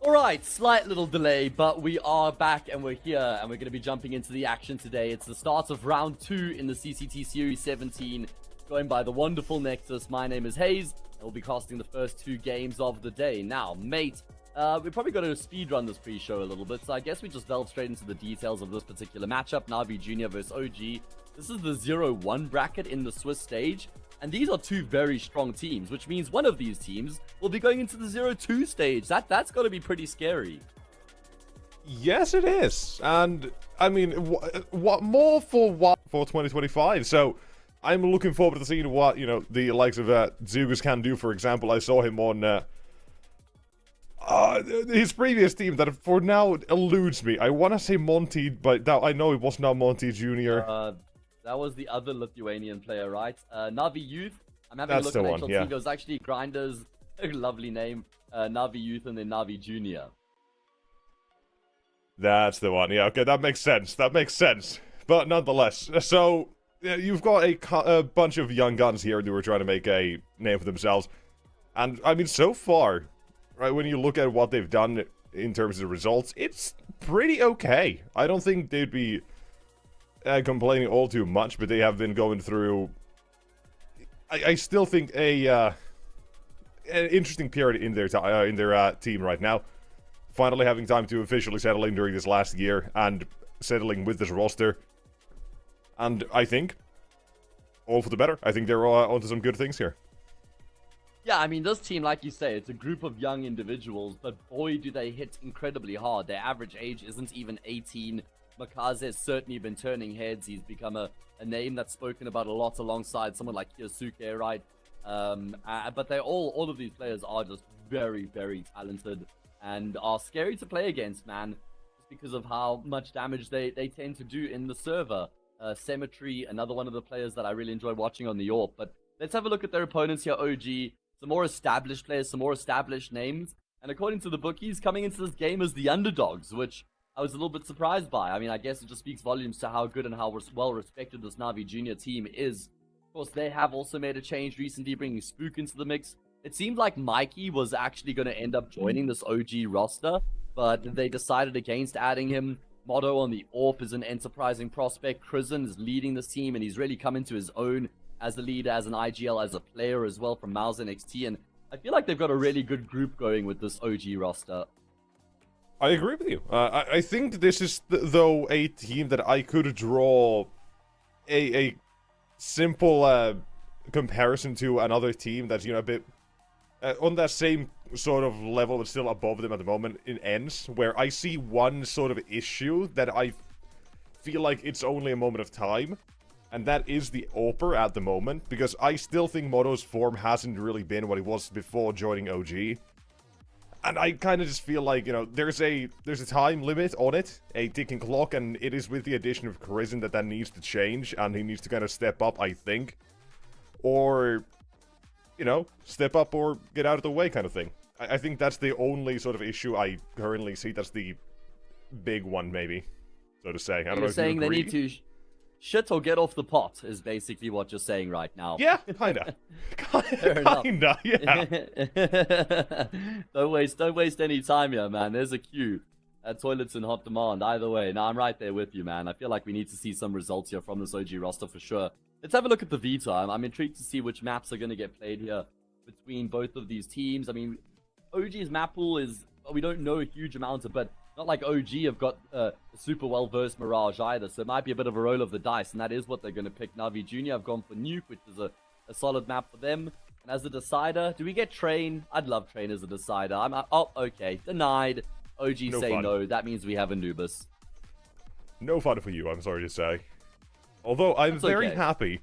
Alright, slight little delay, but we are back and we're here and we're going to be jumping into the action today. It's the start of round 2 in the CCT Series 17, going by the wonderful Nexus. My name is Hayes, and we'll be casting the first 2 games of the day. Now, mate, we probably got to speedrun this pre-show a little bit, so I guess we just delve straight into the details of this particular matchup, Navi Jr. versus OG. This is the 0-1 bracket in the Swiss stage. And these are 2 very strong teams, which means one of these teams will be going into the 0-2 stage. That's got to be pretty scary. Yes, it is. And, I mean, what more for 2025? So, I'm looking forward to seeing what, the likes of Zugus can do, for example. I saw him on his previous team that for now eludes me. I want to say Monty, but I know it was not Monty Jr. That was the other Lithuanian player, right? Navi Youth. I'm having That's a look at the one, HLT. yeah. It was actually Grinders, a lovely name. Navi Youth and then Navi Junior. That's the one. Yeah, okay, that makes sense. That makes sense. But nonetheless, so you've got a bunch of young guns here who are trying to make a name for themselves. And, I mean, so far, right, when you look at what they've done in terms of the results, it's pretty okay. I don't think they'd be complaining all too much, but they have been going through, I still think, an interesting period in their team right now. Finally having time to officially settle in during this last year and settling with this roster. And I think all for the better. I think they're onto some good things here. Yeah, I mean, this team, like you say, it's a group of young individuals, but boy, do they hit incredibly hard. Their average age isn't even 18. Makaze has certainly been turning heads. He's become a name that's spoken about a lot alongside someone like Kyosuke, right? But all of these players are just very, very talented and are scary to play against, man, just because of how much damage they tend to do in the server. Cemetery, another one of the players that I really enjoy watching on the AWP. But let's have a look at their opponents here, OG. Some more established players, some more established names. And according to the bookies, coming into this game as the underdogs, which I was a little bit surprised by. I mean, I guess it just speaks volumes to how good and how well respected this Navi Junior team is. Of course, they have also made a change recently, bringing Spook into the mix. It seemed like Mikey was actually going to end up joining this OG roster, but they decided against adding him. Motto on the AWP is an enterprising prospect. Krisen is leading this team, and he's really come into his own as a leader, as an IGL, as a player as well from Mouse NXT. And I feel like they've got a really good group going with this OG roster. I agree with you. I think this is, though, a team that I could draw a simple comparison to another team that's, a bit on that same sort of level, but still above them at the moment in ENCE, where I see one sort of issue that I feel like it's only a moment of time, and that is the AWPer at the moment, because I still think Moto's form hasn't really been what it was before joining OG. And I kind of just feel like, there's a time limit on it, a ticking clock, and it is with the addition of Krisen that needs to change, and he needs to kind of step up, I think. Or, step up or get out of the way kind of thing. I think that's the only sort of issue I currently see. That's the big one, maybe, so to say. I don't know if saying you they agree. need to shit or get off the pot is basically what you're saying right now. Yeah, kinda. Kinda, yeah. Don't waste any time here, man. There's a queue. Toilets in hot demand. Either way. Now, I'm right there with you, man. I feel like we need to see some results here from this OG roster for sure. Let's have a look at the Veto. I'm intrigued to see which maps are going to get played here between both of these teams. I mean, OG's map pool is, we don't know a huge amount of, but not like OG have got a super well-versed Mirage either, so it might be a bit of a roll of the dice, and that is what they're going to pick. Navi Jr. have gone for Nuke, which is a solid map for them. And as a decider, do we get Train? I'd love Train as a decider. Oh, okay, denied. OG say no. That means we have Anubis. No fun for you, I'm sorry to say. Although I'm very happy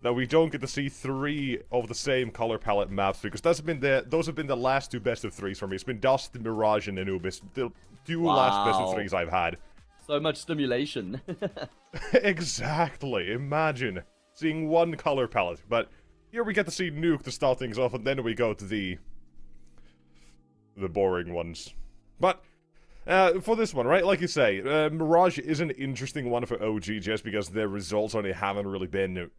that we don't get to see 3 of the same color palette maps, because those have been the last 2 best of 3s for me. It's been Dust, Mirage, and Anubis. The 2 last best of 3s I've had. So much stimulation. Exactly. Imagine seeing 1 color palette. But here we get to see Nuke to start things off, and then we go to the boring ones. But for this one, right, like you say, Mirage is an interesting one for OG just because their results on it haven't really been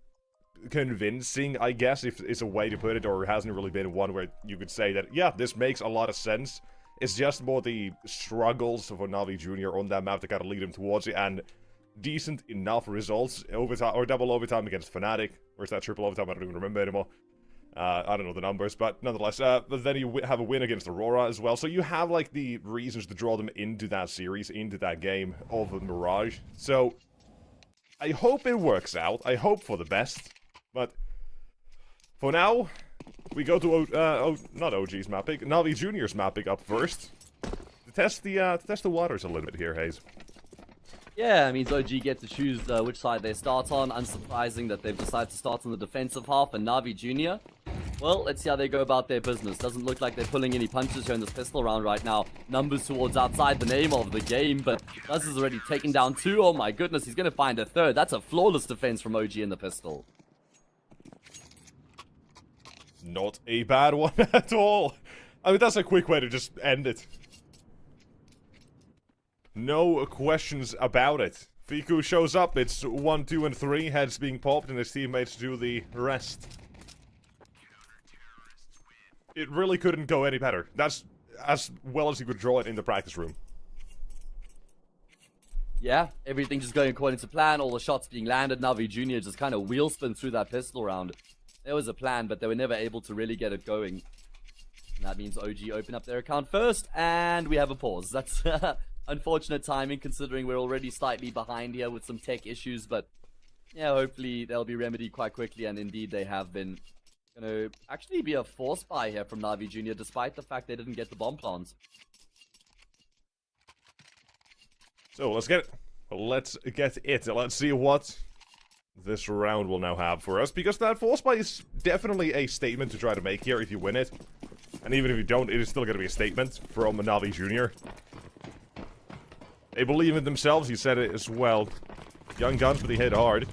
convincing, I guess, if it's a way to put it, or it hasn't really been one where you could say that, yeah, this makes a lot of sense. It's just more the struggles for Navi Jr. on that map that kind of lead him towards it, and decent enough results, overtime or double overtime against Fnatic, or is that triple overtime? I don't even remember anymore. I don't know the numbers, but nonetheless, but then you have a win against Aurora as well, so you have, like, the reasons to draw them into that series, into that game of Mirage. So, I hope it works out. I hope for the best, but for now, we go to, not OG's map pick, Navi Jr.'s map pick up first, to test the waters a little bit here, Hayes. Yeah, it means OG get to choose which side they start on. Unsurprising that they've decided to start on the defensive half, and Navi Jr., well, let's see how they go about their business. Doesn't look like they're pulling any punches here in this pistol round right now. Numbers towards outside the name of the game, but Buzz has already taken down 2. Oh my goodness, he's going to find a 3rd. That's a flawless defense from OG in the pistol. Not a bad one at all. I mean, that's a quick way to just end it. No questions about it. Fiku shows up, it's 1, 2, and 3, heads being popped, and his teammates do the rest. It really couldn't go any better. That's as well as he could draw it in the practice room. Yeah, everything just going according to plan, all the shots being landed. Navi Jr. just kind of wheel spin through that pistol round. There was a plan, but they were never able to really get it going. And that means OG open up their account first, and we have a pause. That's unfortunate timing, considering we're already slightly behind here with some tech issues, but yeah, hopefully they'll be remedied quite quickly, and indeed they have been. Gonna actually be a force buy here from Navi Jr., despite the fact they didn't get the bomb plants. So let's get it. Let's get it. Let's see what this round will now have for us, because that force buy is definitely a statement to try to make here if you win it. And even if you don't, it is still going to be a statement from Navi Jr. They believe in themselves, he said it as well. Young guns, but they hit hard.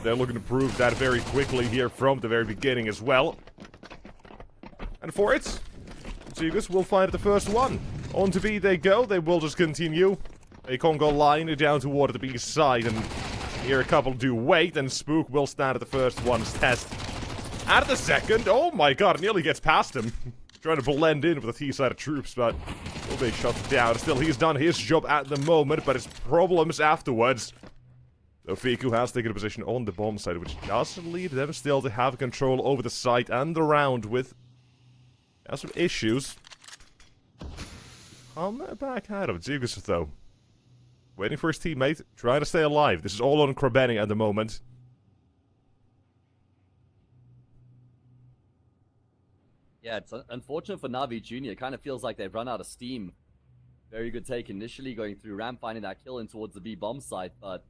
They're looking to prove that very quickly here from the very beginning as well. And for it, Zegas will find the first one. On to B they go, they will just continue. A Congo line down toward the B side, and here a couple do wait, and Spook will stand at the first one's test. At the second, oh my god, nearly gets past him. Trying to blend in with the T side of troops, but will be shut down. Still, he's done his job at the moment, but it's problems afterwards. So Fiku has taken a position on the bomb side, which does lead them still to have control over the site and the round with some issues. Come back out of Zegas, though. Waiting for his teammate, trying to stay alive. This is all on Krabeni at the moment. Yeah, it's unfortunate for Navi Jr. It kind of feels like they've run out of steam. Very good take initially, going through ramp, finding that kill in towards the B bomb site, but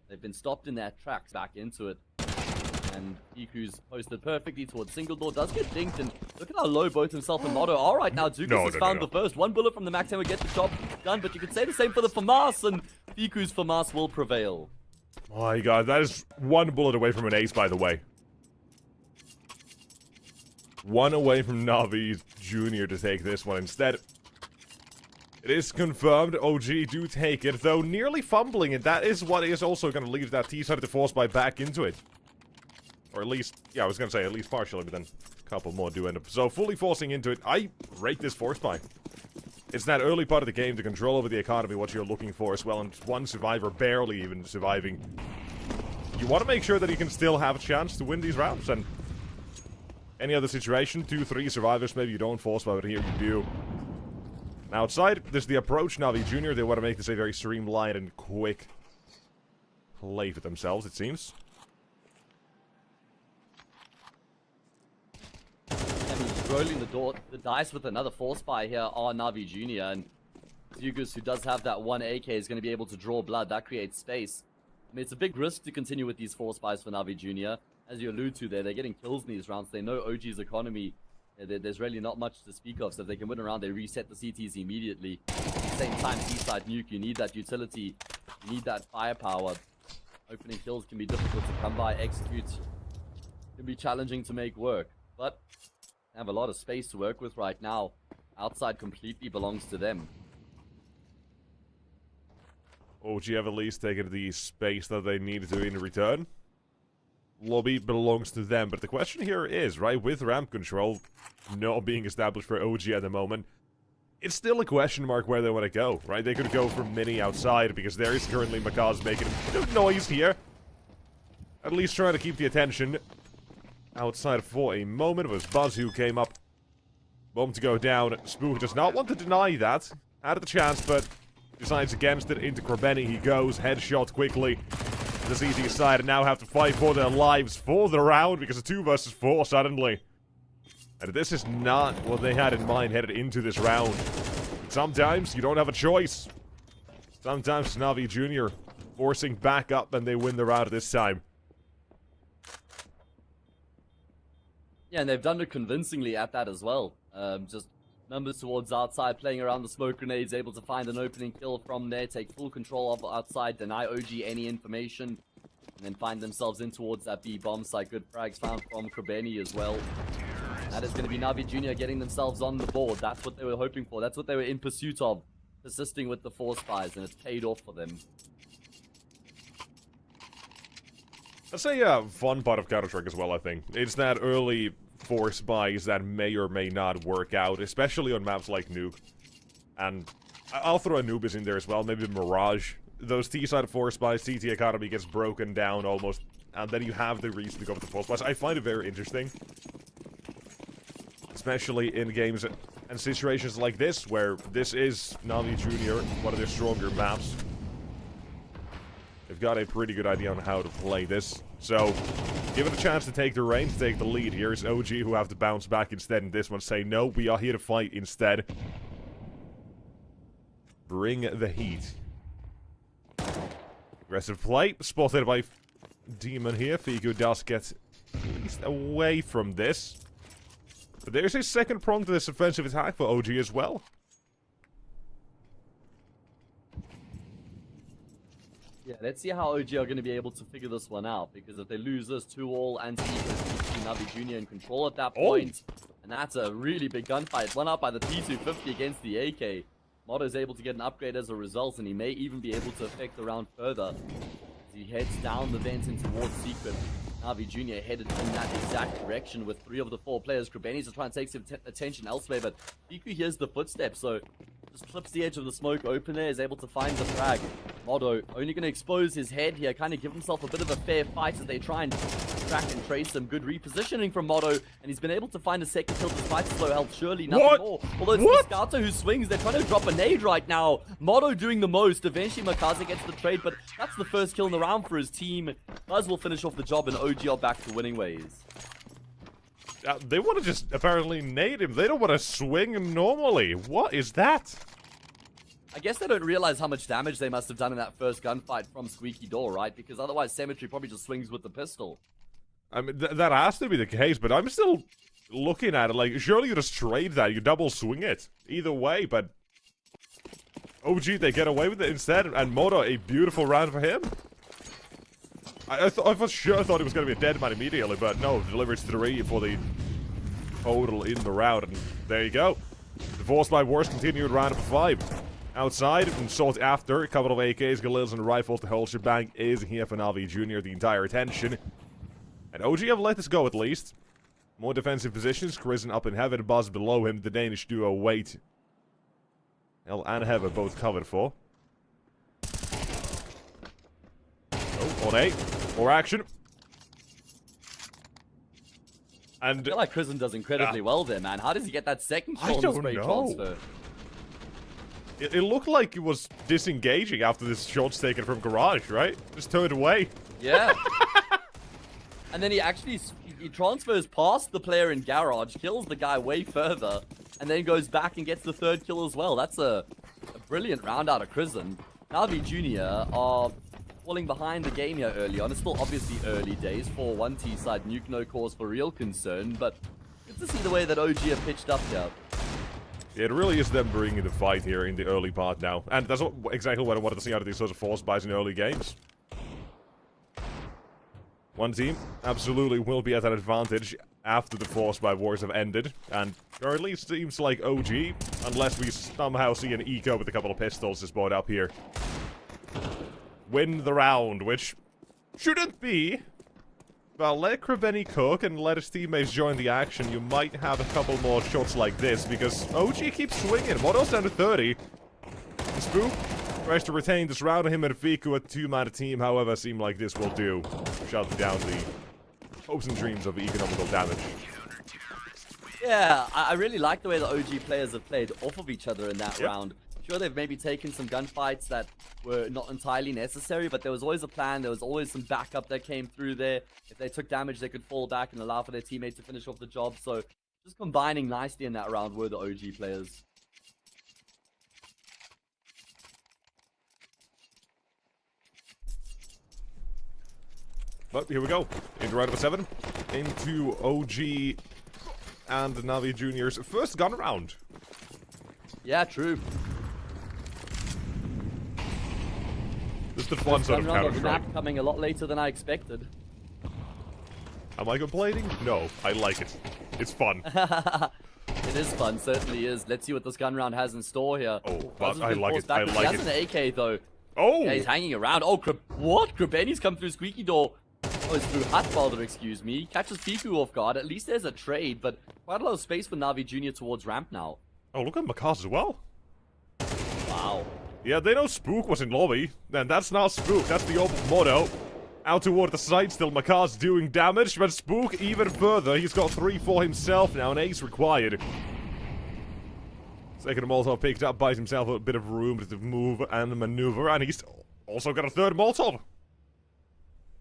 they've been stopped in their tracks back into it. And Iku's posted perfectly towards single door, does get dinked, and look at how low both himself and Motto are right now. Dukas has found the first. One bullet from the Max 10 will get the job done, but you could say the same for the FAMAS, and Iku's FAMAS will prevail. My god, that is one bullet away from an ace, by the way. One away from Navi Jr. to take this one instead. It is confirmed, OG do take it, though nearly fumbling it. That is what is also going to leave that T-side of the force buy back into it. Or at least, yeah, I was going to say at least partially, but then a couple more do end up. So fully forcing into it, I rate this force buy. It's that early part of the game, the control over the economy, what you're looking for as well, and one survivor barely even surviving. You want to make sure that you can still have a chance to win these rounds, and any other situation, 2-3 survivors, maybe you don't force buy, but here you do. Outside, there's the approach. Navi Jr., they want to make this a very streamlined and quick play for themselves, it seems. And he's rolling the dice with another force buy here on Navi Jr. And Zugus, who does have that one AK, is going to be able to draw blood. That creates space. I mean, it's a big risk to continue with these force buys for Navi Jr. As you allude to there, they're getting kills in these rounds. They know OG's economy. There's really not much to speak of, so if they can win around, they reset the CTs immediately. At the same time, T-side nuke, you need that utility, you need that firepower. Opening kills can be difficult to come by, execute can be challenging to make work, but they have a lot of space to work with right now. Outside completely belongs to them. OG have at least taken the space that they need to in return. Lobby belongs to them, but the question here is, right, with ramp control not being established for OG at the moment, it's still a question mark where they want to go, right? They could go for mini outside, because there is currently Makaz making a bit of noise here. At least trying to keep the attention outside for a moment. It was Buzz who came up. Moment to go down. Spook does not want to deny that. Had the chance, but decides against it. Into Corbeni he goes. Headshot quickly. The CT side now have to fight for their lives for the round, because it's 2 versus 4 suddenly. And this is not what they had in mind headed into this round. Sometimes you don't have a choice. Sometimes Navi Jr. forcing back up and they win the round this time. Yeah, and they've done it convincingly at that as well. Just numbers towards outside, playing around the smoke grenades, able to find an opening kill from there, take full control of outside, deny OG any information, and then find themselves in towards that B bomb site. Good frags found from Krabeni as well. That is going to be Navi Jr. getting themselves on the board. That's what they were hoping for. That's what they were in pursuit of, persisting with the Force Spies, and it's paid off for them. That's a fun part of Counter-Strike as well, I think. It's that early Force Buys that may or may not work out, especially on maps like Nuke. And I'll throw Anubis in there as well, maybe Mirage. Those T-side Force Buys, CT economy gets broken down almost, and then you have the reason to go with the Force Buys. I find it very interesting. Especially in games and situations like this, where this is Navi Jr., one of their stronger maps. They've got a pretty good idea on how to play this. So, given a chance to take the reign, to take the lead, here's OG who have to bounce back instead in this one. Say, no, we are here to fight instead. Bring the heat. Aggressive play, spotted by Demon here. Figu does get at least away from this. But there's a second prong to this offensive attack for OG as well. Yeah, let's see how OG are going to be able to figure this one out, because if they lose this 2-all and Navi Jr. in control at that point, and that's a really big gunfight. One out by the T250 against the AK. Motto is able to get an upgrade as a result, and he may even be able to affect the round further. As he heads down the vent and towards Secret. Navi Jr. headed in that exact direction with 3 of the 4 players. Krabeni to try and take some attention elsewhere, but Fiku hears the footsteps, so just clips the edge of the smoke open there, is able to find the frag. Motto only going to expose his head here, kind of give himself a bit of a fair fight as they try and track and trace some good repositioning from Motto, and he's been able to find a second kill despite the slow health. Surely nothing more. Although it's the Scouter who swings, they're trying to drop a nade right now. Motto doing the most. Eventually Makaze gets the trade, but that's the first kill in the round for his team. Buzz will finish off the job, and OG are back to winning ways. They want to just apparently nade him. They don't want to swing normally. What is that? I guess they don't realize how much damage they must have done in that first gunfight from Squeaky Door, right? Because otherwise Cemetery probably just swings with the pistol. I mean, that has to be the case, but I'm still looking at it like, surely you just trade that, you double swing it. Either way, but OG, they get away with it instead, and Moto, a beautiful round for him. I for sure thought he was going to be a dead man immediately, but no, delivers 3 for the total in the round, and there you go. The Force by Wars continued round number 5. Outside and sought after, a couple of AKs, Galils, and rifles. The whole shebang is here for Navi Jr., the entire attention. And OG have let this go at least. More defensive positions, Krisen up in heaven, Buzz below him, the Danish duo wait. Hell and heaven both covered for. Oh, on A. More action. And I feel like Krisen does incredibly well there, man. How does he get that second kill on the spray transfer? It looked like he was disengaging after this shot's taken from Garage, right? Just turned away. Yeah. And then he actually he transfers past the player in Garage, kills the guy way further, and then goes back and gets the 3rd kill as well. That's a brilliant round out of Krisen. Navi Jr. are falling behind the game here early on. It's still obviously early days for 1T side. Nuke no cause for real concern, but good to see the way that OG have pitched up here. It really is them bringing the fight here in the early part now. And that's exactly what I wanted to see out of these sorts of Force Buys in early games. One team absolutely will be at an advantage after the Force Buy Wars have ended. And currently it seems like OG, unless we somehow see an eco with a couple of pistols just brought up here, win the round, which shouldn't be Well, let Krabeni cook and let his teammates join the action. You might have a couple more shots like this, because OG keeps swinging. Model's down to 30. Spook tries to retain this round. Him and Fiku, a two-man team, however, seem like this will do. Shut down the hopes and dreams of economical damage. Yeah, I really like the way the OG players have played off of each other in that round. Sure, they've maybe taken some gunfights that were not entirely necessary, but there was always a plan. There was always some backup that came through there. If they took damage, they could fall back and allow for their teammates to finish off the job. So just combining nicely in that round were the OG players. But here we go. Into round number 7. Into OG and Navi Jr.'s first gun round. Yeah, true. Just the fun sort of Counter-Strike. Coming a lot later than I expected. Am I complaining? No, I like it. It's fun. It is fun, certainly is. Let's see what this gun round has in store here. Oh, but I like it. I like it. He has an AK though. Oh! Yeah, he's hanging around. Oh, what? Krabeni's come through squeaky door. Oh, it's through Hutbalder, excuse me. Catches Fiku off guard. At least there's a trade, but quite a lot of space for Navi Jr. towards ramp now. Oh, look at Makaz as well. Wow. Yeah, they know Spook was in lobby. And that's not Spook, that's the open mono. Out toward the side still, Makaz doing damage, but Spook even further. He's got 3 for himself now, an ace required. Second Molotov picked up, buys himself a bit of room to move and maneuver, and he's also got a third Molotov.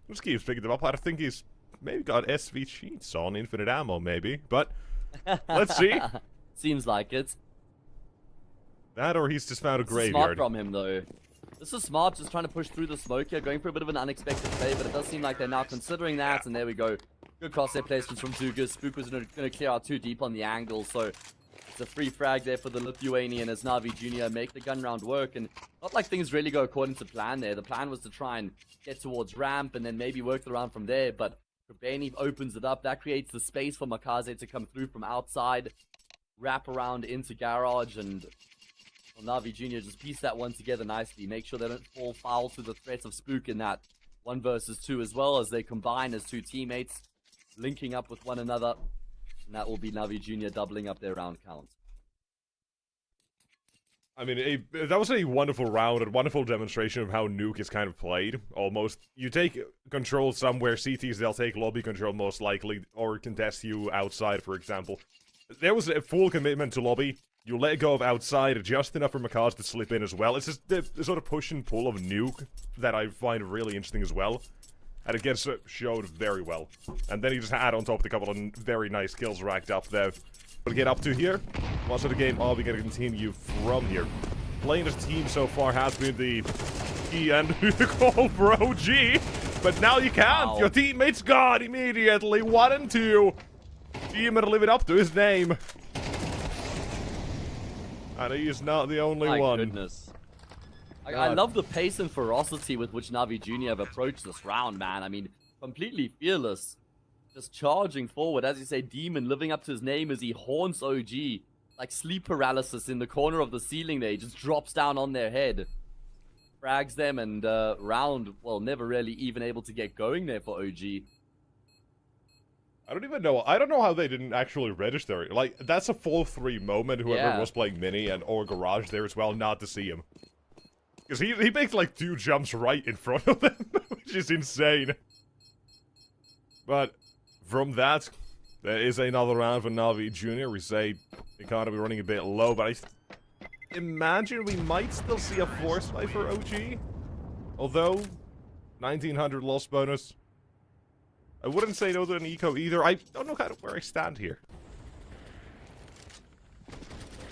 Just keeps picking them up. I think he's maybe got SV cheats on, infinite ammo maybe, but let's see. Seems like it. That or he's just found a graveyard. Smart from him though. This is smart, just trying to push through the smoke here, going for a bit of an unexpected play, but it does seem like they're now considering that, and there we go. Good crosshair placements from Zugas. Spook was going to clear out too deep on the angle, so it's a free frag there for the Lithuanian as Navi Jr. make the gun round work, and not like things really go according to plan there. The plan was to try and get towards ramp and then maybe work the round from there, but Krabeni opens it up. That creates the space for Makaze to come through from outside, wrap around into garage, and Navi Jr. just piece that one together nicely. Make sure they don't fall foul to the threat of Spook in that 1 versus 2 as well, as they combine as 2 teammates, linking up with one another. And that will be Navi Jr. doubling up their round count. I mean, that was a wonderful round and wonderful demonstration of how Nuke is kind of played, almost. You take control somewhere, CTs, they'll take lobby control most likely, or contest you outside, for example. There was a full commitment to lobby. You let go of outside just enough for Makaz to slip in as well. It's just the sort of push and pull of Nuke that I find really interesting as well. And it gets showed very well. And then you just add on top of a couple of very nice kills racked up there. What to get up to here? Most of the game, are we going to continue from here? Playing this team so far has been the key and the call for OG. But now you can't. Wow. Your teammate's gone immediately. 1 and 2. Demon living up to his name. And he is not the only one. My goodness. I love the pace and ferocity with which Navi Jr. have approached this round, man. I mean, completely fearless. Just charging forward. As you say, Demon living up to his name as he haunts OG. Like sleep paralysis in the corner of the ceiling there. He just drops down on their head. Frags them and round, well, never really even able to get going there for OG. I don't even know. I don't know how they didn't actually register it. Like, that's a 4-3 moment, whoever was playing Mini and or Garage there as well, not to see him. Because he makes like 2 jumps right in front of them, which is insane. But from that, there is another round for Navi Jr. We say economy running a bit low, but I imagine we might still see a force fight for OG. Although, 1900 loss bonus. I wouldn't say no to an eco either. I don't know kind of where I stand here.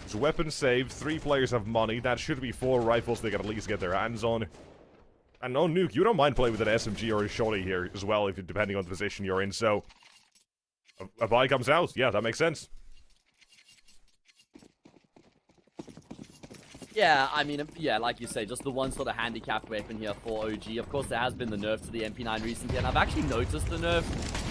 It's weapon save. 3 players have money. That should be 4 rifles they can at least get their hands on. And no, Nuke, you don't mind playing with an SMG or a shotty here as well, if depending on the position you're in. So, a buy comes out. Yeah, that makes sense. Yeah, I mean, yeah, like you say, just the one sort of handicapped weapon here for OG. Of course, there has been the nerf to the MP9 recently, and I've actually noticed the nerf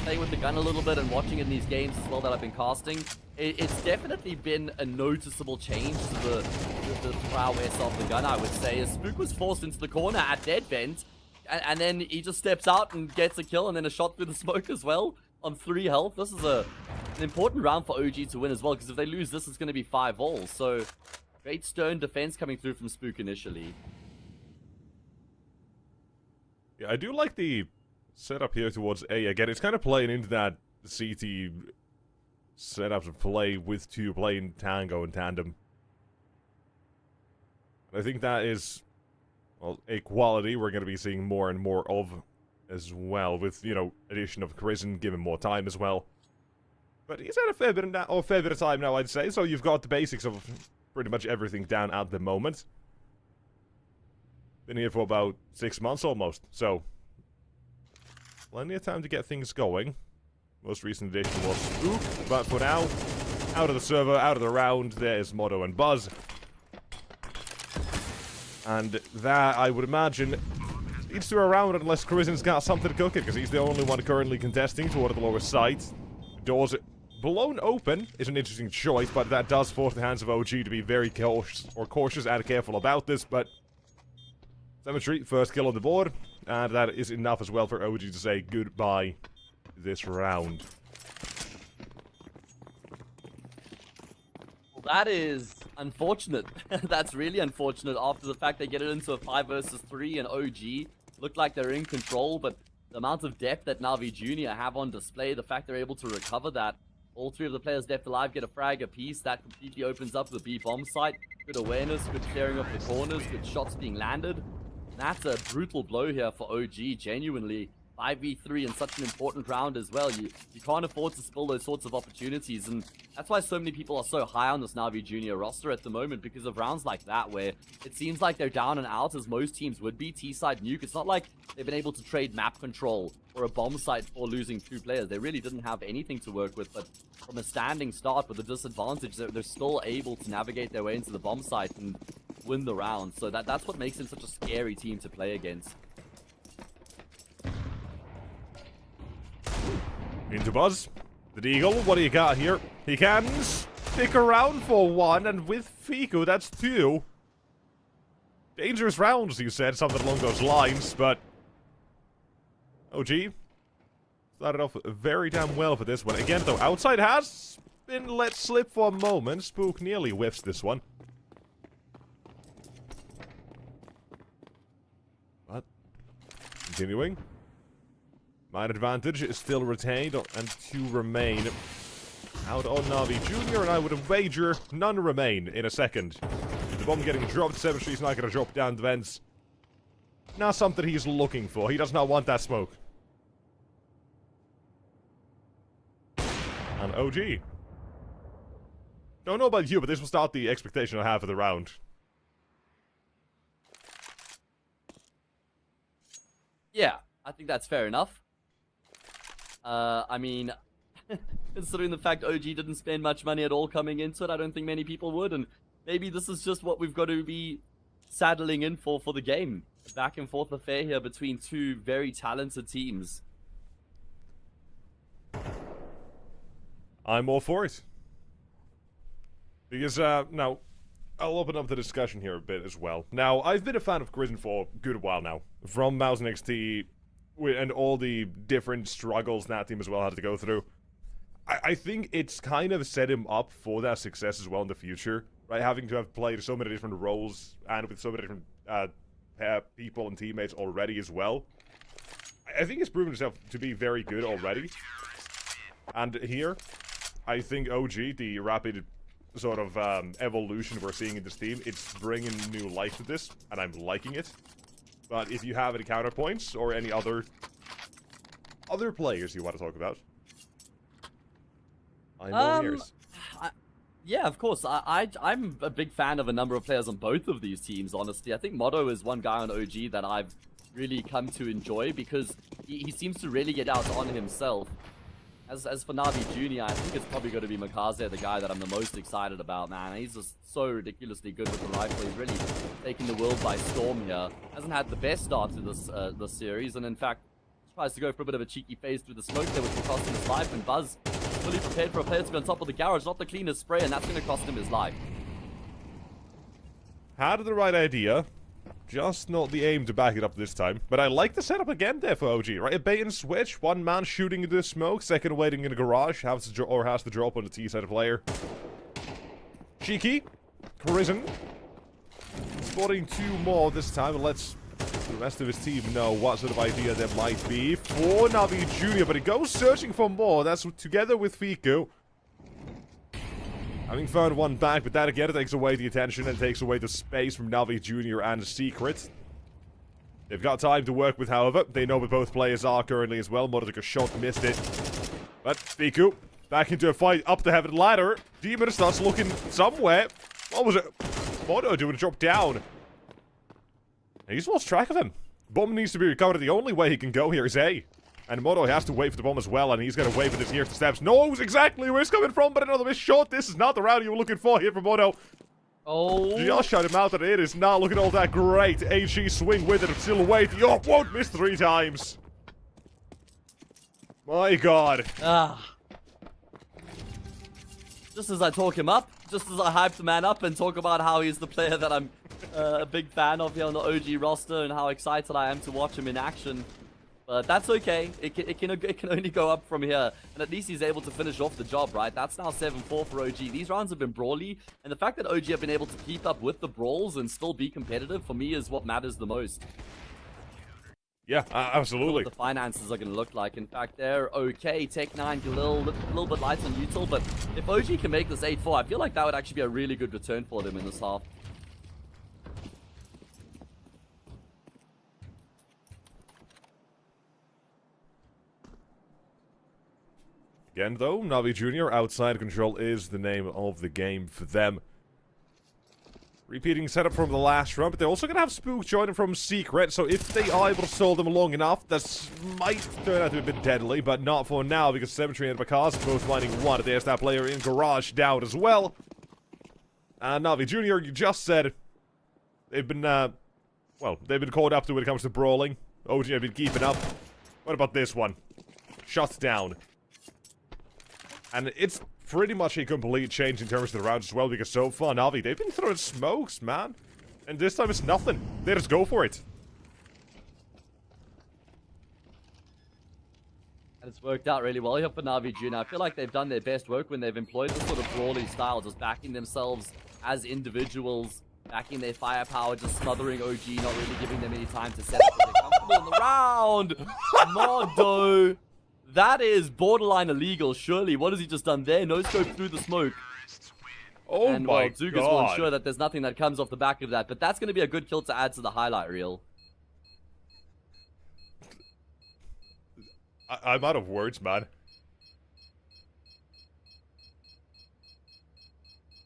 playing with the gun a little bit and watching in these games as well that I've been casting. It's definitely been a noticeable change to the prowess of the gun, I would say. As Spook was forced into the corner at dead vent, And then he just steps out and gets a kill, and then a shot through the smoke as well on 3 health. This is an important round for OG to win as well, because if they lose this, it's going to be 5-all. So great stern defense coming through from Spook initially. Yeah, I do like the setup here towards A. Again, it's kind of playing into that CT setup to play with 2 playing tango and tandem. I think that is, well, a quality we're going to be seeing more and more of as well, with, you know, addition of Krisen, given more time as well. But he's had a fair bit of time now, I'd say, so you've got the basics of pretty much everything down at the moment. Been here for about 6 months almost, so plenty of time to get things going. Most recent addition was Spook, but for now, out of the server, out of the round, there's Moto and Buzz. And that, I would imagine, leads to a round unless Krisen's got something cooking, because he's the only one currently contesting toward the lower side. Doors blown open is an interesting choice, but that does force the hands of OG to be very cautious and careful about this, but Cemetery, first kill on the board, and that is enough as well for OG to say goodbye this round. Well, that is unfortunate. That's really unfortunate after the fact they get it into a 5 versus 3 and OG look like they're in control, but the amount of depth that Na'Vi Jr. have on display, the fact they're able to recover that, all 3 of the players left alive get a frag apiece, that completely opens up the B bomb site. Good awareness, good clearing of the corners, good shots being landed. That's a brutal blow here for OG, genuinely. 5v3 in such an important round as well. You can't afford to spill those sorts of opportunities, and that's why so many people are so high on this Na'Vi Jr. roster at the moment, because of rounds like that where it seems like they're down and out as most teams would be. T-side Nuke, it's not like they've been able to trade map control or a bomb site for losing 2 players. They really didn't have anything to work with, but from a standing start with a disadvantage, they're still able to navigate their way into the bomb site and win the round. So that's what makes them such a scary team to play against. Into Buzz. The Deagle, what do you got here? He can stick around for 1, and with Fiku, that's 2. Dangerous rounds, you said, something along those lines, but OG started off very damn well for this one. Again, though, outside has been let slip for a moment. Spook nearly whiffs this one. But, continuing. Mine advantage is still retained, and 2 remain out on Na'Vi Jr., and I would wager none remain in a second. The bomb getting dropped, 7 Street's not going to drop down the vents. Not something he's looking for. He does not want that smoke. And OG. Don't know about you, but this will start the expectation I have for the round. Yeah, I think that's fair enough. I mean, considering the fact OG didn't spend much money at all coming into it, I don't think many people would, and maybe this is just what we've got to be saddling in for the game. A back and forth affair here between 2 very talented teams. I'm all for it. Because, now, I'll open up the discussion here a bit as well. Now, I've been a fan of Krisen for a good while now. From Mouse and XT, and all the different struggles that team as well had to go through. I think it's kind of set him up for that success as well in the future, right? Having to have played so many different roles and with so many different people and teammates already as well. I think he's proven himself to be very good already. And here, I think OG, the rapid sort of evolution we're seeing in this team, it's bringing new life to this, and I'm liking it. But if you have any counterpoints or any other players you want to talk about, I'm all ears. Yeah, of course. I'm a big fan of a number of players on both of these teams, honestly. I think Moto is one guy on OG that I've really come to enjoy because he seems to really get out on himself. As for Na'Vi Jr., I think it's probably going to be Makaze, the guy that I'm the most excited about, man. He's just so ridiculously good with the rifle. He's really taking the world by storm here. Hasn't had the best start to this series, and in fact, tries to go for a bit of a cheeky phase through the smoke there, which will cost him his life, and Buzz fully prepared for a player to be on top of the garage, not the cleanest spray, and that's going to cost him his life. Had the right idea, Just not the aim to back it up this time. But I like the setup again there for OG, right? A bait and switch, one man shooting into the smoke, second waiting in a garage, has the drop on the T side player. Cheeky, Prison, spotting 2 more this time, and let's the rest of his team know what sort of idea there might be for Navi Jr., but he goes searching for more. That's together with Fiku. Having found one back, but that again takes away the attention and takes away the space from Navi Jr. and Secret. They've got time to work with, however. They know where both players are currently as well. Moto took a shot, missed it. But Fiku, back into a fight up the heaven ladder. Demon starts looking somewhere. What was it? Moto doing a drop down. And he's lost track of him. Bomb needs to be recovered. The only way he can go here is A. And Moto has to wait for the bomb as well, and he's going to wait for this nearest steps. Knows exactly where it's coming from, but another missed shot. This is not the round you were looking for here from Moto. Oh. Just shut him out, and it is not looking all that great. AG swing with it, still waiting. Oh, won't miss 3 times. My God. Just as I talk him up, just as I hype the man up and talk about how he's the player that I'm a big fan of here on the OG roster and how excited I am to watch him in action. But that's okay. It can only go up from here. And at least he's able to finish off the job, right? That's now 7-4 for OG. These rounds have been brawly. And the fact that OG have been able to keep up with the brawls and still be competitive, for me, is what matters the most. Yeah, absolutely. What the finances are going to look like. In fact, they're okay. Tech9 a little bit light on util. But if OG can make this 8-4, I feel like that would actually be a really good return for them in this half. Again, though, Navi Jr. outside control is the name of the game for them. Repeating setup from the last round, but they're also going to have Spook joining from Secret, so if they are able to stall them long enough, that might turn out to be a bit deadly, but not for now, because Cemetery and Bakaz both lining one. There's that player in Garage down as well. And Navi Jr., you just said, they've been, well, they've been caught up to when it comes to brawling. OG have been keeping up. What about this one? Shut down. And it's pretty much a complete change in terms of the rounds as well, because so far, Navi, they've been throwing smokes, man. And this time it's nothing. They just go for it. And it's worked out really well here for Navi Jr. I feel like they've done their best work when they've employed this sort of brawly style, just backing themselves as individuals, backing their firepower, just smothering OG, not really giving them any time to set up, but they're comfortable in the round. Modo. That is borderline illegal, surely. What has he just done there? No scope through the smoke. Oh and, my Zugas God. will ensure that there's nothing that comes off the back of that. But that's going to be a good kill to add to the highlight reel. I'm out of words, man.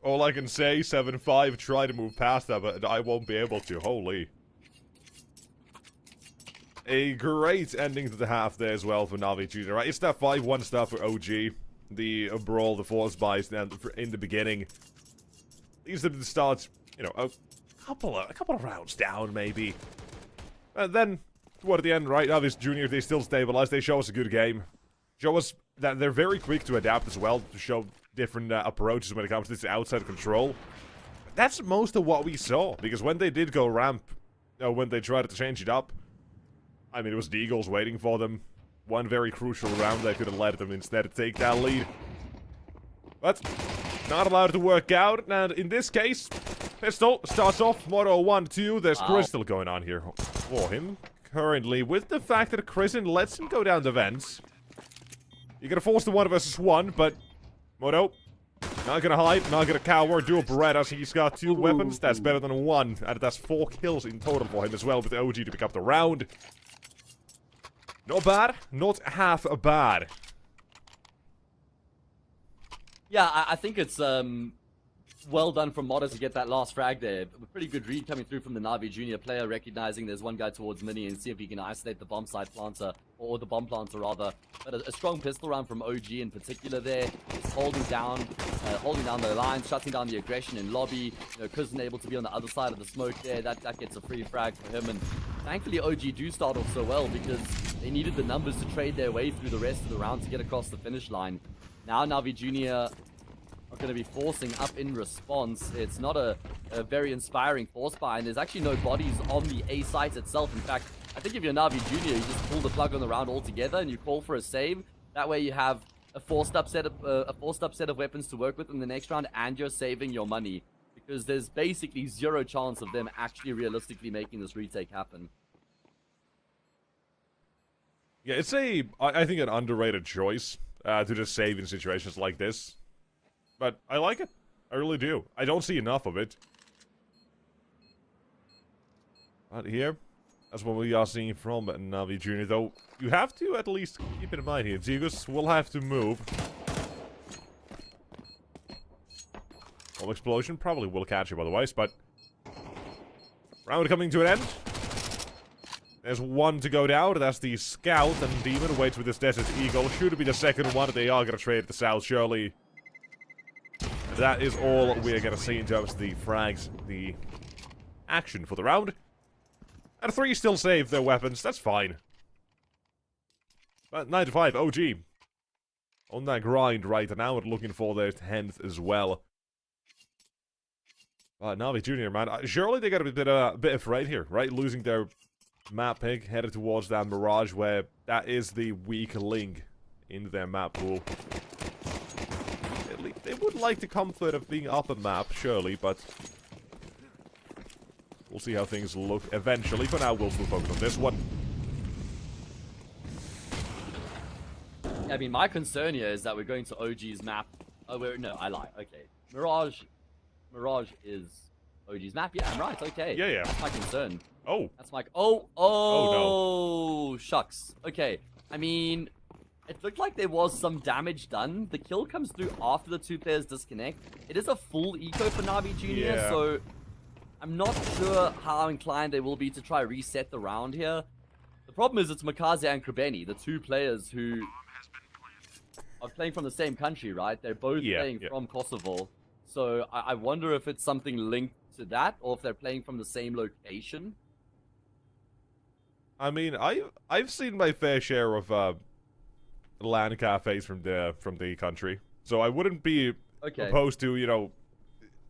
All I can say, 7-5, try to move past that, but I won't be able to. Holy. A great ending to the half there as well for Navi Jr. Right? It's that 5-1 stuff for OG. The brawl, the force buys in the beginning. Leaves them to start, you know, a couple of rounds down, maybe. And then, toward the end, right, Navi Jr., they still stabilize. They show us a good game. Show us that they're very quick to adapt as well, to show different approaches when it comes to this outside control. That's most of what we saw, because when they did go ramp, when they tried to change it up, I mean, it was the Eagles waiting for them. One very crucial round that could have let them instead take that lead. But, not allowed to work out, and in this case, Pistol starts off Moto 1-2. There's Crystal going on here for him. Currently, with the fact that Kristen lets him go down the vents. You're gonna force the 1 versus 1, but Moto, not gonna hide, not gonna cower, do a Beretta. He's got 2 weapons, that's better than 1, and that's 4 kills in total for him as well, with OG to pick up the round. Not bad, not half bad. Yeah, I think it's well done from Modo to get that last frag there. A pretty good read coming through from the Navi Jr. player, recognizing there's one guy towards Mini and see if he can isolate the bomb side planter, or the bomb planter rather. But a strong pistol round from OG in particular there. He's holding down the lines, shutting down the aggression in lobby. You know, Cousin able to be on the other side of the smoke there. That gets a free frag for him. And thankfully OG do start off so well, because they needed the numbers to trade their way through the rest of the round to get across the finish line. Now Navi Jr. are going to be forcing up in response. It's not a very inspiring force buy, and there's actually no bodies on the A site itself. In fact, I think if you're Navi Jr., you just pull the plug on the round altogether and you call for a save. That way you have a forced up set of weapons to work with in the next round, and you're saving your money, because there's basically zero chance of them actually realistically making this retake happen. Yeah, it's I think, an underrated choice to just save in situations like this. But I like it. I really do. I don't see enough of it. But here, that's what we are seeing from Navi Jr. Though, you have to at least keep in mind here, Zegus will have to move. Well, explosion probably will catch him otherwise, but... round coming to an end. There's one to go down, that's the Scout, and Demon waits with his Desert Eagle. Should be the second one, they are going to trade the South, surely. And that is all we're going to see in terms of the frags, the action for the round. And 3 still save their weapons, that's fine. But 9 to 5, OG. On that grind right now, and looking for their 10th as well. Navi Jr., man, surely they got to be a bit afraid here, right? Losing their map pick, headed towards that Mirage, where that is the weak link in their map pool. At least they would like the comfort of being up a map, surely, but we'll see how things look eventually. For now, we'll still focus on this one. I mean, my concern here is that we're going to OG's map. Oh, no, I lie. Okay. Mirage is OG's map. Yeah, I'm right. Okay. Yeah. That's my concern. Oh. That's my... Oh, no. Shucks. Okay. I mean, it looked like there was some damage done. The kill comes through after the 2 players disconnect. It is a full eco for Navi Jr., so I'm not sure how inclined they will be to try reset the round here. The problem is it's Makaze and Krebeni, the 2 players who are playing from the same country, right? They're both playing from Kosovo. So I wonder if it's something linked to that, or if they're playing from the same location. I mean, I've seen my fair share of LAN cafes from the country, so I wouldn't be opposed to, you know,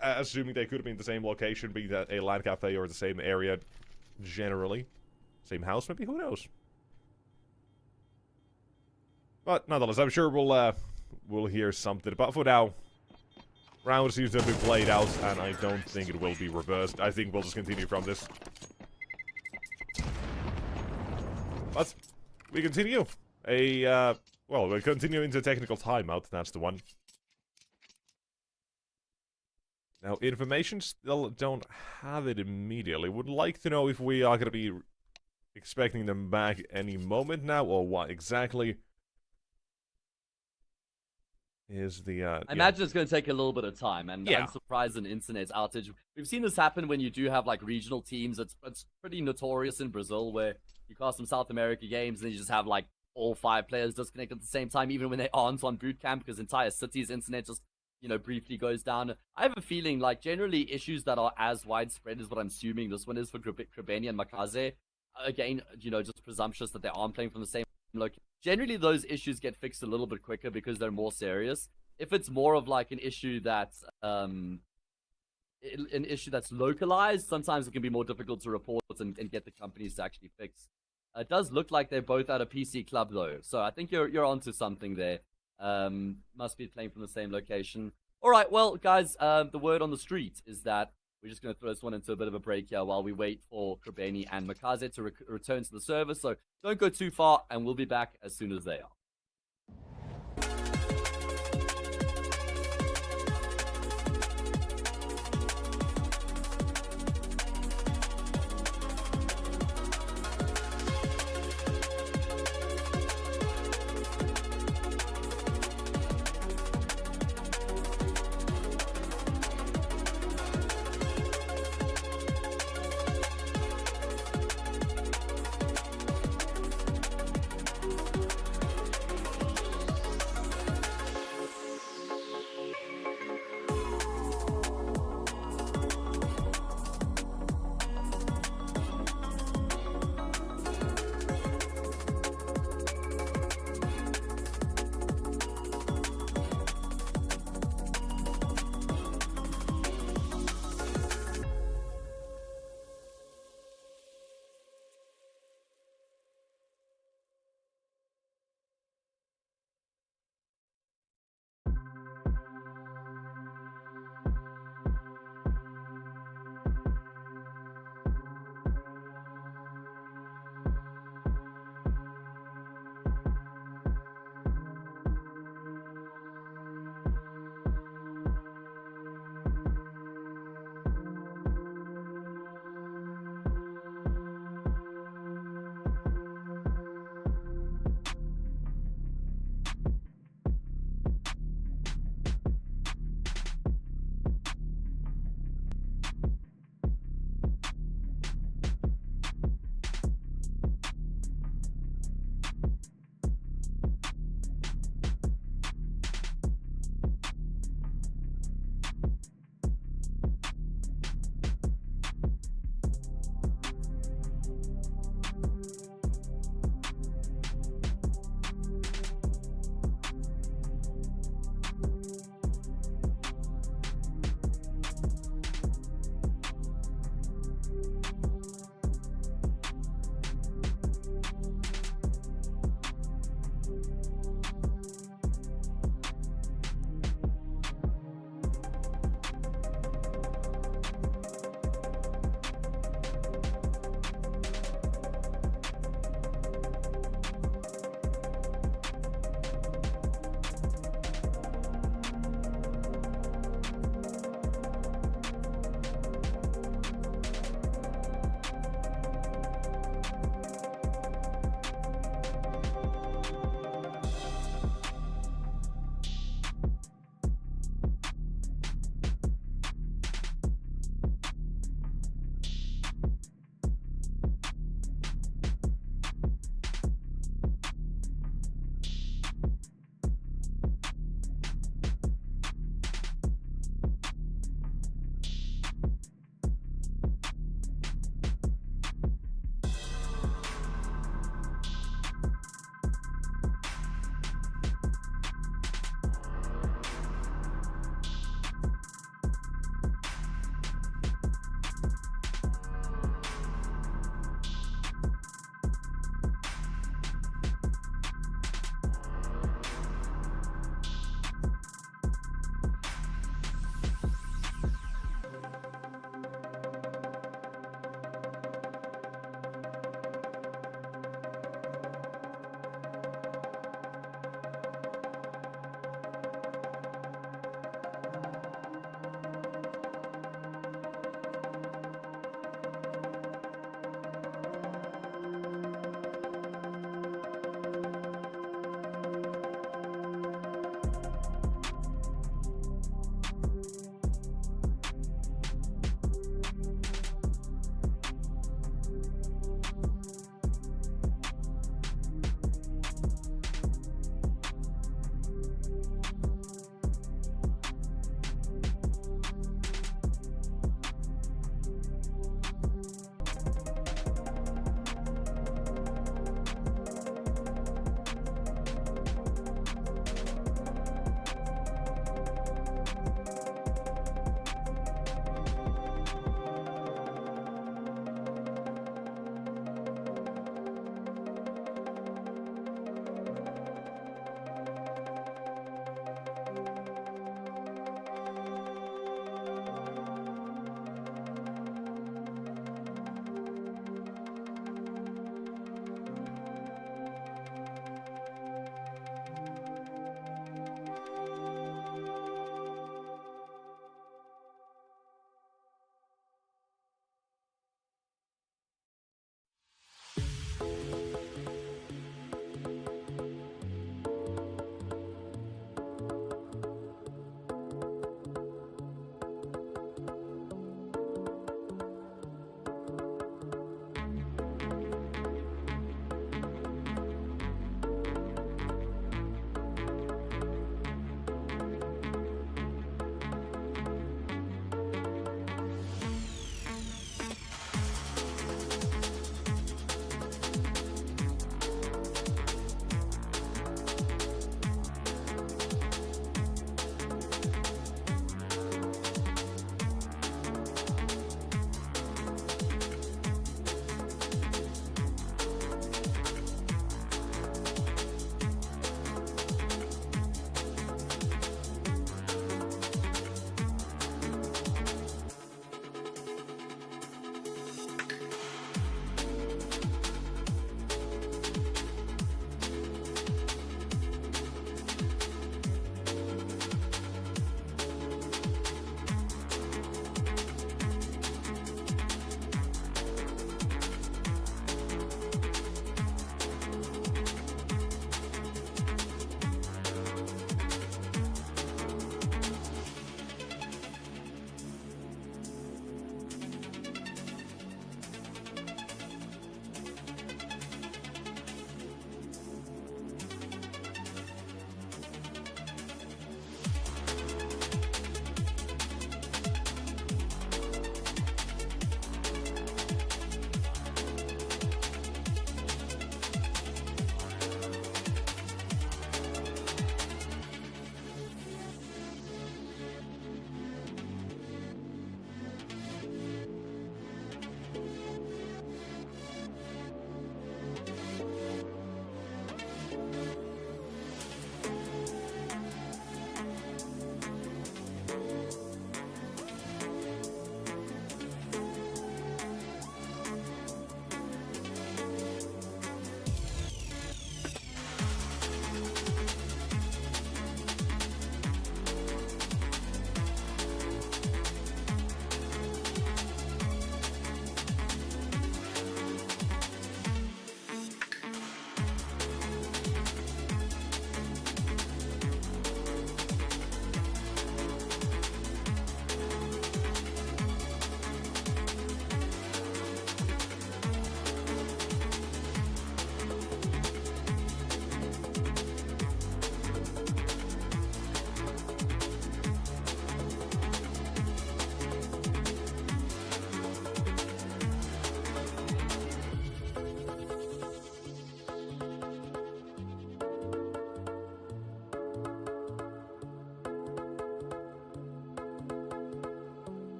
assuming they could have been in the same location, be that a LAN cafe or the same area, generally, same house, maybe, who knows? But nonetheless, I'm sure we'll hear something. But for now, round seems to have been played out, and I don't think it will be reversed. I think we'll just continue from this. But we continue. Well, we'll continue into technical timeout. That's the one. Now, information still don't have it immediately. Would like to know if we are going to be expecting them back any moment now, or what exactly is the... I imagine it's going to take a little bit of time, and I'm surprised an internet outage. We've seen this happen when you do have, like, regional teams. It's pretty notorious in Brazil, where you cast some South America games, and you just have, like, all 5 players disconnect at the same time, even when they aren't on boot camp, because entire cities' internet just, you know, briefly goes down. I have a feeling, like, generally issues that are as widespread as what I'm assuming this one is for Krebeni and Makaze. Again, you know, just presumptuous that they aren't playing from the same location. Generally, those issues get fixed a little bit quicker because they're more serious. If it's more of, like, an issue that's localized, sometimes it can be more difficult to report and get the companies to actually fix. It does look like they're both at a PC club, though, so I think you're onto something there. Must be playing from the same location. All right, well, guys, the word on the street is that we're just going to throw this one into a bit of a break here while we wait for Krebeni and Makaze to return to the server. So don't go too far, and we'll be back as soon as they are.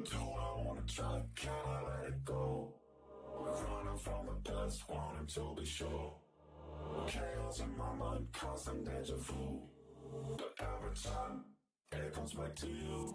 Do I wanna try? Can I let it go? We're running from the past, wanting to be sure. Chaos in my mind, constant deja vu. But every time, it comes back to you.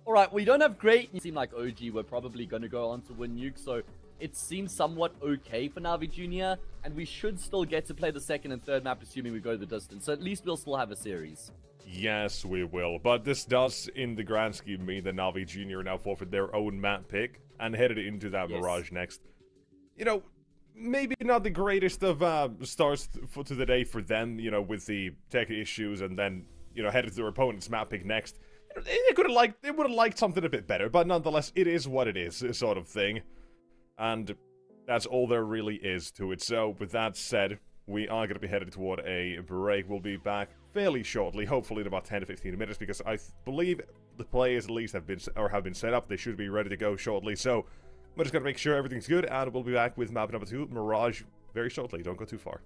Alright, we don't have great. It seemed like OG were probably going to go on to win Nuke, so it seems somewhat okay for Navi Jr., and we should still get to play the second and third map, assuming we go the distance. So at least we'll still have a series. Yes, we will. But this does, in the grand scheme, mean that Navi Jr. now forfeit their own map pick and headed into that Mirage next. You know, maybe not the greatest of starts to the day for them, you know, with the tech issues, and then, you know, headed to their opponent's map pick next. They would have liked something a bit better, but nonetheless, it is what it is, sort of thing. And that's all there really is to it. So, with that said, we are going to be headed toward a break. We'll be back fairly shortly, hopefully in about 10 to 15 minutes, because I believe the players at least have been set up. They should be ready to go shortly. So, we're just going to make sure everything's good, and we'll be back with map number 2, Mirage, very shortly. Don't go too far.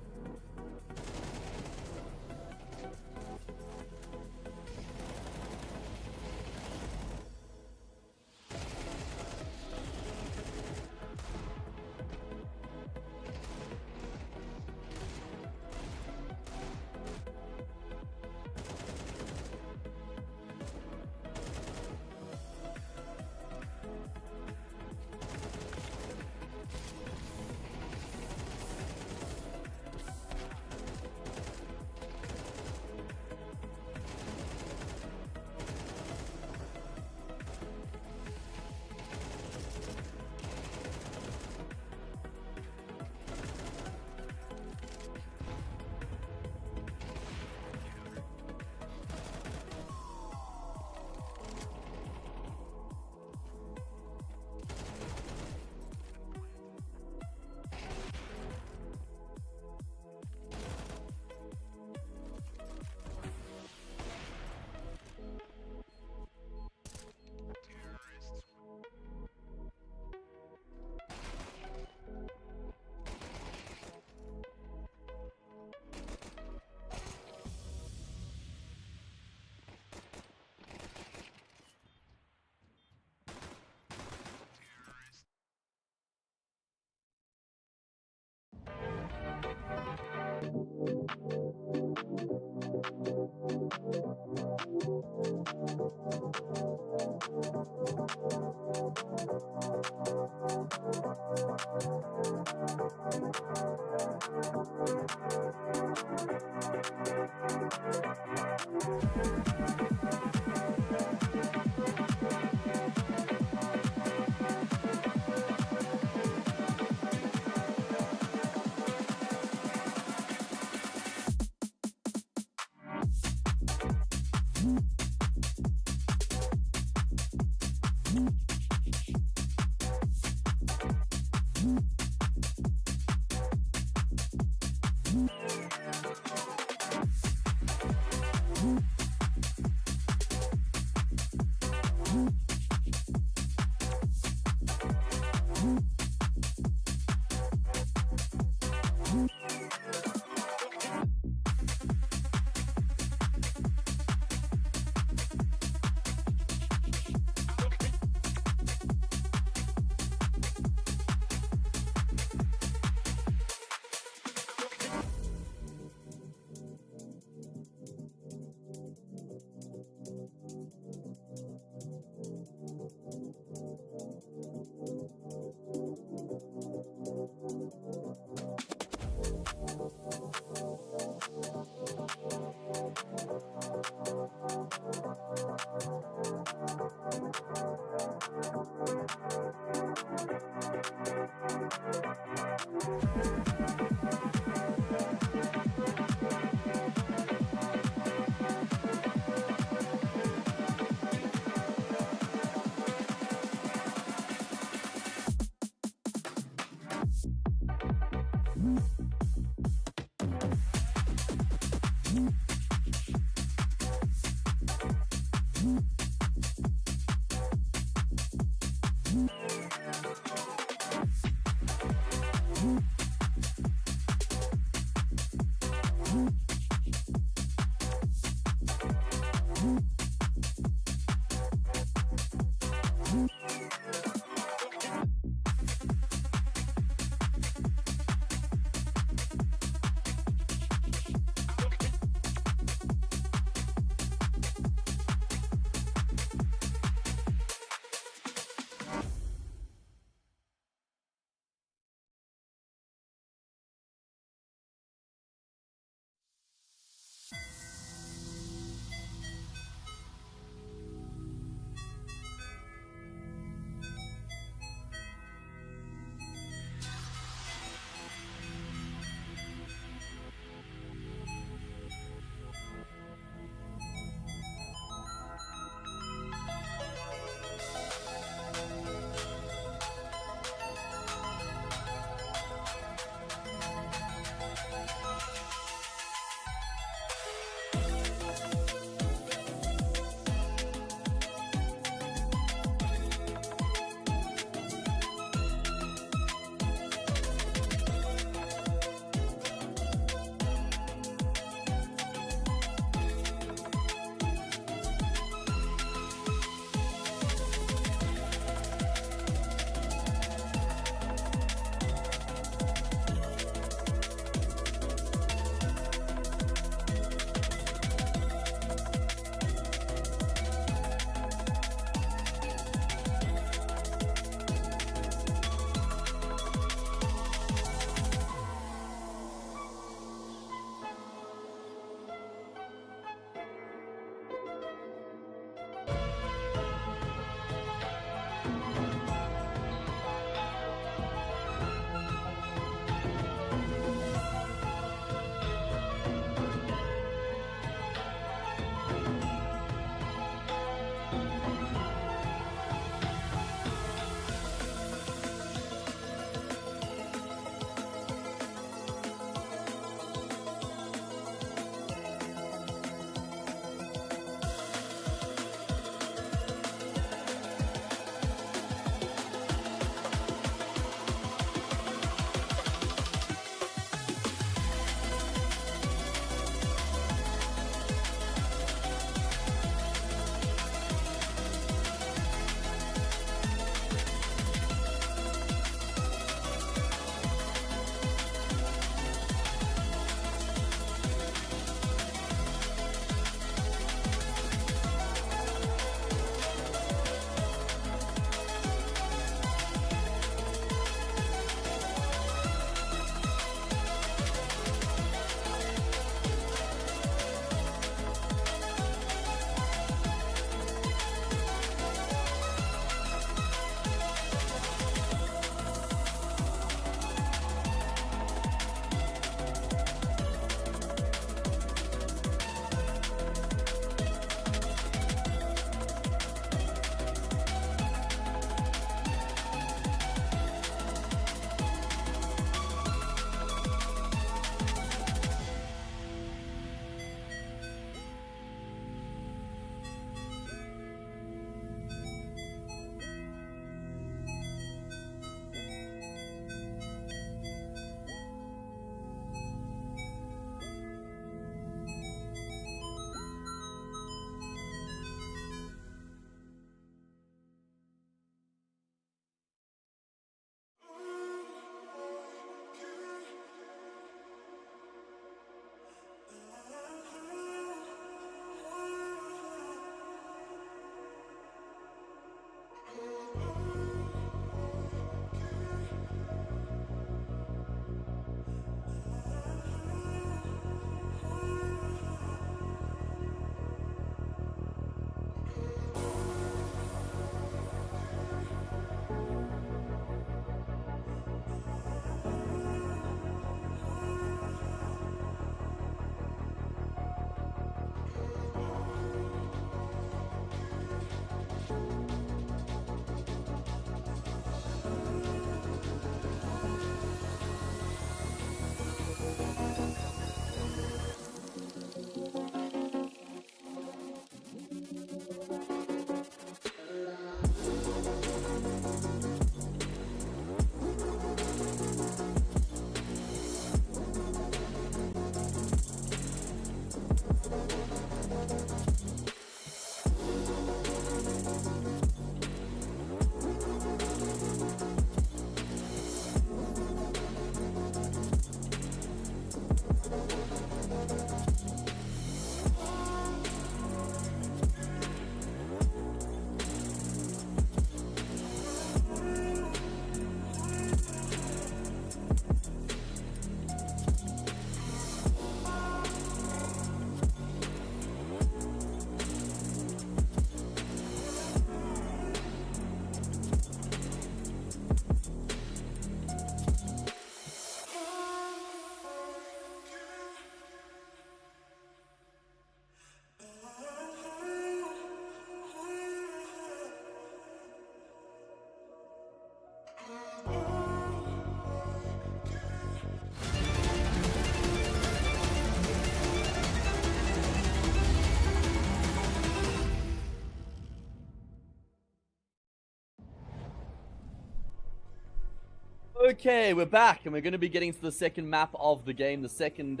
Okay, we're back, and we're going to be getting to the second map of the game. The second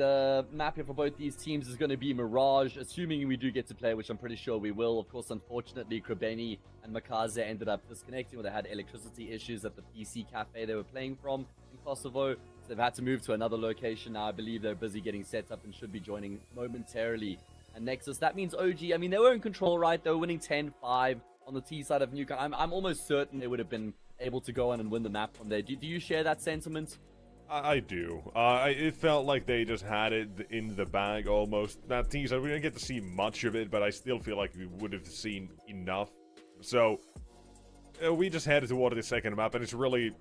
map here for both these teams is going to be Mirage, assuming we do get to play, which I'm pretty sure we will. Of course, unfortunately, Krabeni and Makaze ended up disconnecting, or they had electricity issues at the PC cafe they were playing from in Kosovo. So they've had to move to another location now. I believe they're busy getting set up and should be joining momentarily. And Nexus, that means OG. I mean, they were in control, right? They were winning 10-5 on the T side of Nuke. I'm almost certain they would have been able to go on and win the map from there. Do you share that sentiment? I do. It felt like they just had it in the bag almost. That tease, we didn't get to see much of it, but I still feel like we would have seen enough. So, we just headed toward the second map, and it's really...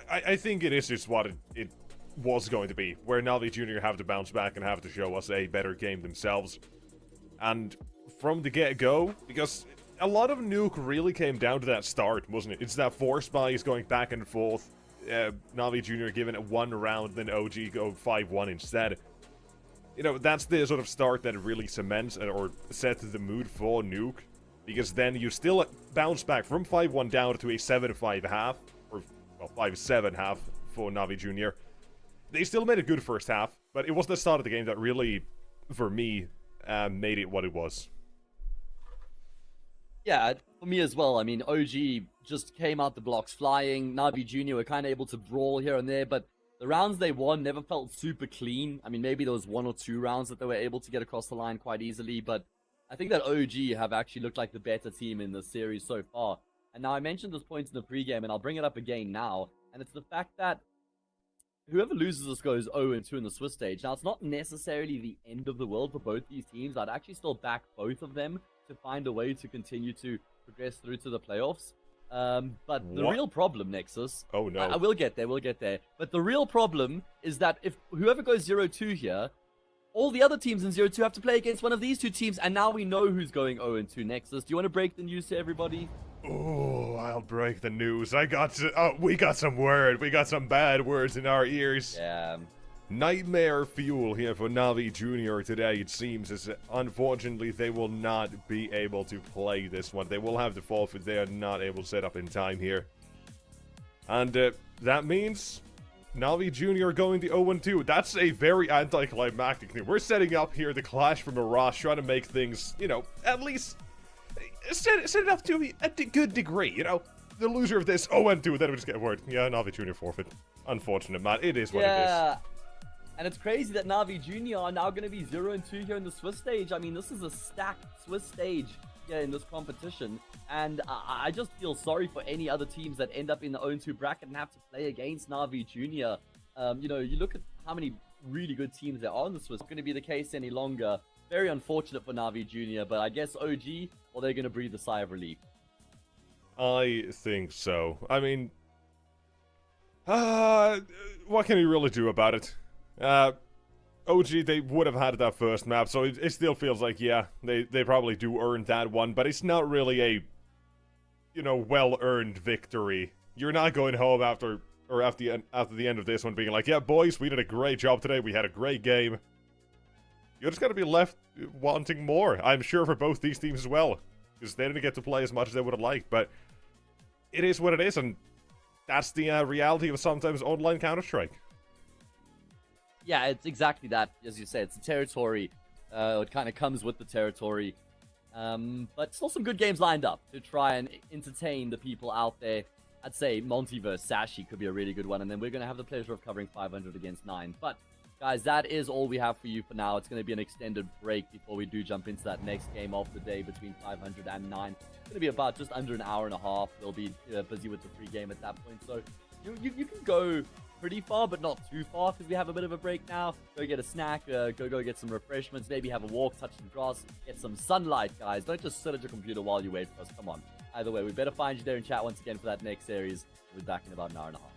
I think it is just what it was going to be, where Navi Jr. have to bounce back and have to show us a better game themselves. And from the get-go, because... a lot of Nuke really came down to that start, wasn't it? It's that force buys going back and forth. Navi Jr. giving it one round, then OG go 5-1 instead. You know, that's the sort of start that really cements or sets the mood for Nuke. Because then you still bounce back from 5-1 down to a 7-5 half. Or, well, 5-7 half for Navi Jr. They still made a good first half, but it was the start of the game that really, for me, made it what it was. Yeah, for me as well. I mean, OG just came out the blocks flying. Navi Jr. were kind of able to brawl here and there, but the rounds they won never felt super clean. I mean, maybe there was 1 or 2 rounds that they were able to get across the line quite easily, but I think that OG have actually looked like the better team in the series so far. And now I mentioned this point in the pregame, and I'll bring it up again now, and it's the fact that whoever loses this goes 0-2 in the Swiss stage. Now, it's not necessarily the end of the world for both these teams. I'd actually still back both of them to find a way to continue to progress through to the playoffs. But the real problem, Nexus... Oh, no. I will get there, we'll get there. But the real problem is that if whoever goes 0-2 here, all the other teams in 0-2 have to play against one of these two teams, and now we know who's going 0-2, Nexus. Do you want to break the news to everybody? Oh, I'll break the news. We got some word. We got some bad words in our ears. Yeah. Nightmare fuel here for Navi Jr. today, it seems, as unfortunately they will not be able to play this one. They will have the forfeit. They are not able to set up in time here. And that means Navi Jr. going the 0-2. That's a very anticlimactic thing. We're setting up here the clash for Mirage, trying to make things, you know, at least set it up to a good degree, you know. The loser of this 0-2, then we just get a word. Yeah, Navi Jr. forfeit. Unfortunate, man. It is what it is. And it's crazy that Navi Jr. are now going to be 0-2 here in the Swiss stage. I mean, this is a stacked Swiss stage here in this competition. And I just feel sorry for any other teams that end up in the 0-2 bracket and have to play against Navi Jr. You know, you look at how many really good teams there are in the Swiss. It's not going to be the case any longer. Very unfortunate for Navi Jr. But I guess OG, well, they're going to breathe a sigh of relief. I think so. I mean, what can you really do about it? OG, they would have had that first map, so it still feels like, yeah, they probably do earn that one, but it's not really a, you know, well-earned victory. You're not going home after the end of this one being like, yeah, boys, we did a great job today, we had a great game. You're just gonna be left wanting more, I'm sure, for both these teams as well, because they didn't get to play as much as they would have liked, but it is what it is, and that's the reality of sometimes online Counter-Strike. Yeah, it's exactly that, as you say. It's the territory. It kind of comes with the territory. But still some good games lined up to try and entertain the people out there. I'd say Multiverse Sashi could be a really good one. And then we're going to have the pleasure of covering 500 against 9. But, guys, that is all we have for you for now. It's going to be an extended break before we do jump into that next game of the day between 500 and 9. It's going to be about just under an hour and a half. They'll be busy with the pregame at that point. So you can go pretty far, but not too far, because we have a bit of a break now. Go get a snack, go get some refreshments, maybe have a walk, touch some grass, get some sunlight, guys. Don't just sit at your computer while you wait for us. Come on. Either way, we better find you there in chat once again for that next series. We'll be back in about an hour and a half.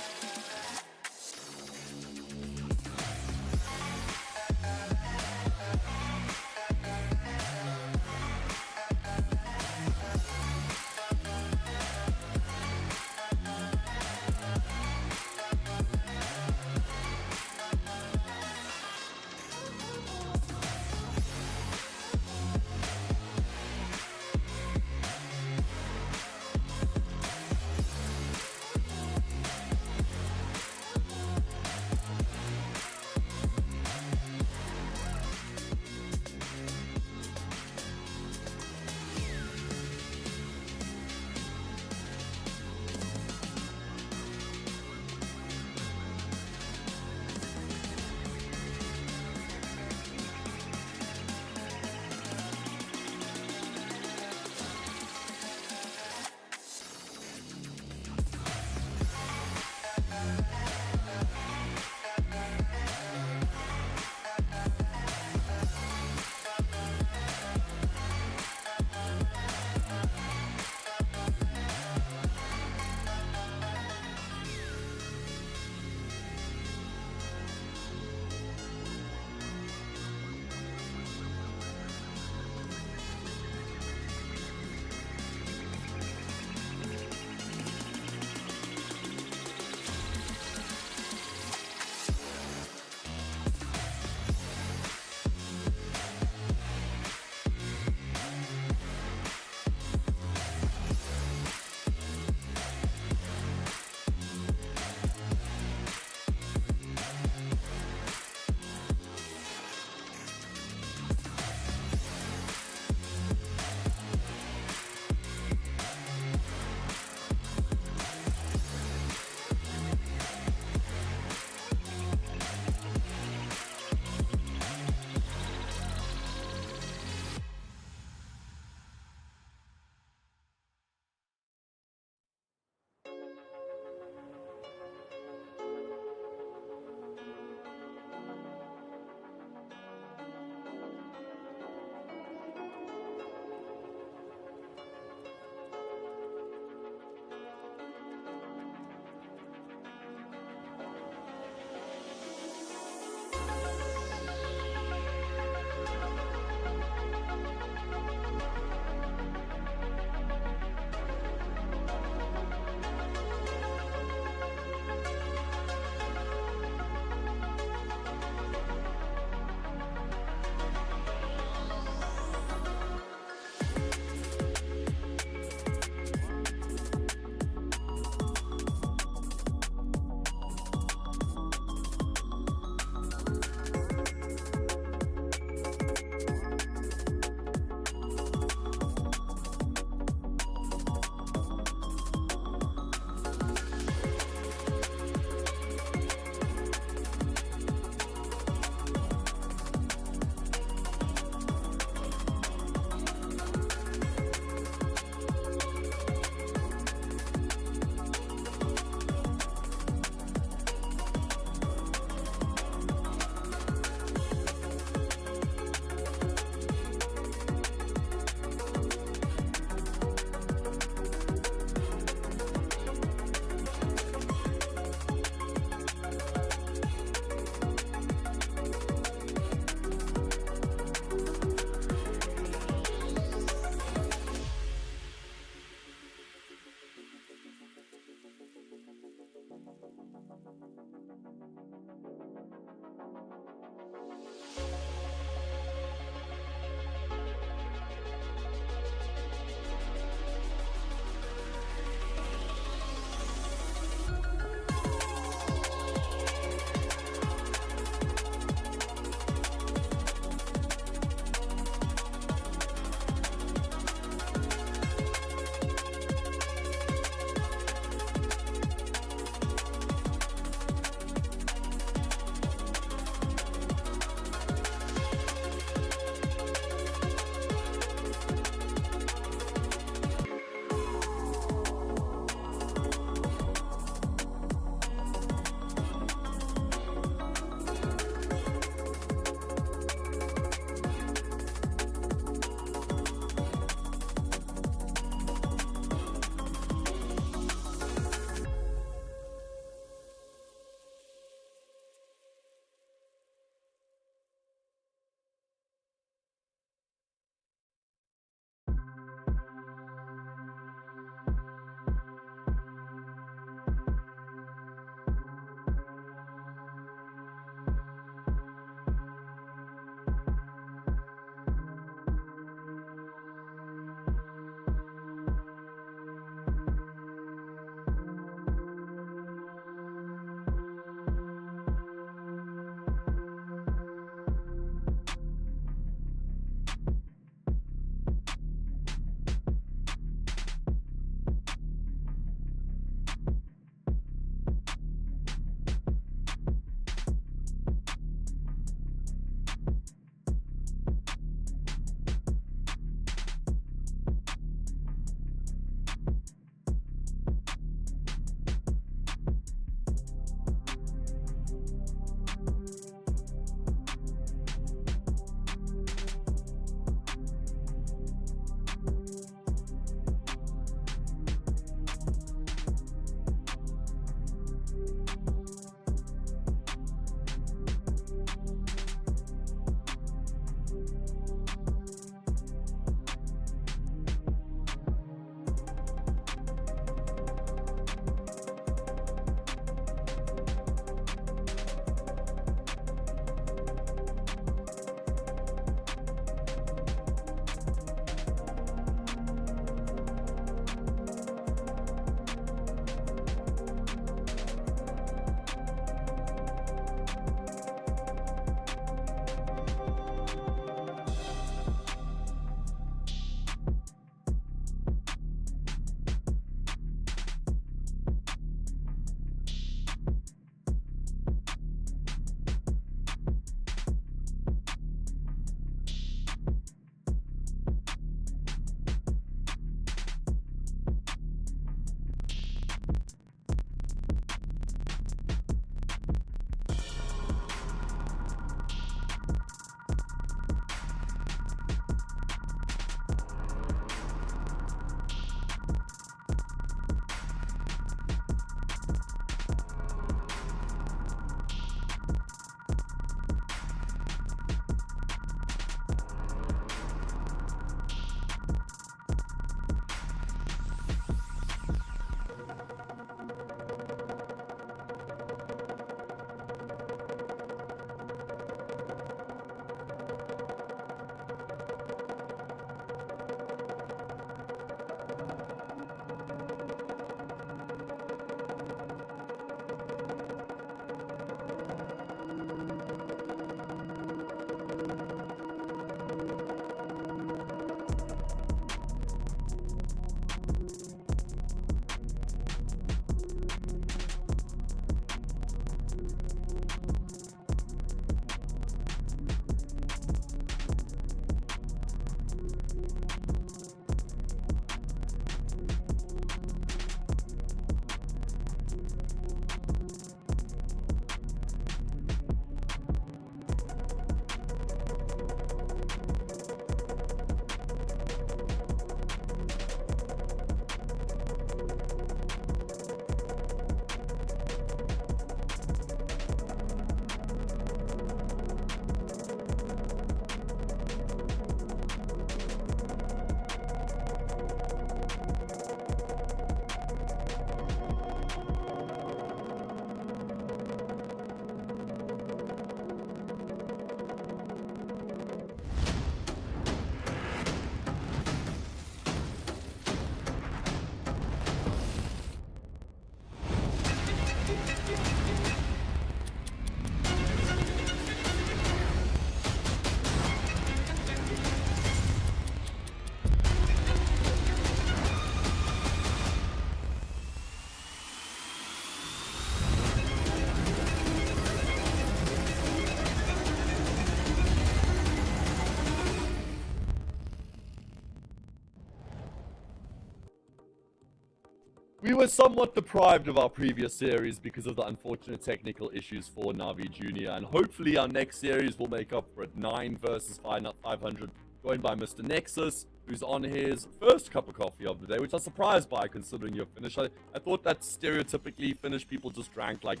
We were somewhat deprived of our previous series because of the unfortunate technical issues for Navi Jr. And hopefully our next series will make up for it. 9 versus 500, joined by Mr. Nexus, who's on his first cup of coffee of the day, which I was surprised by considering your finish. I thought that stereotypically Finnish people just drank like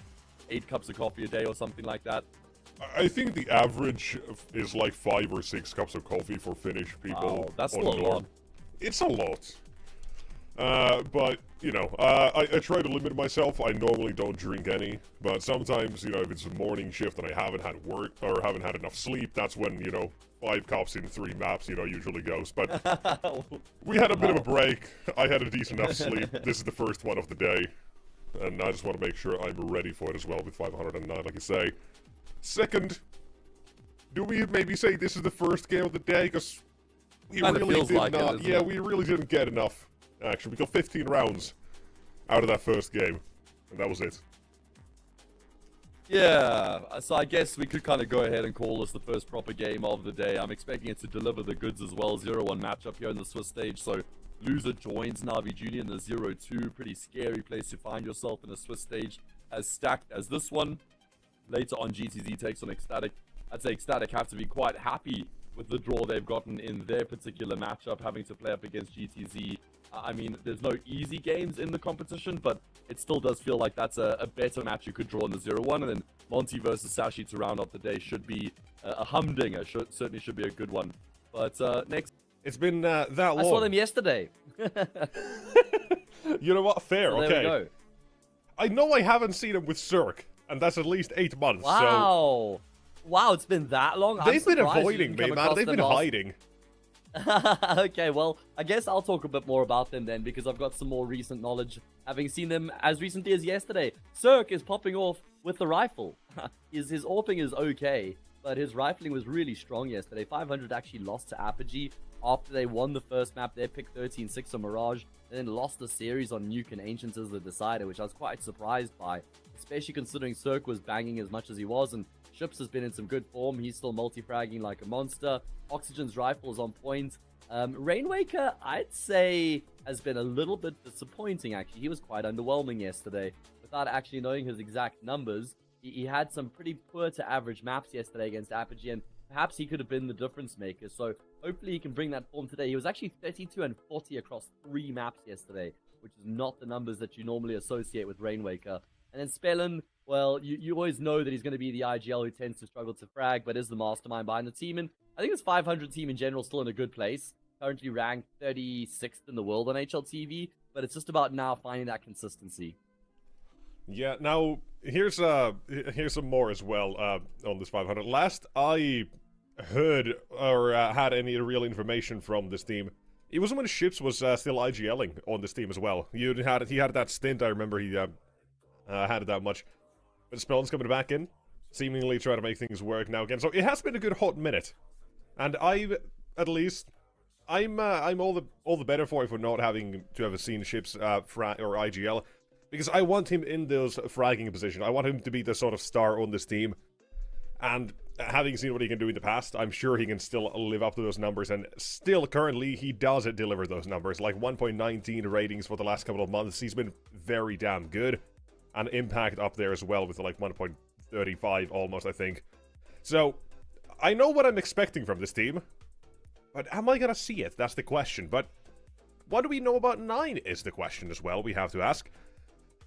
8 cups of coffee a day or something like that. I think the average is like 5 or 6 cups of coffee for Finnish people. Wow, that's on a lot. It's a lot. But, you know, I try to limit myself. I normally don't drink any. But sometimes, you know, if it's a morning shift and I haven't had work or haven't had enough sleep, that's when, you know, 5 cups in 3 maps, you know, usually goes. But we had a bit of a break. I had a decent enough sleep. This is the first one of the day. And I just want to make sure I'm ready for it as well with 509, like you say. Second, do we maybe say this is the first game of the day? Because we really did not. Yeah, we really didn't get enough action. We got 15 rounds out of that first game, and that was it. Yeah, so I guess we could kind of go ahead and call this the first proper game of the day. I'm expecting it to deliver the goods as well. 0-1 matchup here in the Swiss stage, so loser joins Navi Jr. in the 0-2. Pretty scary place to find yourself in a Swiss stage as stacked as this one. Later on, GTZ takes on Ecstatic. I'd say Ecstatic have to be quite happy with the draw they've gotten in their particular matchup, having to play up against GTZ. I mean, there's no easy games in the competition, but it still does feel like that's a better match you could draw in the 0-1. And then Monty versus Sashi to round up the day should be a humdinger. Certainly should be a good one. But next... It's been that long. I saw them yesterday. You know what? Fair, so okay. There we go. I know I haven't seen him with Cirque, and that's at least 8 months, wow. so... Wow, it's been that long? They've been avoiding me, man. They've been hiding. Okay, well, I guess I'll talk a bit more about them then, because I've got some more recent knowledge, having seen them as recently as yesterday. Cirque is popping off with the rifle. His AWPing is okay, but his rifling was really strong yesterday. 500 actually lost to Apogee after they won the first map. They picked 13-6 on Mirage, and then lost the series on Nuke and Ancients as the decider, which I was quite surprised by, especially considering Cirque was banging as much as he was, and Ships has been in some good form. He's still multi-fragging like a monster. Oxygen's rifle is on point. Rainwaker, I'd say, has been a little bit disappointing, actually. He was quite underwhelming yesterday. Without actually knowing his exact numbers, he had some pretty poor to average maps yesterday against Apogee, and perhaps he could have been the difference maker. So hopefully he can bring that form today. He was actually 32 and 40 across 3 maps yesterday, which is not the numbers that you normally associate with Rainwaker. And then Spellin, well, you always know that he's going to be the IGL who tends to struggle to frag, but is the mastermind behind the team. And I think this 500 team in general is still in a good place. Currently ranked 36th in the world on HLTV, but it's just about now finding that consistency. Yeah, now, here's some more as well on this 500. Last I heard or had any real information from this team, it was when Ships was still IGLing on this team as well. He had that stint, I remember he had it that much. But Spellin's coming back in, seemingly trying to make things work now again. So it has been a good hot minute. And I'm all the better for not having to have seen Ships or IGL, because I want him in those fragging positions. I want him to be the sort of star on this team. And having seen what he can do in the past, I'm sure he can still live up to those numbers. And still, currently, he does deliver those numbers. Like 1.19 ratings for the last couple of months. He's been very damn good. And impact up there as well with like 1.35 almost, I think. So, I know what I'm expecting from this team. But am I gonna see it? That's the question. But what do we know about 9 is the question as well, we have to ask.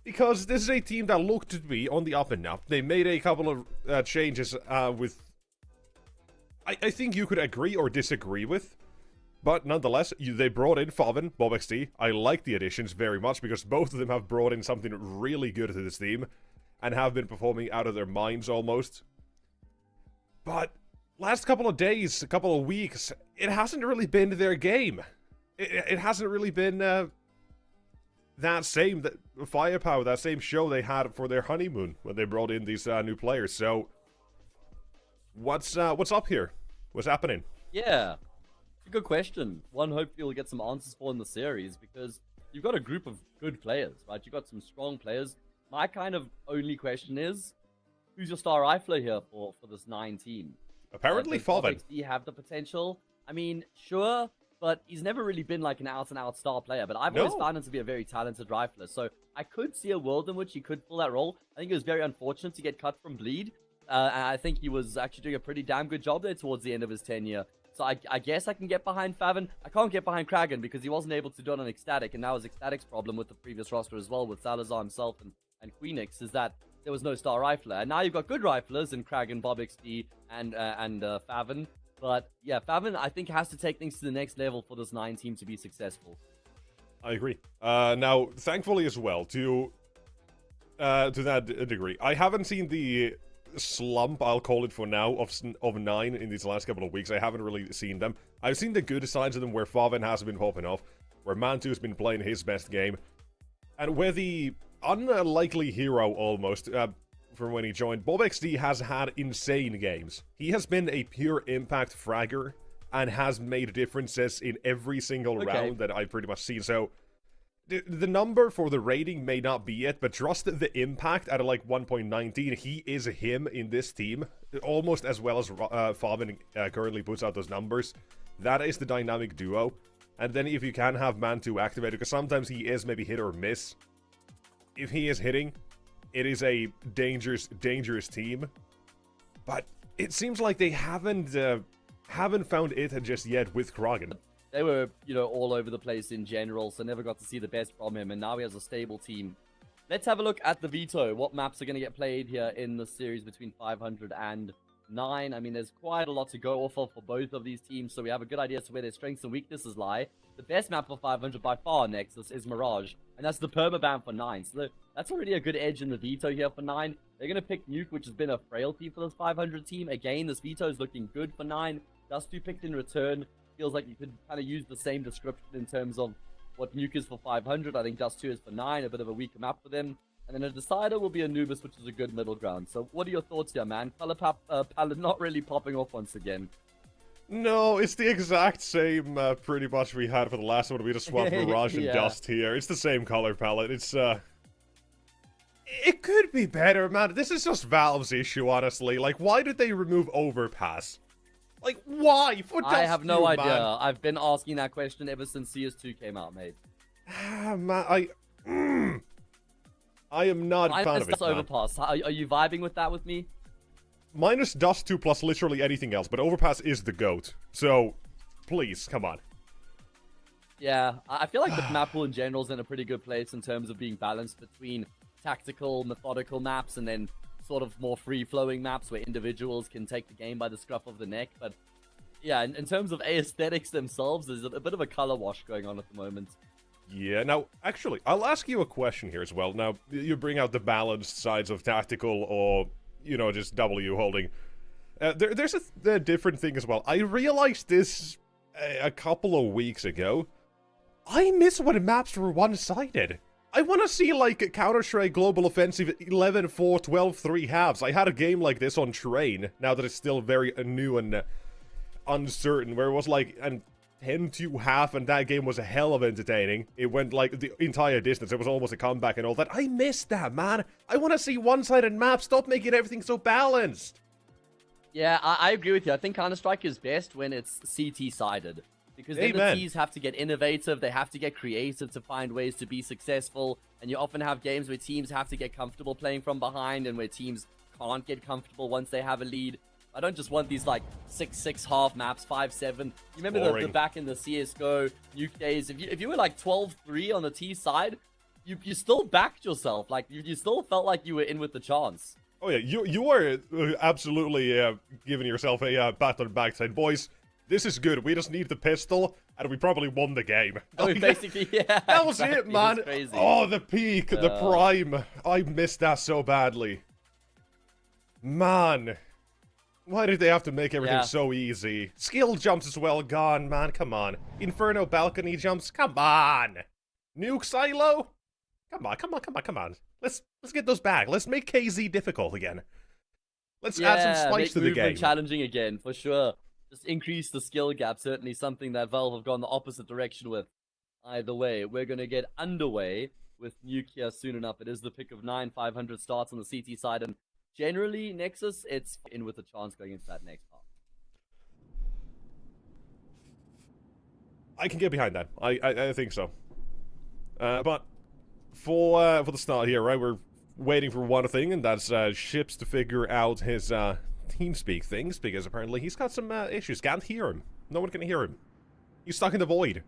Because this is a team that looked to be on the up and up. They made a couple of changes with... I think you could agree or disagree with. But nonetheless, they brought in Favin, Bob XT. I like the additions very much because both of them have brought in something really good to this team. And have been performing out of their minds almost. But last couple of days, a couple of weeks, it hasn't really been their game. It hasn't really been that same firepower, that same show they had for their honeymoon when they brought in these new players. So, what's up here? What's happening? Yeah, it's a good question. One hopefully we'll get some answers for in the series, because you've got a group of good players, right? You've got some strong players. My kind of only question is, who's your star rifler here for this 9 team? Apparently, Favin. Do you have the potential? I mean, sure, but he's never really been like an out-and-out star player. But I've always No. found him to be a very talented rifler, so I could see a world in which he could fill that role. I think it was very unfortunate to get cut from Bleed, and I think he was actually doing a pretty damn good job there towards the end of his tenure. So I guess I can get behind Favin. I can't get behind Kragan because he wasn't able to do it on Ecstatic, and that was Ecstatic's problem with the previous roster as well, with Salazar himself and Queenix, is that there was no star rifler. And now you've got good riflers in Kragan, Bob XD, and Favin. But yeah, Favin, I think, has to take things to the next level for this 9 team to be successful. I agree. Now, thankfully as well, to that degree, I haven't seen the slump, I'll call it for now, of 9 in these last couple of weeks. I haven't really seen them. I've seen the good sides of them where Favin has been popping off, where Mantu has been playing his best game, and where the unlikely hero almost from when he joined, Bob XD, has had insane games. He has been a pure impact fragger and has made differences in every single round that I've pretty much seen. So the number for the rating may not be it, but just the impact at like 1.19, he is him in this team, almost as well as Favin currently puts out those numbers. That is the dynamic duo. And then if you can have Mantu activated, because sometimes he is maybe hit or miss. If he is hitting, it is a dangerous team. But it seems like they haven't found it just yet with Kragan. They were, all over the place in general, so never got to see the best from him, and now he has a stable team. Let's have a look at the Veto. What maps are going to get played here in the series between 500 and 9? I mean, there's quite a lot to go off of for both of these teams, so we have a good idea as to where their strengths and weaknesses lie. The best map for 500 by far, Nexus, is Mirage, and that's the permaban for 9. So that's already a good edge in the Veto here for 9. They're going to pick Nuke, which has been a frailty for this 500 team. Again, this Veto is looking good for 9. Dust2 picked in return. Feels like you could kind of use the same description in terms of what Nuke is for 500. I think Dust2 is for 9, a bit of a weaker map for them. And then a decider will be Anubis, which is a good middle ground. So what are your thoughts here, man? Color palette not really popping off once again. No, it's the exact same pretty much we had for the last one. We just swapped Mirage and Dust here. It's the same color palette. It's it could be better, man. This is just Valve's issue, honestly. Like, why did they remove Overpass? Like, why? For Dust2, I have no idea. man. I've been asking that question ever since CS2 came out, mate. Ah, man, I am not a fan of it, man. Overpass. Are you vibing with that with me? Minus Dust2 plus literally anything else, but Overpass is the GOAT. So, please, come on. Yeah, I feel like the map pool in general is in a pretty good place in terms of being balanced between tactical, methodical maps and then sort of more free-flowing maps where individuals can take the game by the scruff of the neck. But yeah, in terms of aesthetics themselves, there's a bit of a color wash going on at the moment. Yeah, now, actually, I'll ask you a question here as well. Now, you bring out the balanced sides of tactical or, just W holding. There's a different thing as well. I realized this a couple of weeks ago. I miss when maps were one-sided. I want to see, like, Counter-Strike Global Offensive 11-4, 12-3 halves. I had a game like this on Train, now that it's still very new and uncertain, where it was, like, an 10-2 half, and that game was a hell of entertaining. It went, like, the entire distance. It was almost a comeback and all that. I miss that, man. I want to see one-sided maps. Stop making everything so balanced. Yeah, I agree with you. I think Counter-Strike is best when it's CT-sided. Because then the T's have to get innovative, they have to get creative to find ways to be successful, and you often have games where teams have to get comfortable playing from behind, and where teams can't get comfortable once they have a lead. I don't just want these, like, 6-6 half maps, 5-7. You remember the back in the CSGO Nuke days, if you were, like, 12-3 on the T side, you still backed yourself. Like, you still felt like you were in with the chance. Oh yeah, you are absolutely giving yourself a pat on the backside. Boys, this is good. We just need the pistol, and we probably won the game. Oh, basically, yeah. That was it, man. Crazy. Oh, the peak, the prime. I missed that so badly. Man. Why did they have to make everything so easy? Skill jumps as well gone, man. Come on. Inferno balcony jumps. Come on. Nuke silo. Come on. Let's get those back. Let's make KZ difficult again. Let's add some spice to the game. Challenging again, for sure. Just increase the skill gap, certainly something that Valve have gone the opposite direction with. Either way, we're going to get underway with Nuke here soon enough. It is the pick of 9, 500 starts on the CT side, and generally, Nexus, it's in with a chance going into that next half. I can get behind that. I think so. But for the start here, right, we're waiting for one thing, and that's Ships to figure out his TeamSpeak things, because apparently he's got some issues. Can't hear him. No one can hear him. He's stuck in the void.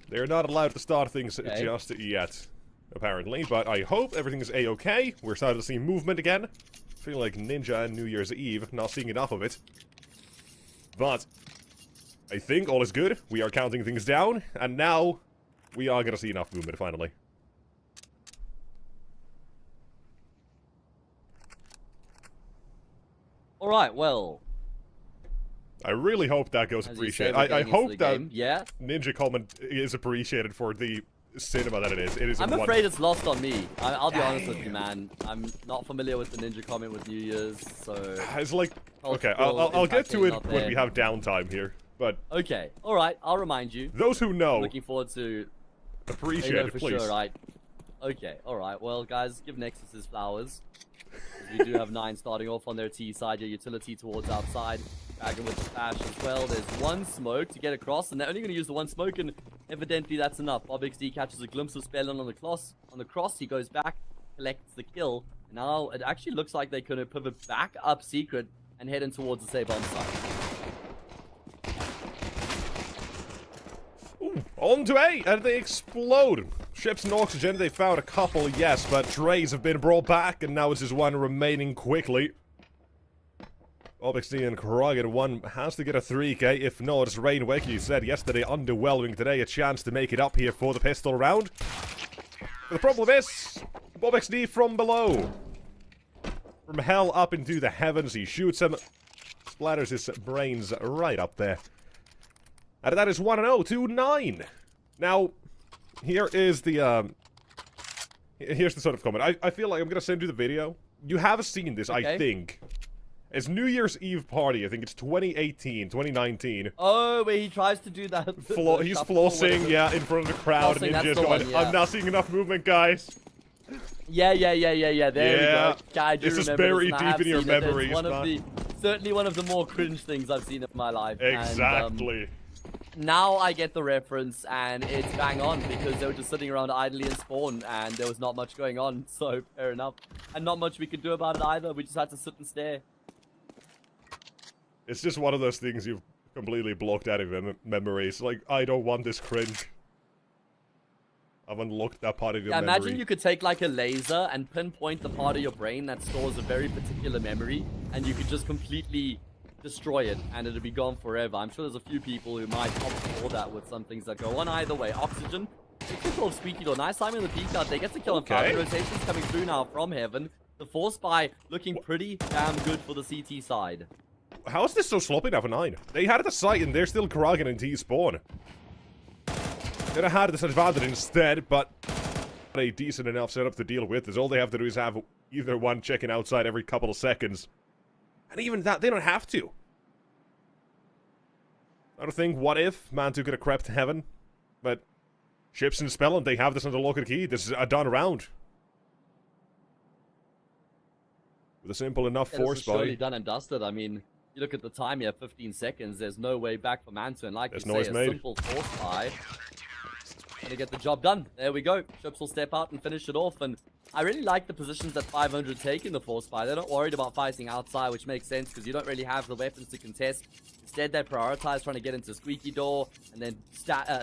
They're not allowed to start things just yet, apparently, but I hope everything is a-okay. We're starting to see movement again. Feeling like Ninja and New Year's Eve, not seeing enough of it. But I think all is good. We are counting things down, and now we are gonna see enough movement finally. Alright, well. I really hope that goes appreciated. I hope that yeah? Ninja comment is appreciated for the cinema that it is. It is. I'm afraid it's lost on me. I'll be honest with you, man. I'm not familiar with the Ninja comment with New Year's, so... It's like... Okay, I'll get to it when we have downtime here, but... Okay, alright, I'll remind you. Those who know... Looking forward to... Appreciate it, for please. sure, right? Okay, alright, well, guys, give Nexus his flowers. We do have 9 starting off on their T side, your utility towards outside. Dragon with the flash as well. There's one smoke to get across, and they're only going to use the one smoke, and evidently that's enough. BobXD catches a glimpse of Spellin on the cross. He goes back, collects the kill. Now it actually looks like they could pivot back up secret and head in towards the save bomb site. Ooh, on to A, and they explode. Ships and oxygen, they found a couple, yes, but trays have been brought back, and now it's just one remaining quickly. BobXD and Krogan, one has to get a 3k, if not, as Rain Wakey said yesterday, underwhelming today, a chance to make it up here for the pistol round. But the problem is, BobXD from below. From hell up into the heavens, he shoots him, splatters his brains right up there. And that is 1-0 to 9. Now, here is the, here's the sort of comment. I feel like I'm gonna send you the video. You have seen this, okay. I think. It's New Year's Eve party. I think it's 2018, 2019. Oh, where he tries to do that. He's flossing, yeah, in front of the crowd. Flossing, Ninja's going, going, I'm not seeing enough movement, guys. Yeah. There we go. I do this is remember buried this, deep in your memories, man. Certainly one of the more cringe things I've seen in my life. Exactly. And, now I get the reference, and it's bang on, because they were just sitting around idly in spawn, and there was not much going on, so fair enough. And not much we could do about it either, we just had to sit and stare. It's just one of those things you've completely blocked out of your memories. Like, I don't want this cringe. I've unlocked that part of your memory. Imagine you could take like a laser and pinpoint the part of your brain that stores a very particular memory, and you could just completely destroy it, and it'll be gone forever. I'm sure there's a few people who might opt for that with some things that go on either way. Oxygen, takes control of Squeaky Door. Nice timing on the peek out. They get the kill on fire. Rotations coming through now from heaven. The Force Spy looking pretty damn good for the CT side. How is this so sloppy now for 9? They had the site and they're still Krogan in T-spawn. They'd have had this advantage instead, but a decent enough setup to deal with, is all they have to do is have either one checking outside every couple of seconds. And even that, they don't have to. I don't think, what if Mantu could have crept to heaven? But Ships and Spellin, they have this under lock and key. This is a done round. With a simple enough force by. Surely done and dusted. I mean, you look at the time here, 15 seconds. There's no way back for Mantu, and like you say, a simple force buy. Gonna get the job done. There we go. Ships will step out and finish it off, and I really like the positions that 500 take in the Force Spy. They're not worried about fighting outside, which makes sense because you don't really have the weapons to contest. Instead, they prioritize trying to get into Squeaky Door and then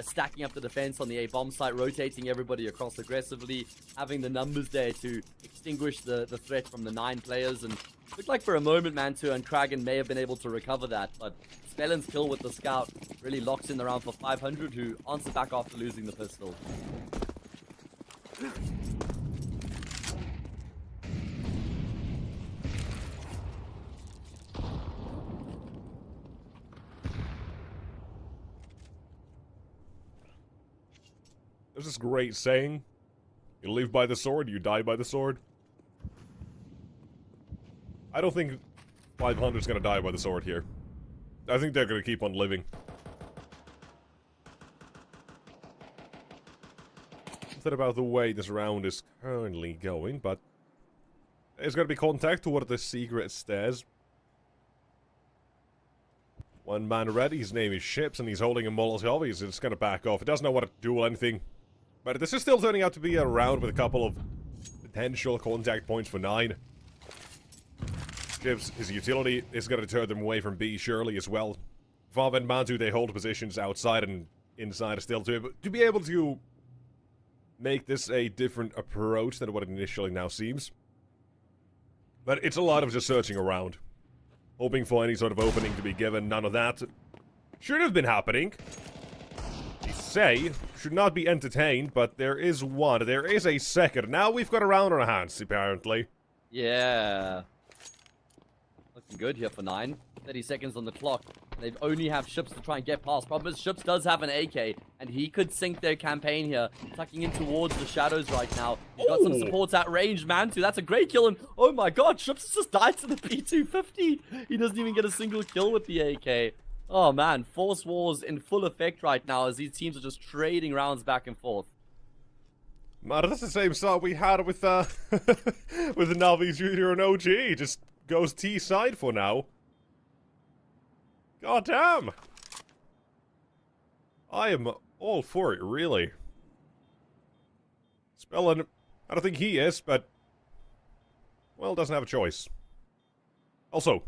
stacking up the defense on the A bomb site, rotating everybody across aggressively, having the numbers there to extinguish the threat from the 9 players. And it looked like for a moment, Mantu and Kragan may have been able to recover that, but Spellin's kill with the scout really locks in the round for 500, who answer back after losing the pistol. There's this great saying, you live by the sword, you die by the sword. I don't think 500's gonna die by the sword here. I think they're gonna keep on living. Not about the way this round is currently going, but there's gonna be contact toward the secret stairs. One man ready, his name is Ships, and he's holding a Molotov. He's just gonna back off. He doesn't know what to do or anything. But this is still turning out to be a round with a couple of potential contact points for 9. Ships, his utility is gonna deter them away from B, surely, as well. Vav and Mantu, they hold positions outside and inside still to be able to make this a different approach than what it initially now seems. But it's a lot of just searching around. Hoping for any sort of opening to be given. None of that should have been happening. They say, should not be entertained, but there is one. There is a second. Now we've got a round on our hands, apparently. Yeah. Looking good here for 9. 30 seconds on the clock. They only have Ships to try and get past. Problem is, Ships does have an AK, and he could sink their campaign here. Tucking in towards the shadows right now. He's got some supports at range, man, too. That's a great kill, and oh my god, Ships just died to the P250. He doesn't even get a single kill with the AK. Oh man, Force Wars in full effect right now as these teams are just trading rounds back and forth. Man, that's the same start we had with with the Navi Junior and OG. Just goes T side for now. God damn! I am all for it, really. Spellin, I don't think he is, but well, doesn't have a choice. Also,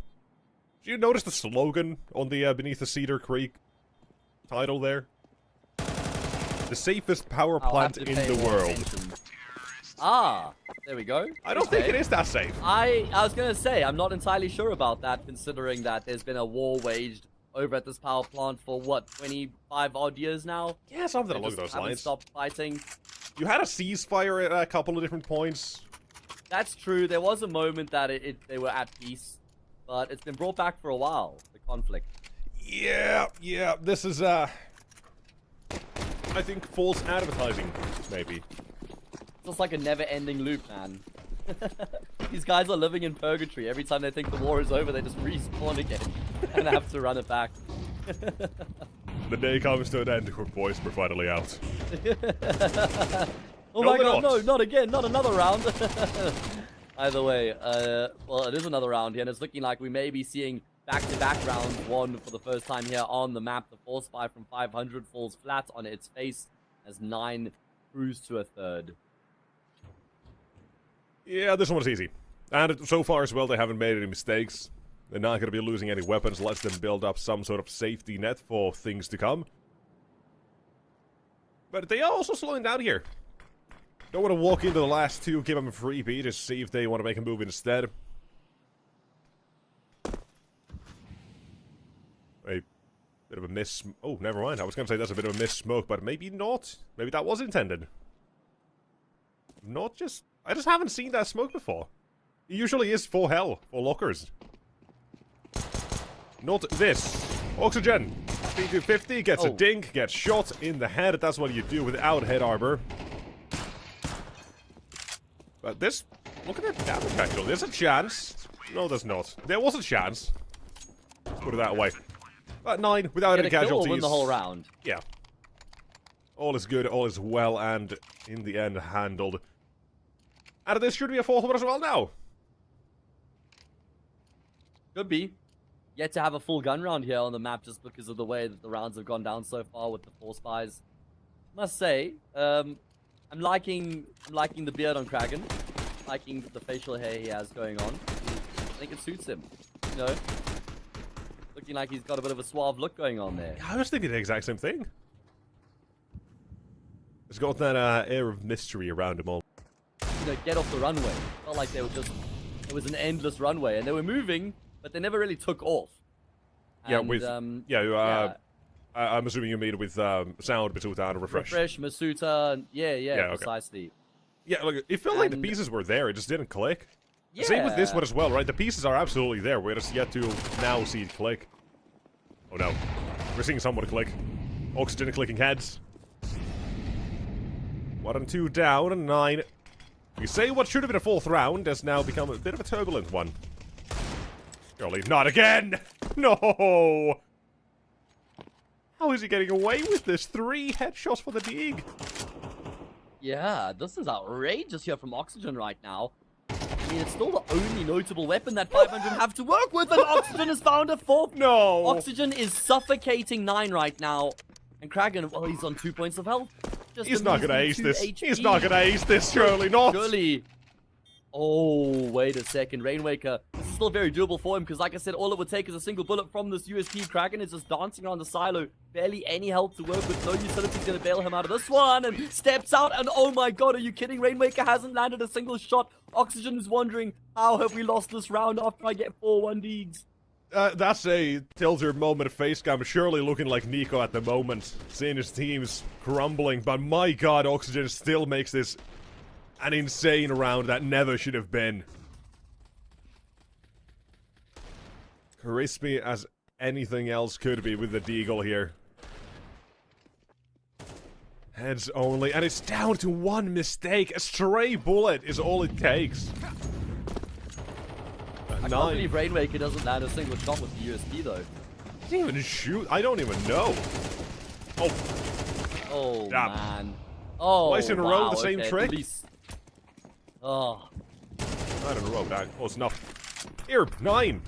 did you notice the slogan on the Beneath the Cedar Creek title there? The safest power plant in the world. Ah, there we go. I don't think it is that safe. I was gonna say, I'm not entirely sure about that, considering that there's been a war waged over at this power plant for, what, 25 odd years now? Yeah, something along those lines. Stopped fighting. You had a ceasefire at a couple of different points. That's true. There was a moment that they were at peace, but it's been brought back for a while, the conflict. Yeah, this is, I think false advertising, maybe. It's just like a never-ending loop, man. These guys are living in purgatory. Every time they think the war is over, they just respawn again and have to run it back. The day comes to an end, boys. We're finally out. Oh my god, no, not again, not another round. Either way, well, it is another round here, and it's looking like we may be seeing back-to-back round 1 for the first time here on the map. The Force 5 from 500 falls flat on its face as 9 cruise to a third. Yeah, this one was easy. And so far as well, they haven't made any mistakes. They're not going to be losing any weapons. Let them build up some sort of safety net for things to come. But they are also slowing down here. Don't want to walk into the last 2, give them a freebie, just see if they want to make a move instead. A bit of a miss. Oh, never mind. I was going to say that's a bit of a miss smoke, but maybe not. Maybe that was intended. Not just... I just haven't seen that smoke before. It usually is for hell, for lockers. Not this. Oxygen. P250 gets a dink, gets shot in the head. That's what you do without head armor. But this... Look at that damage actually. There's a chance. No, there's not. There was a chance. Put it that way. But 9 without any casualties. Win the whole round. Yeah. All is good, all is well, and in the end handled. And this should be a 4th one as well now. Could be. Yet to have a full gun round here on the map just because of the way that the rounds have gone down so far with the 4 spies. Must say, I'm liking the beard on Kraken. Liking the facial hair he has going on. I think it suits him. You know? Looking like he's got a bit of a suave look going on there. I was thinking the exact same thing. It's got that air of mystery around him all. You know, get off the runway. Felt like they were just... It was an endless runway, and they were moving, but they never really took off. And, yeah, with... I'm assuming you mean with Sound, Masuta, and Refresh. Refresh, Masuta, yeah, okay. precisely. Yeah, look, it felt like the pieces were there, it just didn't click. Yeah. Same with this one as well, right? The pieces are absolutely there, we're just yet to now see it click. Oh no. We're seeing someone click. Oxygen clicking heads. 1 and 2 down, and 9. You say what should have been a 4th round has now become a bit of a turbulent one. Surely not again! No! How is he getting away with this? 3 headshots for the dig. Yeah, this is outrageous here from Oxygen right now. I mean, it's still the only notable weapon that 500 have to work with, and Oxygen has found a fourth. No! Oxygen is suffocating 9 right now. And Kraken, well, he's on 2 points of health. Just He's not gonna ace 2 this. HP. He's not gonna ace this, surely not. Surely. Oh, wait a second. Rainwaker, this is still very doable for him because, like I said, all it would take is a single bullet from this USP. Kraken is just dancing around the silo. Barely any help to work with. No utility's going to bail him out of this one and steps out. And oh my god, are you kidding? Rainwaker hasn't landed a single shot. Oxygen is wondering, how have we lost this round after I get 4 1Ds? That's a tilter moment of face cam. Surely looking like Nico at the moment, seeing his team's crumbling. But my god, Oxygen still makes this an insane round that never should have been. Crispy as anything else could be with the Deagle here. Heads only, and it's down to 1 mistake. A stray bullet is all it takes. I can't believe Rainwaker doesn't land a single shot with the USP though. He didn't even shoot. I don't even know. Oh. Oh, Damn. man. Oh, Twice in a row, the same okay, trick? at least. Oh. Not in a row, that close enough. Here, 9.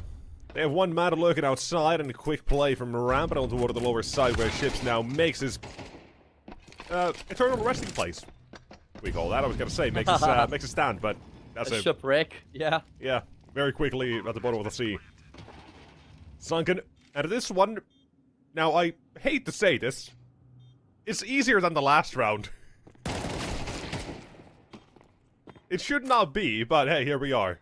They have 1 man lurking outside and a quick play from Ramp onto toward the lower side where Ships now makes his eternal resting place. We call that. I was gonna say makes his stand, but that's A shipwreck, yeah. Yeah, very quickly at the bottom of the sea. Sunken. And this one, now I hate to say this, it's easier than the last round. It should not be, but hey, here we are.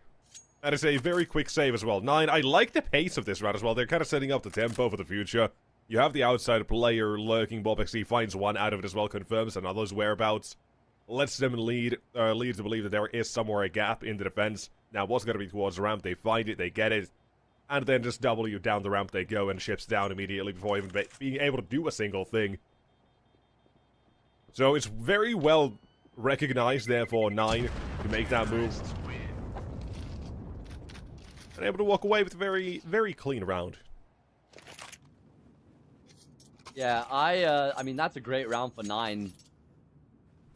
That is a very quick save as well. 9, I like the pace of this round as well. They're kind of setting up the tempo for the future. You have the outside player lurking. BobXC finds 1 out of it as well, confirms another's whereabouts. Lets them lead to believe that there is somewhere a gap in the defense. Now, what's going to be towards the ramp? They find it, they get it. And then just W down the ramp they go and Ships down immediately before even being able to do a single thing. So it's very well recognized there for 9 to make that move. And able to walk away with a very, very clean round. Yeah, I mean, that's a great round for 9.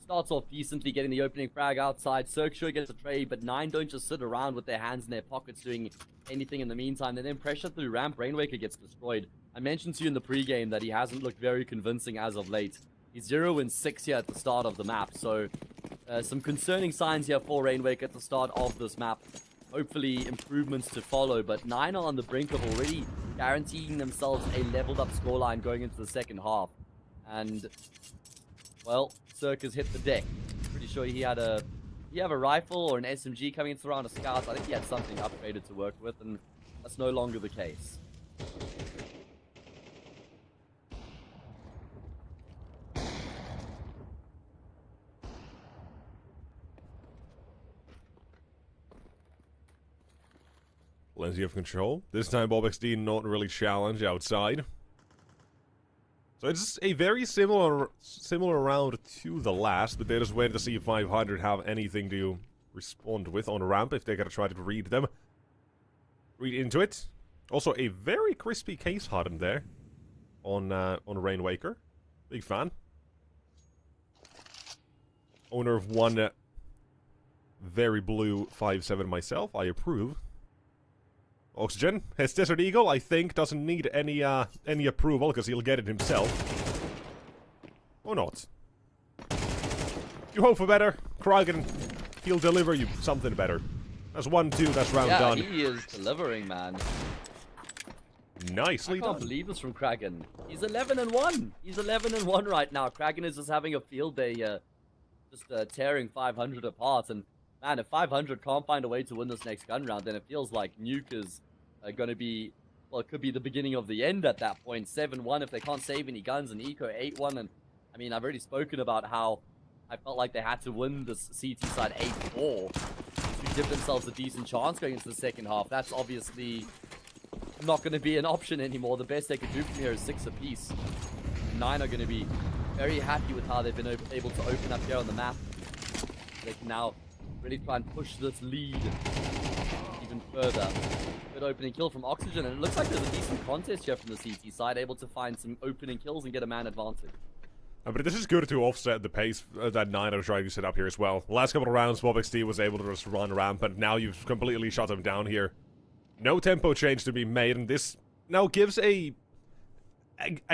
Starts off decently, getting the opening frag outside. Cirque sure gets a trade, but 9 don't just sit around with their hands in their pockets doing anything in the meantime. They then pressure through ramp. Rainwaker gets destroyed. I mentioned to you in the pregame that he hasn't looked very convincing as of late. He's 0-6 here at the start of the map, so some concerning signs here for Rainwaker at the start of this map. Hopefully improvements to follow, but 9 are on the brink of already guaranteeing themselves a leveled up scoreline going into the second half. And, well, Cirque has hit the deck. Pretty sure he had a rifle or an SMG coming into the round of scouts. I think he had something upgraded to work with, and that's no longer the case. Plenty of control. This time BobXD not really challenged outside. So it's a very similar round to the last, but they're just waiting to see if 500 have anything to respond with on ramp if they're gonna try to read them. Read into it. Also a very crispy case hardened there on Rainwaker. Big fan. Owner of 1 very blue 5.7 myself. I approve. Oxygen, his Desert Eagle, I think, doesn't need any approval, because he'll get it himself. Or not. You hope for better. Kraken, he'll deliver you something better. That's 1-2, that's round done. Yeah, he is delivering, man. Nicely I can't done. believe this from Kraken. He's 11-1. He's 11-1 right now. Kraken is just having a field day, just tearing 500 apart. And man, if 500 can't find a way to win this next gun round, then it feels like Nuke is going to be, well, it could be the beginning of the end at that point. 7-1 if they can't save any guns, and Eco 8-1. And I mean, I've already spoken about how I felt like they had to win this CT side 8-4 to give themselves a decent chance going into the second half. That's obviously not going to be an option anymore. The best they could do from here is 6 apiece. 9 are going to be very happy with how they've been able to open up here on the map. They can now really try and push this lead even further. Good opening kill from Oxygen, and it looks like there's a decent contest here from the CT side, able to find some opening kills and get a man advantage. But this is good to offset the pace that 9 are trying to set up here as well. Last couple of rounds, Bob XT was able to just run rampant. Now you've completely shut them down here. No tempo change to be made, and this now gives a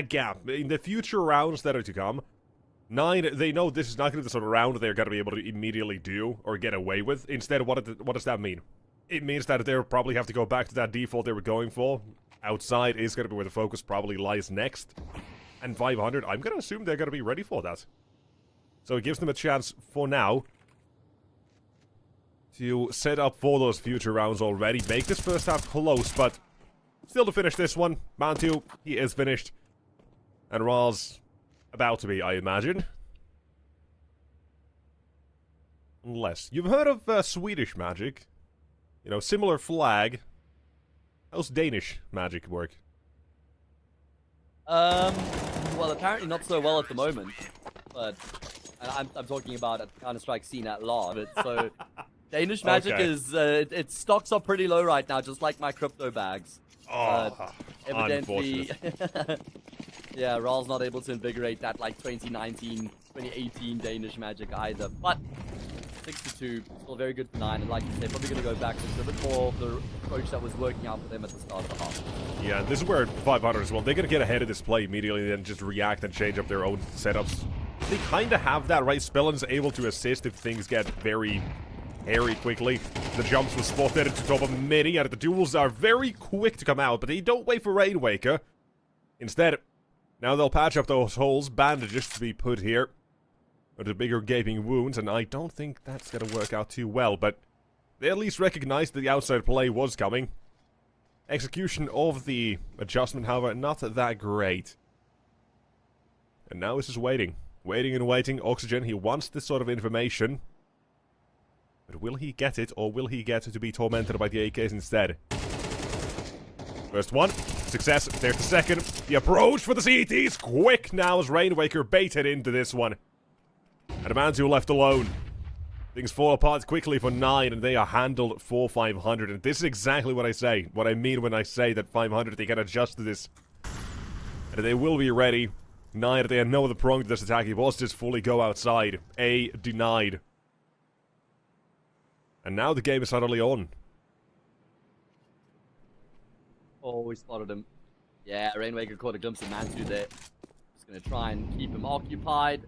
gap. In the future rounds that are to come, 9, they know this is not going to be the sort of round they're going to be able to immediately do or get away with. Instead, what does that mean? It means that they'll probably have to go back to that default they were going for. Outside is going to be where the focus probably lies next. And 500, I'm going to assume they're going to be ready for that. So it gives them a chance for now to set up for those future rounds already. Make this first half close, but still to finish this one. Mantu, he is finished. And Raz, about to be, I imagine. Unless. You've heard of Swedish magic. You know, similar flag. How's Danish magic work? Well, apparently not so well at the moment, but I'm talking about at the Counter-Strike scene at large. So, Danish magic is, its stocks are pretty low right now, just like my crypto bags. Evidently, yeah, Ral's not able to invigorate that like 2019, 2018 Danish magic either, but 6-2, still very good for 9, and like you said, probably going to go back to a bit more of the approach that was working out for them at the start of the half. Yeah, this is where 500 as well, they're going to get ahead of this play immediately and just react and change up their own setups. They kind of have that, right? Spellen's able to assist if things get very hairy quickly. The jumps were spotted to top of mini, and the duels are very quick to come out, but they don't wait for Rainwaker. Instead, now they'll patch up those holes, bandages to be put here. The bigger gaping wounds, and I don't think that's going to work out too well, but they at least recognized that the outside play was coming. Execution of the adjustment, however, not that great. And now it's just waiting. Waiting and waiting. Oxygen, he wants this sort of information. But will he get it, or will he get to be tormented by the AKs instead? First one. Success. There's the second. The approach for the CETs. Quick now as Rainwaker baited into this one. And Mantu left alone. Things fall apart quickly for 9, and they are handled for 500. And this is exactly what I say. What I mean when I say that 500, they can adjust to this. And they will be ready. 9, they had no other prong to this attack. He was just fully go outside. A denied. And now the game is suddenly on. Oh, we spotted him. Yeah, Rainwaker caught a glimpse of Mantu there. Just going to try and keep him occupied.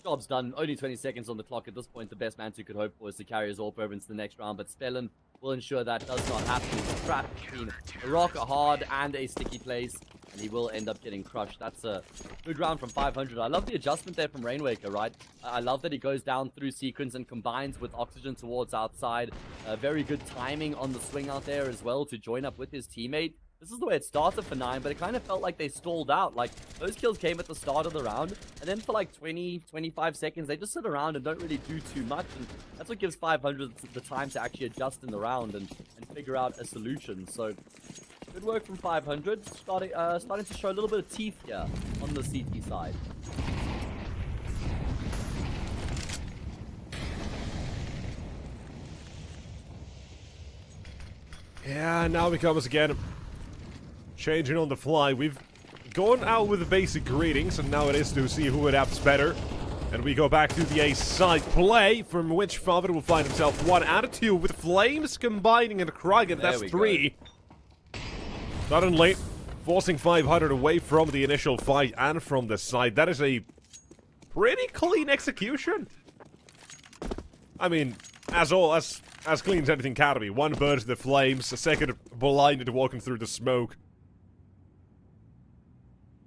Job's done. Only 20 seconds on the clock at this point. The best Mantu could hope for is to carry his AWP over into the next round, but Spellen will ensure that does not happen. He's trapped between a rock, a hard, and a sticky place, and he will end up getting crushed. That's a good round from 500. I love the adjustment there from Rainwaker, right? I love that he goes down through sequence and combines with Oxygen towards outside. Very good timing on the swing out there as well to join up with his teammate. This is the way it started for 9, but it kind of felt like they stalled out. Like, those kills came at the start of the round, and then for like 20, 25 seconds, they just sit around and don't really do too much, and that's what gives 500 the time to actually adjust in the round and figure out a solution. So, good work from 500, starting to show a little bit of teeth here on the CT side. Yeah, now it comes again. Changing on the fly. We've gone out with the basic greetings, and now it is to see who adapts better. And we go back to the A side play, from which Forfeit will find himself 1 out of 2 with Flames combining and Kragan. That's 3. Suddenly, forcing 500 away from the initial fight and from the side. That is a pretty clean execution. I mean, as clean as anything can be. 1 bird to the flames, a second blinded walking through the smoke.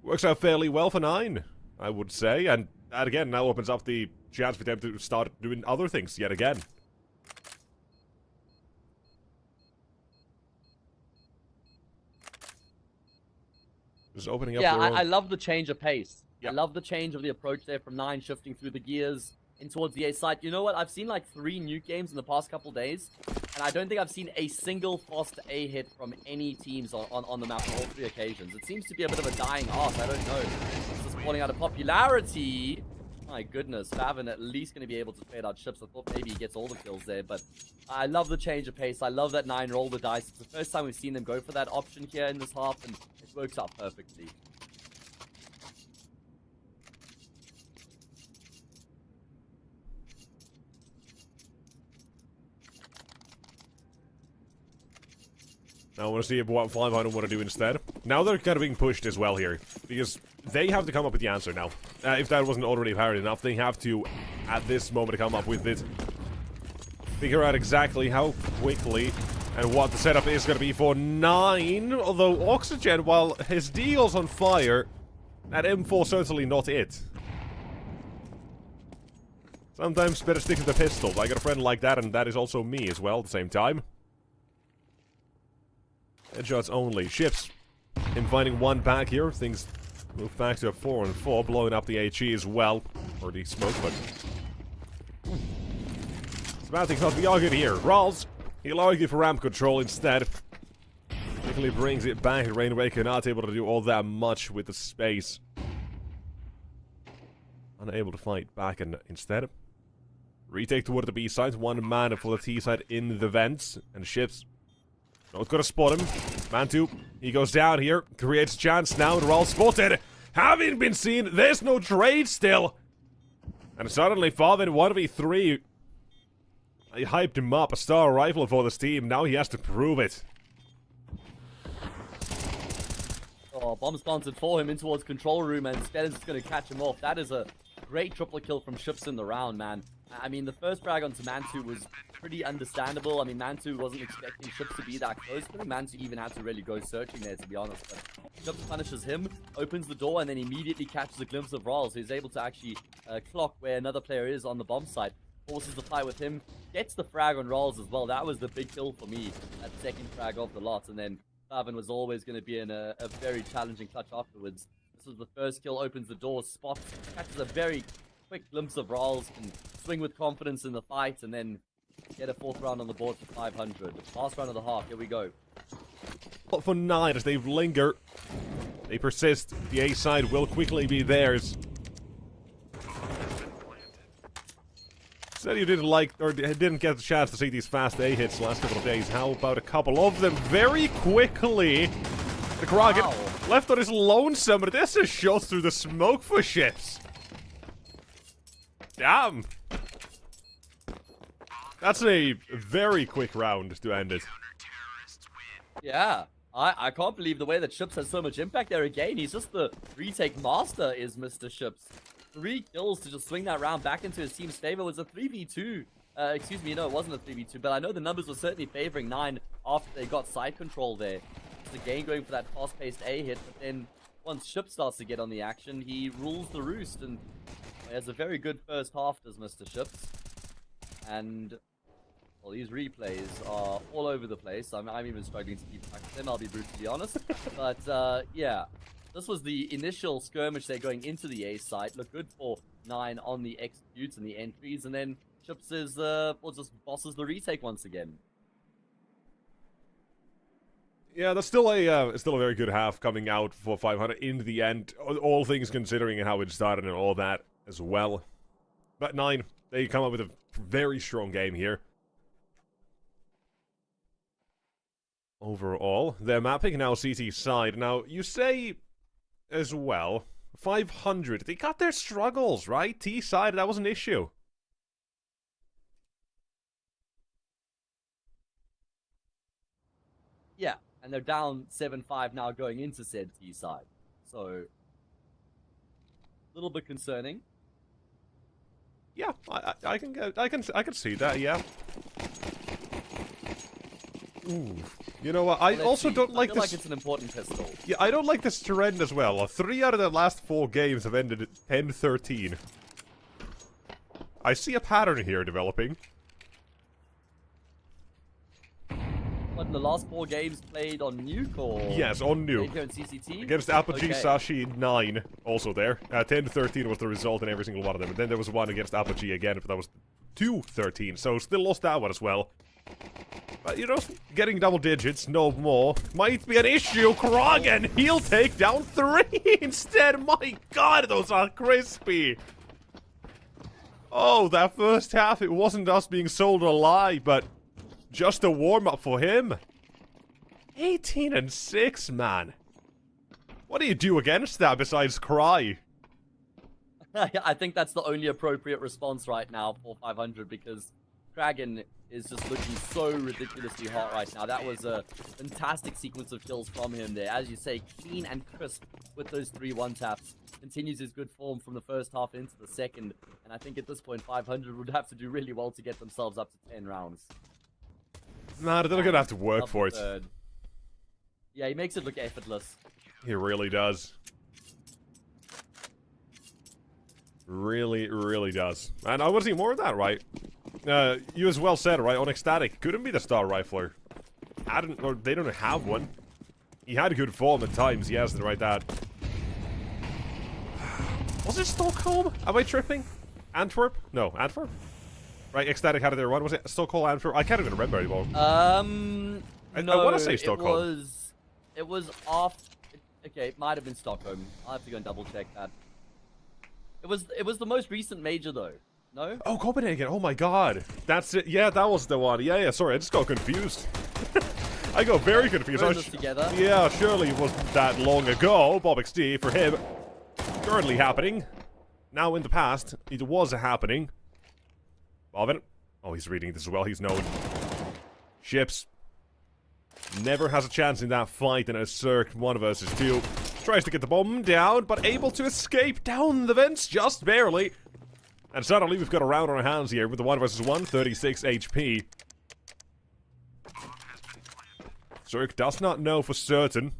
Works out fairly well for 9, I would say, and that again now opens up the chance for them to start doing other things yet again. Just opening up. Yeah, I love the change of pace. Yep. I love the change of the approach there from 9 shifting through the gears in towards the A side. You know what? I've seen like 3 Nuke games in the past couple days, and I don't think I've seen a single fast A hit from any teams on the map on all 3 occasions. It seems to be a bit of a dying art. I don't know. It's just falling out of popularity. My goodness, Favin at least going to be able to trade out ships. I thought maybe he gets all the kills there, but I love the change of pace. I love that 9 roll the dice. It's the first time we've seen them go for that option here in this half, and it works out perfectly. Now I want to see what 500 want to do instead. Now they're kind of being pushed as well here, because they have to come up with the answer now. If that wasn't already apparent enough, they have to, at this moment, come up with it. Figure out exactly how quickly and what the setup is going to be for 9. Although Oxygen, while his deal's on fire, that M4 certainly not it. Sometimes better stick to the pistol. I got a friend like that, and that is also me as well at the same time. Headshots only. Ships. Him finding one back here. Things move back to a 4-on-4, blowing up the HE as well. Or the smoke, but... Semantics not be argued here. Rawls, he'll argue for ramp control instead. Quickly brings it back. Rainwaker not able to do all that much with the space. Unable to fight back, and instead... Retake toward the B side. 1 man for the T side in the vents. And ships. Not gonna spot him. Man 2. He goes down here. Creates chance now. And Rawls spotted. Having been seen. There's no trade still. And suddenly, Forfeit 1v3. I hyped him up. A star rifle for this team. Now he has to prove it. Oh, bomb planted for him in towards control room, and Spellin's gonna catch him off. That is a great triple kill from Ships in the round, man. I mean, the first frag onto Mantu was pretty understandable. I mean, Mantu wasn't expecting Ships to be that close, but Mantu even had to really go searching there, to be honest. But Ships punishes him, opens the door, and then immediately catches a glimpse of Rawls, who's able to actually clock where another player is on the bomb site. Forces the fight with him, gets the frag on Rawls as well. That was the big kill for me, that second frag of the lot. And then Faven was always going to be in a very challenging clutch afterwards. This was the first kill, opens the door, spots, catches a very quick glimpse of Rawls, can swing with confidence in the fight, and then get a 4th round on the board for 500. Last round of the half, here we go. But for 9, as they linger, they persist. The A side will quickly be theirs. Said you didn't like, or didn't get the chance to see these fast A hits the last couple of days. How about a couple of them very quickly? The Kraken left on his lonesome, but this is shot through the smoke for Ships. Damn! That's a very quick round to end it. Yeah, I can't believe the way that Ships has so much impact there again. He's just the retake master, is Mr. Ships. 3 kills to just swing that round back into his team's favor. It was a 3v2. Excuse me, no, it wasn't a 3v2, but I know the numbers were certainly favoring 9 after they got side control there. Just again going for that fast-paced A hit, but then once Ships starts to get on the action, he rules the roost, and he has a very good first half, does Mr. Ships. And, well, these replays are all over the place. I'm even struggling to keep track of them, I'll be brutally honest. But, yeah. This was the initial skirmish there going into the A site. Looked good for 9 on the executes and the entries. And then Chips is, well, just bosses the retake once again. Yeah, that's still a very good half coming out for 500 in the end. All things considering and how it started and all that as well. But 9, they come up with a very strong game here. Overall, they're mapping now CT side. Now, you say as well, 500, they got their struggles, right? T side, that was an issue. Yeah, and they're down 7-5 now going into said T side. So, a little bit concerning. Yeah, I can see that, yeah. Ooh. You know what, I also don't like this... I feel like it's an important pistol. Yeah, I don't like this trend as well. 3 out of the last 4 games have ended at 10-13. I see a pattern here developing. What, in the last 4 games played on Nuke, or...? Yes, on Nuke. Here in CCT? Against Apogee, Okay. Sashi, 9, also there. 10-13 was the result in every single one of them. And then there was one against Apogee again, but that was 2-13. So still lost that one as well. But, you know, getting double digits, no more, might be an issue. Krogan, he'll take down 3 instead. My god, those are crispy. Oh, that first half, it wasn't us being sold a lie, but just a warm-up for him. 18-6, man. What do you do against that besides cry? I think that's the only appropriate response right now for 500, because Kraken is just looking so ridiculously hot right now. That was a fantastic sequence of kills from him there. As you say, clean and crisp with those 3 one-taps. Continues his good form from the first half into the second. And I think at this point, 500 would have to do really well to get themselves up to 10 rounds. Nah, they're gonna have to work for it. Third. Yeah, he makes it look effortless. He really does. Really, really does. And I want to see more of that, right? You as well said, right? On Ecstatic, couldn't be the star rifler. Hadn't, or they don't have one. He had a good form at times, yes, to write that. Was it Stockholm? Am I tripping? Antwerp? No, Antwerp? Right, Ecstatic had it there. What was it? Stockholm, Antwerp? I can't even remember anymore. No, I want to say Stockholm. It was off. Okay, it might have been Stockholm. I'll have to go and double check that. It was the most recent major though. No? Oh, Copenhagen. Oh my god. That's it. Yeah, that was the one. Yeah, sorry. I just got confused. I got very confused. Together. Yeah, surely it wasn't that long ago. Bob XD for him. Currently happening. Now in the past, it was happening. Bobbin. Oh, he's reading this as well. He's known. Ships. Never has a chance in that fight in a Cirque 1 versus 2. Tries to get the bomb down, but able to escape down the vents just barely. And suddenly we've got a round on our hands here with the 1 versus 1, 36 HP. Cirque does not know for certain.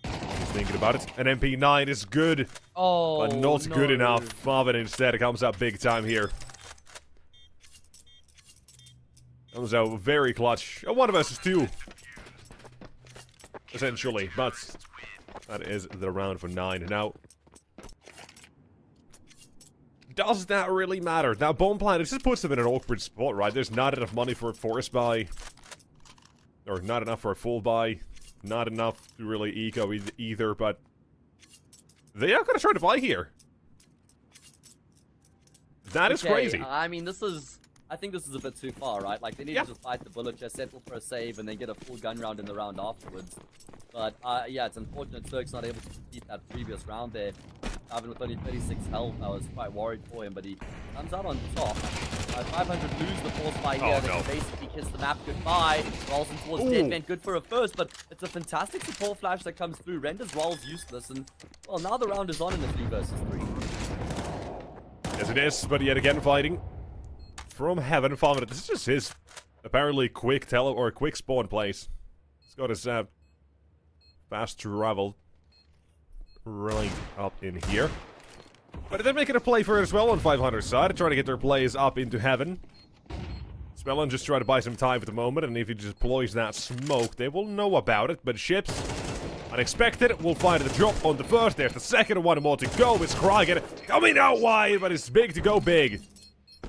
He's thinking about it. An MP9 is good, but not good enough. Favin instead comes out big time here. Comes out very clutch. A 1 versus 2. Essentially, but that is the round for 9. Now, does that really matter? Now, Bomb Planet just puts them in an awkward spot, right? There's not enough money for a force buy. Or not enough for a full buy. Not enough to really eco either, but they are going to try to buy here. That is crazy. I mean, I think this is a bit too far, right? Like, they need to just fight the bullet, just settle for a save, and then get a full gun round in the round afterwards. But, yeah, it's unfortunate Cirque's not able to complete that previous round there. Even with only 36 health, I was quite worried for him, but he comes out on top. 500 lose the force by here. They can basically kiss the map goodbye. Rolls in towards Deadman, good for a first, but it's a fantastic support flash that comes through. Renders Rolls useless, and, well, now the round is on in the 3 versus 3. Yes, it is, but yet again fighting. From heaven, Favin. This is just his apparently quick quick spawn place. He's got his fast travel right up in here. But they're making a play for it as well on 500's side, trying to get their plays up into heaven. Spellon just trying to buy some time for the moment, and if he just deploys that smoke, they will know about it. But ships, unexpected, will find the drop on the first. There's the second one more to go. It's Kraken coming out wide, but it's big to go big.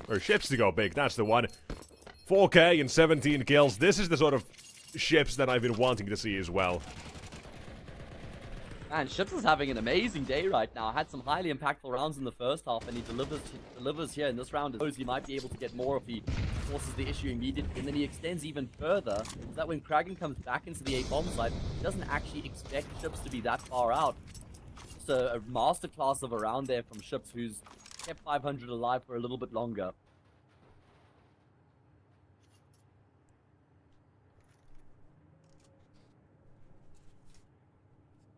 Or ships to go big, that's the one. 4K and 17 kills. This is the sort of ships that I've been wanting to see as well. Man, Ships is having an amazing day right now. Had some highly impactful rounds in the first half, and he delivers here in this round. He might be able to get more if he forces the issue immediately, and then he extends even further, so that when Kraken comes back into the A-bomb site, he doesn't actually expect Ships to be that far out. So a masterclass of a round there from Ships, who's kept 500 alive for a little bit longer.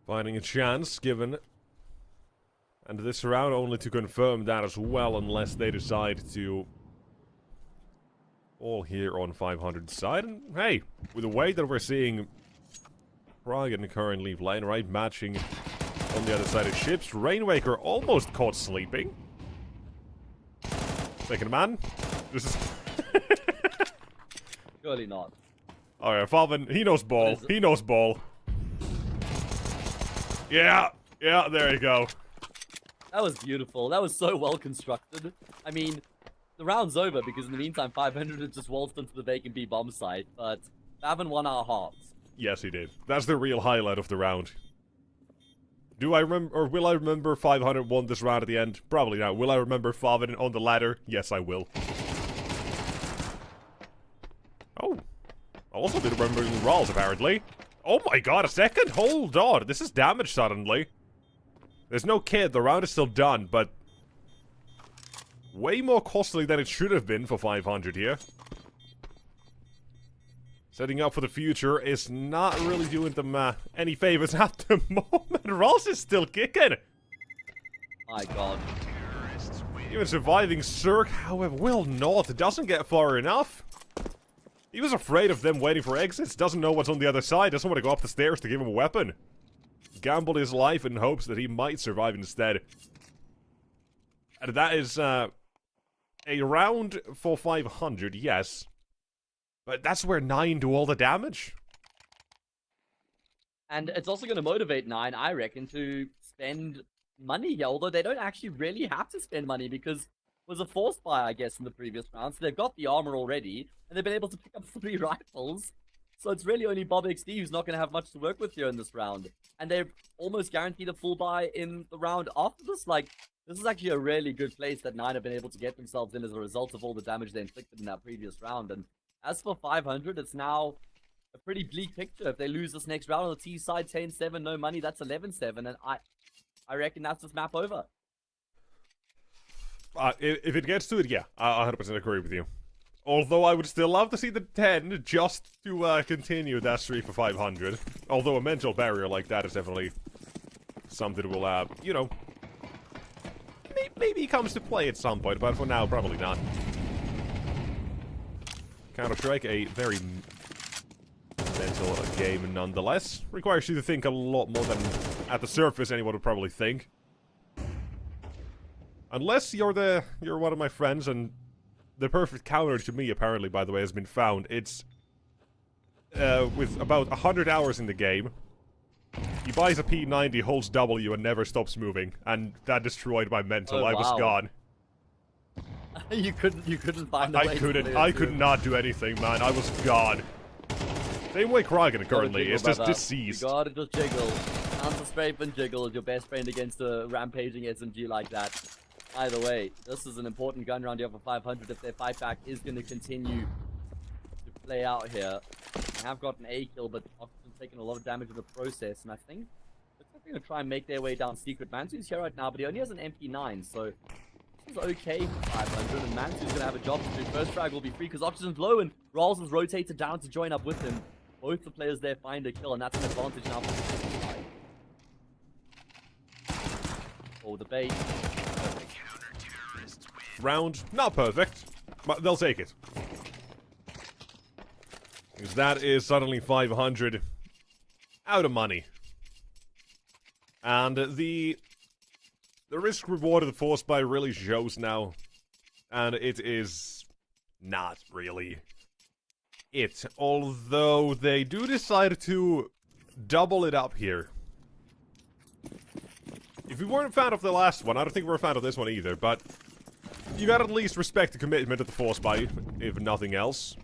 Finding a chance, given. And this round only to confirm that as well, unless they decide to all here on 500 side. And hey, with the way that we're seeing Kraken currently playing, right, matching on the other side of Ships, Rainwaker almost caught sleeping. Second man. This is Surely not. Alright, Favin, he knows ball. He knows ball. Yeah, there you go. That was beautiful. That was so well constructed. I mean, the round's over because in the meantime, 500 had just waltzed into the vacant B bomb site, but Favin won our hearts. Yes, he did. That's the real highlight of the round. Do I remember, or will I remember 500 won this round at the end? Probably not. Will I remember Favin on the ladder? Yes, I will. Oh. I also did remember the rolls, apparently. Oh my god, a second? Hold on. This is damage suddenly. There's no kid. The round is still done, but Way more costly than it should have been for 500 here. Setting up for the future is not really doing them any favors at the moment. Ross is still kicking. My god. Even surviving Cirque, however, will not. Doesn't get far enough. He was afraid of them waiting for exits. Doesn't know what's on the other side. Doesn't want to go up the stairs to give him a weapon. Gambled his life in hopes that he might survive instead. And that is a round for 500, yes. But that's where 9 do all the damage. And it's also going to motivate 9, I reckon, to spend money here. Although they don't actually really have to spend money because it was a forced buy, I guess, in the previous round. So they've got the armor already. And they've been able to pick up 3 rifles. So it's really only Bob XD who's not going to have much to work with here in this round. And they're almost guaranteed a full buy in the round after this. Like, this is actually a really good place that 9 have been able to get themselves in as a result of all the damage they inflicted in that previous round. And as for 500, it's now a pretty bleak picture. If they lose this next round on the T side, 10-7, no money, that's 11-7. And I reckon that's just map over. If it gets to it, yeah, I 100% agree with you. Although I would still love to see the 10 just to continue that streak for 500. Although a mental barrier like that is definitely something that will, you know, maybe comes to play at some point, but for now, probably not. Counter-Strike, a very mental game nonetheless. Requires you to think a lot more than at the surface anyone would probably think. Unless you're one of my friends, and the perfect counter to me, apparently, by the way, has been found. It's with about 100 hours in the game. He buys a P90, holds W, and never stops moving, and that destroyed my mental. Oh, I was wow. gone. you couldn't find a way. I could not do anything, man. I was gone. Same way Kragan currently is just deceased. You gotta just jiggle. Counter strafe and jiggle is your best friend against a rampaging SMG like that. Either way, this is an important gun round here for 500 if their fight back is going to continue to play out here. They have got an A kill, but Oxygen's taking a lot of damage in the process, and I think they're going to try and make their way down Secret. Mansu's here right now, but he only has an MP9, so this is okay for 500, and Mansu's going to have a job to do. First frag will be free because Oxygen's low, and Rawls has rotated down to join up with him. Both the players there find a kill, and that's an advantage now for the side. Oh, the bait. Round, not perfect, but they'll take it. Because that is suddenly 500 out of money. And the risk-reward of the force buy really shows now. And it is not really it. Although they do decide to double it up here. If we weren't a fan of the last one, I don't think we're a fan of this one either, but you gotta at least respect the commitment of the force buy, if nothing else.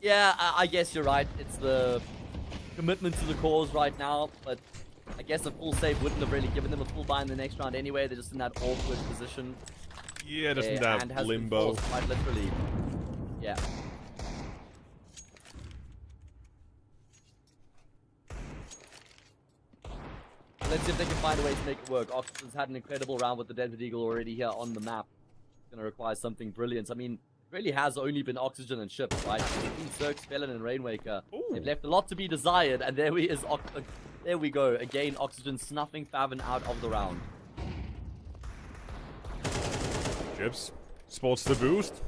Yeah, I guess you're right. It's the commitment to the cause right now, but I guess a full save wouldn't have really given them a full buy in the next round anyway. They're just in that awkward position. Yeah, just in that limbo. Quite literally. Yeah. Let's see if they can find a way to make it work. Oxygen's had an incredible round with the Desert Eagle already here on the map. It's going to require something brilliant. I mean, it really has only been Oxygen and ships, right? Cirque, Spellin, and Rainwaker. Ooh. They've left a lot to be desired, and there we go. Again, Oxygen snuffing Favin out of the round. Chips spots the boost.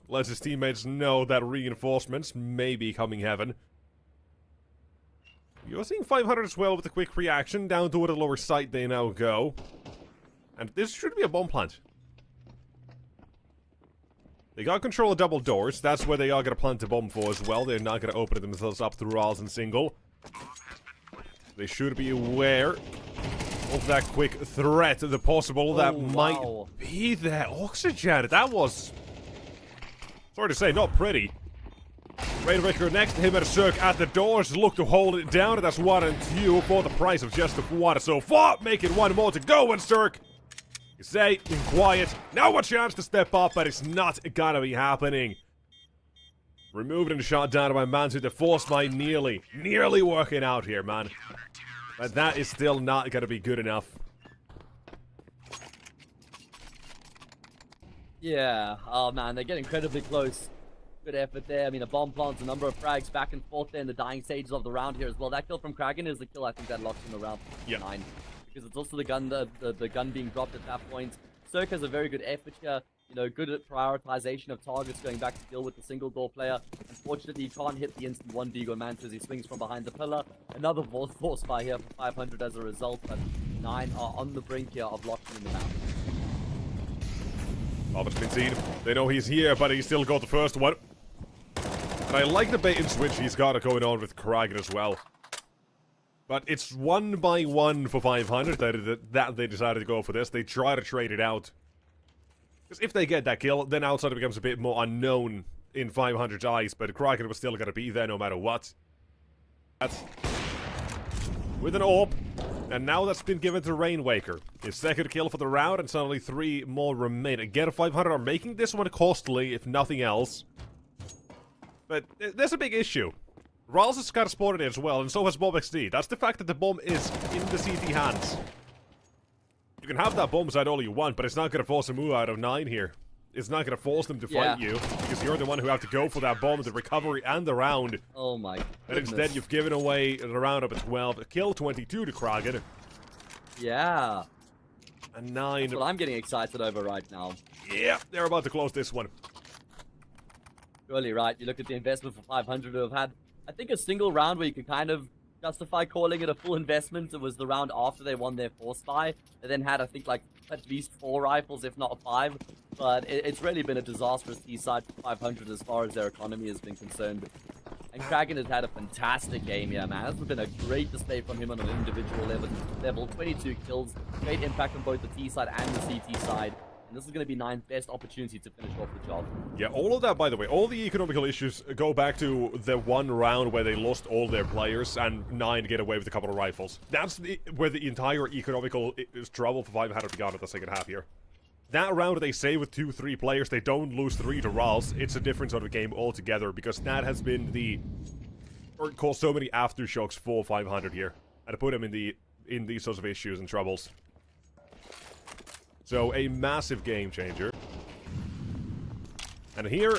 Lets his teammates know that reinforcements may be coming heaven. You're seeing 500 as well with a quick reaction. Down to the lower site they now go. And this should be a bomb plant. They got control of double doors. That's where they are going to plant the bomb for as well. They're not going to open it themselves up through Rals and single. They should be aware of that quick threat, the possible that might be there. Oxygen, that was, sorry to say, not pretty. Rainwaker next to him at a Cirque at the doors, look to hold it down, and that's 1 and 2 for the price of just one so far. Make it 1 more to go, and Cirque, you say, in quiet, now a chance to step up, but it's not gonna be happening. Removed and shot down by Mansu, the force by nearly working out here, man. But that is still not going to be good enough. Yeah, oh man, they're getting incredibly close. Good effort there. I mean, a bomb plants a number of frags back and forth there in the dying stages of the round here as well. That kill from Kraken is the kill I think that locks in the round 9. Because it's also the gun, the gun being dropped at that point. Cirque has a very good effort here. You know, good at prioritization of targets, going back to deal with the single door player. Unfortunately, he can't hit the instant 1D on Mantis as he swings from behind the pillar. Another force fire here for 500 as a result, but 9 are on the brink here of locking in the map. Almost been seen. They know he's here, but he still got the first one. And I like the bait and switch he's got going on with Kraken as well. But it's 1 by 1 for 500 that they decided to go for this. They try to trade it out. Because if they get that kill, then outside it becomes a bit more unknown in 500's eyes. But Kraken was still going to be there no matter what. That's with an AWP. And now that's been given to Rainwaker. His second kill for the round, and suddenly 3 more remain. Again, 500 are making this one costly, if nothing else. But there's a big issue. Ralls has got spotted it as well, and so has Bob XD. That's the fact that the bomb is in the CT hands. You can have that bomb side all you want, but it's not going to force a move out of 9 here. It's not going to force them to fight you, because you're the one who have to go for that bomb, the recovery, and the round. Oh my goodness. And instead, you've given away the round up at 12. A kill 22 to Kraken. Yeah. And 9. That's what I'm getting excited over right now. Yeah, they're about to close this one. Really right. You look at the investment for 500 who have had, I think, a single round where you could kind of justify calling it a full investment. It was the round after they won their force buy. They then had, I think, like at least 4 rifles, if not 5. But it's really been a disastrous T-side for 500 as far as their economy has been concerned. And Kraken has had a fantastic game here, man. This has been a great display from him on an individual level. 22 kills, great impact on both the T side and the CT side. And this is going to be 9's best opportunity to finish off the job. Yeah, all of that, by the way, all the economical issues go back to the one round where they lost all their players and 9 get away with a couple of rifles. That's where the entire economical trouble for 500 began at the second half here. That round they save with 2-3 players, they don't lose 3 to Rals. It's a different sort of game altogether, because that has been or caused so many aftershocks for 500 here. And to put them in these sorts of issues and troubles. So, a massive game changer. And here,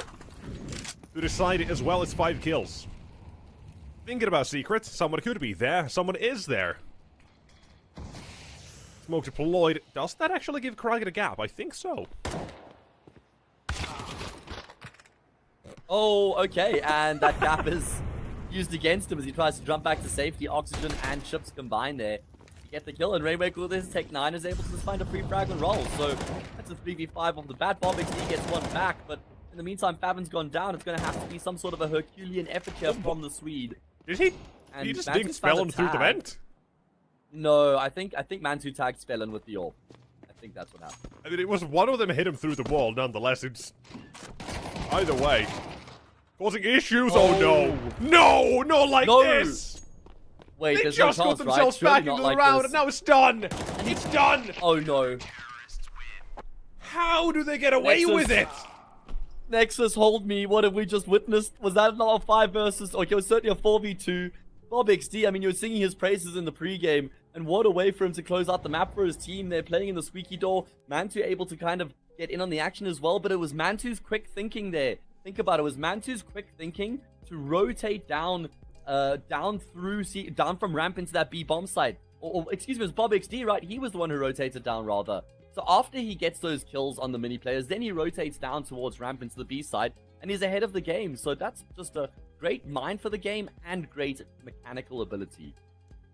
to decide as well as 5 kills. Thinking about secrets, someone could be there, someone is there. Smoke deployed. Does that actually give Kraken a gap? I think so. Oh, okay, and that gap is used against him as he tries to jump back to safety. Oxygen and chips combined there. Get the kill, and Rainwaker with his Tech 9 is able to just find a free frag and roll. So that's a 3v5 off the bat. Bob XD gets one back, but in the meantime, Favin's gone down. It's going to have to be some sort of a Herculean effort here from the Swede. Did he? And he just didn't spell him through the vent? No, I think Mantu tagged Spellin with the AWP. I think that's what happened. I mean, it was one of them hit him through the wall, nonetheless. It's either way. Causing issues? Oh no. No, not like this! Wait, they there's just no got chance, themselves right? back into the round, and now it's done! It's done! Oh no. How do they get away with it? Nexus, hold me. What have we just witnessed? Was that not a 5 versus... Okay, it was certainly a 4v2. Bob XD, I mean, you were singing his praises in the pregame, and what a way for him to close out the map for his team. They're playing in the squeaky door. Mantu able to kind of get in on the action as well, but it was Mantu's quick thinking there. Think about it. It was Mantu's quick thinking to rotate down down from ramp into that B bomb site. Or excuse me, it was Bob XD, right? He was the one who rotated down, rather. So after he gets those kills on the mini players, then he rotates down towards ramp into the B side, and he's ahead of the game. So that's just a great mind for the game and great mechanical ability.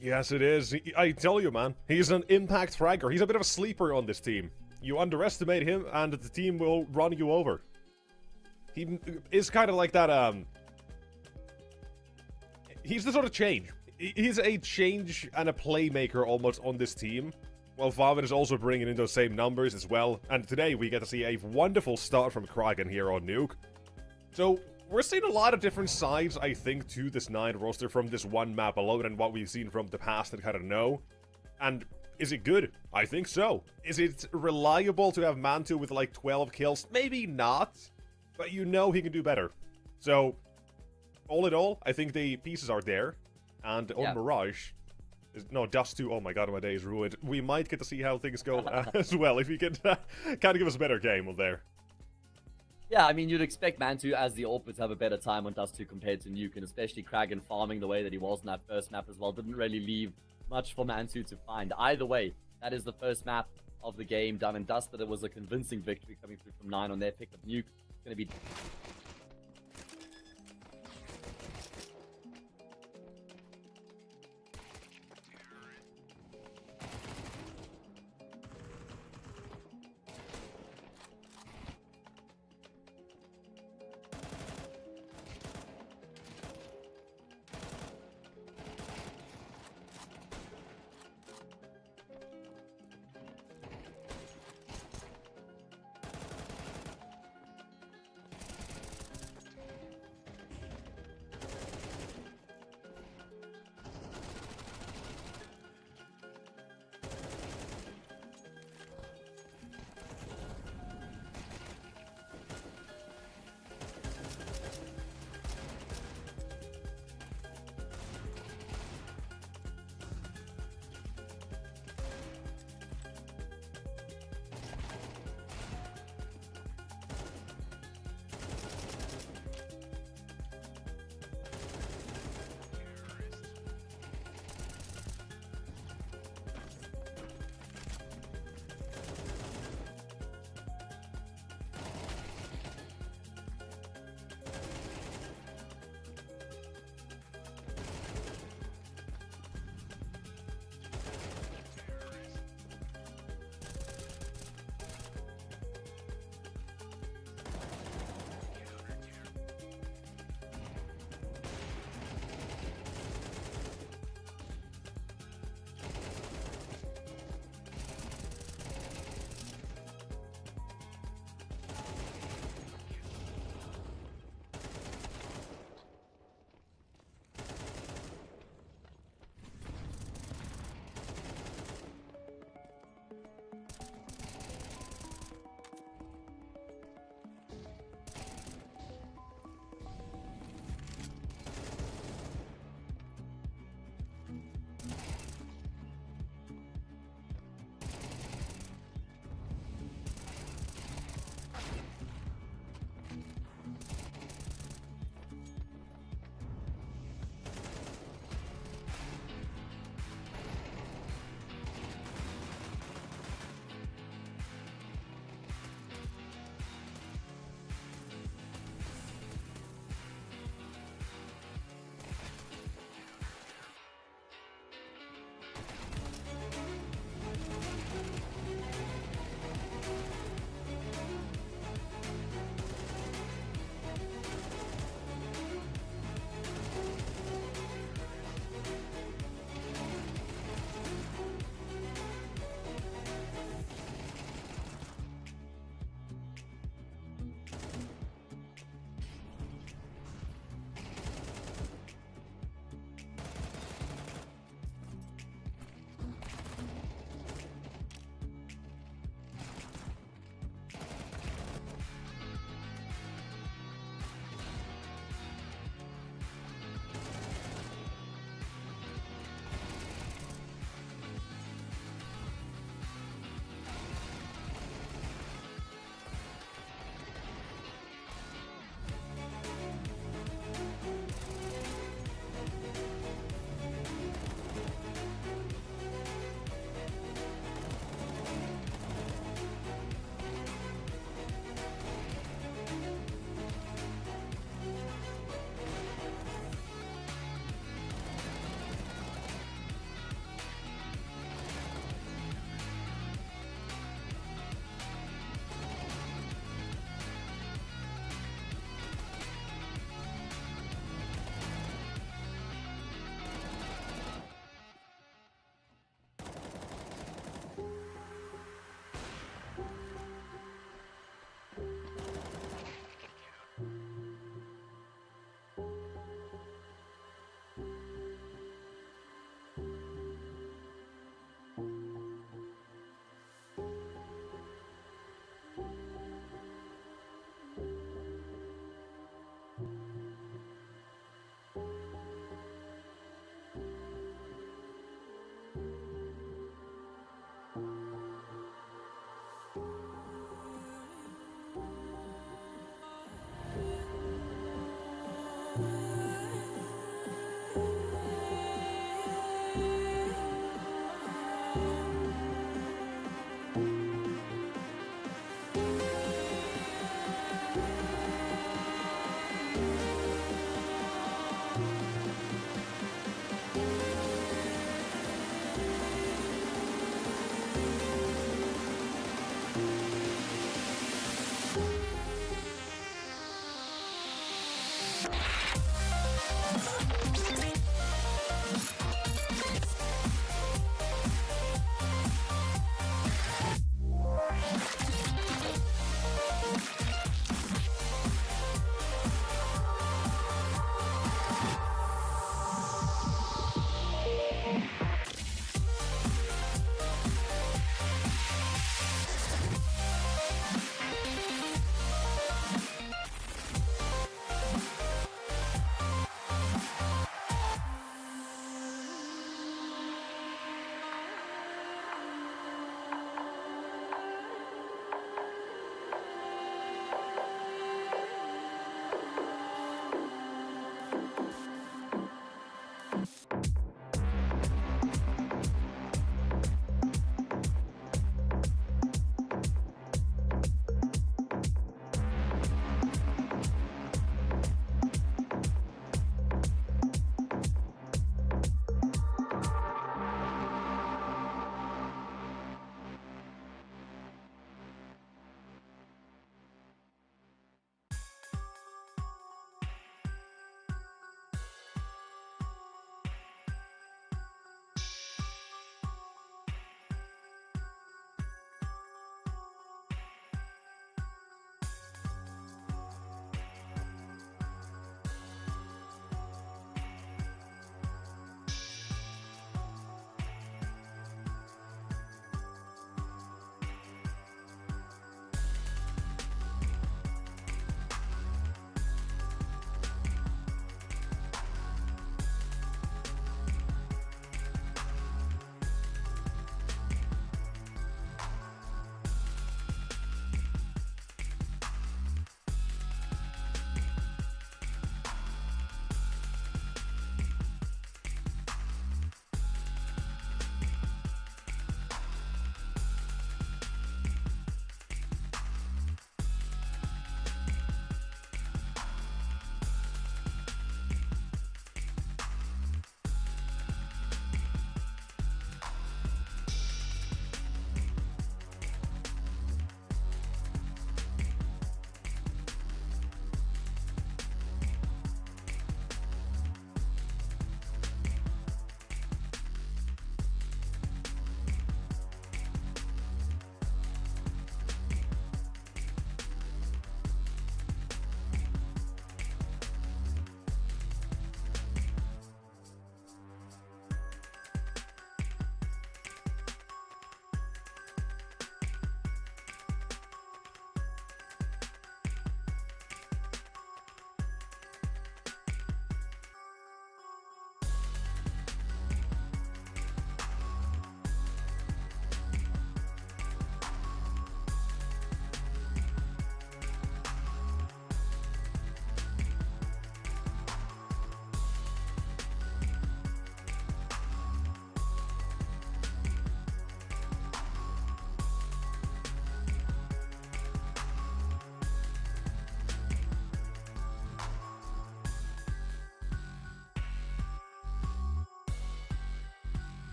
Yes, it is. I tell you, man, he's an impact fragger. He's a bit of a sleeper on this team. You underestimate him, and the team will run you over. He is kind of like that, he's the sort of change. He's a change and a playmaker almost on this team. While Favin is also bringing in those same numbers as well. And today we get to see a wonderful start from Kraken here on Nuke. So we're seeing a lot of different sides, I think, to this 9 roster from this one map alone and what we've seen from the past and kind of know. And is it good? I think so. Is it reliable to have Mantu with like 12 kills? Maybe not. But you know he can do better. So all in all, I think the pieces are there. And on Mirage, No, Dust 2. Oh my god, my day is ruined. We might get to see how things go as well, if you can kind of give us a better game on there. Yeah, I mean, you'd expect Mantu as the AWP to have a better time on Dust 2 compared to Nuke, and especially Kragan farming the way that he was in that first map as well didn't really leave much for Mantu to find. Either way, that is the first map of the game done in Dust, but it was a convincing victory coming through from 9 on their pick of Nuke. It's going to be...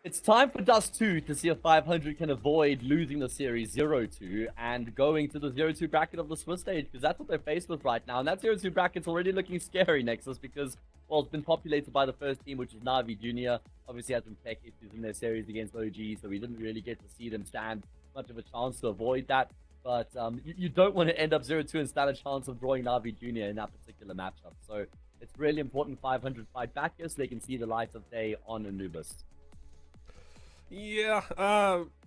It's time for Dust 2 to see if 500 can avoid losing the series 0-2 and going to the 0-2 bracket of the Swiss stage, because that's what they're faced with right now. And that 0-2 bracket's already looking scary, Nexus, because, well, it's been populated by the first team, which is Na'Vi Junior. Obviously had some tech issues in their series against OG, so we didn't really get to see them stand much of a chance to avoid that. But you don't want to end up 0-2 and stand a chance of drawing Na'Vi Junior in that particular matchup. So it's really important 500 fight back here so they can see the light of day on Anubis. Yeah,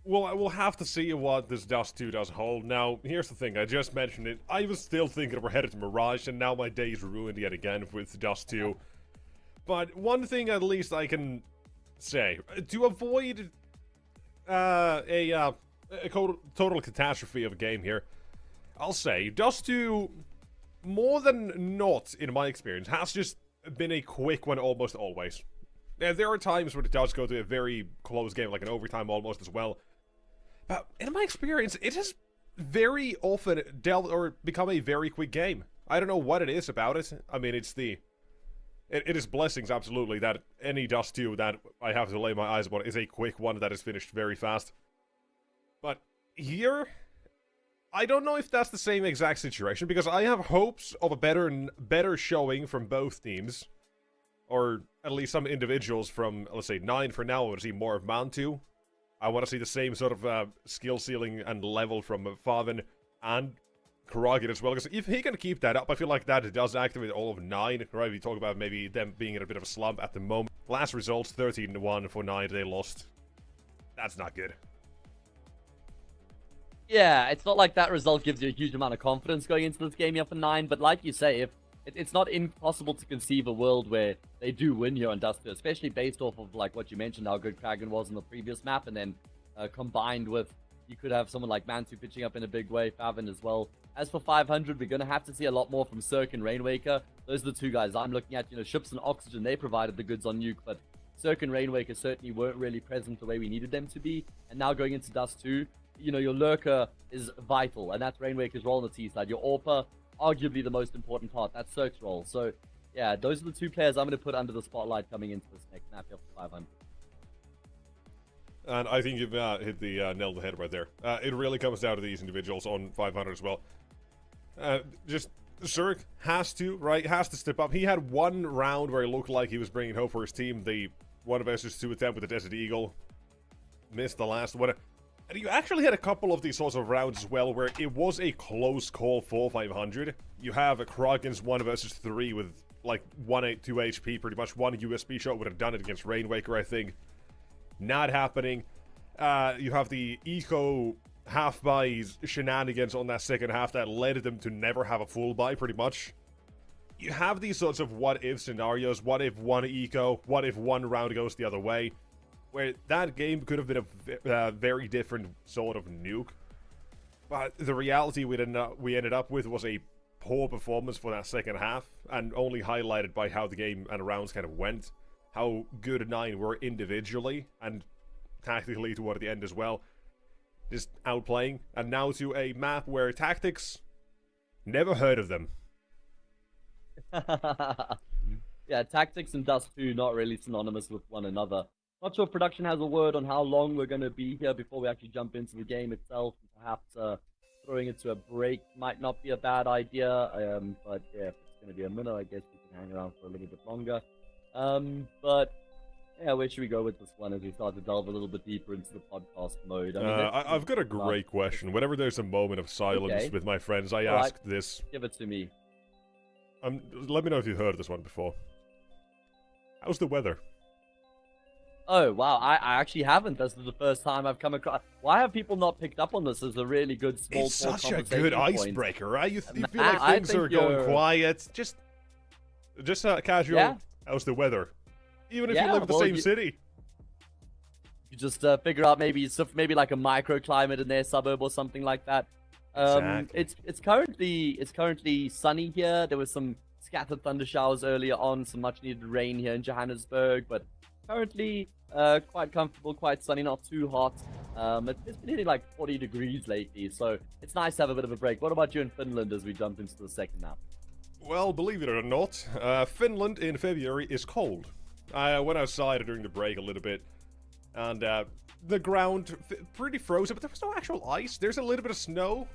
we'll have to see what this Dust 2 does hold. Now, here's the thing, I just mentioned it. I was still thinking we're headed to Mirage, and now my day's ruined yet again with Dust 2. But one thing at least I can say, to avoid a total catastrophe of a game here, I'll say Dust 2, more than not, in my experience, has just been a quick one almost always. Yeah, there are times where it does go to a very close game, like an overtime almost as well. But in my experience, it has very often dealt or become a very quick game. I don't know what it is about it. I mean, it is blessings, absolutely, that any Dust 2 that I have to lay my eyes upon is a quick one that is finished very fast. But here, I don't know if that's the same exact situation, because I have hopes of a better showing from both teams. Or at least some individuals from, let's say, 9 for now. I want to see more of Mantu. I want to see the same sort of skill ceiling and level from Favin and Karagin as well. Because if he can keep that up, I feel like that does activate all of 9. Right, we talk about maybe them being in a bit of a slump at the moment. Last results, 13-1 for 9. They lost. That's not good. Yeah, it's not like that result gives you a huge amount of confidence going into this game here for 9. But like you say, it's not impossible to conceive a world where they do win here on Dust 2, especially based off of, like, what you mentioned, how good Kragan was in the previous map, and then combined with, you could have someone like Mantu pitching up in a big way, Favin as well. As for 500, we're going to have to see a lot more from Cirque and Rainwaker. Those are the two guys I'm looking at. You know, Ships and Oxygen, they provided the goods on Nuke, but Cirque and Rainwaker certainly weren't really present the way we needed them to be. And now going into Dust 2, you know, your Lurker is vital, and that's Rainwaker's role on the T side. Your Orpa, arguably the most important part, that's Cirque's role. So, yeah, those are the two players I'm going to put under the spotlight coming into this next map here for 500. And I think you've hit the nail on the head right there. It really comes down to these individuals on 500 as well. Just, Cirque has to step up. He had one round where it looked like he was bringing hope for his team. The 1 vs 2 attempt with the Desert Eagle. Missed the last one. And you actually had a couple of these sorts of rounds as well, where it was a close call for 500. You have a Kraken's 1 vs 3 with, like, 2 HP, pretty much. One USB shot would have done it against Rainwaker, I think. Not happening. You have the Eco half-buys shenanigans on that second half that led them to never have a full buy, pretty much. You have these sorts of what-if scenarios. What if one Eco? What if one round goes the other way? Where that game could have been a very different sort of nuke. But the reality we ended up with was a poor performance for that second half, and only highlighted by how the game and rounds kind of went. How good 9 were individually, and tactically toward the end as well. Just outplaying. And now to a map where tactics, never heard of them. Yeah, tactics and Dust 2 not really synonymous with one another. Not sure if production has a word on how long we're going to be here before we actually jump into the game itself. Perhaps throwing it to a break might not be a bad idea. But yeah, if it's going to be a minute, I guess we can hang around for a little bit longer. But yeah, where should we go with this one as we start to delve a little bit deeper into the podcast mode? I mean, I've got a great question. Whenever there's a moment of silence with my friends, I ask this. Give it to me. Let me know if you've heard this one before. How's the weather? Oh, wow, I actually haven't. This is the first time I've come across. Why have people not picked up on this as a really good small It's such a good icebreaker, right? You feel like things are going quiet. Just casual. Yeah. How's the weather? Even if you live in the same city. You just figure out maybe like a microclimate in their suburb or something like that. Exactly. It's currently sunny here. There was some scattered thunder showers earlier on, some much needed rain here in Johannesburg, but currently quite comfortable, quite sunny, not too hot. It's been hitting like 40 degrees lately, so it's nice to have a bit of a break. What about you in Finland as we jump into the second map? Well, believe it or not, Finland in February is cold. I went outside during the break a little bit. And the ground pretty frozen, but there was no actual ice. There's a little bit of snow,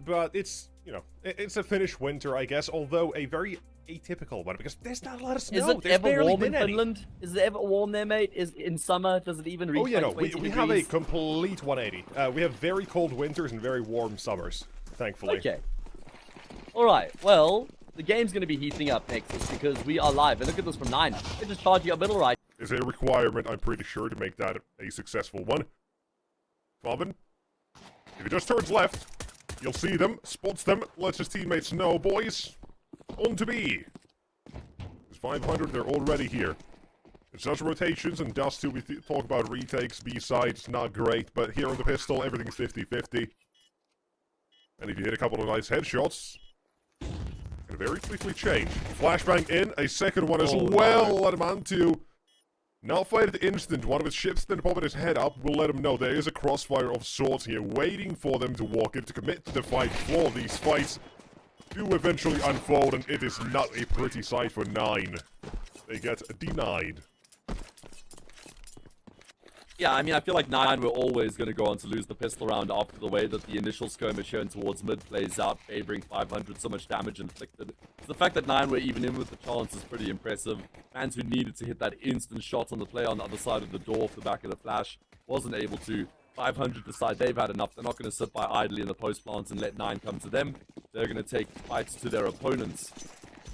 but it's, you know, it's a Finnish winter, I guess, although a very atypical one, because there's not a lot of snow. Is it There's ever barely warm in been any. Is it ever warm there, mate? Is in summer, does it even reach Oh yeah, like no, 20 we degrees? have a complete 180. We have very cold winters and very warm summers, thankfully. Okay. Alright, well, the game's going to be heating up next because we are live. And look at this from 9. They're just charging up middle right. Is a requirement, I'm pretty sure, to make that a successful one. Bobbin, if he just turns left, you'll see them, spots them, lets his teammates know, boys, on to B. It's 500, they're already here. It's just rotations and dust too. We talk about retakes, B-sides, not great, but here on the pistol, everything's 50-50. And if you hit a couple of nice headshots, can very quickly change. Flashbang in, a second one as well. Let him on to not fight at the instant. One of his ships then popping his head up will let him know there is a crossfire of sorts here, waiting for them to walk in, to commit to the fight. For these fights do eventually unfold, and it is not a pretty sight for 9. They get denied. Yeah, I mean, I feel like 9 we're always going to go on to lose the pistol round after the way that the initial skirmish here and towards mid plays out, favoring 500, so much damage inflicted. So the fact that 9 were even in with the chance is pretty impressive. Fans who needed to hit that instant shot on the player on the other side of the door off the back of the flash wasn't able to. 500 decide they've had enough. They're not going to sit by idly in the post plants and let 9 come to them. They're going to take fights to their opponents.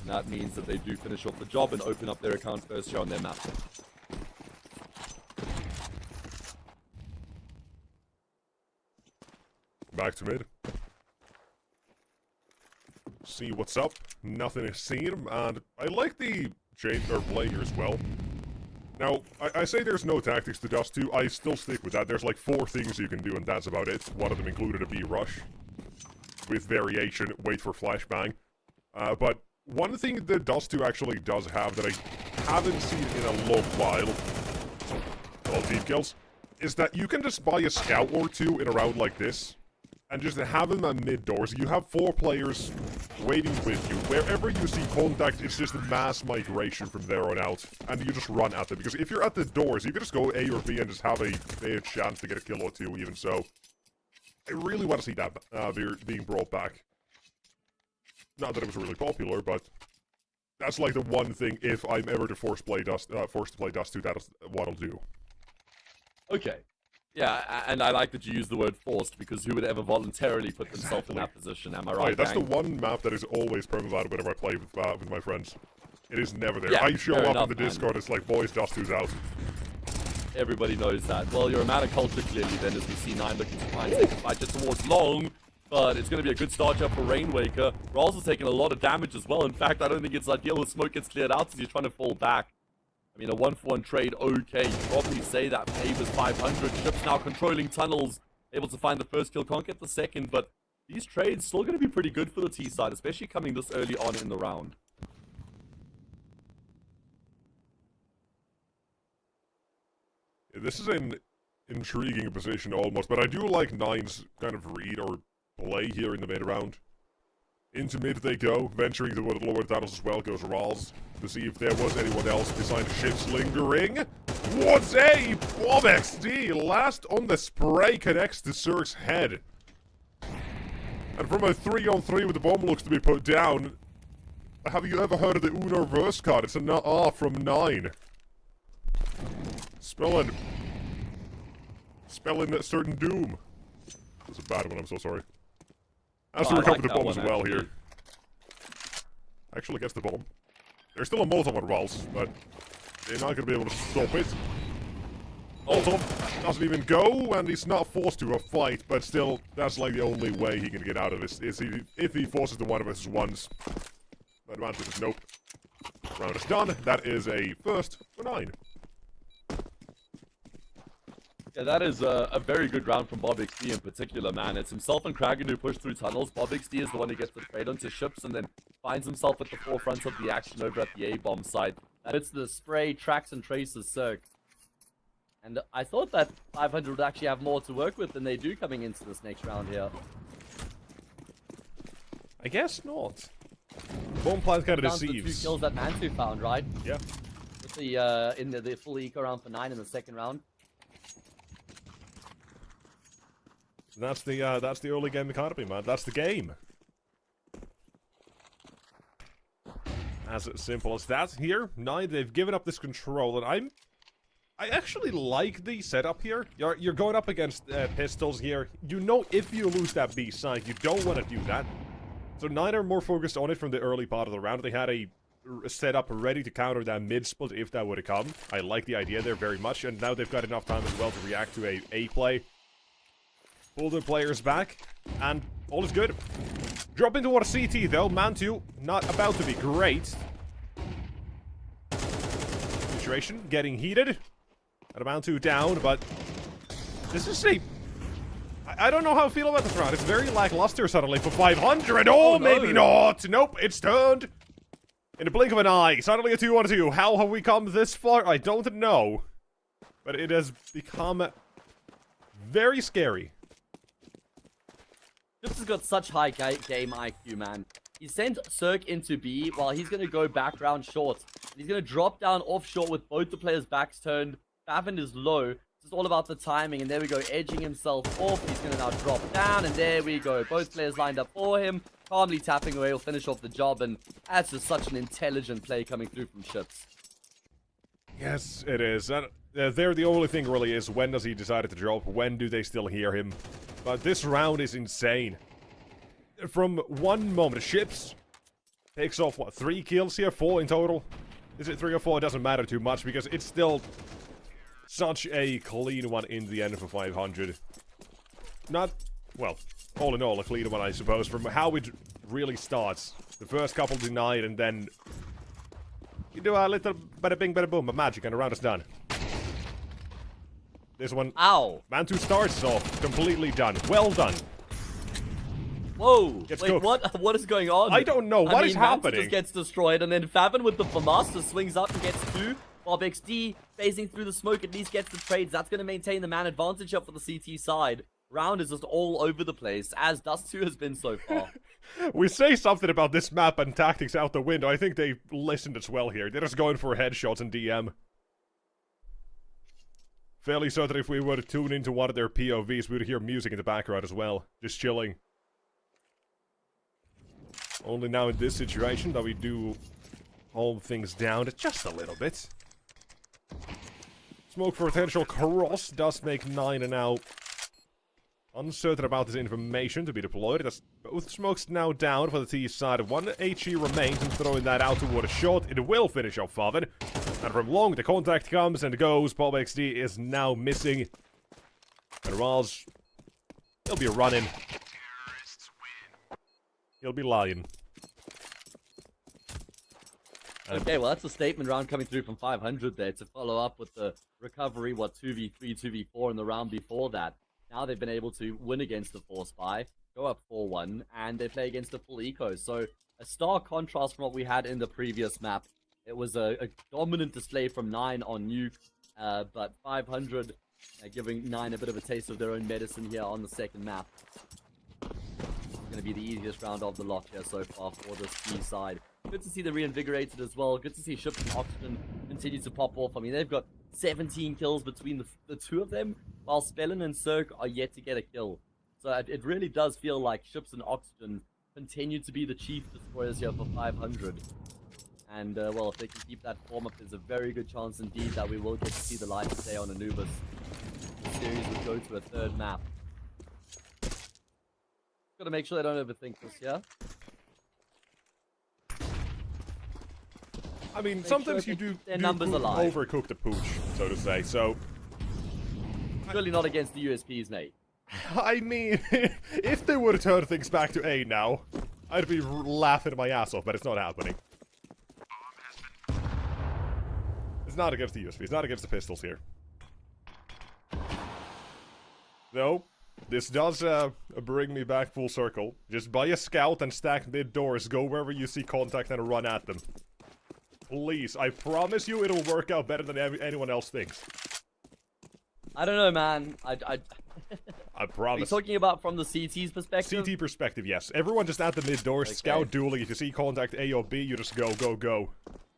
And that means that they do finish off the job and open up their account first here on their map. Back to mid. See what's up. Nothing is seen, and I like the change or play here as well. Now, I say there's no tactics to Dust 2. I still stick with that. There's like 4 things you can do, and that's about it. One of them included a B rush. With variation, wait for flashbang. But one thing that Dust 2 actually does have that I haven't seen in a long while, well, team kills, is that you can just buy a scout or 2 in a round like this, and just have them at mid-doors. You have 4 players waiting with you. Wherever you see contact, it's just a mass migration from there on out. And you just run at them. Because if you're at the doors, you can just go A or B and just have a fair chance to get a kill or 2, even so. I really want to see that being brought back. Not that it was really popular, but that's like the one thing, if I'm ever to forced to play Dust 2, that's what I'll do. Okay. Yeah, and I like that you use the word forced, because who would ever voluntarily put themselves in that position, am I right? Right, that's gang? the one map that is always permabatted whenever I play with my friends. It is never there. Yeah, I show fair up enough, in the man. Discord, it's like, boys, Dust 2's out. Everybody knows that. Well, you're a man of culture, clearly, then, as we see 9 looking to try and take a fight just towards long, but it's going to be a good start up for Rainwaker. Rawls is taking a lot of damage as well. In fact, I don't think it's ideal if smoke gets cleared out, as he's trying to fall back. I mean, a 1-for-1 trade, okay, you'd probably say that favors 500. Ships now controlling tunnels, able to find the first kill, can't get the second, but these trades still going to be pretty good for the T side, especially coming this early on in the round. This is an intriguing position almost, but I do like 9's kind of read or play here in the mid-round. Into mid they go, venturing to the lower tunnels as well goes Rawls to see if there was anyone else beside the ships lingering. What a bomb XD! Last on the spray connects to Zerg's head. And from a 3-on-3 with the bomb looks to be put down, have you ever heard of the Uno verse card? It's a R from 9. Spelling certain doom. That's a bad one, I'm so sorry. Has to recover the bomb as well here. Actually gets the bomb. There's still a Molotov on Rawls, but they're not going to be able to stop it. Molotov doesn't even go, and he's not forced to a fight, but still, that's like the only way he can get out of this. Is if he forces the 1v1s. Advantage is nope. Round is done. That is a first for 9. Yeah, that is a very good round from Bob XD in particular, man. It's himself and Kragan who push through tunnels. Bob XD is the one who gets the trade onto ships and then finds himself at the forefront of the action over at the A-bomb site. And it's the spray, tracks, and traces Zerg. And I thought that 500 would actually have more to work with than they do coming into this next round here. I guess not. Bomb plant kind of Down to the 2 deceives. kills that Mantu found, right? Yeah. With the, in the full eco round for 9 in the second round. That's the early game economy, man. That's the game. As simple as that. Here, Nine, they've given up this control, and I actually like the setup here. You're going up against pistols here. You know if you lose that B side, you don't want to do that. So Nine are more focused on it from the early part of the round. They had a setup ready to counter that mid split if that would have come. I like the idea there very much, and now they've got enough time as well to react to a play. Pull the players back, and all is good. Drop into what a CT though. Man2 not about to be great. Situation getting heated. And Man2 down, but this is a... I don't know how I feel about this round. It's very lackluster suddenly for 500. Oh, no. Maybe not. Nope, it's turned. In a blink of an eye. Suddenly a 2-1-2. How have we come this far? I don't know. But it has become very scary. Chips has got such high game IQ, man. He sent Cirque into B while he's going to go back round short. He's going to drop down off short with both the players' backs turned. Favin is low. It's all about the timing, and there we go, edging himself off. He's going to now drop down, and there we go. Both players lined up for him. Calmly tapping away, he'll finish off the job, and that's just such an intelligent play coming through from Chips. Yes, it is. There, the only thing really is, when does he decide to drop? When do they still hear him? But this round is insane. From one moment, Chips takes off, what, 3 kills here? 4 in total? Is it 3 or 4? It doesn't matter too much, because it's still such a clean one in the end for 500. Not, well, all in all, a clean one, I suppose, from how it really starts. The first couple denied, and then you do a little bada bing, bada boom, but magic, and the round is done. This one, ow! Man2 starts off completely done. Well done. Whoa! Gets wait, cooked. what is going on? I don't know. What is happening? Just gets destroyed, and then Favin with the FAMAS swings up and gets 2. Bob XD phasing through the smoke at least gets the trades. That's going to maintain the man advantage up for the CT side. Round is just all over the place, as Dust 2 has been so far. We say something about this map and tactics out the window. I think they listened as well here. They're just going for headshots and DM. Fairly certain if we were to tune into one of their POVs, we would hear music in the background as well. Just chilling. Only now in this situation that we do hold things down just a little bit. Smoke for potential cross does make 9 and now uncertain about this information to be deployed. That's both smokes now down for the T side. 1 HE remains and throwing that out toward a shot. It will finish off Favin. And from long, the contact comes and goes. Bob XD is now missing. And Raz, he'll be running. He'll be lying. Okay, well, that's a statement round coming through from 500 there to follow up with the recovery, what, 2v3, 2v4 in the round before that. Now they've been able to win against the Force Spy, go up 4-1, and they play against a full eco. So a stark contrast from what we had in the previous map. It was a dominant display from 9 on Nuke, but 500 giving 9 a bit of a taste of their own medicine here on the second map. It's going to be the easiest round of the lot here so far for this T side. Good to see them reinvigorated as well. Good to see Ships and Oxygen continue to pop off. I mean, they've got 17 kills between the two of them, while Spellin and Cirque are yet to get a kill. So it really does feel like Ships and Oxygen continue to be the chief destroyers here for 500. And, well, if they can keep that form up, there's a very good chance indeed that we will get to see the light of day on Anubis. The series would go to a third map. Gotta make sure they don't overthink this, yeah? I mean, sometimes you do overcook the pooch, so to say, so... Surely not against the USPs, Nate. I mean, if they were to turn things back to A now, I'd be laughing my ass off, but it's not happening. It's not against the USP, it's not against the pistols here. Though, this does bring me back full circle. Just buy a scout and stack mid-doors, go wherever you see contact and run at them. Please, I promise you it'll work out better than anyone else thinks. I don't know, man. I promise. Are you talking about from the CT's perspective? CT perspective, yes. Everyone just at the mid-doors, okay. Scout dueling. If you see contact A or B, you just go, go, go.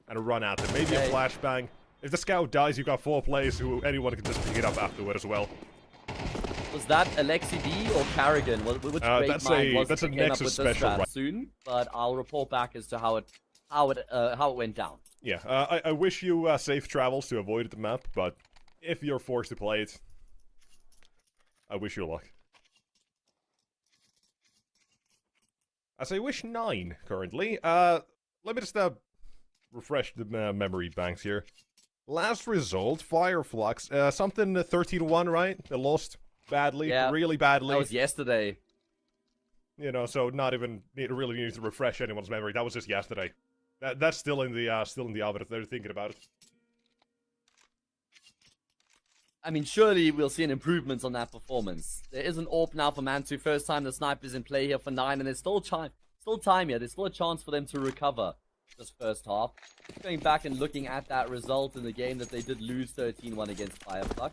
And run at them. Maybe a flashbang. If the scout dies, you've got 4 players who anyone can just pick it up afterward as well. Was that Alexi B or Carrigan? Which great that's mind a- was that's it a that came up Nexus with this special, strat right? soon? But I'll report back as to how it went down. Yeah, I wish you safe travels to avoid the map, but if you're forced to play it, I wish you luck. As I wish 9 currently. Let me just refresh the memory banks here. Last result, Fireflux, something 13-1, right? They lost badly, Yeah, really badly. That was yesterday. You know, so not even really need to refresh anyone's memory. That was just yesterday. That's still in the oven if they're thinking about it. I mean, surely we'll see an improvement on that performance. There is an AWP now for Mantu. First time the sniper's in play here for 9, and there's still time here. There's still a chance for them to recover this first half. Going back and looking at that result in the game that they did lose 13-1 against Fireflux.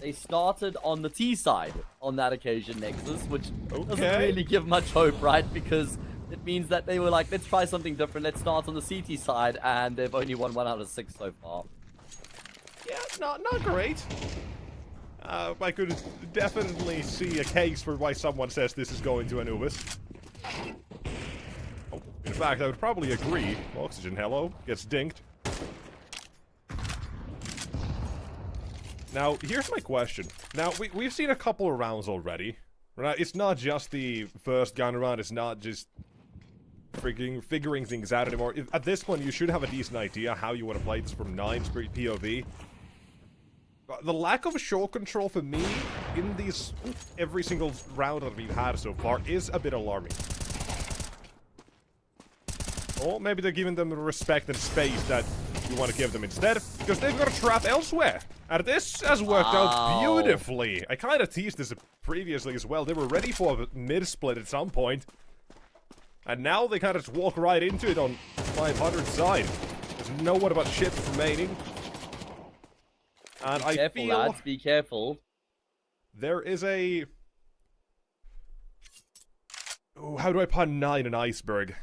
They started on the T side on that occasion, Nexus, which doesn't really give much hope, right? Because it means that they were like, let's try something different. Let's start on the CT side, and they've only won 1 out of 6 so far. Yeah, not great. I could definitely see a case for why someone says this is going to Anubis. Oh, in fact, I would probably agree. Oxygen, hello. Gets dinked. Now, here's my question. Now, we've seen a couple of rounds already. Right? It's not just the first gun round. It's not just figuring things out anymore. At this point, you should have a decent idea how you want to play this from 9's POV. The lack of short control for me in these every single round that we've had so far is a bit alarming. Or maybe they're giving them the respect and space that you want to give them instead, because they've got a trap elsewhere. And this has worked out beautifully. I kind of teased this previously as well. They were ready for a mid-split at some point. And now they kind of just walk right into it on 500 side. There's no one about ships remaining. And Be careful, feel lads, be careful. There is a... Ooh, how do I put 9 an iceberg?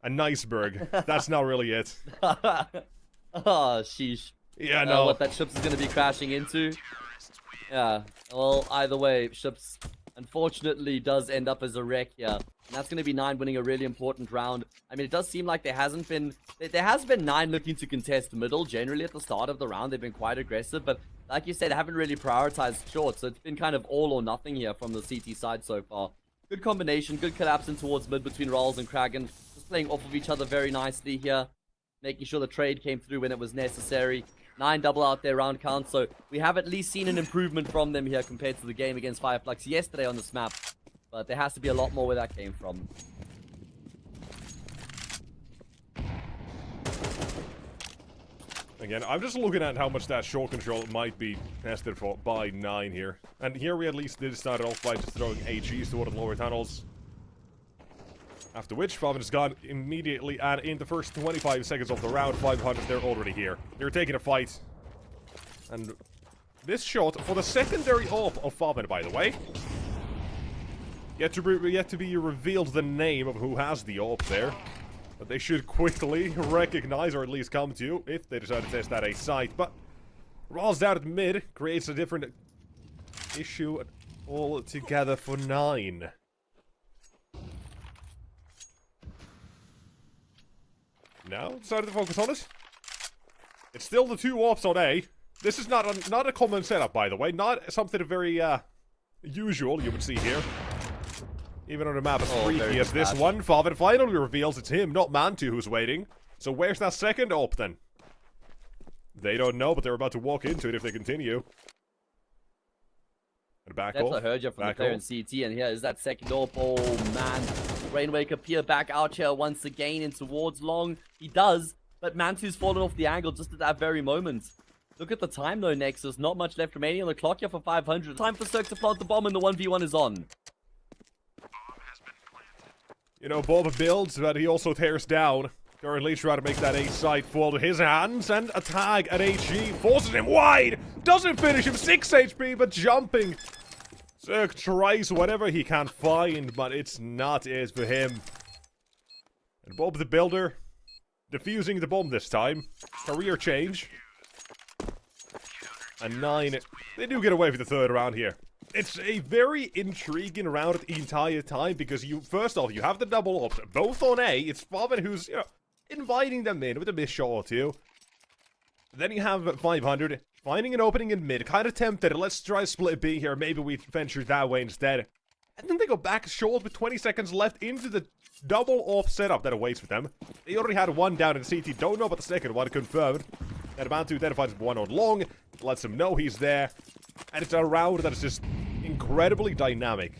A niceberg. That's not really it. Oh, sheesh. Yeah, no. What that ships is going to be crashing into. Yeah, well, either way, ships unfortunately does end up as a wreck here. And that's going to be 9 winning a really important round. I mean, it does seem like there has been 9 looking to contest middle. Generally, at the start of the round, they've been quite aggressive. But like you said, they haven't really prioritized short. So it's been kind of all or nothing here from the CT side so far. Good combination, good collapse in towards mid between Rolls and Kragan. Just playing off of each other very nicely here. Making sure the trade came through when it was necessary. 9 double out their round count, so we have at least seen an improvement from them here compared to the game against Fireflux yesterday on this map. But there has to be a lot more where that came from. Again, I'm just looking at how much that short control might be tested for by 9 here. And here we at least did start off by just throwing HEs toward the lower tunnels. After which, Favin has gone immediately, and in the first 25 seconds of the round, 500, they're already here. They're taking a fight. And this shot, for the secondary AWP of Favin, by the way, yet to be revealed the name of who has the AWP there. But they should quickly recognize, or at least come to, if they decide to test that A site. But rolls down at mid, creates a different issue altogether for 9. Now, decided to focus on it. It's still the 2 AWPs on A. This is not a common setup, by the way. Not something very usual you would see here. Even on a map as freaky as this one, Favin finally reveals it's him, not Mantu, who's waiting. So where's that second AWP then? They don't know, but they're about to walk into it if they continue. And back off. That's I heard you from the player in CT, and here is that second AWP. Oh man, Rainwaker peer back out here once again in towards long. He does, but Mantu's fallen off the angle just at that very moment. Look at the time though, Nexus. Not much left remaining on the clock here for 500. Time for Cirque to plant the bomb, and the 1v1 is on. You know, Bob builds, but he also tears down. Currently trying to make that A site fall to his hands, and a tag at HE forces him wide! Doesn't finish him, 6 HP, but jumping. Cirque tries whatever he can find, but it's not it for him. And Bob the Builder, defusing the bomb this time. Career change. And 9, they do get away for the third round here. It's a very intriguing round the entire time because first off, you have the double ups, both on A. It's Forfeit who's, inviting them in with a missed shot or two. Then you have 500 finding an opening in mid, kind of tempted. Let's try split B here. Maybe we venture that way instead. And then they go back short with 20 seconds left into the double off setup that awaits for them. They already had one down in CT. Don't know about the second one. Confirmed. And about to identifies one on long. Lets him know he's there. And it's a round that is just incredibly dynamic,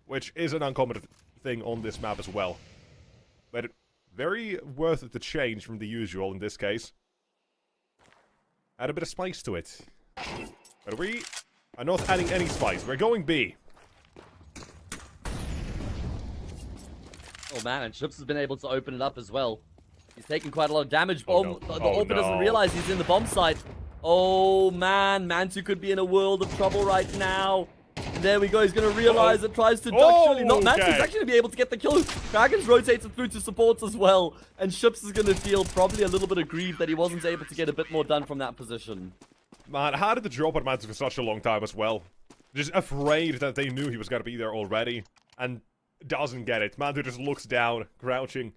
which is an uncommon thing on this map as well. But very worth the change from the usual in this case. Add a bit of spice to it. But we are not adding any spice. We're going B. Oh man, and Chips has been able to open it up as well. He's taking quite a lot of damage. Oh, no. The AWP doesn't realize he's in the bomb site. Oh man, Mantu could be in a world of trouble right now. And there we go, he's going to realize it, tries to duck. Surely not. Mantu's actually going to be able to get the kill. Dragons rotates it through to supports as well. And Chips is going to feel probably a little bit aggrieved that he wasn't able to get a bit more done from that position. Man, how did the drop on Mantu for such a long time as well? Just afraid that they knew he was going to be there already. And doesn't get it. Mantu just looks down, crouching.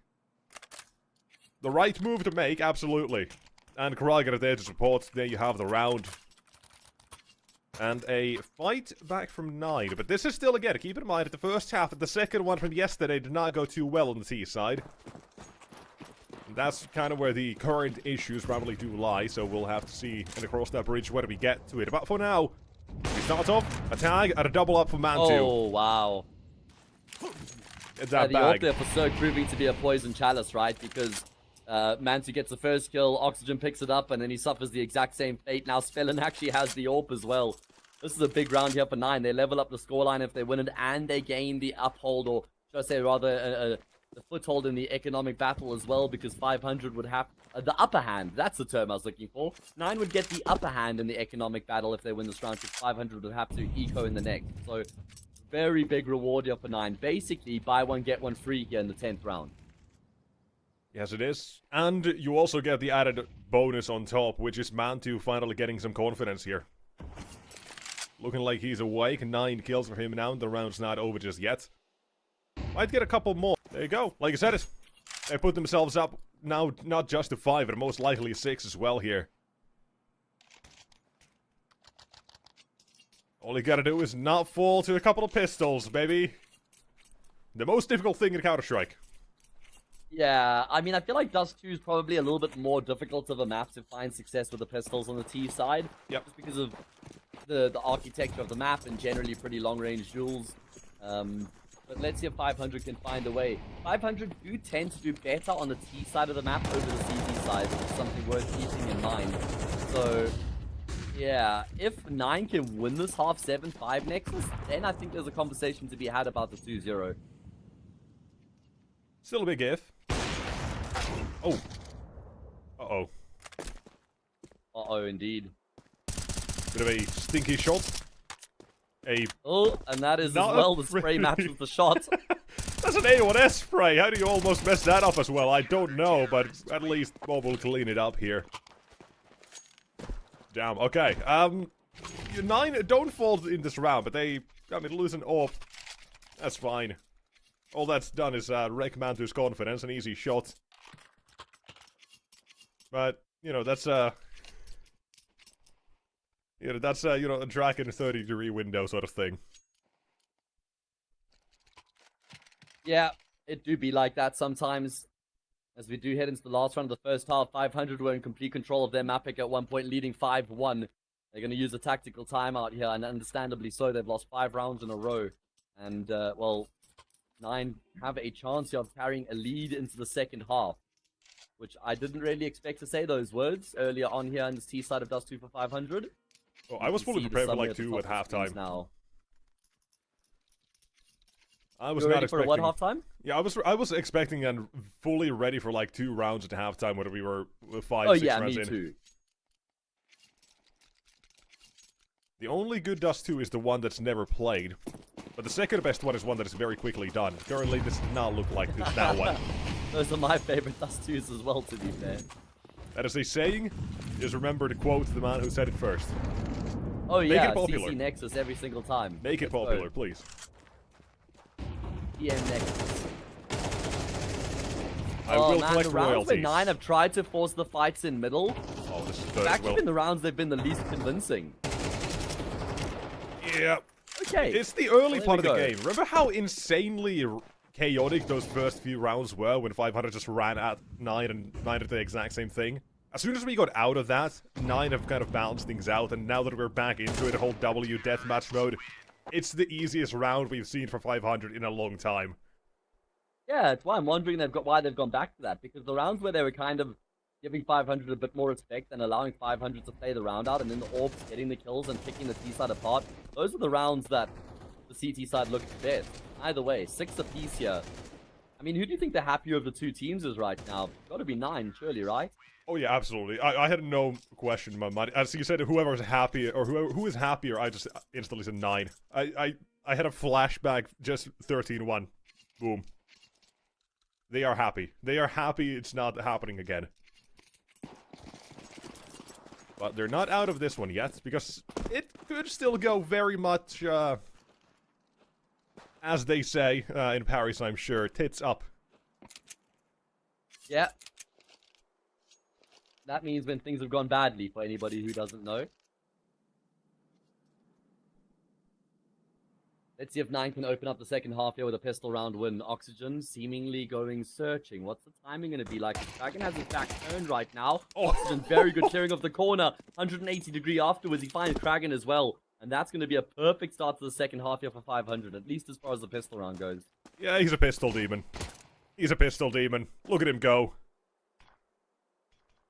The right move to make, absolutely. And Karaga there to support. There you have the round. And a fight back from 9. But this is still, again, keep in mind, the first half and the second one from yesterday did not go too well on the T side. And that's kind of where the current issues probably do lie, so we'll have to see and across that bridge whether we get to it. But for now, we start off a tag and a double up for Mantu. Oh, wow. It's that the bag. AWP there for Cirque proving to be a poison chalice, right? Because Mantu gets the first kill, Oxygen picks it up, and then he suffers the exact same fate. Now Spellin actually has the AWP as well. This is a big round here for 9. They level up the scoreline if they win it, and they gain the uphold, or should I say rather, the foothold in the economic battle as well, because 500 would have the upper hand. That's the term I was looking for. 9 would get the upper hand in the economic battle if they win this round, because 500 would have to eco in the next. So, very big reward here for 9. Basically, buy one, get one free here in the 10th round. Yes, it is. And you also get the added bonus on top, which is Mantu finally getting some confidence here. Looking like he's awake. 9 kills for him now, and the round's not over just yet. Might get a couple more. There you go. Like I said, they put themselves up now, not just to 5, but most likely 6 as well here. All you gotta do is not fall to a couple of pistols, baby. The most difficult thing in Counter-Strike. Yeah, I mean, I feel like Dust 2 is probably a little bit more difficult of a map to find success with the pistols on the T side. Yep. Just because of the architecture of the map and generally pretty long-range duels. But let's see if 500 can find a way. 500 do tend to do better on the T side of the map over the CT side, which is something worth keeping in mind. So, yeah, if 9 can win this half 7-5 Nexus, then I think there's a conversation to be had about the 2-0. Still a big if. Oh. Uh-oh. Uh-oh, indeed. Bit of a stinky shot. Oh, and that is as well the spray match with the shot. That's an A1S spray. How do you almost mess that up as well? I don't know, but at least Bob will clean it up here. Damn, okay. 9 don't fall in this round, but they, lose an AWP. That's fine. All that's done is wreck Mantu's confidence, an easy shot. But, that's a Draken 30-degree window sort of thing. Yeah, it do be like that sometimes. As we do head into the last round of the first half, 500 were in complete control of their map pick at one point, leading 5-1. They're going to use a tactical timeout here, and understandably so. They've lost 5 rounds in a row. And, well, 9 have a chance here of carrying a lead into the second half. Which I didn't really expect to say those words earlier on here on the T side of Dust 2 for 500. Oh, I was fully prepared for like 2 at halftime. Now. I was You're not ready expecting. for a what halftime? Yeah, I was expecting and fully ready for like 2 rounds at halftime when we were 5, Oh 6 yeah, rounds me in. too. The only good Dust 2 is the one that's never played. But the second best one is one that is very quickly done. Currently, this does not look like that one. Those are my favorite Dust 2s as well, to be fair. That is a saying. Just remember to quote the man who said it first. Oh Make yeah, it popular. CC Nexus every single time. Make it Let's go. popular, please. EM Nexus. I Oh will man, collect the rounds royalties. where 9 have tried to force the fights in middle. Oh, this is It's good. actually Well, been the rounds they've been the least convincing. yeah. Okay. It's the early There part of we the go. game. Remember how insanely chaotic those first few rounds were when 500 just ran at 9 and 9 did the exact same thing? As soon as we got out of that, 9 have kind of balanced things out, and now that we're back into it, a whole W deathmatch mode, it's the easiest round we've seen for 500 in a long time. Yeah, it's why I'm wondering why they've gone back to that. Because the rounds where they were kind of giving 500 a bit more respect and allowing 500 to play the round out, and then the Orbs getting the kills and picking the T side apart, those are the rounds that the CT side looked best. Either way, 6 apiece here. I mean, who do you think the happier of the two teams is right now? Got to be 9, surely, right? Oh yeah, absolutely. I had no question in my mind. As you said, whoever's happy, or who is happier, I just instantly said 9. I had a flashback, just 13-1. Boom. They are happy. They are happy it's not happening again. But they're not out of this one yet, because it could still go very much, as they say in Paris, I'm sure, tits up. Yeah. That means when things have gone badly, for anybody who doesn't know. Let's see if 9 can open up the second half here with a pistol round win. Oxygen seemingly going searching. What's the timing going to be like? Dragon has his back turned right now. Oh. Oxygen very good clearing of the corner. 180 degree afterwards. He finds Kragan as well. And that's going to be a perfect start to the second half here for 500. At least as far as the pistol round goes. Yeah, he's a pistol demon. He's a pistol demon. Look at him go.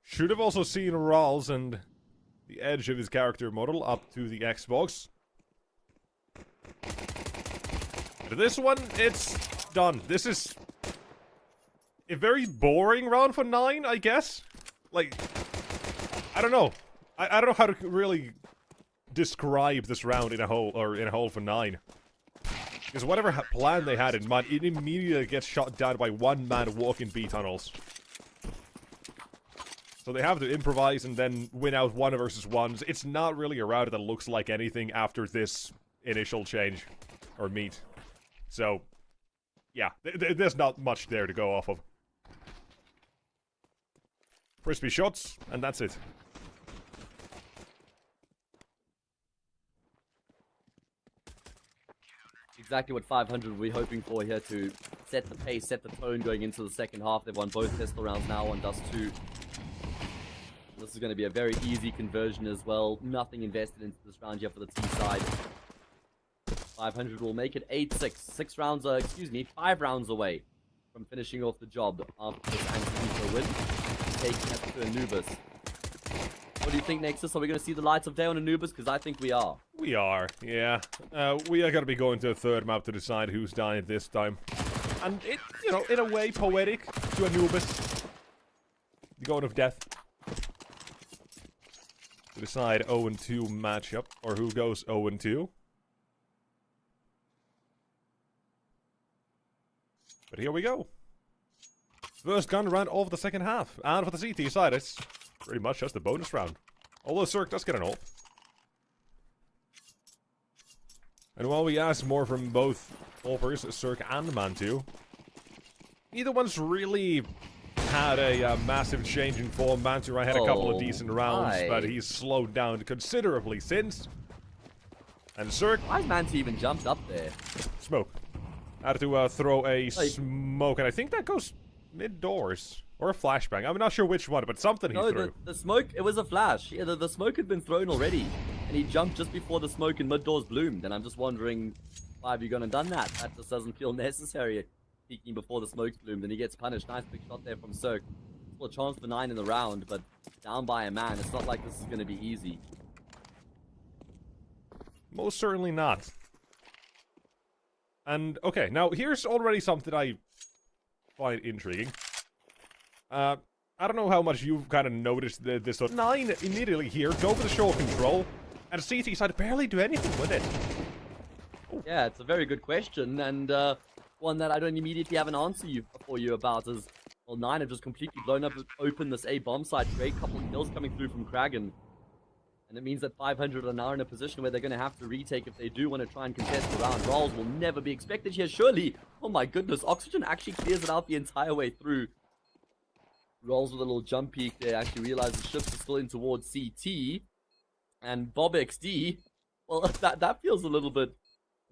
Should have also seen Rawls and the edge of his character model up to the Xbox. But this one, it's done. This is a very boring round for 9, I guess. Like, I don't know. I don't know how to really describe this round in a whole, or in a whole for 9. Because whatever plan they had in mind, it immediately gets shot down by one-man walk-in B tunnels. So they have to improvise and then win out 1 versus 1s. It's not really a round that looks like anything after this initial change, or meet. So, yeah, there's not much there to go off of. Crispy shots, and that's it. Exactly what 500 will be hoping for here to set the pace, set the tone going into the second half. They've won both pistol rounds now on Dust 2. This is going to be a very easy conversion as well. Nothing invested into this round here for the T side. 500 will make it 8-6. 5 rounds away from finishing off the job after this anti-Veto win. Taking that to Anubis. What do you think, Nexus? Are we going to see the lights of day on Anubis? Because I think we are. We are, yeah. We are going to be going to a third map to decide who's dying this time. And it, you know, in a way, poetic to Anubis. The god of death. To decide 0-2 matchup, or who goes 0-2. But here we go. First gun round of the second half. And for the CT side, it's pretty much just a bonus round. Although Cirque does get an ult. And while we ask more from both Ulpers, Cirque and Mantu, neither one's really had a massive change in form. Mantu had a couple of decent rounds, but he's slowed down considerably since. And Cirque... Why has Manti even jumped up there? Smoke. Had to throw a smoke, and I think that goes mid-doors. Or a flashbang. I'm not sure which one, but something he threw. The smoke, it was a flash. Yeah, the smoke had been thrown already. And he jumped just before the smoke in mid-doors bloomed. And I'm just wondering, why have you gone and done that? That just doesn't feel necessary. Peeking before the smoke's bloomed, and he gets punished. Nice big shot there from Cirque. Still a chance for 9 in the round, but down by a man. It's not like this is going to be easy. Most certainly not. And, okay, now here's already something I find intriguing. I don't know how much you've kind of noticed this. 9 immediately here, go for the show control, and CT side barely do anything with it. Ooh. Yeah, it's a very good question, and one that I don't immediately have an answer for you about is, well, 9 have just completely blown up open this A bomb site. Great couple of kills coming through from Kragan. And it means that 500 are now in a position where they're going to have to retake if they do want to try and contest the round. Rolls will never be expected here, surely. Oh my goodness, Oxygen actually clears it out the entire way through. Rolls with a little jump peek there, actually realizes the shifts are still in towards CT. And Bob XD, well, that feels a little bit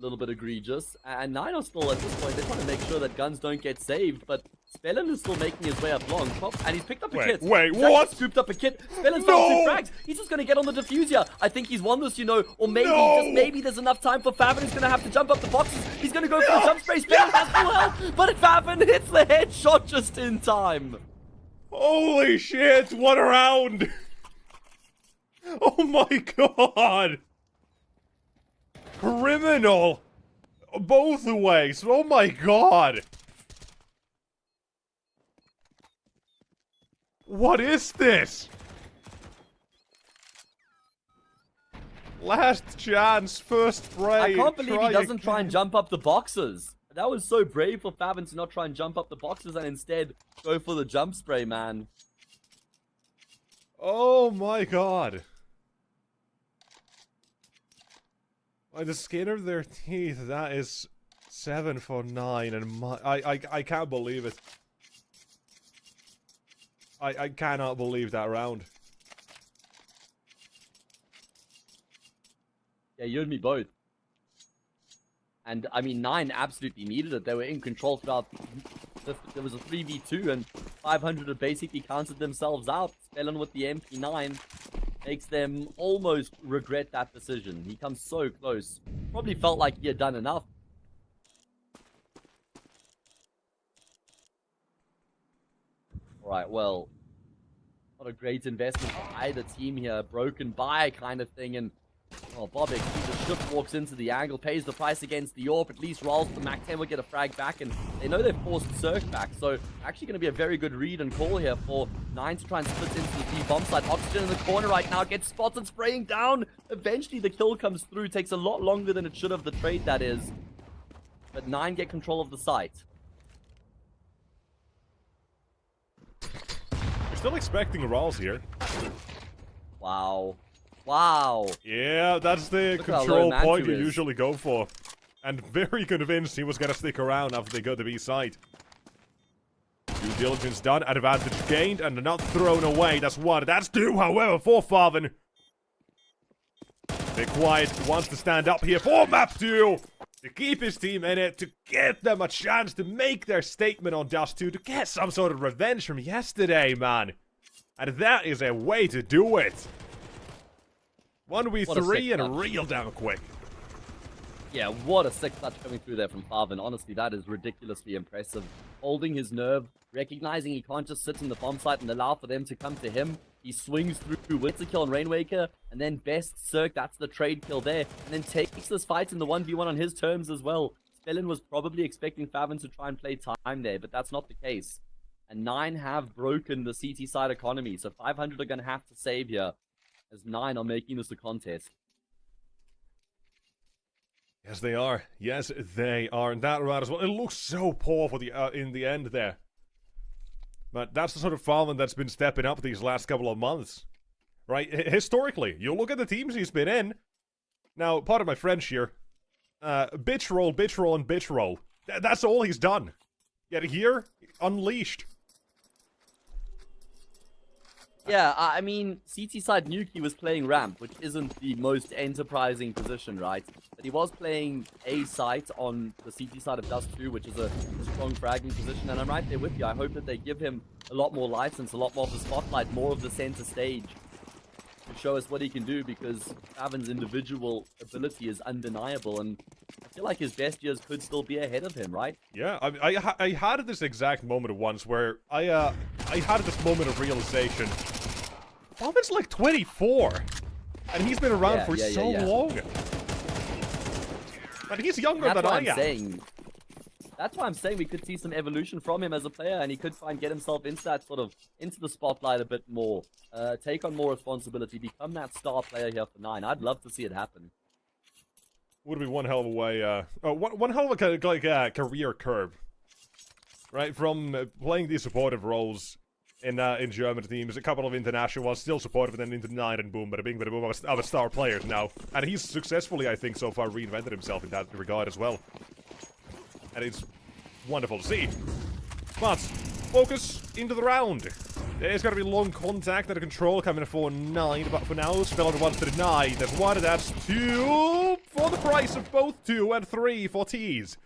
egregious. And 9 are still at this point, they're trying to make sure that guns don't get saved, but Spellin is still making his way up long. And he's picked up a kit. Wait, He's what? Scooped up a kit. Spellin's down 2 frags. He's just going to get on the defuse here. I think he's won this, you know, or maybe, just maybe there's enough time for Favin. He's going to have to jump up the boxes. He's going to go for the jump spray. Spellin has full health, but Favin hits the headshot just in time. Holy shit, what a round! Oh my god! Criminal! Both ways, oh my god! What is this? Last chance, first spray. I can't believe he doesn't again. try and jump up the boxes. That was so brave for Favin to not try and jump up the boxes and instead go for the jump spray, man. Oh my god. By the skin of their teeth, that is 7 for 9, and I can't believe it. I cannot believe that round. Yeah, you and me both. And, I mean, 9 absolutely needed it. They were in control throughout. There was a 3v2, and 500 had basically counted themselves out. Spellin with the MP9 makes them almost regret that decision. He comes so close. Probably felt like he had done enough. Alright, well, not a great investment for either team here. Broken by kind of thing, and oh, Bobek, he just shift walks into the angle, pays the price against the AWP, at least rolls the Mac 10 will get a frag back, and they know they've forced Cirque back, so actually going to be a very good read and call here for 9 to try and split into the B bomb side. Oxygen in the corner right now, gets spotted, spraying down. Eventually the kill comes through, takes a lot longer than it should have, the trade that is. But 9 get control of the site. You're still expecting rolls here. Wow. Wow. Yeah, that's the Look how control low point Mantu you is. usually go for. And very convinced he was gonna stick around after they go to B side. Due diligence done, advantage gained, and not thrown away. That's 1. That's 2, however, for Farven. Bit quiet, wants to stand up here for map 2. To keep his team in it, to give them a chance to make their statement on Dust 2, to get some sort of revenge from yesterday, man. And that is a way to do it. 1v3 and real damn quick. Yeah, what a sick touch coming through there from Farvin. Honestly, that is ridiculously impressive. Holding his nerve, recognizing he can't just sit in the bomb site and allow for them to come to him. He swings through with the kill on Rainwaker, and then best Cirque, that's the trade kill there, and then takes this fight in the 1v1 on his terms as well. Spellin was probably expecting Farvin to try and play time there, but that's not the case. And 9 have broken the CT side economy, so 500 are going to have to save here, as 9 are making this a contest. Yes, they are. Yes, they are. And that round as well. It looks so poor for the in the end there. But that's the sort of Farland that's been stepping up these last couple of months. Right? Historically, you look at the teams he's been in. Now, pardon my French here. Bitch roll, and bitch roll. That's all he's done. Yet here, unleashed. Yeah, I mean, CT side Nuke, he was playing ramp, which isn't the most enterprising position, right? But he was playing A site on the CT side of Dust 2, which is a strong fragging position, and I'm right there with you. I hope that they give him a lot more license, a lot more of the spotlight, more of the center stage to show us what he can do, because Favin's individual ability is undeniable, and I feel like his best years could still be ahead of him, right? Yeah, I had this exact moment once where I had this moment of realization. Bobbitt's like 24, and he's been around for so long. And he's younger than I am. That's why I'm saying we could see some evolution from him as a player, and he could get himself into that into the spotlight a bit more, take on more responsibility, become that star player here for 9. I'd love to see it happen. Would be one hell of a way, one hell of a career curve, right? From playing these supportive roles in German teams. A couple of international ones still supported, but then into 9 and boom, bada bing, bada boom, of a star player now. And he's successfully, I think, so far reinvented himself in that regard as well. And it's wonderful to see. But focus into the round. There's got to be long contact and a control coming for 9, but for now, spell on 1 to deny. That's 1, that's 2 for the price of both 2 and 3 for T's.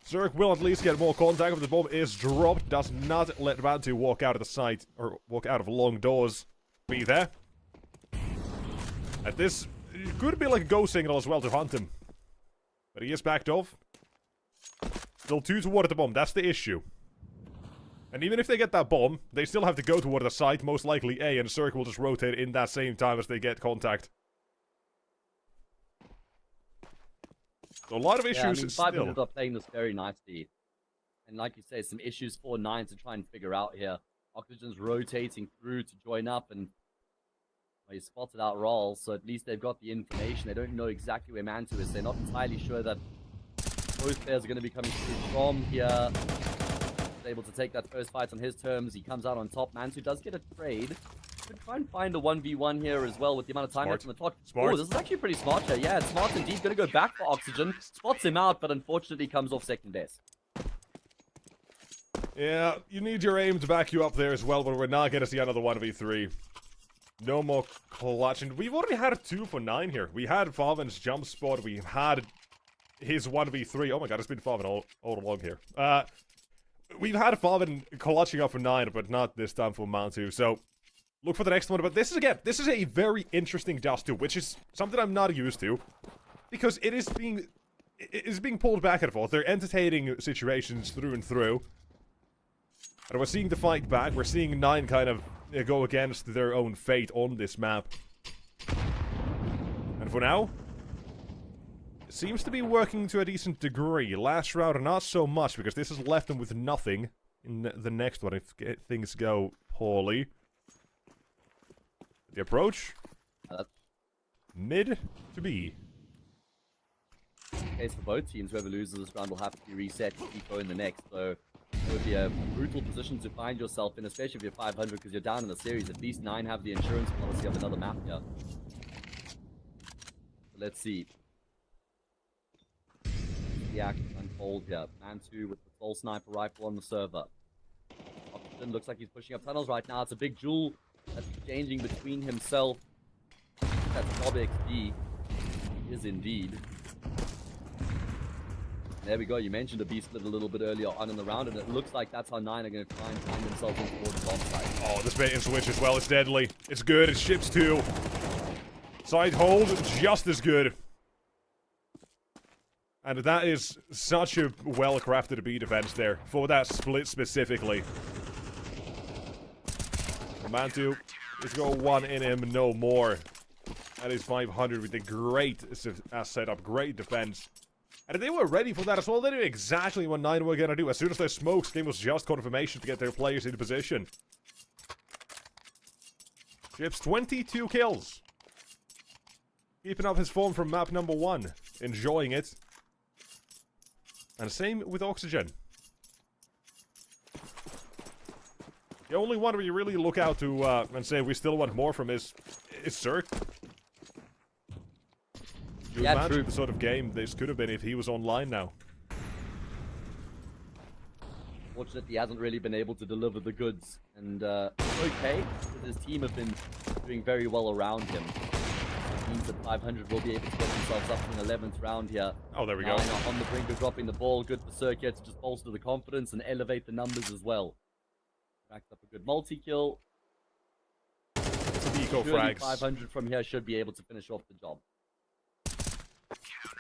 Zerk will at least get more contact, but the bomb is dropped. Does not let Mantu walk out of the site, or walk out of long doors. Be there. At this, it could be like a go signal as well to hunt him. But he is backed off. Still 2 toward the bomb, that's the issue. And even if they get that bomb, they still have to go toward the site, most likely A, and Zerk will just rotate in that same time as they get contact. So a lot of issues I mean, 500 are playing this very nicely. And like you say, some issues for 9 to try and figure out here. Oxygen's rotating through to join up, and he spotted out Roll, so at least they've got the information. They don't know exactly where Mantu is. They're not entirely sure that both players are going to be coming through from here. He's able to take that first fight on his terms. He comes out on top. Mantu does get a trade. Could try and find a 1v1 here as well with the amount of time left on the clock. Smart. Oh, this is actually pretty smart here. Yeah, it's smart indeed. Going to go back for Oxygen. Spots him out, but unfortunately comes off second best. Yeah, you need your aim to back you up there as well, but we're not going to see another 1v3. No more clutch. And we've already had a 2 for 9 here. We had Farvan's jump spot. We had his 1v3. Oh my god, it's been Farvan all along here. We've had Farvan clutching up for 9, but not this time for Mantu. So look for the next one, but this is a very interesting Dust 2, which is something I'm not used to, because it is being pulled back and forth. They're entertaining situations through and through, and we're seeing the fight back. We're seeing 9 kind of go against their own fate on this map, and for now, it seems to be working to a decent degree. Last round, not so much, because this has left them with nothing in the next one if things go poorly. The approach, mid to B. Case for both teams, whoever loses this round will have to be reset to Eco in the next. So it would be a brutal position to find yourself in, especially if you're 500 because you're down in the series. At least 9 have the insurance policy of another map here. Let's see. The action unfold here. Mantu with the full sniper rifle on the server. Oxygen looks like he's pushing up tunnels right now. It's a big duel that's exchanging between himself. That's Bob XD. He is indeed. There we go. You mentioned a B split a little bit earlier on in the round, and it looks like that's how 9 are going to try and find themselves in towards the bomb site. Oh, this bait and switch as well. It's deadly. It's good. It ships too. Side hold, just as good. And that is such a well-crafted B defense there for that split specifically. Mantu is got 1 in him, no more. That is 500 with a great setup, great defense. And they were ready for that as well. They knew exactly what 9 were going to do. As soon as their smoke scheme was just confirmation to get their players in position. Chips 22 kills. Keeping up his form from map number 1. Enjoying it. And same with Oxygen. The only one we really look out to and say we still want more from is Zerk. You imagine the sort of game this could have been if he was online now. Fortunately, he hasn't really been able to deliver the goods. And okay, his team have been doing very well around him. It means that 500 will be able to get themselves up to an 11th round here. Oh, there we go. On the brink of dropping the ball. Good for Zerk here to just bolster the confidence and elevate the numbers as well. Racked up a good multi-kill. Some eco Surely frags. 500 from here should be able to finish off the job.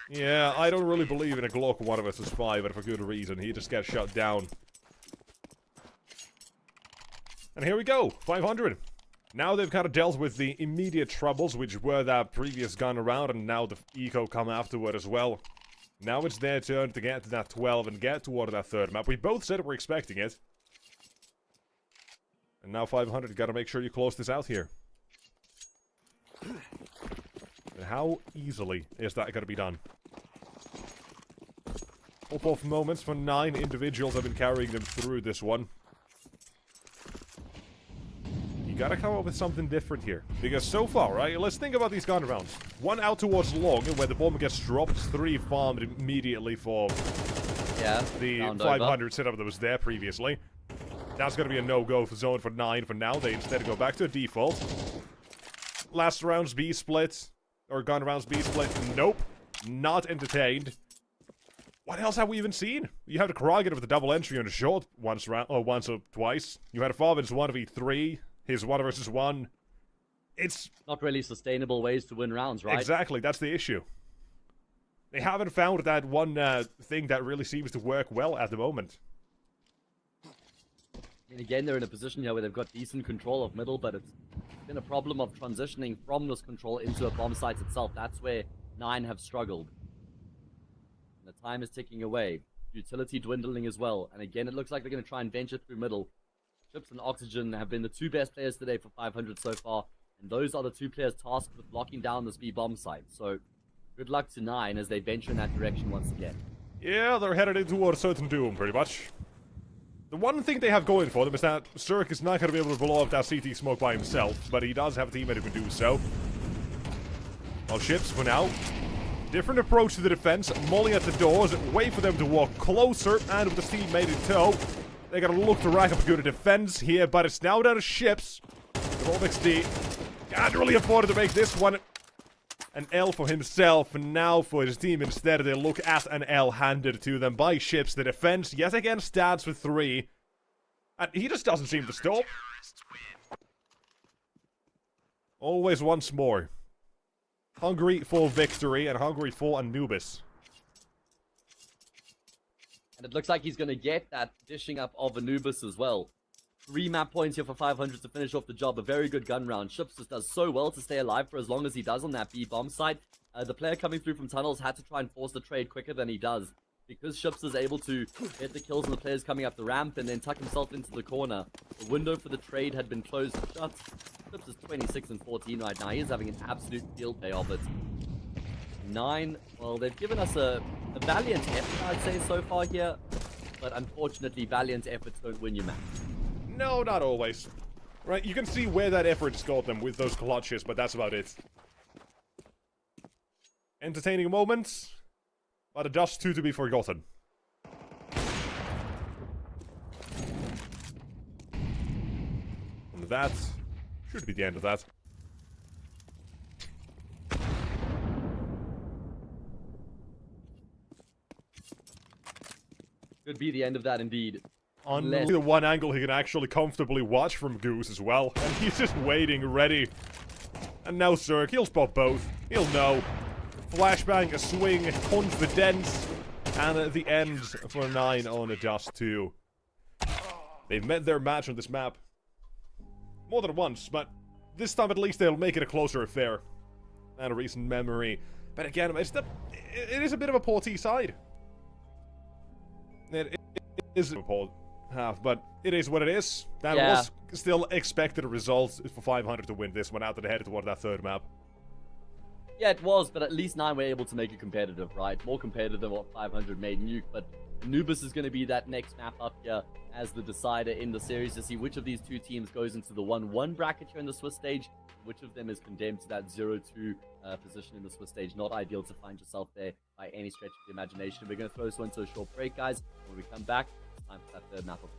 Yeah, I don't really believe in a Glock 1 vs 5, but for good reason. He just gets shut down. And here we go, 500. Now they've kind of dealt with the immediate troubles, which were that previous gun around, and now the eco come afterward as well. Now it's their turn to get to that 12 and get toward that third map. We both said we're expecting it. And now 500, gotta make sure you close this out here. And how easily is that gonna be done? Pop-off moments for 9 individuals have been carrying them through this one. gotta come up with something different here. Because so far, right, let's think about these gun rounds. One out towards long, where the bomb gets dropped, 3 farmed immediately for the 500 setup that was there previously. That's gonna be a no-go for zone for 9 for now. They instead go back to a default. Last round's B split, or gun rounds B split. Nope, not entertained. What else have we even seen? You had a Kragen with a double entry on a short once or twice. You had a Farvin's 1v3, his 1 versus 1. It's not really sustainable ways to win rounds, right? Exactly, that's the issue. They haven't found that one thing that really seems to work well at the moment. And again, they're in a position here where they've got decent control of middle, but it's been a problem of transitioning from this control into a bomb site itself. That's where 9 have struggled. And the time is ticking away. Utility dwindling as well. And again, it looks like they're going to try and venture through middle. Chips and Oxygen have been the 2 best players today for 500 so far. And those are the 2 players tasked with locking down this B bomb site. So, good luck to 9 as they venture in that direction once again. Yeah, they're headed into a certain doom, pretty much. The one thing they have going for them is that Zerk is not going to be able to blow up that CT smoke by himself, but he does have a teammate who can do so. Well, ships for now. Different approach to the defense. Molly at the doors. Wait for them to walk closer, and with the teammate in tow, they're going to look to rack up a good defense here, but it's now down to ships. With XD. Can't really afford to make this one an L for himself, and now for his team instead they look at an L handed to them by ships. The defense yet again stands for 3, and he just doesn't seem to stop. Always once more. Hungry for victory and hungry for Anubis. And it looks like he's going to get that dishing up of Anubis as well. 3 map points here for 500 to finish off the job. A very good gun round. Ships just does so well to stay alive for as long as he does on that B bomb site. The player coming through from tunnels had to try and force the trade quicker than he does. Because Ships is able to get the kills on the players coming up the ramp and then tuck himself into the corner. The window for the trade had been closed shut. Ships is 26 and 14 right now. He is having an absolute field day of it. 9, well, they've given us a valiant effort, I'd say, so far here. But unfortunately, valiant efforts don't win you match. No, not always. Right, you can see where that effort's got them with those clutches, but that's about it. Entertaining moments, but a dust too to be forgotten. And that should be the end of that. Could be the end of that indeed. On the one angle he can actually comfortably watch from Goose as well. And he's just waiting, ready. And now Zerk, he'll spot both. He'll know. Flashbang, a swing, confidence. And at the end for 9 on a Dust 2. They've met their match on this map more than once, but this time at least they'll make it a closer affair. And a recent memory. But again, it is a bit of a poor T side. It is a poor half, but it is what it is. That was still expected results for 500 to win this one out of the head toward that 3rd map. Yeah, it was, but at least 9 were able to make it competitive, right? More competitive than what 500 made Nuke, but Anubis is going to be that next map up here as the decider in the series to see which of these 2 teams goes into the 1-1 bracket here in the Swiss stage, which of them is condemned to that 0-2 position in the Swiss stage. Not ideal to find yourself there by any stretch of the imagination. We're going to throw this one to a short break, guys. When we come back, it's time for that 3rd map of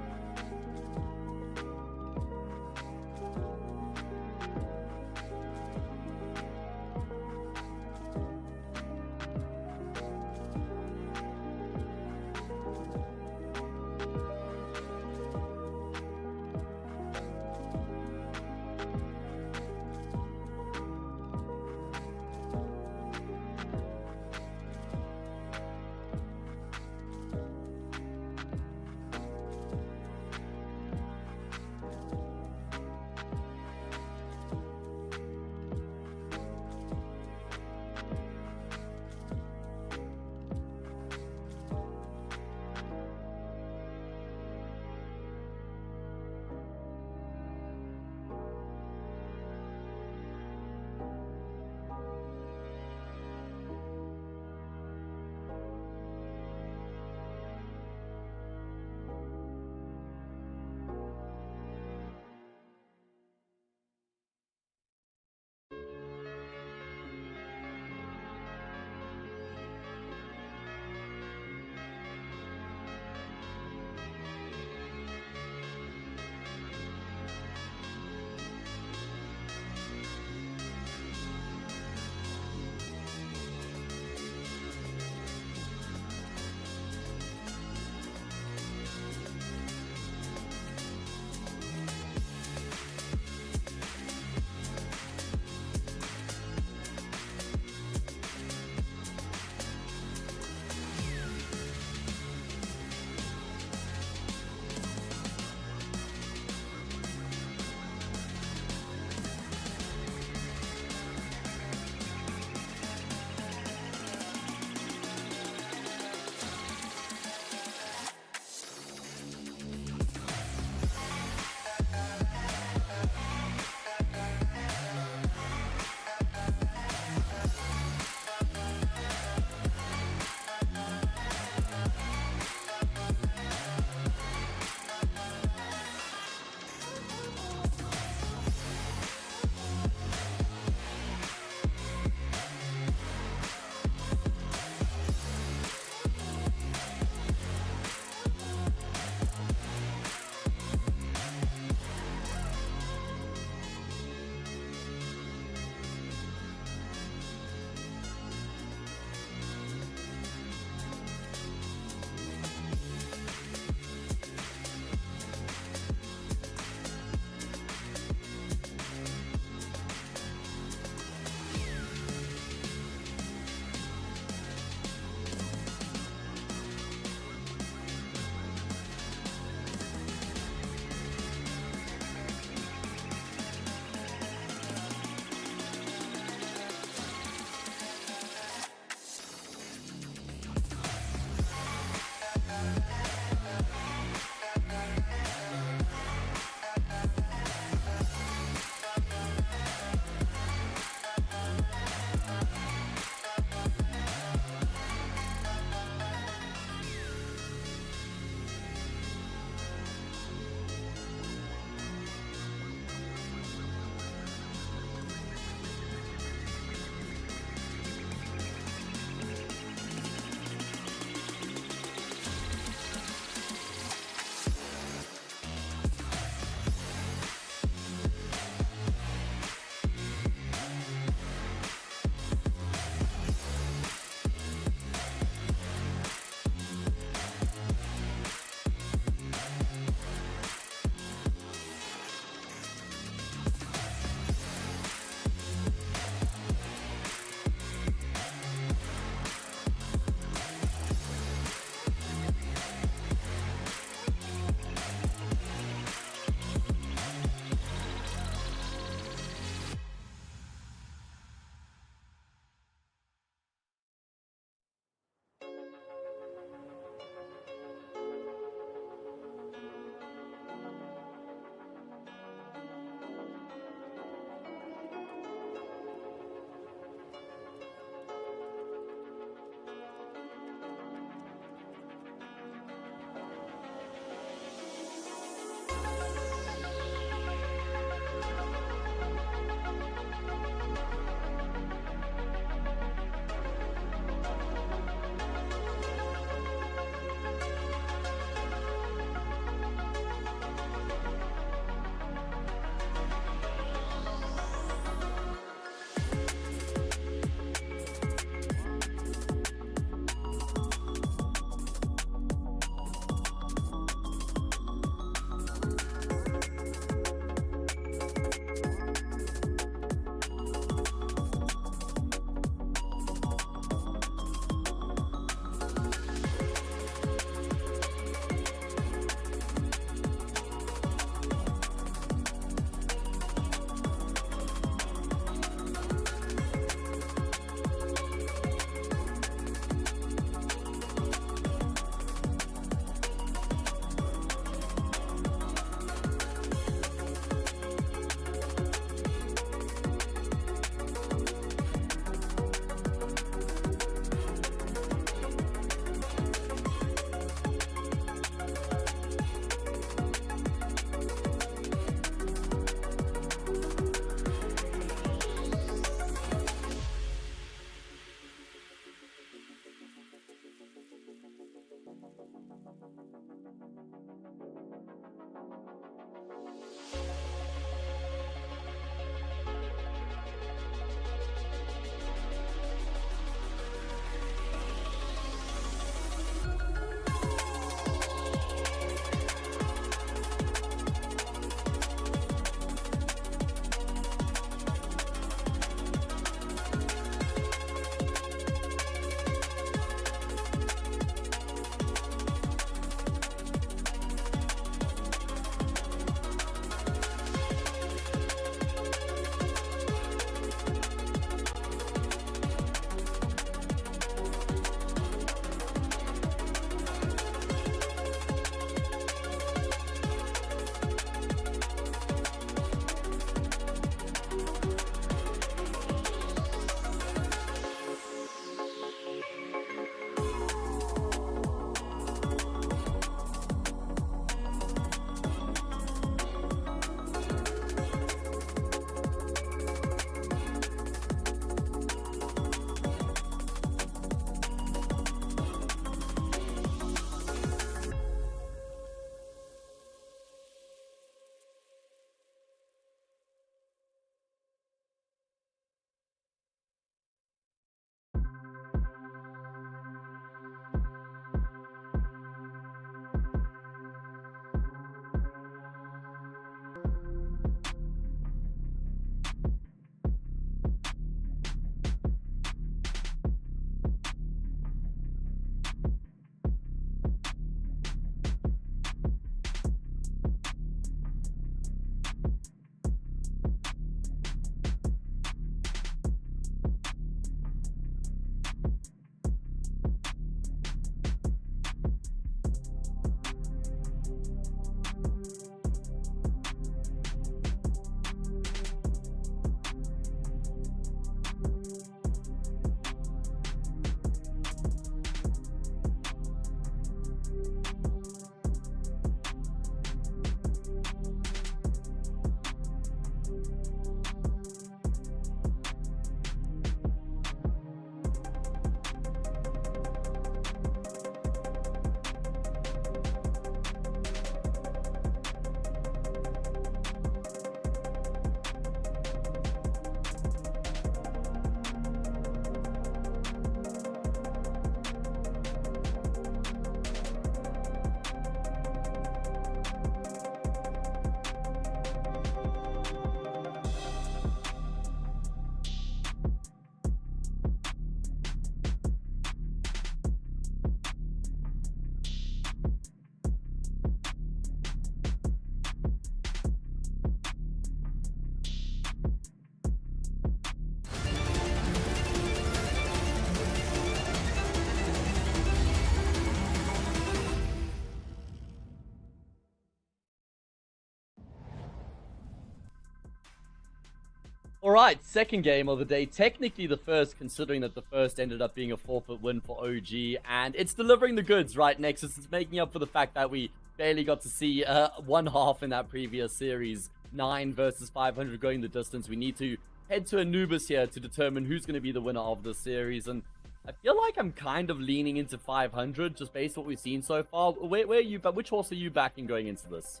Alright, second game of the day. Technically the first, considering that the first ended up being a forfeit win for OG. And it's delivering the goods, right, Nexus? It's making up for the fact that we barely got to see one half in that previous series. 9 versus 500 going the distance. We need to head to Anubis here to determine who's going to be the winner of this series. And I feel like I'm kind of leaning into 500 just based on what we've seen so far. Where are you, but which horse are you backing going into this?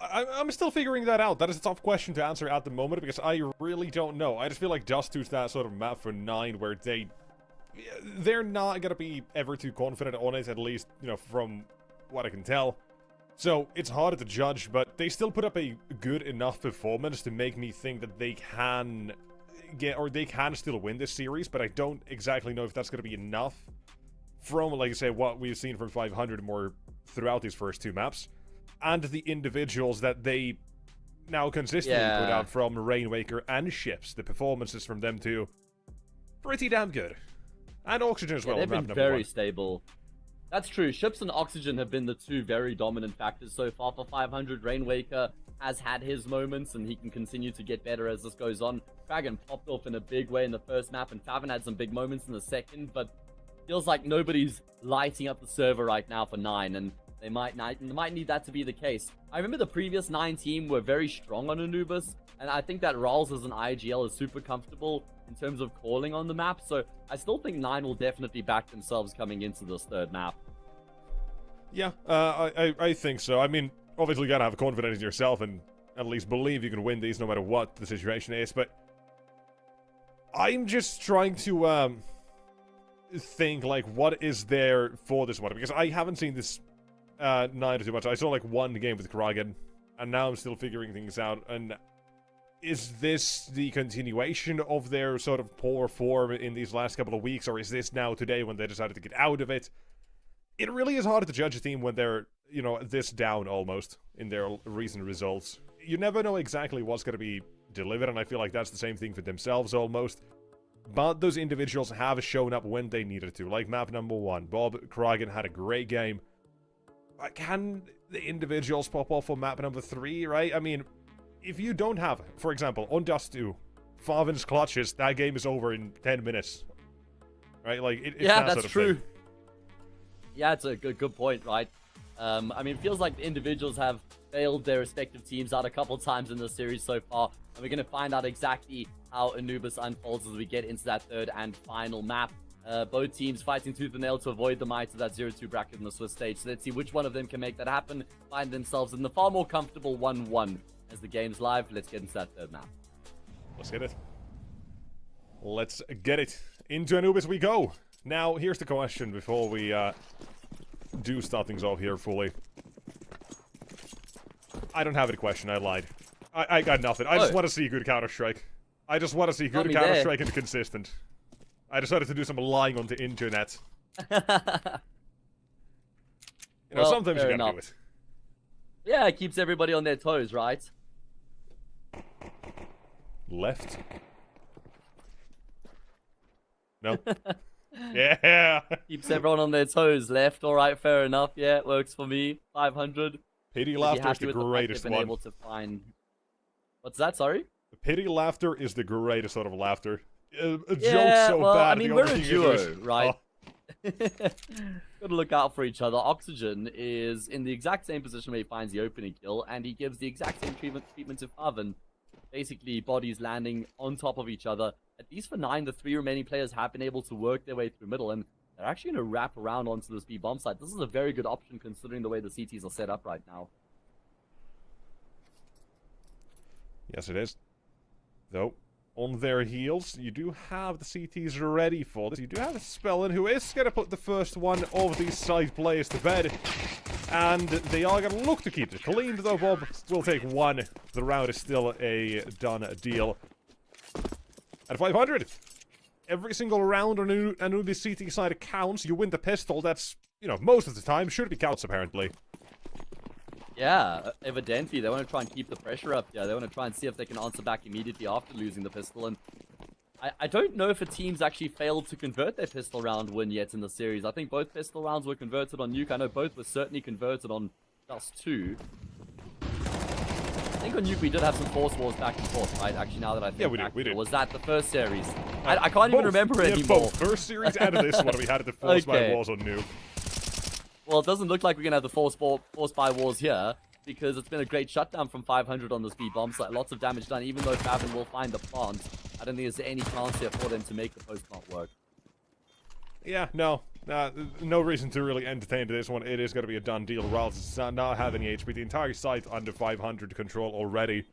I'm still figuring that out. That is a tough question to answer at the moment because I really don't know. I just feel like Dust 2's that sort of map for 9 where they're not going to be ever too confident on it, at least, you know, from what I can tell. So it's harder to judge, but they still put up a good enough performance to make me think that they can they can still win this series, but I don't exactly know if that's going to be enough from, like I say, what we've seen from 500 more throughout these first 2 maps. And the individuals that they now consistently put out from Rainwaker and Ships. The performances from them too, pretty damn good. And Oxygen as well. They've been very stable. That's true. Ships and Oxygen have been the 2 very dominant factors so far for 500. Rainwaker has had his moments, and he can continue to get better as this goes on. Dragon popped off in a big way in the first map, and Favin had some big moments in the second, but feels like nobody's lighting up the server right now for 9, and they might need that to be the case. I remember the previous 9 team were very strong on Anubis, and I think that Rawls as an IGL is super comfortable in terms of calling on the map, so I still think 9 will definitely back themselves coming into this third map. Yeah, I think so. I mean, obviously you gotta have confidence in yourself and at least believe you can win these no matter what the situation is, but I'm just trying to think, like, what is there for this one? Because I haven't seen this 9 too much. I saw like 1 game with Kragan, and now I'm still figuring things out. And is this the continuation of their sort of poor form in these last couple of weeks, or is this now today when they decided to get out of it? It really is hard to judge a team when they're, you know, this down almost in their recent results. You never know exactly what's going to be delivered, and I feel like that's the same thing for themselves almost. But those individuals have shown up when they needed to, like map number 1. Bob Kragan had a great game. Can the individuals pop off on map number 3, right? I mean, if you don't have, for example, on Dust 2, Farvin's clutches, that game is over in 10 minutes. Right? Like, it's yeah, that that's sort of true. thing. Yeah, it's a good point, right? I mean, it feels like the individuals have failed their respective teams out a couple times in the series so far, and we're going to find out exactly how Anubis unfolds as we get into that third and final map. Both teams fighting tooth and nail to avoid the might of that 0-2 bracket in the Swiss stage. So let's see which one of them can make that happen, find themselves in the far more comfortable 1-1 as the game's live. Let's get into that third map. Let's get it. Let's get it. Into Anubis we go. Now, here's the question before we do start things off here fully. I don't have any question, I lied. I got nothing. I just want to see good Counter-Strike. I just want to see good Counter-Strike and consistent. I decided to do some lying on the internet. You know, sometimes you gotta do it. Yeah, it keeps everybody on their toes, right? Left. No. Yeah. Keeps everyone on their toes. Left, alright, fair enough. Yeah, it works for me. 500. Pity laughter is the greatest one. Able to find... What's that, sorry? Pity laughter is the greatest sort of laughter. A joke so well, bad. I mean, we're a duo, right? Gotta look out for each other. Oxygen is in the exact same position where he finds the opening kill, and he gives the exact same treatment to Favin. Basically, bodies landing on top of each other. At least for 9, the 3 remaining players have been able to work their way through middle, and they're actually going to wrap around onto this B-bomb site. This is a very good option considering the way the CTs are set up right now. Yes, it is. Though, on their heels, you do have the CTs ready for this. You do have a Spellin who is going to put the first one of these side players to bed. And they are going to look to keep it clean, though Bob will take 1. The round is still a done deal. At 500, every single round on Anubis CT side counts. You win the pistol, that's, you know, most of the time. Should be counts, apparently. Yeah, evidently. They want to try and keep the pressure up here. They want to try and see if they can answer back immediately after losing the pistol. And I don't know if a team's actually failed to convert their pistol round win yet in the series. I think both pistol rounds were converted on Nuke. I know both were certainly converted on Dust 2. think on Nuke we did have some Force Wars back and forth, right? Actually, now that I think Yeah, we back did. to it, was that the first series? I can't even Both. remember Yeah, anymore. both. First series and this one, we had the Force by Okay. Wars on Nuke. Well, it doesn't look like we're going to have the Force by Wars here, because it's been a great shutdown from 500 on the speed bombs. Like, lots of damage done, even though Favin will find the plant. I don't think there's any chance here for them to make the post-plant work. Yeah, no. No reason to really entertain this one. It is going to be a done deal. Ralls does not have any HP. The entire site under 500 control already.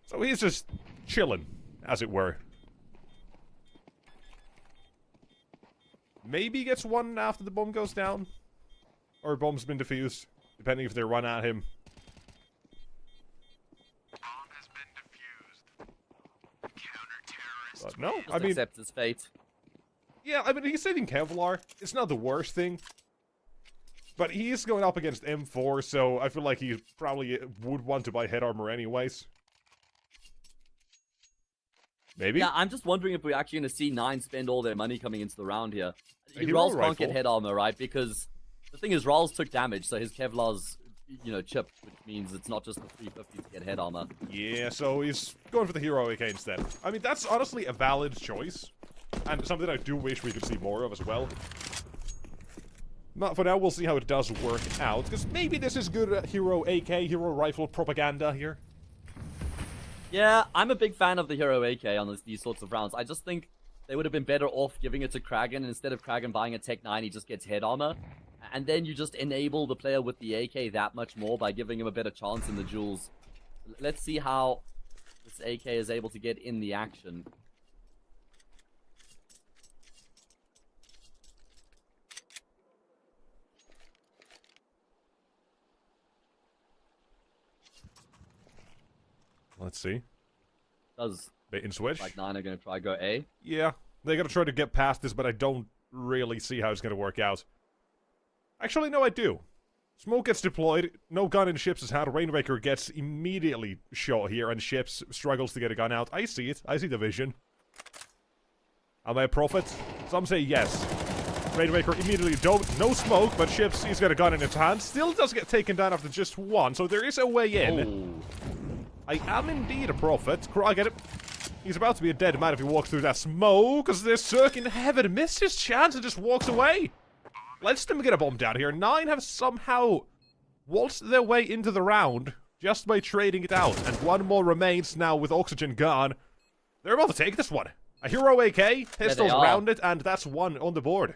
So he's just chilling, as it were. Maybe he gets one after the bomb goes down. Or a bomb's been defused, depending if they run at him. But no, Just I mean... accept his fate. Yeah, I mean, he's saving Kevlar. It's not the worst thing. But he is going up against M4, so I feel like he probably would want to buy head armor anyways. Maybe? Yeah, I'm just wondering if we're actually going to see 9 spend all their money coming into the round here. A hero Rolls can't rifle. get head armor, right? Because the thing is, Rolls took damage, so his Kevlar's, chipped, which means it's not just the 350 to get head armor. Yeah, so he's going for the hero AK instead. I mean, that's honestly a valid choice. And something I do wish we could see more of as well. But for now, we'll see how it does work out. Because maybe this is good hero AK, hero rifle propaganda here. Yeah, I'm a big fan of the hero AK on these sorts of rounds. I just think they would have been better off giving it to Kragan. Instead of Kragan buying a Tech 9, he just gets head armor. And then you just enable the player with the AK that much more by giving him a better chance in the duels. Let's see how this AK is able to get in the action. Let's see. Does Bait and switch. like 9 are going to try go A? Yeah, they're gonna try to get past this, but I don't really see how it's gonna work out. Actually, no, I do. Smoke gets deployed, no gun in Ships' hand, Rainmaker gets immediately shot here, and Ships struggles to get a gun out. I see it, I see the vision. Am I a prophet? Some say yes. Rainmaker immediately no smoke, but Ships, he's got a gun in his hand, still does get taken down after just one, so there is a way in. Oh. I am indeed a prophet. I get it. He's about to be a dead man if he walks through that smoke, because this Cirque in heaven missed his chance and just walks away. Lets them get a bomb down here. 9 have somehow waltzed their way into the round just by trading it out, and one more remains now with oxygen gone. They're about to take this one. A hero AK, pistols around it, and that's one on the board.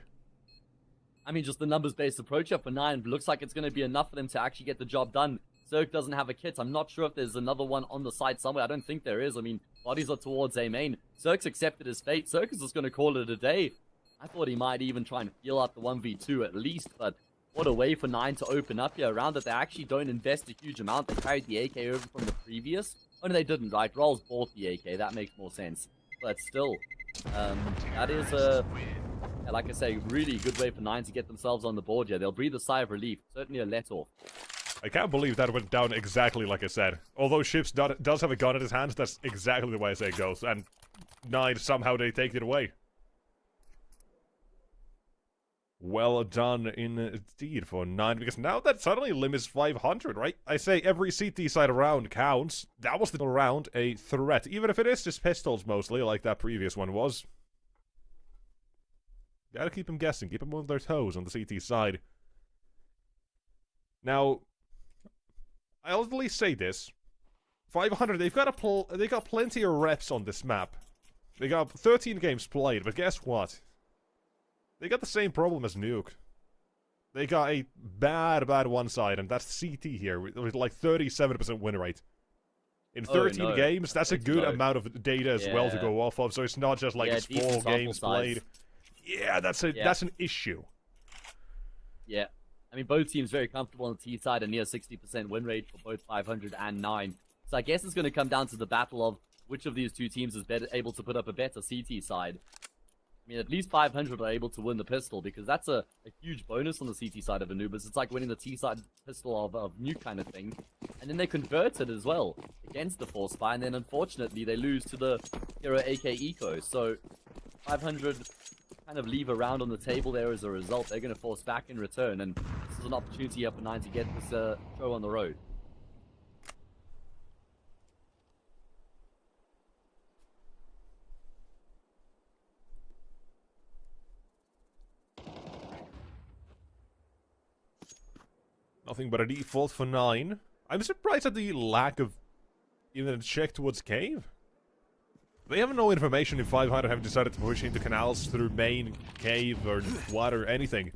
I mean, just the numbers-based approach up for 9 looks like it's going to be enough for them to actually get the job done. Cirque doesn't have a kit. I'm not sure if there's another one on the side somewhere. I don't think there is. I mean, bodies are towards A main. Cirque's accepted his fate. Cirque is just going to call it a day. I thought he might even try and feel out the 1v2 at least, but what a way for 9 to open up here. Around that they actually don't invest a huge amount. They carried the AK over from the previous. Oh, no, they didn't, right? Rolls bought the AK. That makes more sense. But still, that is a... like I say, really good way for 9 to get themselves on the board here. They'll breathe a sigh of relief. Certainly a let-off. I can't believe that went down exactly like I said. Although Ships does have a gun in his hands, that's exactly the way I say it goes. And 9, somehow they take it away. Well done indeed for 9, because now that suddenly limits 500, right? I say every CT side round counts. That was the round a threat, even if it is just pistols mostly, like that previous one was. Gotta keep them guessing, keep them on their toes on the CT side. Now, I'll at least say this. 500, they've got plenty of reps on this map. They got 13 games played, but guess what? They got the same problem as Nuke. They got a bad one side, and that's CT here, with like 37% win rate. In 13 games, that's a good amount of data as well to go off of, so it's not just like it's 4 games played. Yeah, that's an issue. Yeah. I mean, both teams very comfortable on the T side, a near 60% win rate for both 500 and 9. So I guess it's going to come down to the battle of which of these two teams is able to put up a better CT side. I mean, at least 500 are able to win the pistol, because that's a huge bonus on the CT side of Anubis. It's like winning the T side pistol of Nuke kind of thing. And then they convert it as well against the Force Spy, and then unfortunately they lose to the Hero AK Eco. So 500 kind of leave a round on the table there as a result. They're going to force back in return, and this is an opportunity here for 9 to get this show on the road. Nothing but a default for 9. I'm surprised at the lack of even a check towards cave. They have no information if 500 have decided to push into canals through main, cave, or water, anything.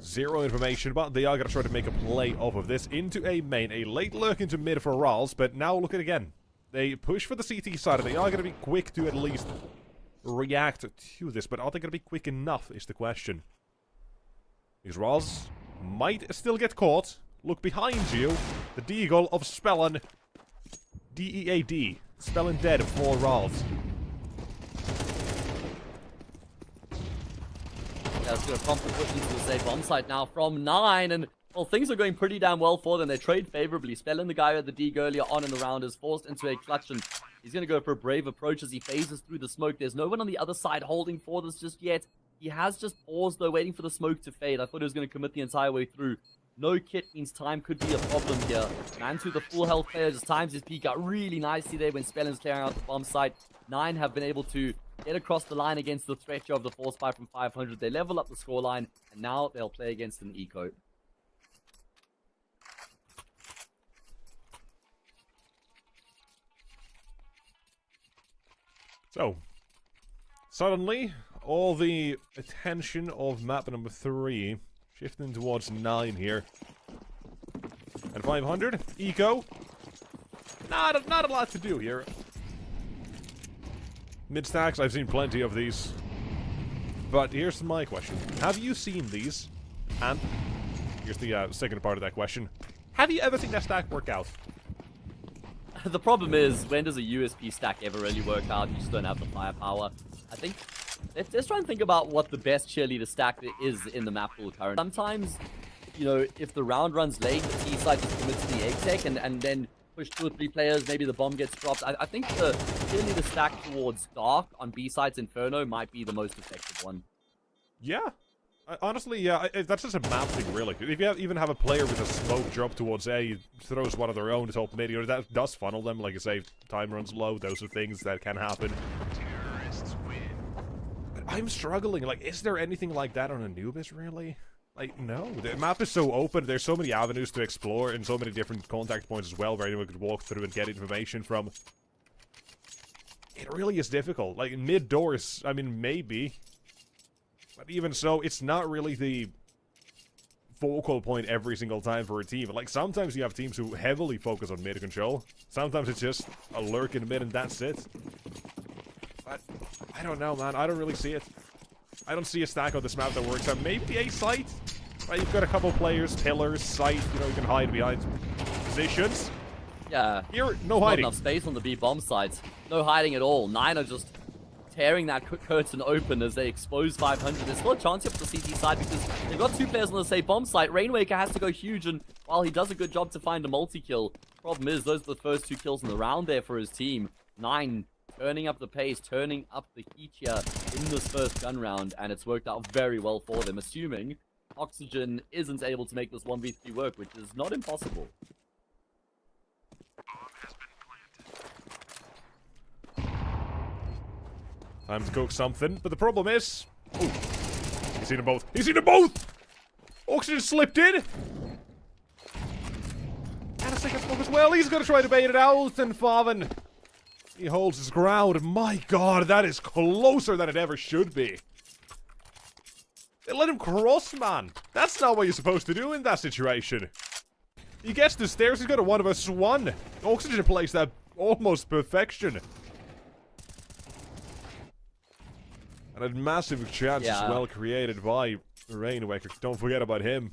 Zero information, but they are going to try to make a play off of this into a main. A late lurk into mid for Rals, but now look at it again. They push for the CT side, and they are going to be quick to at least react to this, but are they going to be quick enough is the question. Because Rals might still get caught. Look behind you. The Deagle of Spellen. D-E-A-D. Spellen dead for Rals. That's going to prompt the push into the safe bomb site now from 9, and well, things are going pretty damn well for them. They trade favorably. Spellen, the guy with the dig earlier on in the round, is forced into a clutch, and he's going to go for a brave approach as he phases through the smoke. There's no one on the other side holding for this just yet. He has just paused, though, waiting for the smoke to fade. I thought he was going to commit the entire way through. No kit means time could be a problem here. Man to the full health player just times his peak out really nicely there when Spellen's clearing out the bomb site. 9 have been able to get across the line against the threat of the force fire from 500. They level up the scoreline, and now they'll play against an eco. So, suddenly, all the attention of map number 3 shifting towards 9 here. And 500, eco. Not a lot to do here. Mid stacks, I've seen plenty of these. But here's my question. Have you seen these? And here's the second part of that question. Have you ever seen that stack work out? The problem is, when does a USP stack ever really work out? You just don't have the firepower. I think, let's try and think about what the best cheerleader stack is in the map pool currently. Sometimes, you know, if the round runs late, the T side just commits to the egg tech and then push 2 or 3 players, maybe the bomb gets dropped. I think the cheerleader stack towards Dark on B side's Inferno might be the most effective one. Yeah. Honestly, yeah, that's just a map thing, really. If you even have a player with a smoke drop towards A, throws one of their own to top mid, you know, that does funnel them. Like I say, time runs low, those are things that can happen. Terrorists win. But I'm struggling. Like, is there anything like that on Anubis, really? Like, no. The map is so open, there's so many avenues to explore, and so many different contact points as well, where anyone could walk through and get information from. It really is difficult. Like, mid-doors, I mean, maybe. But even so, it's not really the focal point every single time for a team. Like, sometimes you have teams who heavily focus on mid control. Sometimes it's just a lurk in mid and that's it. But, I don't know, man. I don't really see it. I don't see a stack on this map that works out. Maybe a site? Right, you've got a couple players, pillars, site, you know, you can hide behind positions. Yeah. Here, no hiding. Not enough space on the B bomb sites. No hiding at all. 9 are just tearing that curtain open as they expose 500. There's still a chance here for the CT side because they've got 2 players on the same bomb site. Rainwaker has to go huge, and while he does a good job to find a multi-kill, problem is those are the first 2 kills in the round there for his team. 9 turning up the pace, turning up the heat here in this first gun round, and it's worked out very well for them, assuming Oxygen isn't able to make this 1v3 work, which is not impossible. Time to cook something, but the problem is... Oh, he's seen them both. He's seen them both! Oxygen slipped in! And a second smoke as well. He's going to try to bait it out, and Faven, he holds his ground. My god, that is closer than it ever should be. They let him cross, man. That's not what you're supposed to do in that situation. He gets the stairs, he's got a 1 vs 1. Oxygen plays that almost perfection. And a massive chance as well created by Rainwaker. Don't forget about him.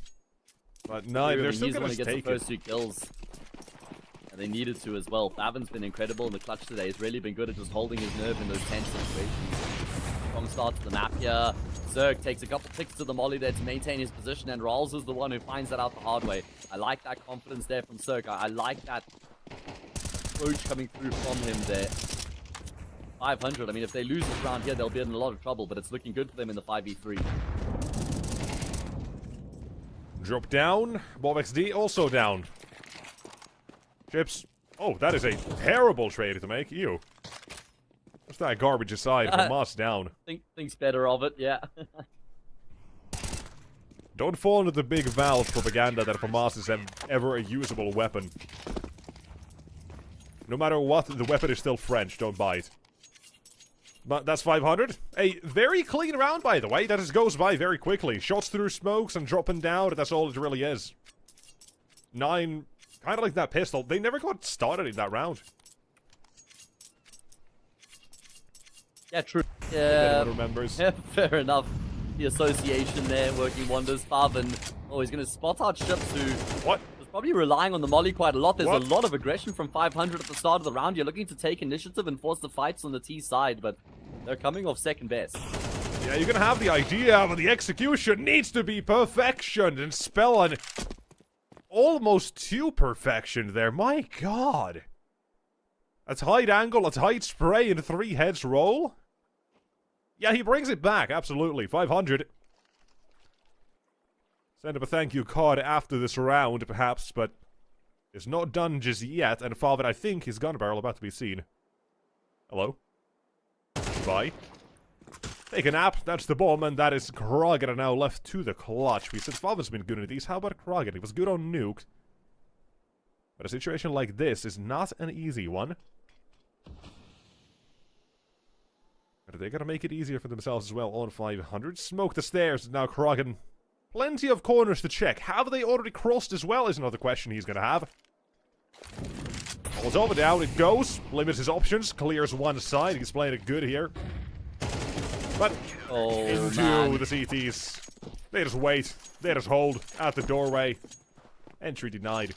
But no, they're still going to take the first 2 kills. And they needed to as well. Favin's been incredible in the clutch today. He's really been good at just holding his nerve in those tense situations. Strong start to the map here. Zerg takes a couple ticks to the molly there to maintain his position, and Rawls is the one who finds that out the hard way. I like that confidence there from Zerg. I like that approach coming through from him there. 500, I mean, if they lose this round here, they'll be in a lot of trouble, but it's looking good for them in the 5v3. Drop down. Bob XD also down. Chips. Oh, that is a terrible trade to make. Ew. What's that garbage aside from Moss down? Thinks better of it, yeah. Don't fall into the big Valve propaganda that FAMAS is ever a usable weapon. No matter what, the weapon is still French, don't buy it. But that's 500. A very clean round, by the way. That just goes by very quickly. Shots through smokes and dropping down, that's all it really is. 9, kind of like that pistol. They never got started in that round. Yeah, true. If anyone remembers. Yeah, fair enough. The association there working wonders. Faven, oh, he's going to spot out Ships, who What? was probably relying on the molly quite a lot. There's What? a lot of aggression from 500 at the start of the round. You're looking to take initiative and force the fights on the T side, but they're coming off second best. Yeah, you're gonna have the idea, but the execution needs to be perfection, and Spellin almost to perfection there. My god. A tight angle, a tight spray, and 3 heads roll? Yeah, he brings it back, absolutely. 500. Send him a thank you card after this round, perhaps, but it's not done just yet, and Falvin, I think, his gun barrel about to be seen. Hello? Bye. Take a nap, that's the bomb, and that is Kragan now left to the clutch. We said Falvin's been good at these, how about Kragan? He was good on Nuke. But a situation like this is not an easy one. But they gotta make it easier for themselves as well on 500. Smoke the stairs, now Kragan. Plenty of corners to check. Have they already crossed as well is another question he's gonna have. Falls over, down it goes. Limits his options, clears one side. He's playing it good here. But into the CTs. They just wait. They just hold at the doorway. Entry denied.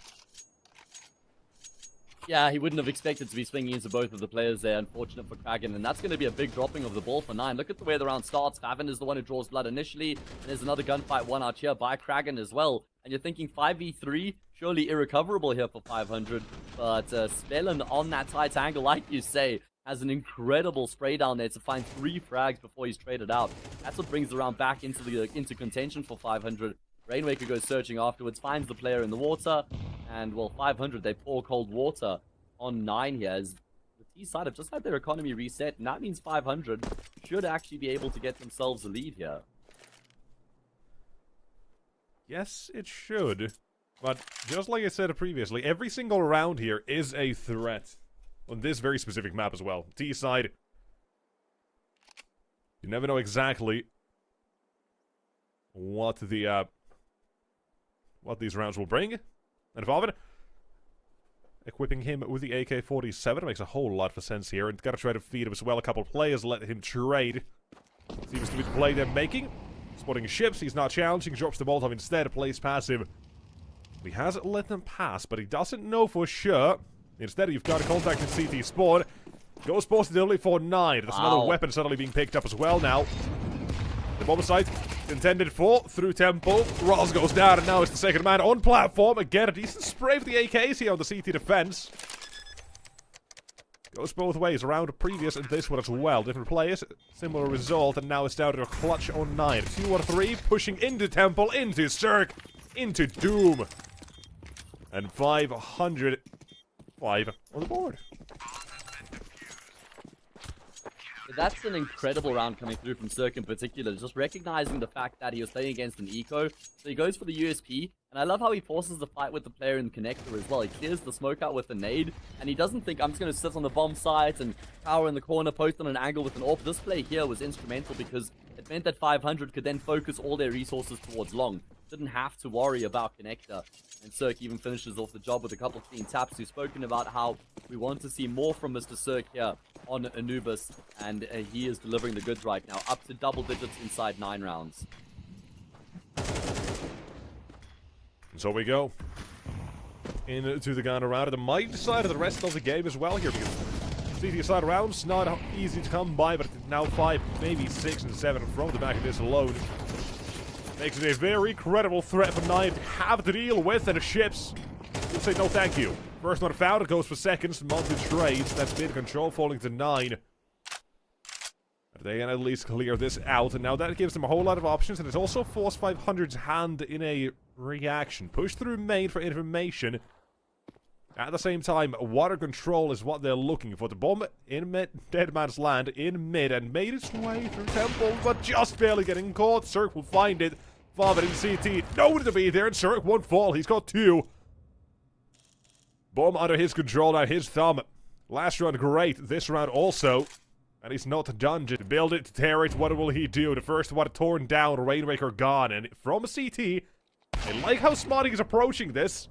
Yeah, he wouldn't have expected to be swinging into both of the players there. Unfortunate for Kragan, and that's going to be a big dropping of the ball for 9. Look at the way the round starts. Faven is the one who draws blood initially, and there's another gunfight won out here by Kragan as well. And you're thinking 5v3, surely irrecoverable here for 500. But Spellin on that tight angle, like you say, has an incredible spray down there to find 3 frags before he's traded out. That's what brings the round back into contention for 500. Rainwaker goes searching afterwards, finds the player in the water, and, well, 500, they pour cold water on 9 here, as the T side have just had their economy reset, and that means 500 should actually be able to get themselves a lead here. Yes, it should. But, just like I said previously, every single round here is a threat. On this very specific map as well. T side. You never know exactly what the, what these rounds will bring. And Falvin, equipping him with the AK-47 makes a whole lot of sense here. And gotta try to feed him as well. A couple of players let him trade. Seems to be the play they're making. Spotting ships, he's not challenging, drops the Molotov instead, plays passive. He has let them pass, but he doesn't know for sure. Instead, you've got a contact in CT spawn. Goes positively for 9. There's another weapon suddenly being picked up as well now. The bomb site intended for through temple. Ross goes down, and now it's the second man on platform. Again, a decent spray for the AKs here on the CT defense. Goes both ways around the previous and this one as well. Different players, similar result, and now it's down to a clutch on 9. 2 or 3, pushing into temple, into Cirque, into Doom. And 500. 5 on the board. That's an incredible round coming through from Cirque in particular, just recognizing the fact that he was playing against an eco, so he goes for the USP, and I love how he forces the fight with the player in the connector as well. He clears the smoke out with the nade, and he doesn't think, I'm just going to sit on the bomb site and cower in the corner, post on an angle with an AWP. This play here was instrumental because it meant that 500 could then focus all their resources towards long. Didn't have to worry about connector. And Cirque even finishes off the job with a couple of clean taps. We've spoken about how we want to see more from Mr. Cirque here on Anubis, and he is delivering the goods right now, up to double digits inside 9 rounds. And so we go into the Ghana round. It might decide the rest of the game as well here, because CT side rounds not easy to come by, but now 5, maybe 6 and 7 from the back of this alone. Makes it a very credible threat for 9 to have to deal with, and the ships will say no thank you. First one found, it goes for seconds, mounted trades, that's mid control, falling to 9. But they can at least clear this out, and now that gives them a whole lot of options, and it also forced 500's hand in a reaction. Push through main for information. At the same time, water control is what they're looking for. The bomb in mid, Dead Man's Land in mid, and made its way through temple, but just barely getting caught. Cirque will find it. Forfeit in CT. Nowhere to be there, and Zerk won't fall. He's got 2. Bomb under his control, now his thumb. Last round, great. This round also. And he's not done. Just build it, tear it. What will he do? The first one torn down, Rainmaker gone. And from CT, I like how Smotty is approaching this.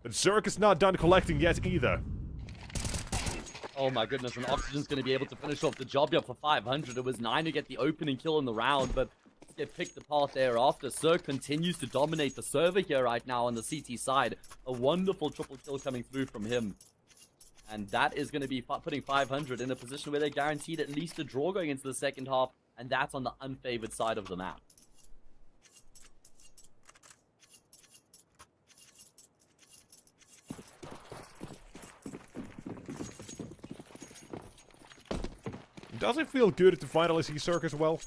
But Zerk is not done collecting yet either. Oh my goodness, and Oxygen's going to be able to finish off the job here for 500. It was 9 to get the opening kill in the round, but get picked apart thereafter. Zerk continues to dominate the server here right now on the CT side. A wonderful triple kill coming through from him. And that is going to be putting 500 in a position where they're guaranteed at least a draw going into the second half, and that's on the unfavored side of the map. Does it feel good to finally see Zerk as well?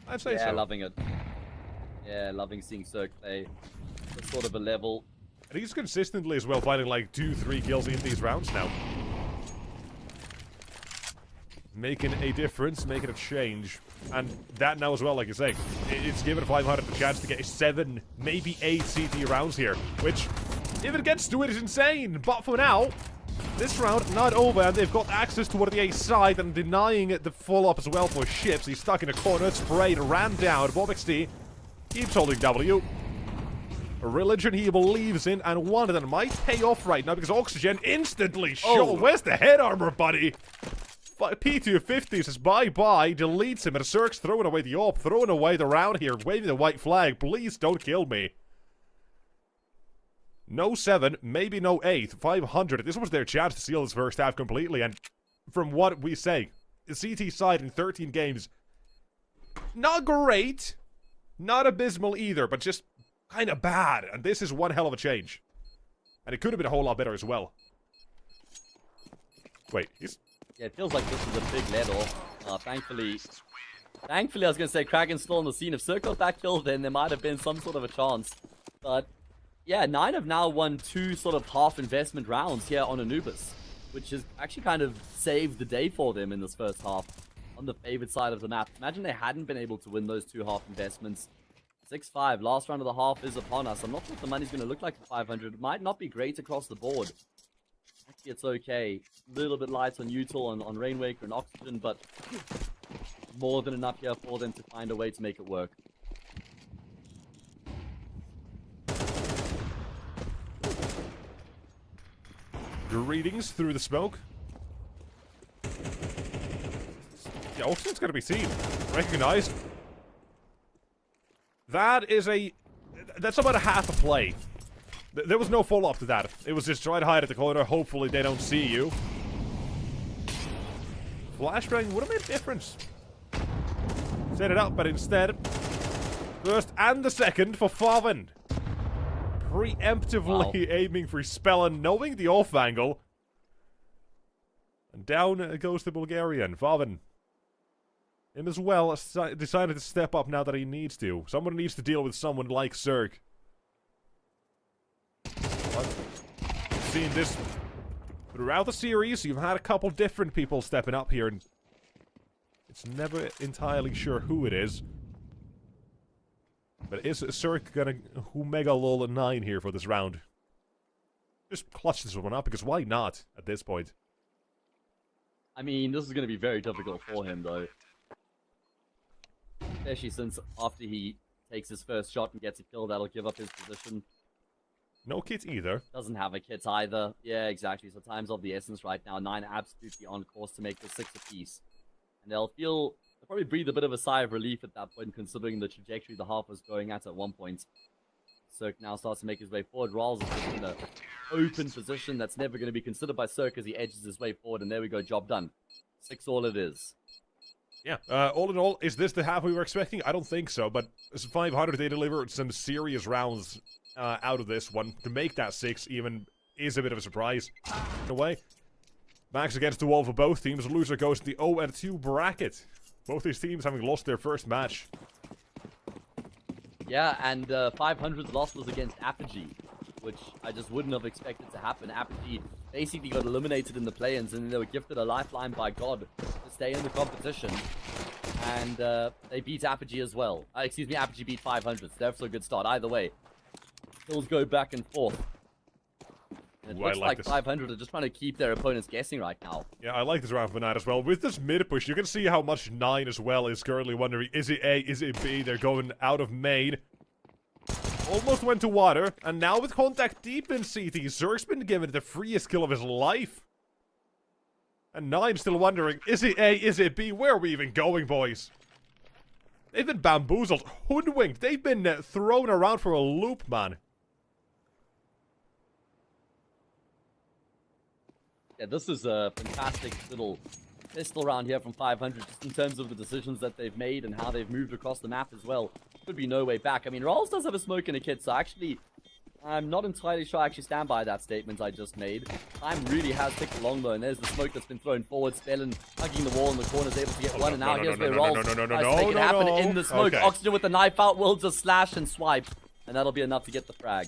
I'd say so. Yeah, loving it. Yeah, loving seeing Zerk play this sort of a level. And he's consistently as well finding like 2-3 kills in these rounds now. Making a difference, making a change. And that now as well, like you say, it's given 500 the chance to get 7, maybe 8 CT rounds here. Which, if it gets to it, is insane. But for now, this round not over, and they've got access toward the A side and denying the follow-up as well for ships. He's stuck in a corner, sprayed, ran down. Bob XD keeps holding W. A religion he believes in, and one that might pay off right now because Oxygen instantly shot. Oh. Where's the head armor, buddy? P250 says bye-bye, deletes him, and Zerk's throwing away the AWP, throwing away the round here, waving the white flag. Please don't kill me. No 7, maybe no 8, 500. This was their chance to seal this first half completely, and from what we say, the CT side in 13 games, not great, not abysmal either, but just kind of bad, and this is one hell of a change. And it could have been a whole lot better as well. Wait, he's... Yeah, it feels like this is a big let-off. Thankfully, I was going to say Kraken's still on the scene. If Zerk got that kill, then there might have been some sort of a chance. But, yeah, 9 have now won 2 sort of half-investment rounds here on Anubis, which has actually kind of saved the day for them in this first half on the favored side of the map. Imagine they hadn't been able to win those 2 half investments. 6-5, last round of the half is upon us. I'm not sure what the money's going to look like for 500. It might not be great across the board. Actually, it's okay. A little bit light on Util, on Rainwaker and Oxygen, but more than enough here for them to find a way to make it work. Greetings through the smoke. Yeah, Oxygen's going to be seen. Recognized. That's about a half a play. There was no follow-up to that. It was just try to hide at the corner, hopefully they don't see you. Flashbang would have made a difference. Set it up, but instead, first and the second for Favin. Preemptively aiming for Spellen, knowing the off angle. And down goes the Bulgarian. Favin. Him as well decided to step up now that he needs to. Someone needs to deal with someone like Zerk. I've seen this throughout the series. You've had a couple different people stepping up here, and it's never entirely sure who it is. But is Zerk gonna Omega lol 9 here for this round? Just clutch this one up, because why not at this point? I mean, this is going to be very difficult for him, though. Especially since after he takes his first shot and gets a kill, that'll give up his position. No kit either. Doesn't have a kit either. Yeah, exactly. So time's of the essence right now. 9 absolutely on course to make the 6 apiece. And they'll probably breathe a bit of a sigh of relief at that point, considering the trajectory the half was going at one point. Zerk now starts to make his way forward. Rawls is just in an open position that's never going to be considered by Zerk as he edges his way forward. And there we go, job done. 6 all it is. Yeah, all in all, is this the half we were expecting? I don't think so, but 500, they delivered some serious rounds out of this one. To make that 6 even is a bit of a surprise, in a way. Max against Duel for both teams. Loser goes to the 0-2 bracket. Both these teams having lost their first match. Yeah, and 500's loss was against Apogee, which I just wouldn't have expected to happen. Apogee basically got eliminated in the play-ins, and they were gifted a lifeline by God to stay in the competition. And they beat Apogee as well. Excuse me, Apogee beat 500. So they're off to a good start. Either way, kills go back and forth. And it looks like this. 500 are just trying to keep their opponents guessing right now. Yeah, I like this round for 9 as well. With this mid push, you can see how much 9 as well is currently wondering, is it A, is it B? They're going out of main. Almost went to water, and now with contact deep in CT, Zerg's been given the freest kill of his life. And 9 still wondering, is it A, is it B? Where are we even going, boys? They've been bamboozled, hoodwinked, they've been thrown around for a loop, man. Yeah, this is a fantastic little pistol round here from 500, just in terms of the decisions that they've made and how they've moved across the map as well. Could be no way back. I mean, Rolls does have a smoke in a kit, so actually, I'm not entirely sure I actually stand by that statement I just made. Time really has ticked along though, and there's the smoke that's been thrown forward. Spellin hugging the wall in the corner is able to get one, and now here's where Rolls tries to make it happen in the smoke. Okay. Oxygen with the knife out will just slash and swipe, and that'll be enough to get the frag.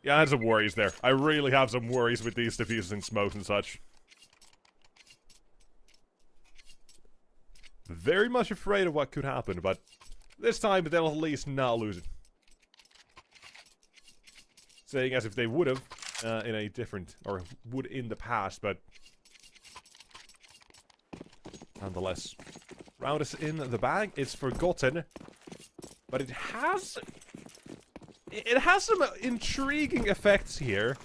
Yeah, I have some worries there. I really have some worries with these diffusing smoke and such. Very much afraid of what could happen, but this time they'll at least not lose it. Saying as if they would have in a different, or would in the past, but nonetheless. Round is in the bag, it's forgotten, but it has some intriguing effects here.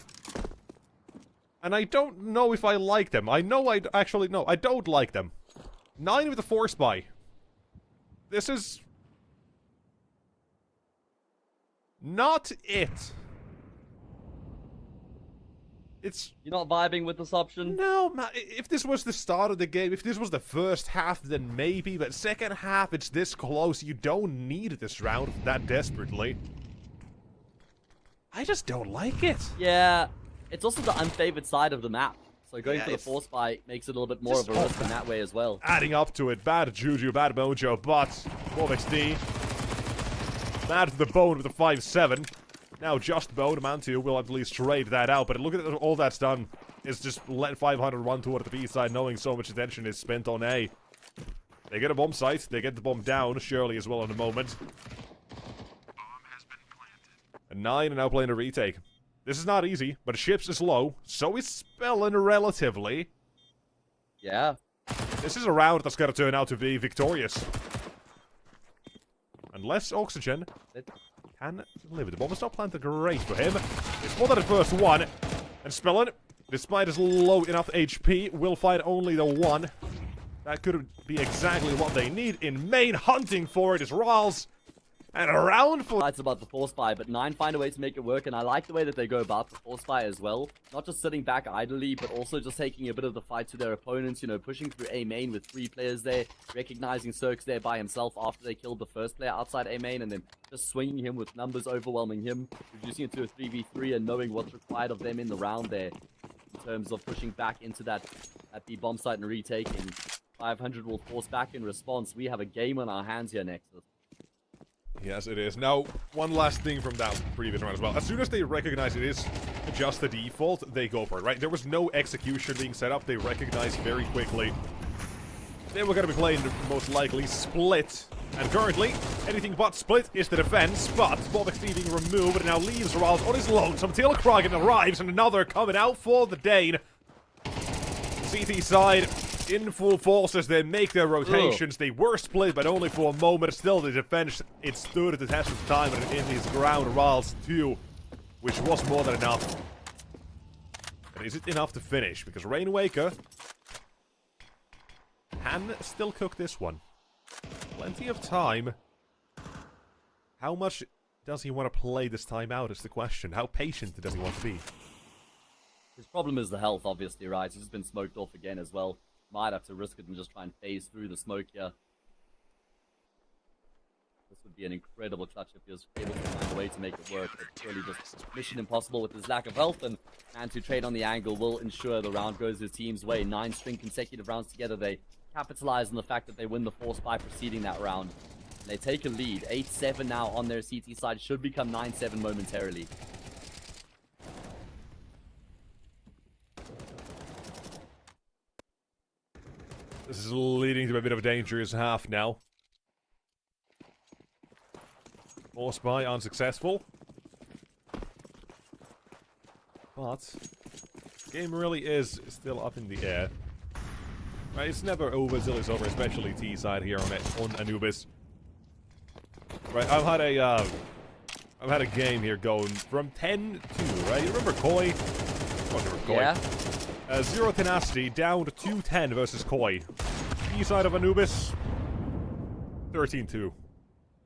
And I don't know if I like them. I know I actually, no, I don't like them. 9 with the Force Buy. This is not it. It's... You're not vibing with this option? No, man. If this was the start of the game, if this was the first half, then maybe. But second half, it's this close. You don't need this round that desperately. I just don't like it. Yeah, it's also the unfavored side of the map. So going Yeah, for the Force Buy makes it a little bit more of a risk in that way as well. Adding up to it, bad juju, bad mojo, but 12XD. Mad to the bone with the 5-7. Now just bone, man 2 will at least trade that out, but look at all that's done. Is just let 500 run toward the B side, knowing so much attention is spent on A. They get a bomb site, they get the bomb down, surely as well in a moment. And 9 are now playing a retake. This is not easy, but Ships is low, so is Spellin relatively. Yeah. This is a round that's gotta turn out to be victorious. Unless Oxygen can deliver. The bomb is not planted great for him. It's more than the first one. And Spellin, despite his low enough HP, will find only the one. That could be exactly what they need in main. Hunting for it is Rawls. And around for... It's about the Force Buy, but 9 find a way to make it work, and I like the way that they go about the Force Buy as well. Not just sitting back idly, but also just taking a bit of the fight to their opponents, you know, pushing through A main with 3 players there, recognizing Cirx there by himself after they killed the first player outside A main, and then just swinging him with numbers, overwhelming him, reducing it to a 3v3, and knowing what's required of them in the round there, in terms of pushing back into that at the bomb site and retaking. 500 will force back in response. We have a game on our hands here, Nexus. Yes, it is. Now, one last thing from that previous round as well. As soon as they recognize it is just the default, they go for it, right? There was no execution being set up. They recognized very quickly they were going to be playing most likely split. And currently, anything but split is the defense. But Bobexty being removed and now leaves Rawls on his lonesome. Tilkroggen arrives and another coming out for the Dane. CT side in full force as they make their rotations. They were split, but only for a moment. Still, the defense, it stood the test of time and in his ground, Rawls 2, which was more than enough. But is it enough to finish? Because Rainwaker can still cook this one. Plenty of time. How much does he want to play this time out is the question. How patient does he want to be? His problem is the health, obviously, right? He's been smoked off again as well. Might have to risk it and just try and phase through the smoke here. This would be an incredible clutch if he was able to find a way to make it work, but really just mission impossible with his lack of health, and to trade on the angle will ensure the round goes his team's way. 9 string consecutive rounds together. They capitalize on the fact that they win the Force by preceding that round. And they take a lead. 8-7 now on their CT side. Should become 9-7 momentarily. This is leading to a bit of a dangerous half now. Force buy unsuccessful. But the game really is still up in the air. Right, it's never over till it's over, especially T side here on Anubis. Right, I've had a game here going from 10-2, right? You remember Koi? Oh, you remember Koi? Yeah. Zero Tenacity down to 2-10 versus Koi. T side of Anubis, 13-2.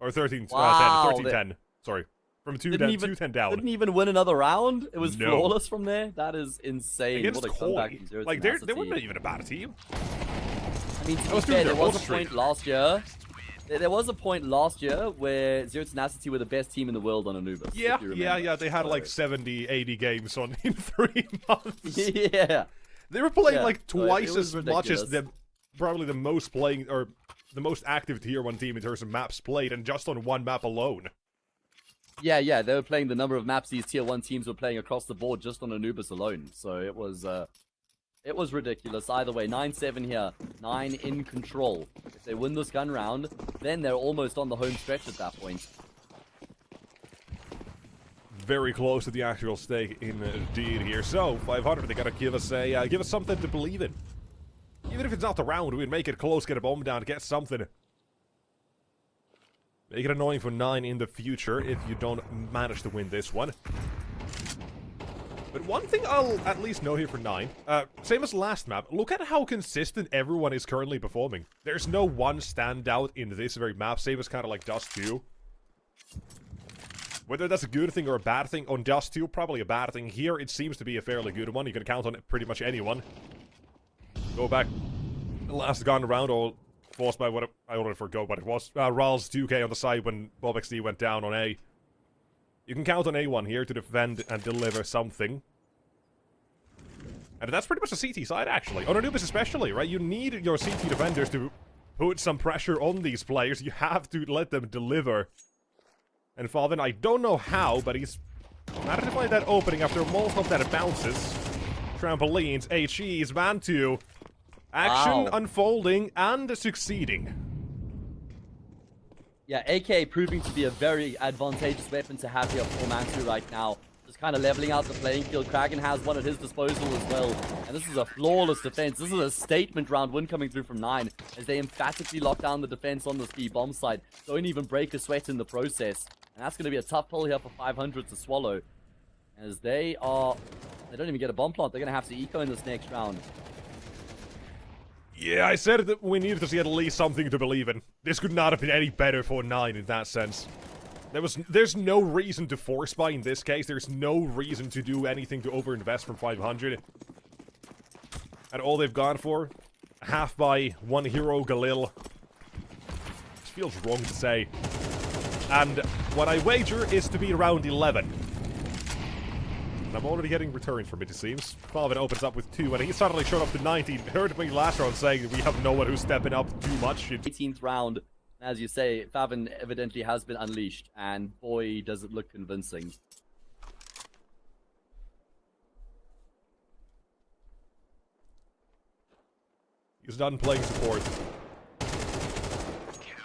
Or 13-10. Wow, 13-10. Sorry. From 2-10 down. Didn't even win another round. It was No. flawless from there. That is insane. Against What a comeback Koi. from Zero Like, they Tenacity. weren't even a bad team. I mean, to be was fair, doing there their was a own streak. point last year. There was a point last year where Zero Tenacity were the best team in the world on Anubis. Yeah, if you remember. yeah. They had like 70, 80 games on in 3 months. Yeah. They were playing Yeah, like so it twice was as much as ridiculous. probably the most playing or the most active tier 1 team in terms of maps played, and just on one map alone. Yeah, they were playing the number of maps these tier 1 teams were playing across the board just on Anubis alone. So it was ridiculous. Either way, 9-7 here, 9 in control. If they win this gun round, then they're almost on the home stretch at that point. Very close to the actual stake indeed here. So 500, they gotta give us something to believe in. Even if it's not the round, we'd make it close, get a bomb down, get something. Make it annoying for 9 in the future if you don't manage to win this one. But one thing I'll at least know here for 9, same as last map, look at how consistent everyone is currently performing. There's no one standout in this very map, same as kind of like Dust 2. Whether that's a good thing or a bad thing, on Dust 2, probably a bad thing. Here, it seems to be a fairly good one. You can count on pretty much anyone. Go back the last gun round, or forced by what I already forgot what it was. Ral's 2k on the side when Bob XD went down on A. You can count on A1 here to defend and deliver something. And that's pretty much the CT side, actually. On Anubis especially, right? You need your CT defenders to put some pressure on these players. You have to let them deliver. And Falvin, I don't know how, but he's managed to find that opening after a Molotov that bounces. Trampolines, HEs, man 2. Action unfolding and succeeding. Yeah, AK proving to be a very advantageous weapon to have here for Mantu right now. Just kind of leveling out the playing field. Kraken has one at his disposal as well. And this is a flawless defense. This is a statement round win coming through from 9 as they emphatically lock down the defense on this B bomb side. Don't even break a sweat in the process. And that's going to be a tough pull here for 500 to swallow. As they don't even get a bomb plant. They're going to have to eco in this next round. Yeah, I said that we needed to see at least something to believe in. This could not have been any better for 9 in that sense. There's no reason to force buy in this case. There's no reason to do anything to overinvest from 500. And all they've gone for, half buy, 1 hero Galil. This feels wrong to say. And what I wager is to be around 11. And I'm already getting returns from it, it seems. Falvin opens up with 2, and he suddenly showed up to 19. Heard me last round saying we have no one who's stepping up too much. 18th round. As you say, Favin evidently has been unleashed, and boy, does it look convincing. He's done playing support.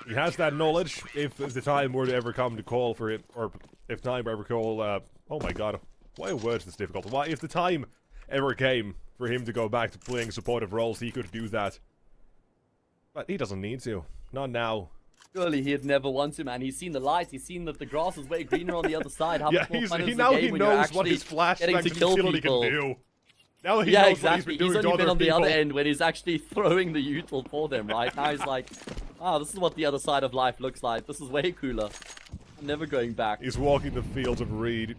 He has that knowledge, if the time were to ever come to call for it, or if time ever call, oh my god, why are words this difficult? Why, if the time ever came for him to go back to playing supportive roles, he could do that. But he doesn't need to. Not now. Surely he'd never want to, man. He's seen the light. He's seen that the grass is way greener on the other side. How Yeah, much more fun he is now the he game when you're knows what actually his flashbang getting to kill utility people? can do. Now he Yeah, knows exactly. what he's He's been doing only to been other on the people. other end when he's actually throwing the util for them, right? Now he's like, wow, this is what the other side of life looks like. This is way cooler. I'm never going back. He's walking the fields of Reed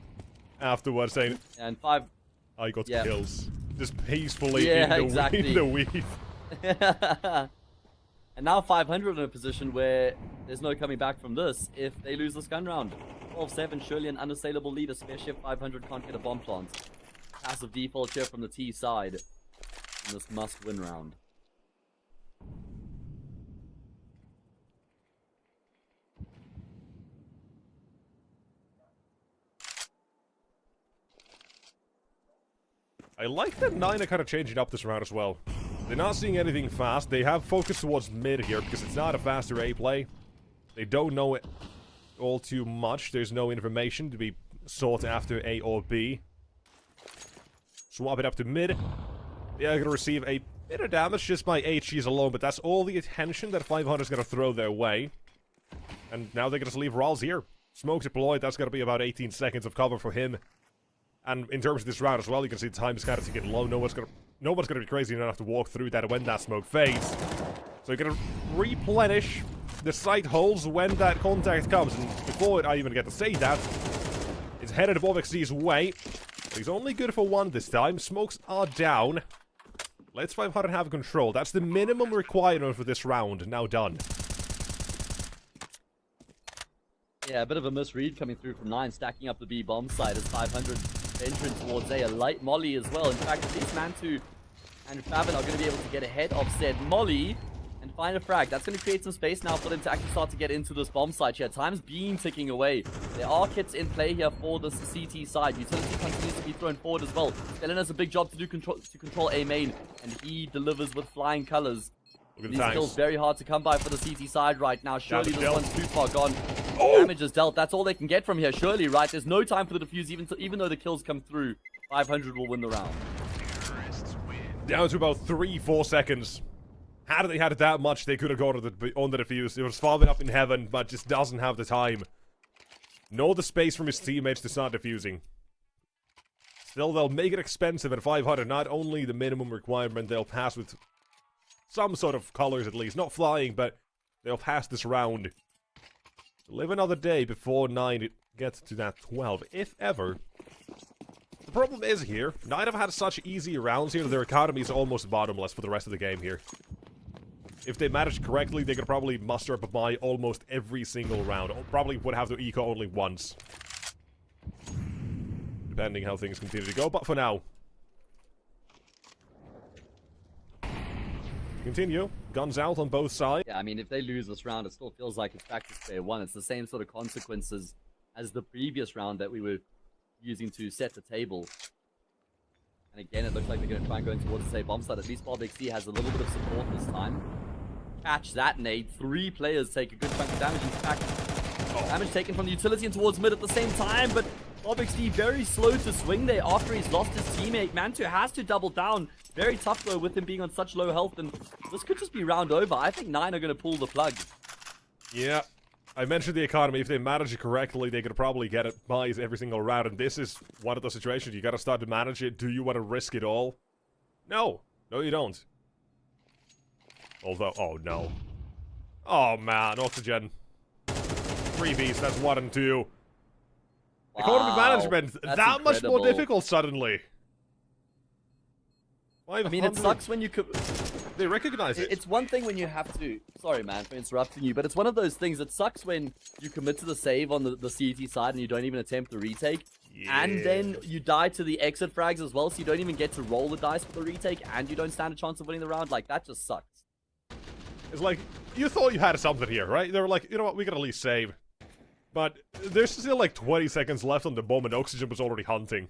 afterwards saying, And 5... I got Yeah. kills. Just peacefully Yeah, in exactly. the weave. And now 500 in a position where there's no coming back from this if they lose this gun round. 12-7, surely an unassailable lead, especially if 500 can't get a bomb plant. Passive default here from the T side in this must-win round. I like that 9 are kind of changing up this round as well. They're not seeing anything fast. They have focused towards mid here because it's not a faster A play. They don't know it all too much. There's no information to be sought after A or B. Swap it up to mid. They are going to receive a bit of damage just by HGs alone, but that's all the attention that 500 is going to throw their way. And now they're going to leave Rawls here. Smoke deployed, that's going to be about 18 seconds of cover for him. And in terms of this round as well, you can see the time is kind of getting low. No one's going to be crazy enough to walk through that when that smoke fades. So you're going to replenish the site holes when that contact comes. And before I even get to say that, it's headed above XD's way. But he's only good for one this time. Smokes are down. Let's 500 have control. That's the minimum requirement for this round. Now done. Yeah, a bit of a misread coming through from 9, stacking up the B bomb side as 500 entering towards A light molly as well. In fact, at least Mantu and Favin are going to be able to get ahead of said molly and find a frag. That's going to create some space now for them to actually start to get into this bomb site here. Time's been ticking away. There are kits in play here for this CT side. Utility continues to be thrown forward as well. Stellan has a big job to do to control A main, and he delivers with flying colors. These kills very hard to come by for the CT side right now. Surely this one's too far gone. Damage is dealt. That's all they can get from here. Surely, right? There's no time for the defuse. Even though the kills come through, 500 will win the round. Down to about 3-4 seconds. Had they had that much, they could have gone on the defuse. It was farming up in heaven, but just doesn't have the time. Nor the space from his teammates to start defusing. Still, they'll make it expensive at 500. Not only the minimum requirement, they'll pass with some sort of colors at least. Not flying, but they'll pass this round. Live another day before 9 gets to that 12, if ever. The problem is here, 9 have had such easy rounds here that their economy is almost bottomless for the rest of the game here. If they manage correctly, they could probably muster up a buy almost every single round. Or probably would have to eco only once. Depending how things continue to go, but for now. Continue. Guns out on both sides. Yeah, I mean, if they lose this round, it still feels like it's back to square one. It's the same sort of consequences as the previous round that we were using to set the table. And again, it looks like they're going to try and go in towards the same bomb side. At least Bob XD has a little bit of support this time. Catch that nade. 3 players take a good chunk of damage. In fact, damage taken from the utility and towards mid at the same time, but Bob XD very slow to swing there after he's lost his teammate. Mantu has to double down. Very tough though with him being on such low health, and this could just be round over. I think 9 are going to pull the plug. Yeah, I mentioned the economy. If they manage it correctly, they could probably get it buys every single round, and this is one of those situations. You got to start to manage it. Do you want to risk it all? No. No, you don't. Although, oh no. Oh man, oxygen. 3Bs, that's 1 and 2. Wow, economy management, that much more difficult suddenly. I mean, it sucks when you could... They recognize it. It's one thing when you have to... Sorry, man, for interrupting you, but it's one of those things that sucks when you commit to the save on the CT side and you don't even attempt the retake. Yeah. And then you die to the exit frags as well, so you don't even get to roll the dice for the retake, and you don't stand a chance of winning the round. Like, that just sucks. It's like, you thought you had something here, right? They were like, you know what, we can at least save. But there's still like 20 seconds left on the bomb, and Oxygen was already hunting.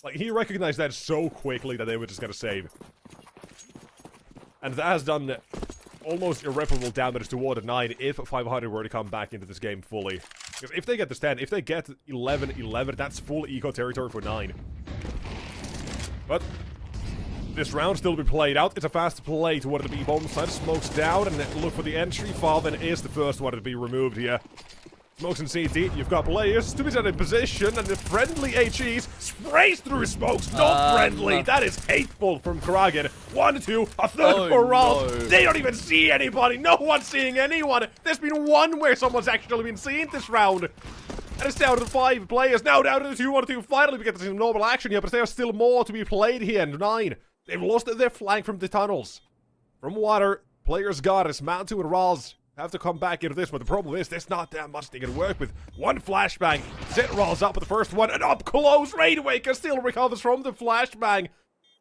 Like, he recognized that so quickly that they were just gonna save. And that has done almost irreparable damage toward a 9 if 500 were to come back into this game fully. Because if they get this 10, if they get 11-11, that's full eco territory for 9. But this round still to be played out. It's a fast play toward the B-bomb side. Smokes down and look for the entry. Farben is the first one to be removed here. Smokes and CT, you've got players to be set in position, and the friendly HEs sprays through smokes. Not friendly. That is hateful from Kragen. 1, 2, a third for Ralph. No. They don't even see anybody. No one's seeing anyone. There's been one where someone's actually been seen this round. And it's down to 5 players. Now down to the 2-1-2. Finally, we get some normal action here, but there's still more to be played here. And 9, they've lost their flank from the tunnels. From water, players got it. Mantu and Raz have to come back into this, but the problem is there's not that much they can work with. 1 flashbang. Zit rolls up with the first one, and up close, Raidwaker still recovers from the flashbang.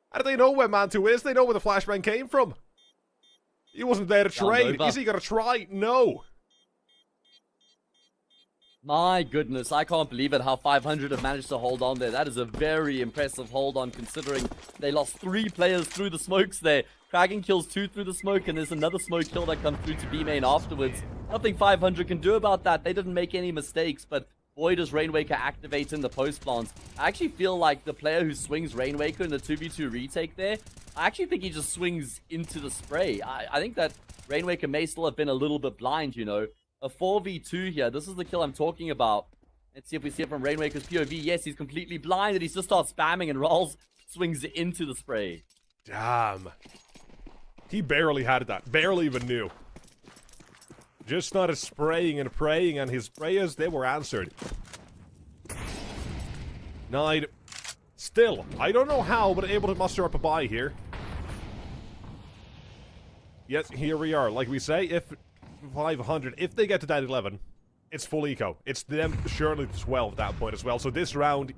How do they know where Mantu is? They know where the flashbang came from. He wasn't there to trade. Is he gonna try? No. My goodness, I can't believe it how 500 have managed to hold on there. That is a very impressive hold on considering they lost 3 players through the smokes there. Kragan kills 2 through the smoke and there's another smoke kill that comes through to B main afterwards. Nothing 500 can do about that. They didn't make any mistakes, but boy does Rainwaker activate in the post plants. I actually feel like the player who swings Rainwaker in the 2v2 retake there, I actually think he just swings into the spray. I think that Rainwaker may still have been a little bit blind, you know. A 4v2 here. This is the kill I'm talking about. Let's see if we see it from Rainwaker's POV. Yes, he's completely blind and he just starts spamming and Rolls swings into the spray. Damn. He barely had that. Barely even knew. Just started spraying and praying, and his prayers, they were answered. 9. Still, I don't know how, but able to muster up a buy here. Yet, here we are. Like we say, if 500, if they get to that 11, it's full eco. It's them surely to 12 at that point as well. So this round,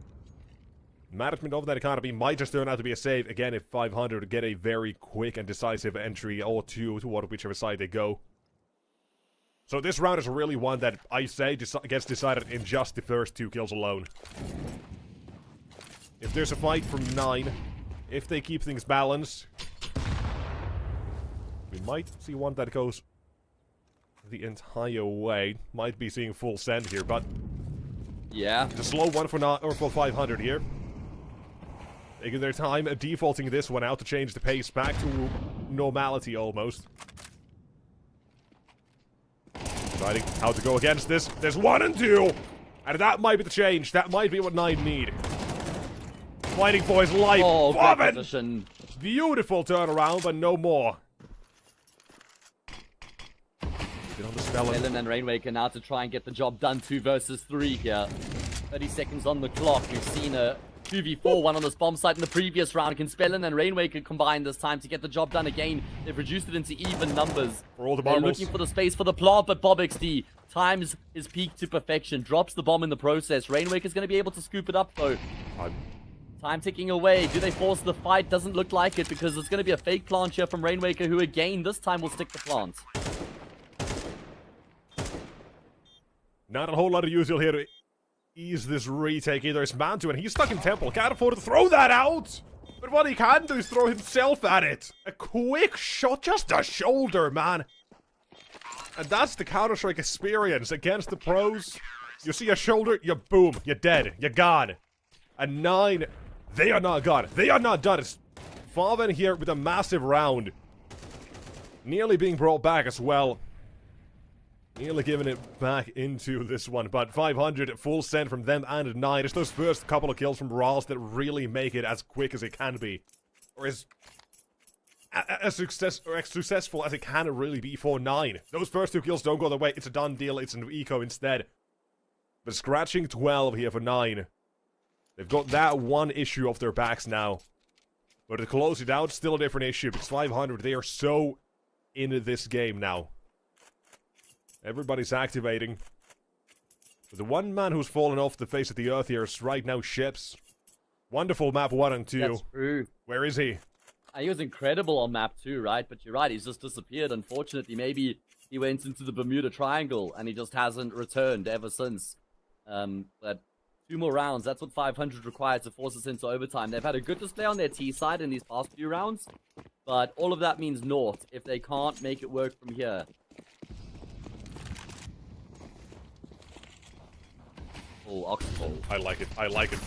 management of that economy might just turn out to be a save. Again, if 500 get a very quick and decisive entry or two to whichever side they go. So this round is really one that I say gets decided in just the first 2 kills alone. If there's a fight from 9, if they keep things balanced, we might see one that goes the entire way. Might be seeing full send here, but yeah, it's a slow one for 500 here. Taking their time, defaulting this one out to change the pace back to normality almost. Deciding how to go against this. There's 1 and 2! And that might be the change. That might be what 9 need. Fighting for his life. Oh, Forfeit! great position. Beautiful turnaround, but no more. Get on the spell. Ellen and Rainwaker now to try and get the job done. 2 versus 3 here. 30 seconds on the clock. We've seen a 2v4, one on this bomb site in the previous round. Can Spellin and Rainwaker combine this time to get the job done again? They've reduced it into even numbers. For all the They're marbles. looking for the space for the plant, but Bob XD times his peak to perfection. Drops the bomb in the process. Rainwaker's going to be able to scoop it up, though. Time ticking away. Do they force the fight? Doesn't look like it, because it's going to be a fake plant here from Rainwaker, who again, this time will stick the plant. Not a whole lot of usual here to ease this retake either. It's Mantu, and he's stuck in Temple. Can't afford to throw that out. But what he can do is throw himself at it. A quick shot, just a shoulder, man. And that's the Counter-Strike experience against the pros. You see a shoulder, you boom, you're dead, you're gone. And 9, they are not gone. They are not done. It's Faven here with a massive round. Nearly being brought back as well. Nearly giving it back into this one, but 500 full send from them and 9. It's those first couple of kills from Rawls that really make it as quick as it can be. Or as successful as it can really be for 9. Those first 2 kills don't go their way. It's a done deal. It's an eco instead. But scratching 12 here for 9. They've got that one issue off their backs now. But to close it out, still a different issue, because 500, they are so into this game now. Everybody's activating. But the one man who's fallen off the face of the earth here is right now Ships. Wonderful map 1 and 2. That's true. Where is he? He was incredible on map 2, right? But you're right, he's just disappeared, unfortunately. Maybe he went into the Bermuda Triangle, and he just hasn't returned ever since. But 2 more rounds, that's what 500 required to force us into overtime. They've had a good display on their T side in these past few rounds, but all of that means naught if they can't make it work from here. Oh, Oxford. I like it. I like it.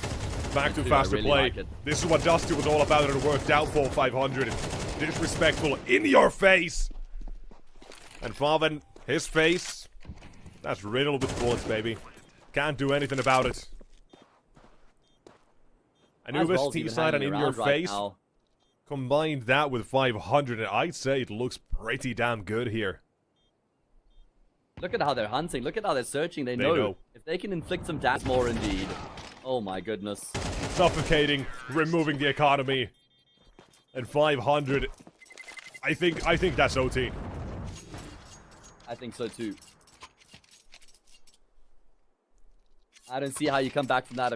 Back to I faster really play. like it. This is what Dusty was all about, and it worked out for 500. Disrespectful in your face. And Faven, his face, that's riddled with bullets, baby. Can't do anything about it. Anubis T side and in your face. Combine that with 500, and I'd say it looks pretty damn good here. Look at how they're hunting. Look at how they're searching. They know if they can inflict some damage more indeed. Oh my goodness. Suffocating, removing the economy. And 500. I think that's OT. I think so too. I don't see how you come back from that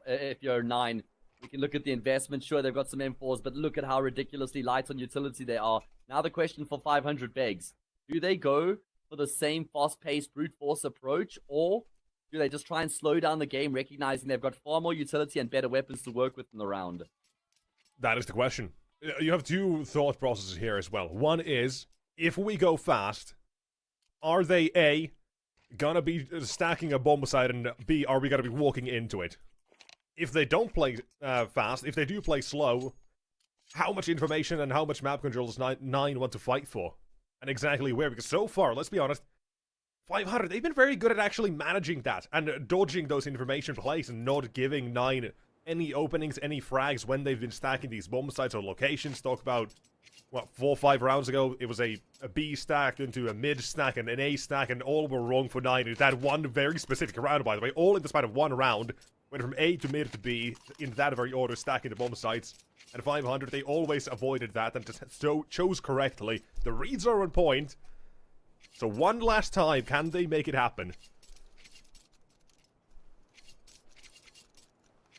if you're 9. We can look at the investment. Sure, they've got some M4s, but look at how ridiculously light on utility they are. Now the question for 500 begs. Do they go for the same fast-paced brute force approach, or Do they just try and slow down the game, recognizing they've got far more utility and better weapons to work with in the round? That is the question. You have two thought processes here as well. One is, if we go fast, are they A, gonna be stacking a bomb site, and B, are we gonna be walking into it? If they don't play fast, if they do play slow, how much information and how much map control does 9 want to fight for? And exactly where? Because so far, let's be honest, 500, they've been very good at actually managing that and dodging those information plays and not giving 9 any openings, any frags when they've been stacking these bomb sites or locations. Talk about, what, 4 or 5 rounds ago, it was a B stack into a mid stack and an A stack, and all were wrong for 9 in that one very specific round, by the way. All in the span of one round, went from A to mid to B, in that very order, stacking the bomb sites. And 500, they always avoided that and just chose correctly. The reads are on point. So one last time, can they make it happen?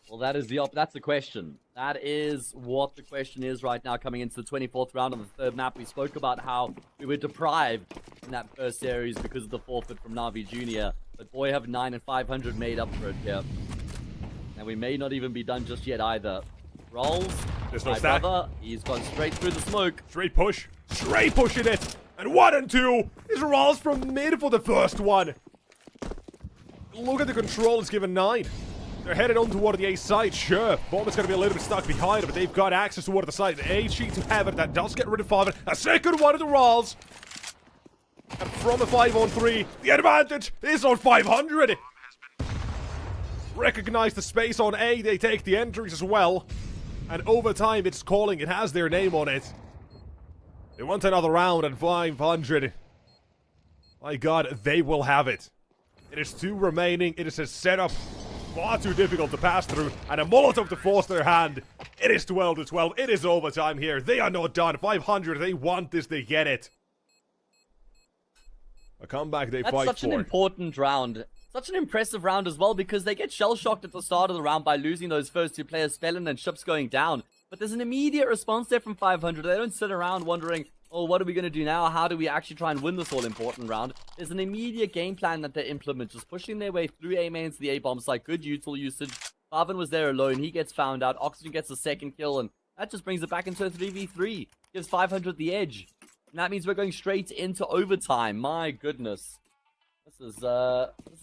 Well, that's the question. That is what the question is right now, coming into the 24th round on the third map. We spoke about how we were deprived in that first series because of the forfeit from Navi Jr. But boy, have 9 and 500 made up for it here. And we may not even be done just yet either. Rolls. There's no stack. Brother, he's gone straight through the smoke. Straight push. Straight pushing it. And 1 and 2 is rolls from mid for the first one. Look at the control it's given 9. They're headed on toward the A side, sure. Bomb is going to be a little bit stuck behind, but they've got access toward the side. A sheet to have it, that does get rid of 5. A second one of the rolls. And from a 5-on-3, the advantage is on 500. Recognize the space on A, they take the entries as well. And over time, it's calling, it has their name on it. They want another round at 500. My god, they will have it. It is 2 remaining, it is a setup far too difficult to pass through, and a Molotov to force their hand. It is 12 to 12. It is overtime here. They are not done. 500. They want this. They get it. A comeback they fight for. That's such an important round. Such an impressive round as well, because they get shell-shocked at the start of the round by losing those first 2 players, Felon and Ships going down. But there's an immediate response there from 500. They don't sit around wondering, oh, what are we going to do now? How do we actually try and win this all-important round? There's an immediate game plan that they implement, just pushing their way through A mains to the A bomb site. Good util usage. Farvin was there alone. He gets found out. Oxygen gets the second kill, and that just brings it back into a 3v3. Gives 500 the edge. And that means we're going straight into overtime. My goodness. This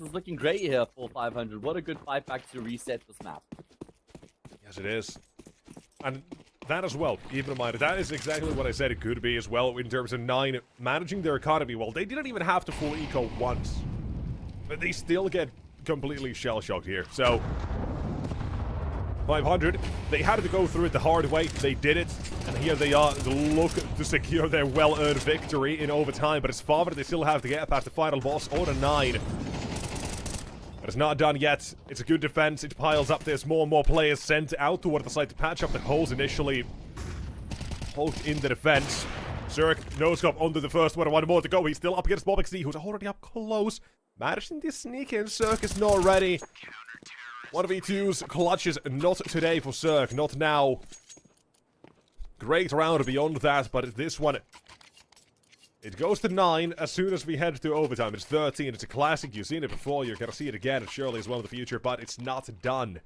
is looking great here for 500. What a good fight back to reset this map. Yes, it is. And that as well, keep in mind, that is exactly what I said it could be as well in terms of 9 managing their economy. Well, they didn't even have to full eco once, but they still get completely shell-shocked here. So 500, they had to go through it the hard way. They did it, and here they are, look to secure their well-earned victory in overtime. But it's 500, they still have to get past the final boss on a 9. But it's not done yet. It's a good defense. It piles up. There's more and more players sent out toward the side to patch up the holes initially. Hulk in the defense. Zerk, no scope onto the first one. 1 more to go. He's still up against Bobxd, who's already up close. Managing to sneak in. Zerk is not ready. 1v2's clutches. Not today for Zerk. Not now. Great round beyond that, but this one, it goes to 9 as soon as we head to overtime. It's 13. It's a classic. You've seen it before. You're going to see it again. It surely is well in the future, but it's not done.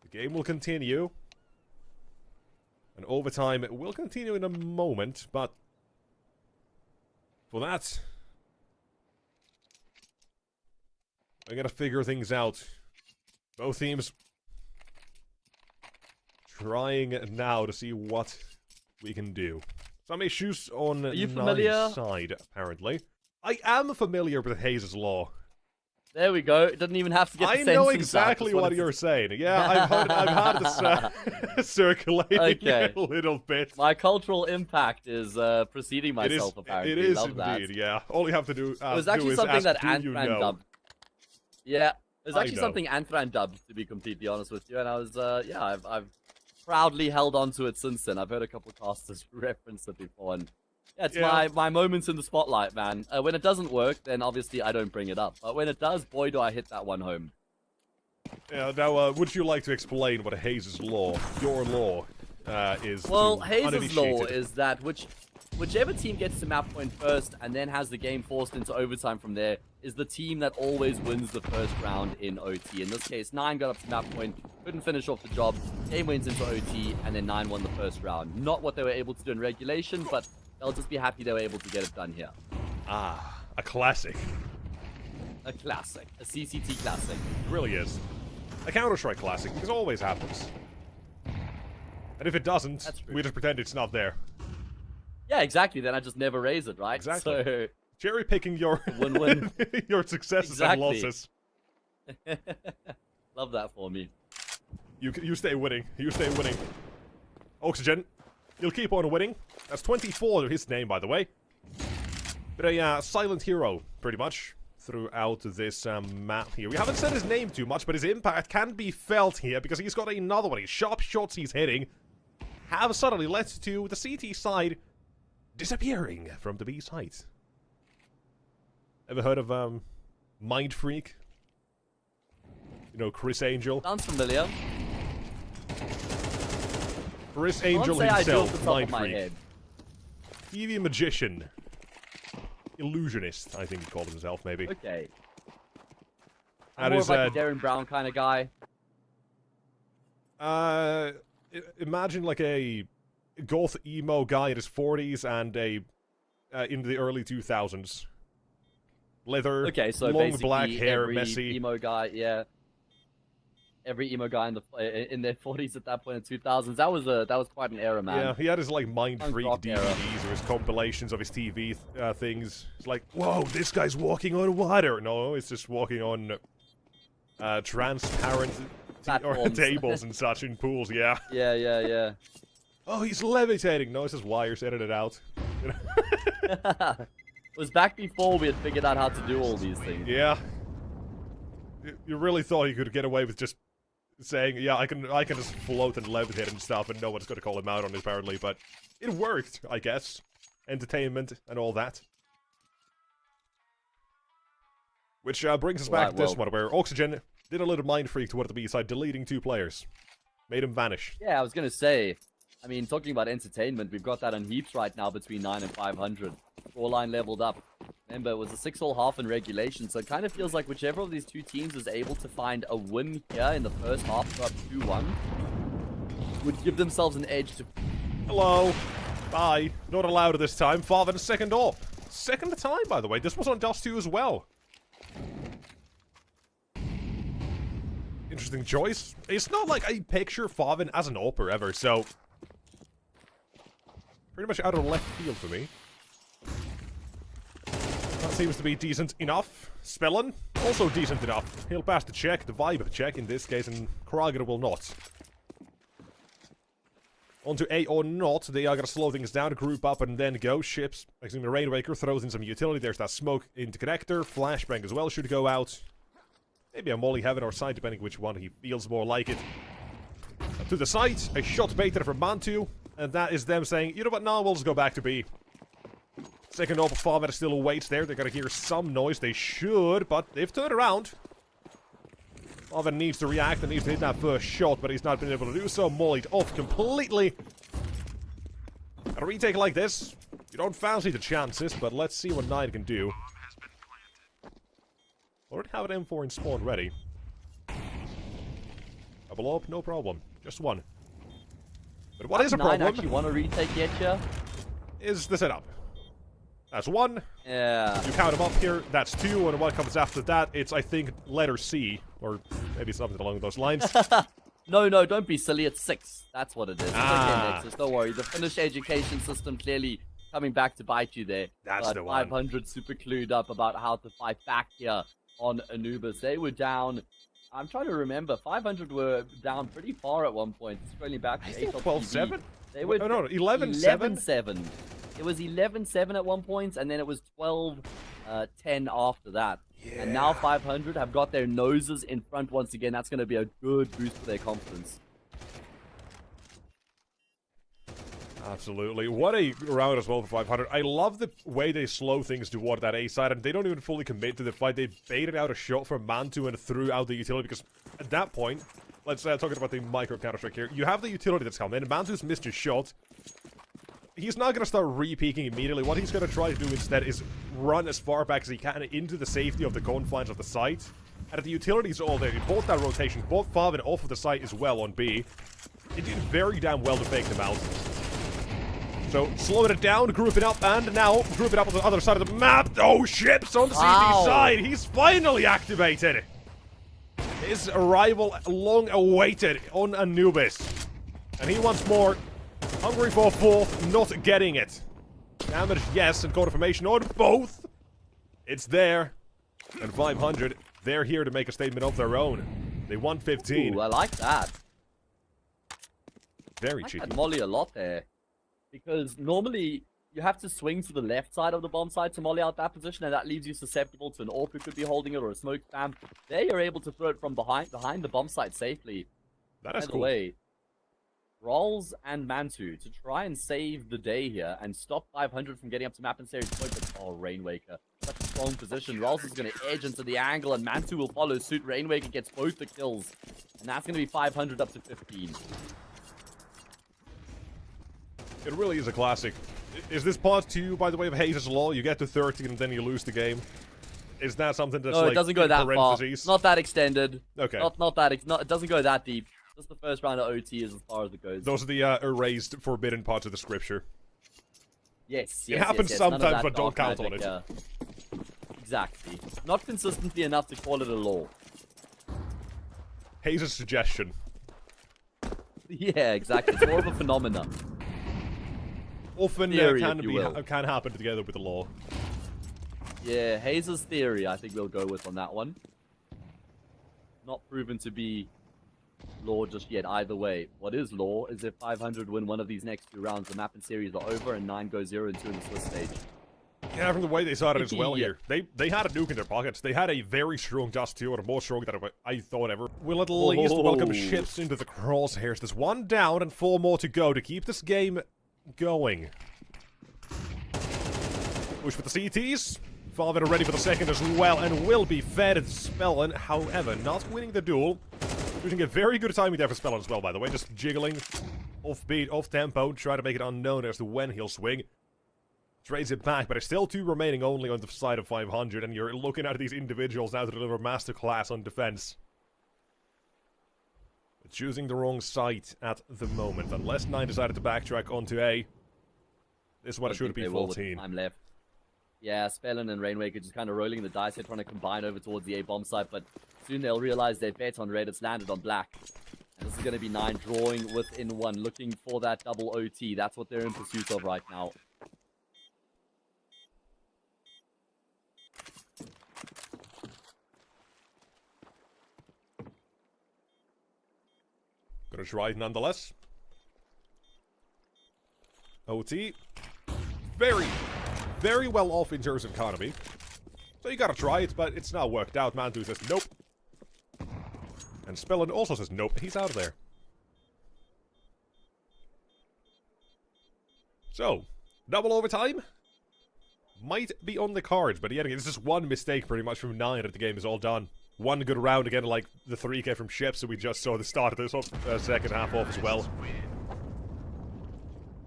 The game will continue. And overtime will continue in a moment, but for that, I gotta figure things out. Both teams trying now to see what we can do. Some issues on Nine's side, apparently. I am familiar with Hayes' Law. There we go. It doesn't even have to get the I know exactly what you're saying. Yeah, I've heard this circulating a little bit. My cultural impact is preceding myself, apparently. It is indeed, yeah. All you have to do, it was actually something that Anthran dubbed. Yeah, it was I actually know. something Anthran dubbed, to be completely honest with you. And I was, yeah, I've proudly held on to it since then. I've heard a couple of casters reference it before, and yeah, it's my moments in the spotlight, man. When it doesn't work, then obviously I don't bring it up. But when it does, boy, do I hit that one home. Yeah, now, would you like to explain what Hayes' Law, your law, is? Well, Hayes' Law is that whichever team gets to map point first and then has the game forced into overtime from there is the team that always wins the first round in OT. In this case, 9 got up to map point, couldn't finish off the job, game went into OT, and then 9 won the first round. Not what they were able to do in regulation, but they'll just be happy they were able to get it done here. Ah, a classic. A classic. A CCT classic. It really is. A Counter-Strike classic, because it always happens. And if it doesn't, we just pretend it's not there. Yeah, exactly. Then I just never raise it, right? Exactly. So, cherry picking your win-win. your successes and losses. Love that for me. You stay winning. You stay winning. Oxygen, you'll keep on winning. That's 24 his name, by the way. But a silent hero, pretty much, throughout this map here. We haven't said his name too much, but his impact can be felt here because he's got another one. His sharp shots he's hitting have suddenly led to the CT side disappearing from the B side. Ever heard of Mind Freak? You know, Chris Angel? Sounds familiar. Chris Angel I do off himself, the top Mind of my Freak. head. TV magician. Illusionist, I think he called himself, maybe. Okay. That I'm more is, of like a Darren Brown kind of guy. Imagine like a goth emo guy in his 40s and a in the early 2000s. Leather, Okay, so long basically black hair, every messy. emo guy, yeah. Every emo guy in their 40s at that point in 2000s. That was quite an era, man. Yeah, he had his like Mind Punk Freak rock DVDs era. or his compilations of his TV things. It's like, whoa, this guy's walking on water. No, it's just walking on transparent or tables and such in pools. Yeah. Yeah. Oh, he's levitating. No, it's just wires. Edit it out. It was back before we had figured out how to do all these things. Yeah. You really thought you could get away with just saying, yeah, I can just float and levitate and stuff, and no one's going to call him out on it, apparently, but it worked, I guess. Entertainment and all that. Which brings us back to this one, where Oxygen did a little mind freak toward the B side, deleting 2 players. Made him vanish. Yeah, I was going to say, I mean, talking about entertainment, we've got that on heaps right now between 9 and 500. Scoreline leveled up. Remember, it was a 6-all half in regulation, so it kind of feels like whichever of these two teams is able to find a win here in the first half, up 2-1, would give themselves an edge to... Hello. Bye. Not allowed at this time. Farthen second off. Second time, by the way. This was on Dust 2 as well. Interesting choice. It's not like I picture Farven as an AWPer ever, so... pretty much out of left field for me. That seems to be decent enough. Spellin, also decent enough. He'll pass the check, the vibe check in this case, and Krager will not. Onto A or not, they are going to slow things down, group up, and then go. Ships, excuse me, Rainwaker throws in some utility. There's that smoke into connector. Flashbang as well should go out. Maybe a Molly Heaven or side, depending which one he feels more like it. To the side, a shot baited from Mantu, and that is them saying, you know what, now we'll just go back to B. Second up, Farvet still awaits there. They're going to hear some noise. They should, but they've turned around. Farvet needs to react and needs to hit that first shot, but he's not been able to do so. Mollied off completely. A retake like this, you don't fancy the chances, but let's see what 9 can do. Already have an M4 in spawn ready. Double up, no problem. Just one. But what is a problem? 9 actually want to retake yet here? Is the setup. That's 1. Yeah. You count them up here, that's 2, and what comes after that, it's, I think, letter C. Or maybe something along those lines. No, don't be silly, it's 6. That's what it is. It's okay, Nexus, don't worry. The Finnish education system clearly coming back to bite you there. That's the one. 500 super clued up about how to fight back here on Anubis. They were down... I'm trying to remember. 500 were down pretty far at one point. Scrolling back to 12-7? They were... No, 11-7? 11-7. It was 11-7 at one point, and then it was 12-10 after that. Yeah. And now 500 have got their noses in front once again. That's going to be a good boost for their confidence. Absolutely. What a round as well for 500. I love the way they slow things toward that A side, and they don't even fully commit to the fight. They baited out a shot from Mantu and threw out the utility, because at that point, let's talk about the micro Counter-Strike here. You have the utility that's come in. Mantu's missed his shot. he's not going to start re-peeking immediately. What he's going to try to do instead is run as far back as he can into the safety of the confines of the site. And the utilities all there. He bought that rotation, bought Favin off of the site as well on B. It did very damn well to fake them out. So, slowing it down, grouping up, and now grouping up on the other side of the map. Oh, ships on the CT side. He's finally activated. His arrival long awaited on Anubis. And he wants more. Hungry for a fourth, not getting it. Damage, yes, and confirmation on both. It's there. And 500, they're here to make a statement of their own. They want 15. Ooh, I like that. Very I like cheeky. that molly a lot there. Because normally, you have to swing to the left side of the bomb site to molly out that position, and that leaves you susceptible to an AWP who could be holding it or a smoke spam. There you're able to throw it from behind the bomb site safely. That is By the cool. way, Rolls and Mantu to try and save the day here and stop 500 from getting up to map and series point. But, oh, Rainwaker. Such a strong position. Rolls is going to edge into the angle and Mantu will follow suit. Rainwaker gets both the kills. And that's going to be 500 up to 15. It really is a classic. Is this part 2, by the way, of Hayes' Law? You get to 30 and then you lose the game. Is that something that's No, like it doesn't go that far. parentheses? Not that extended. Okay. It doesn't go that deep. Just the first round of OT is as far as it goes. Those are the erased, forbidden parts of the scripture. Yes, It happens yes. None of sometimes, that but don't dark count on magic, it. Exactly. Not consistently enough to call it a law. Hayes' suggestion. Yeah, exactly. It's more of a phenomenon. Often Theory, can if you will. can happen together with the law. Yeah, Hayes' theory, I think we'll go with on that one. Not proven to be law just yet either way. What is law is if 500 win one of these next 2 rounds, the map and series are over and 9 goes 0 and 2 in the Swiss stage. Yeah, from the way they saw it as well Yeah. here. They had a nuke in their pockets. They had a very strong Just 2, or more strong than I thought ever. We'll at least welcome ships into the crosshairs. There's 1 down and 4 more to go to keep this game going. Push with the CTs. Father ready for the second as well, and will be fed Spellin. However, not winning the duel. Using a very good timing there for Spellin as well, by the way. Just jiggling off beat, off tempo, try to make it unknown as to when he'll swing. Trades it back, but there's still 2 remaining only on the side of 500, and you're looking at these individuals now to deliver masterclass on defense. But choosing the wrong site at the moment, unless 9 decided to backtrack onto A. This is what it should be, 14. Time left. Yeah, Spellin and Rainwaker just kind of rolling the dice here, trying to combine over towards the A bomb site, but soon they'll realize their bet on red has landed on black. And this is going to be 9 drawing within 1, looking for that double OT. That's what they're in pursuit of right now. Gonna try it nonetheless. OT. Very well off in terms of economy. So you gotta try it, but it's not worked out. Mantu says nope. And Spellin also says nope. He's out of there. So, double overtime might be on the cards, but yet again, it's just 1 mistake pretty much from 9 and the game is all done. 1 good round again, like the 3k from ships that we just saw at the start of this second half off as well.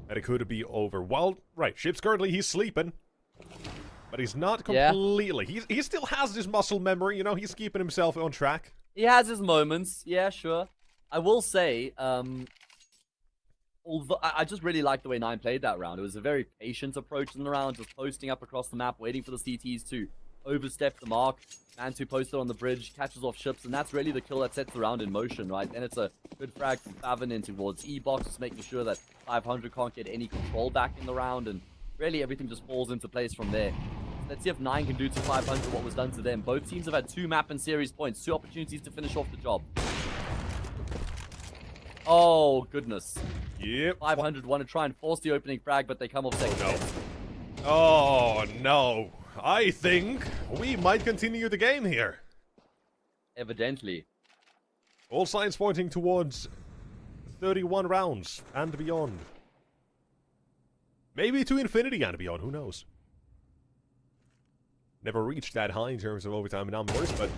And it could be over. Well, right, ships currently, he's sleeping. But he's not completely. Yeah. He still has his muscle memory, you know, he's keeping himself on track. He has his moments, yeah, sure. I will say, although I just really liked the way 9 played that round. It was a very patient approach in the round, just posting up across the map, waiting for the CTs to overstep the mark. Mantu posted on the bridge, catches off ships, and that's really the kill that sets the round in motion, right? Then it's a good frag from Favin in towards E-Box, just making sure that 500 can't get any control back in the round, and really everything just falls into place from there. Let's see if 9 can do to 500 what was done to them. Both teams have had 2 map and series points, 2 opportunities to finish off the job. Oh, goodness. Yep. 500 want to try and force the opening frag, but they come off second. Oh, no. I think we might continue the game here. Evidently. All signs pointing towards 31 rounds and beyond. Maybe to infinity and beyond, who knows? Never reached that high in terms of overtime numbers, but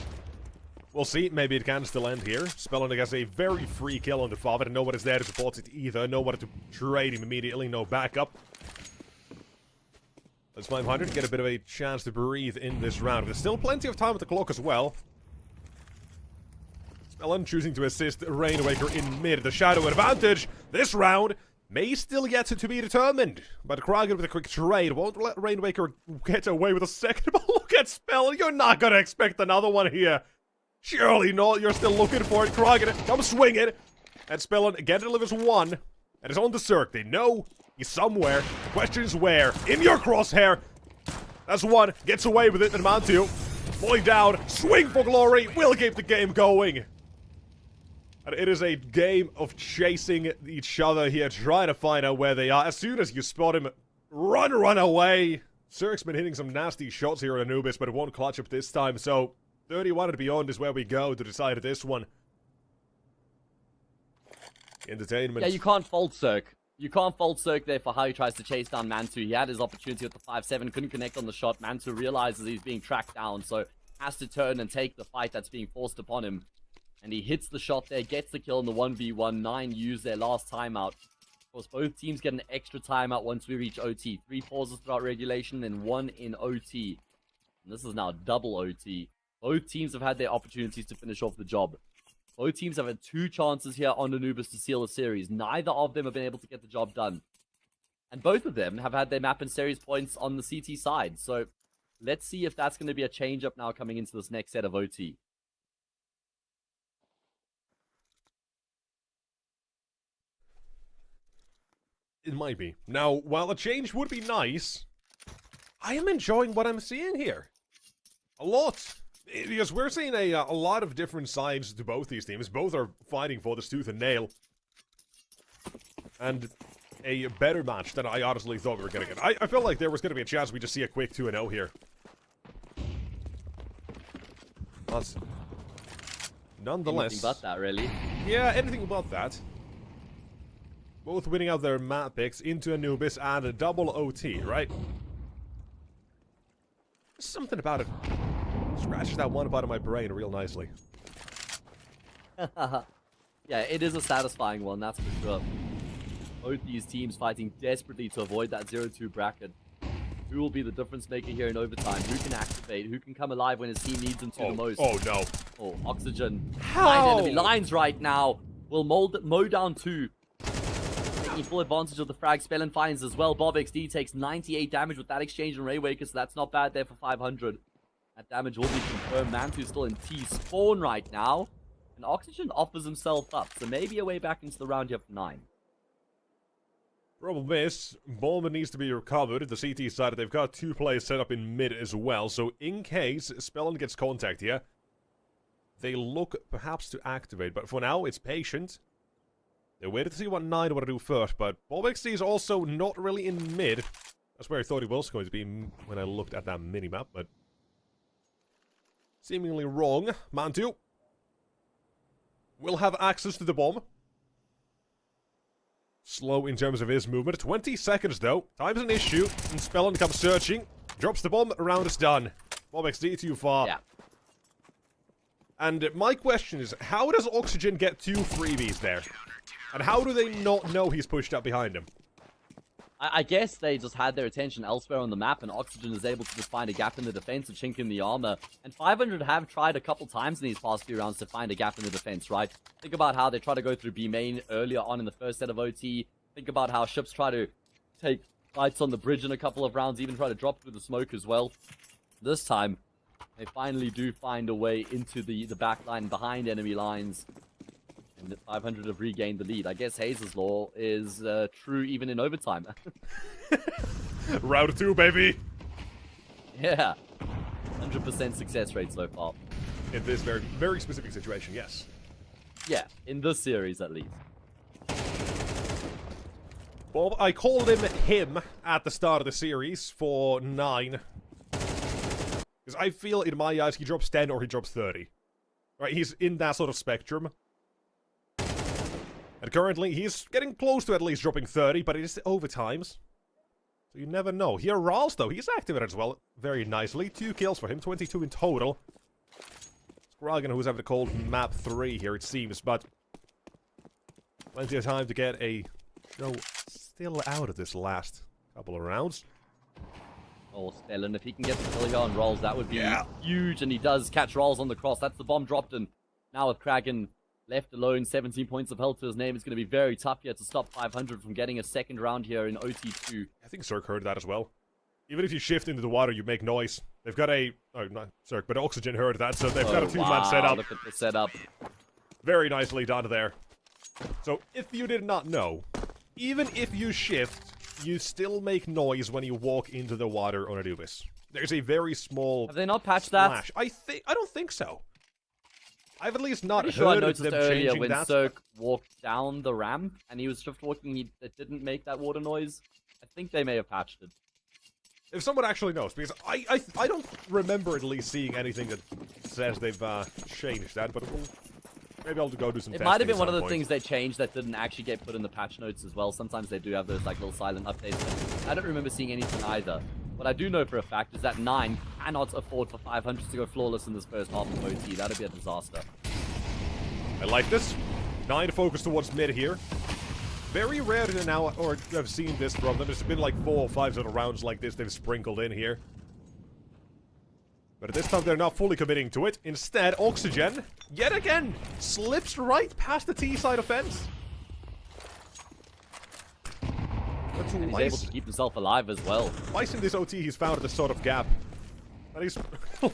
We'll see. Maybe it can still end here. Spelling gets a very free kill on the Forfeit, and nobody's there to support it either. Nobody to trade him immediately. No backup. That's 500. Get a bit of a chance to breathe in this round. There's still plenty of time at the clock as well. Spellin choosing to assist Rainwaker in mid. The shadow advantage this round may still yet to be determined. But Kragan with a quick trade won't let Rainwaker get away with a second. But look at Spell. You're not going to expect another one here. Surely not. You're still looking for it. Kragan, come swing it. And Spellin again delivers one. And it's on the Cirque. They know he's somewhere. The question is where. In your crosshair. That's one. Gets away with it. And Mantu, boy down. Swing for glory. Will keep the game going. And it is a game of chasing each other here, trying to find out where they are. As soon as you spot him, run away. Cirque's been hitting some nasty shots here at Anubis, but it won't clutch up this time, so 31 and beyond is where we go to decide this one. Entertainment. Yeah, you can't fault Cirque. You can't fault Cirque there for how he tries to chase down Mantu. He had his opportunity with the 5-7, couldn't connect on the shot. Mantu realizes he's being tracked down, so has to turn and take the fight that's being forced upon him. And he hits the shot there, gets the kill in the 1v1. 9 use their last timeout. Of course, both teams get an extra timeout once we reach OT. 3 pauses throughout regulation, and 1 in OT. And this is now double OT. Both teams have had their opportunities to finish off the job. Both teams have had 2 chances here on Anubis to seal the series. Neither of them have been able to get the job done. And both of them have had their map and series points on the CT side. So let's see if that's going to be a change-up now coming into this next set of OT. It might be. Now, while a change would be nice, I am enjoying what I'm seeing here. A lot. Because we're seeing a lot of different sides to both these teams. Both are fighting for this tooth and nail. And a better match than I honestly thought we were going to get. I felt like there was going to be a chance we just see a quick 2-0 here. But nonetheless... Anything but that, really. Yeah, anything but that. Both winning out their map picks into Anubis and a double OT, right? There's something about it. Scratches that one part of my brain real nicely. Yeah, it is a satisfying one, that's for sure. Both these teams fighting desperately to avoid that 0-2 bracket. Who will be the difference maker here in overtime? Who can activate? Who can come alive when his team needs him to the most? Oh, no. Oh, Oxygen. How? 9 enemy lines right now. Will mow down 2. Taking full advantage of the frag. Spellin finds as well. Bob XD takes 98 damage with that exchange on Raywaker, so that's not bad there for 500. That damage will be confirmed. Mantu's still in T-spawn right now. And Oxygen offers himself up, so maybe a way back into the round here for 9. Problem is, Bomber needs to be recovered. The CT side, they've got 2 players set up in mid as well, so in case Spellin gets contact here, they look perhaps to activate, but for now, it's patient. They waited to see what 9 want to do first, but Bob XD is also not really in mid. That's where I thought he was going to be when I looked at that minimap, but seemingly wrong. Mantu will have access to the bomb. Slow in terms of his movement. 20 seconds, though. Time's an issue, and Spellin comes searching. Drops the bomb, round is done. Bob XD too far. Yeah. And my question is, how does Oxygen get 2 freebies there? And how do they not know he's pushed up behind him? I guess they just had their attention elsewhere on the map, and Oxygen is able to just find a gap in the defense, a chink in the armor. And 500 have tried a couple times in these past few rounds to find a gap in the defense, right? Think about how they try to go through B main earlier on in the first set of OT. Think about how ships try to take fights on the bridge in a couple of rounds, even try to drop through the smoke as well. This time, they finally do find a way into the back line behind enemy lines. And 500 have regained the lead. I guess Hayes' law is true even in overtime. Round 2, baby! Yeah. 100% success rate so far. In this very, very specific situation, yes. Yeah, in this series at least. Bob, I called him at the start of the series for 9. Because I feel in my eyes he drops 10 or he drops 30. Right, he's in that sort of spectrum. And currently, he's getting close to at least dropping 30, but it is overtimes. So you never know. Here, Rawls, though, he's activated as well very nicely. 2 kills for him, 22 in total. Kragan, who's having to call map 3 here, it seems, but plenty of time to get a show still out of this last couple of rounds. Oh, Stellan, if he can get the kill here on Rolls, that would be huge, and he does catch Rolls on the cross. That's the bomb dropped, and now with Kragan left alone, 17 points of health to his name, it's going to be very tough here to stop 500 from getting a second round here in OT2. I think Zerk heard that as well. Even if you shift into the water, you make noise. They've got a... Oh, not Zerk, but Oxygen heard that, so they've got a two-man setup. Look at the setup. Very nicely done there. So, if you did not know, even if you shift, you still make noise when you walk into the water on Anubis. There's a very small... Have they not patched splash. that? I don't think so. I've at least not Pretty sure I heard of noticed them earlier changing when that. Zerk walked down the ramp and he was shift walking, it didn't make that water noise. I think they may have patched it. If someone actually knows, because I don't remember at least seeing anything that says they've changed that, but maybe I'll go do some testing. It might have been at one of some the point. things they changed that didn't actually get put in the patch notes as well. Sometimes they do have those like little silent updates. I don't remember seeing anything either. What I do know for a fact is that 9 cannot afford for 500 to go flawless in this first half of OT. That'd be a disaster. I like this. 9 to focus towards mid here. Very rare to now, or I've seen this from them. There's been like 4 or 5 sort of rounds like this they've sprinkled in here. But at this time, they're not fully committing to it. Instead, Oxygen, yet again, slips right past the T-side of fence. That's And he's able to keep himself alive as well. Twice in this OT, he's found this sort of gap. And he's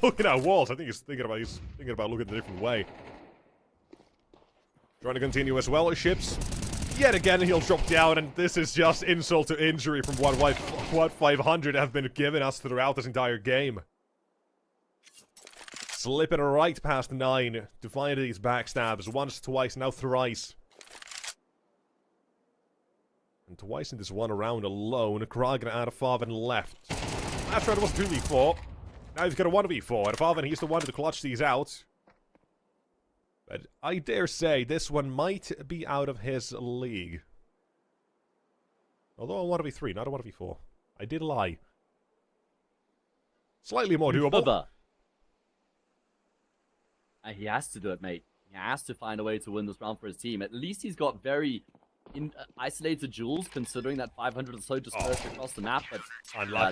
looking at walls. I think he's thinking about looking a different way. Trying to continue as well as ships. Yet again, he'll drop down, and this is just insult to injury from what 500 have been given us throughout this entire game. Slipping right past 9 to find these backstabs. Once, twice, now thrice. And twice in this one round alone, Kragan out of Farven left. Last round was 2v4. Now he's got a 1v4, and Farven, he's the one to clutch these out. But I dare say this one might be out of his league. Although a 1v3, not a 1v4. I did lie. Slightly more doable. He has to do it, mate. He has to find a way to win this round for his team. At least he's got very isolated duels, considering that 500 is so dispersed across the map. But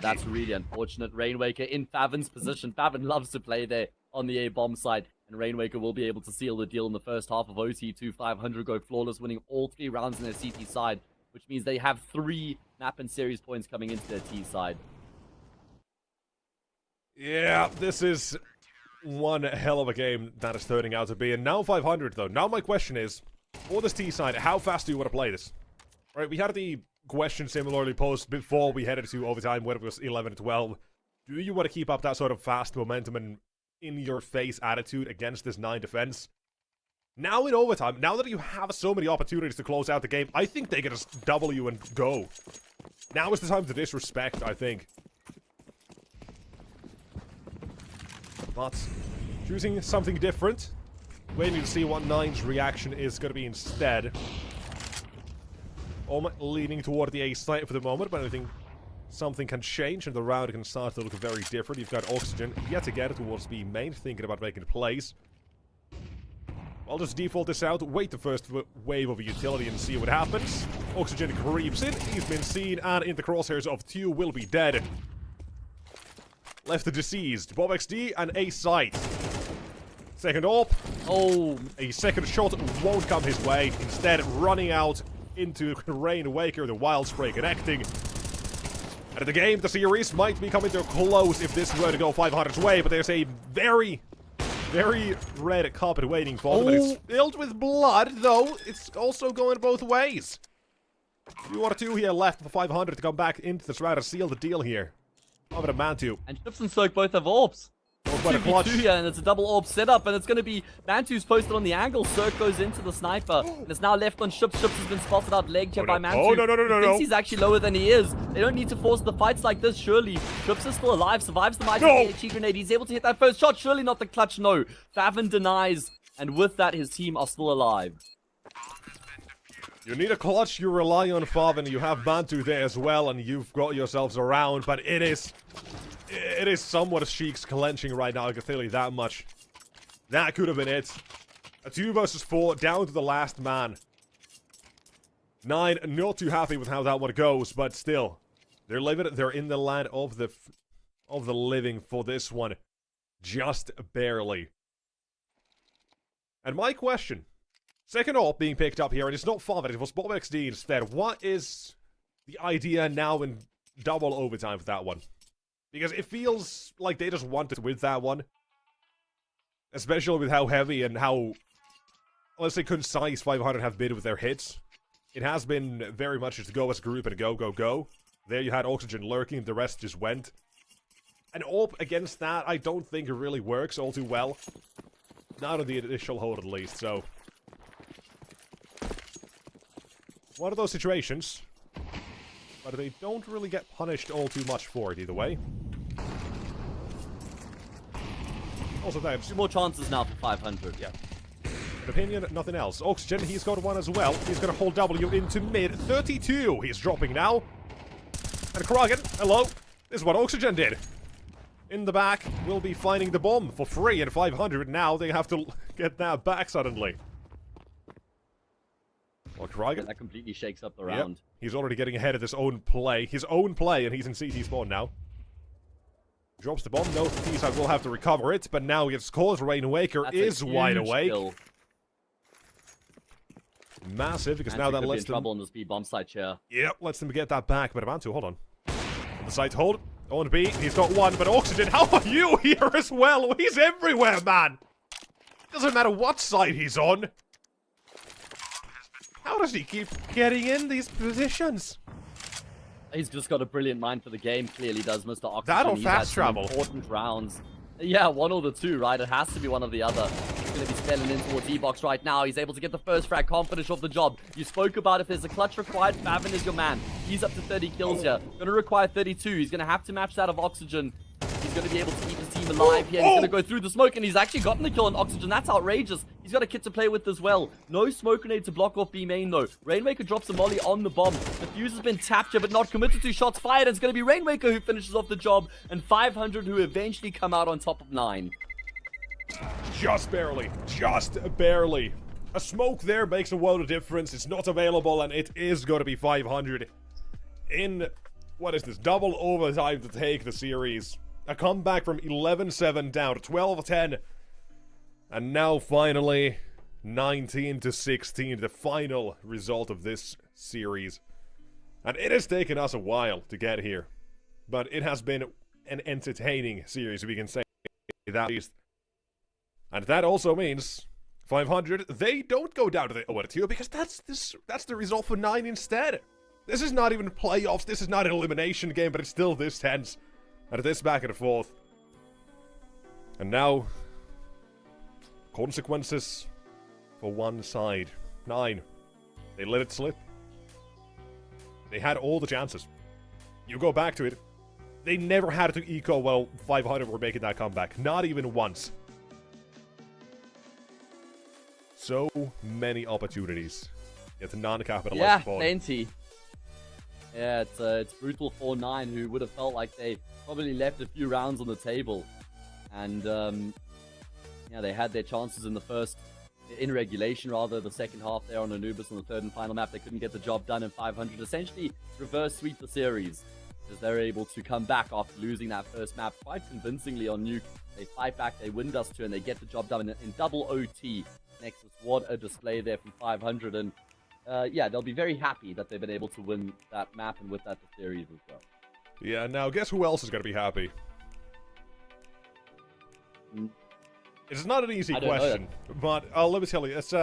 that's really unfortunate. Rainwaker in Favin's position. Favin loves to play there on the A-bomb side. And Rainwaker will be able to seal the deal in the first half of OT2. 500 go flawless, winning all 3 rounds in their CT side, which means they have 3 map and series points coming into their T side. Yeah, this is one hell of a game that is turning out to be. And now 500, though. Now my question is, for this T side, how fast do you want to play this? Right, we had the question similarly posed before we headed to overtime, whether it was 11-12. Do you want to keep up that sort of fast momentum and in-your-face attitude against this 9 defense? Now in overtime, now that you have so many opportunities to close out the game, I think they can just double you and go. Now is the time to disrespect, I think. But choosing something different. Waiting to see what 9's reaction is going to be instead. Leaning toward the A site for the moment, but I think something can change and the round can start to look very different. You've got Oxygen yet again towards B main, thinking about making plays. I'll just default this out, wait the first wave of a utility and see what happens. Oxygen creeps in, he's been seen, and in the crosshairs of 2 will be dead. Left the deceased, Bob XD and A site. Second AWP. Oh, a second shot won't come his way. Instead, running out into Rainwaker, the Wild Spray connecting. And the game, the series, might be coming to a close if this were to go 500's way, but there's a very red carpet waiting for them, and it's filled with blood, though it's also going both ways. 2 out of 2 here left for 500 to come back into this round to seal the deal here. Over to Mantu. And Ships and Soak both have orbs. Quite a clutch. 2v2 here, and it's a double orb setup, and it's going to be Mantu's posted on the angle. Cirque goes into the sniper, and it's now left on Ships. Ships has been spotted out legged here by Mantu. Oh, no. He thinks he's actually lower than he is. They don't need to force the fights like this, surely. Ships is still alive, survives the mighty HE grenade. He's able to hit that first shot, surely not the clutch, no. Favin denies, and with that, his team are still alive. You need a clutch, you rely on Favin, you have Mantu there as well, and you've got yourselves around, but it is somewhat Sheik's clenching right now, I can tell you that much. That could have been it. A 2 versus 4, down to the last man. 9, not too happy with how that one goes, but still. They're living, they're in the land of the living for this one. Just barely. And my question, second op being picked up here, and it's not Forfeit, it was Bob XD instead. What is the idea now in double overtime for that one? Because it feels like they just wanted with that one. Especially with how heavy and how, let's say, concise 500 have been with their hits. It has been very much just go as a group and go, go, go. There you had Oxygen lurking, the rest just went. An AWP against that, I don't think it really works all too well. Not on the initial hold, at least, so... One of those situations. But they don't really get punished all too much for it, either way. Also, thanks. 2 more chances now for 500. Yeah. An opinion, nothing else. Oxygen, he's got one as well. He's going to hold W into mid. 32, he's dropping now. And Kragan, hello. This is what Oxygen did. In the back, will be finding the bomb for free at 500. Now they have to get that back suddenly. Well, Kragan. That completely shakes up the round. Yep. He's already getting ahead of his own play. And he's in CT spawn now. Drops the bomb. No, T-side will have to recover it, but now he gets caught. Rainwaker is wide awake. Kill. Massive, because now that lets them... trouble on the speed bomb side chair. Yep, lets them get that back, but about to, hold on. The site hold. On B, he's got one, but Oxygen, how are you here as well? He's everywhere, man! Doesn't matter what side he's on. How does he keep getting in these positions? He's just got a brilliant mind for the game, clearly does Mr. Oxygen. That or He's fast travel. Important rounds. Yeah, one or the two, right? It has to be one or the other. He's going to be spelling in towards E-Box right now. He's able to get the first frag, can't finish off the job. You spoke about if there's a clutch required, Favin is your man. He's up to 30 kills here. Going to require 32. He's going to have to match that of Oxygen. He's going to be able to keep his team alive here. He's going to go through the smoke, and he's actually gotten the kill on Oxygen. That's outrageous. He's got a kit to play with as well. No smoke grenade to block off B main, though. Rainmaker drops a molly on the bomb. The fuse has been tapped here, but not committed to. Shots fired, and it's going to be Rainmaker who finishes off the job, and 500 who eventually come out on top of 9. Just barely. Just barely. A smoke there makes a world of difference. It's not available, and it is going to be 500 in, what is this, double overtime to take the series. A comeback from 11-7 down to 12-10. And now finally 19-16, the final result of this series. And it has taken us a while to get here. But it has been an entertaining series, we can say that at least. And that also means 500, they don't go down to the 0-2 because that's the result for 9 instead. This is not even playoffs, this is not an elimination game, but it's still this tense. And this back and forth. And now, consequences for one side. 9. They let it slip. They had all the chances. You go back to it. They never had to eco while 500 were making that comeback. Not even once. So many opportunities. Yet none capitalized upon. Yeah, plenty. Yeah, it's brutal for 9, who would have felt like they probably left a few rounds on the table. And, yeah, they had their chances in the first, in regulation rather, the second half there on Anubis on the third and final map. They couldn't get the job done in 500. Essentially, reverse sweep the series, as they're able to come back after losing that first map quite convincingly on Nuke. They fight back, they win Dust 2, and they get the job done in double OT. Nexus, what a display there from 500. And yeah, they'll be very happy that they've been able to win that map and with that the series as well. Yeah, now guess who else is going to be happy? It's not an easy question, but let me tell you, it's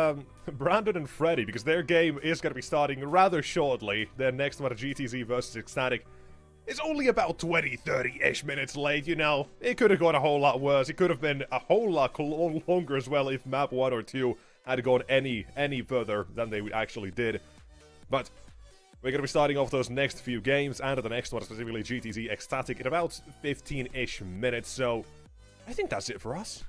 Brandon and Freddy, because their game is going to be starting rather shortly. Their next one, GTZ versus Ecstatic, is only about 20-30-ish minutes late, you know. It could have gone a whole lot worse. It could have been a whole lot longer as well if map 1 or 2 had gone any further than they actually did. But we're going to be starting off those next few games, and the next one, specifically GTZ Ecstatic, in about 15-ish minutes, so I think that's it for us.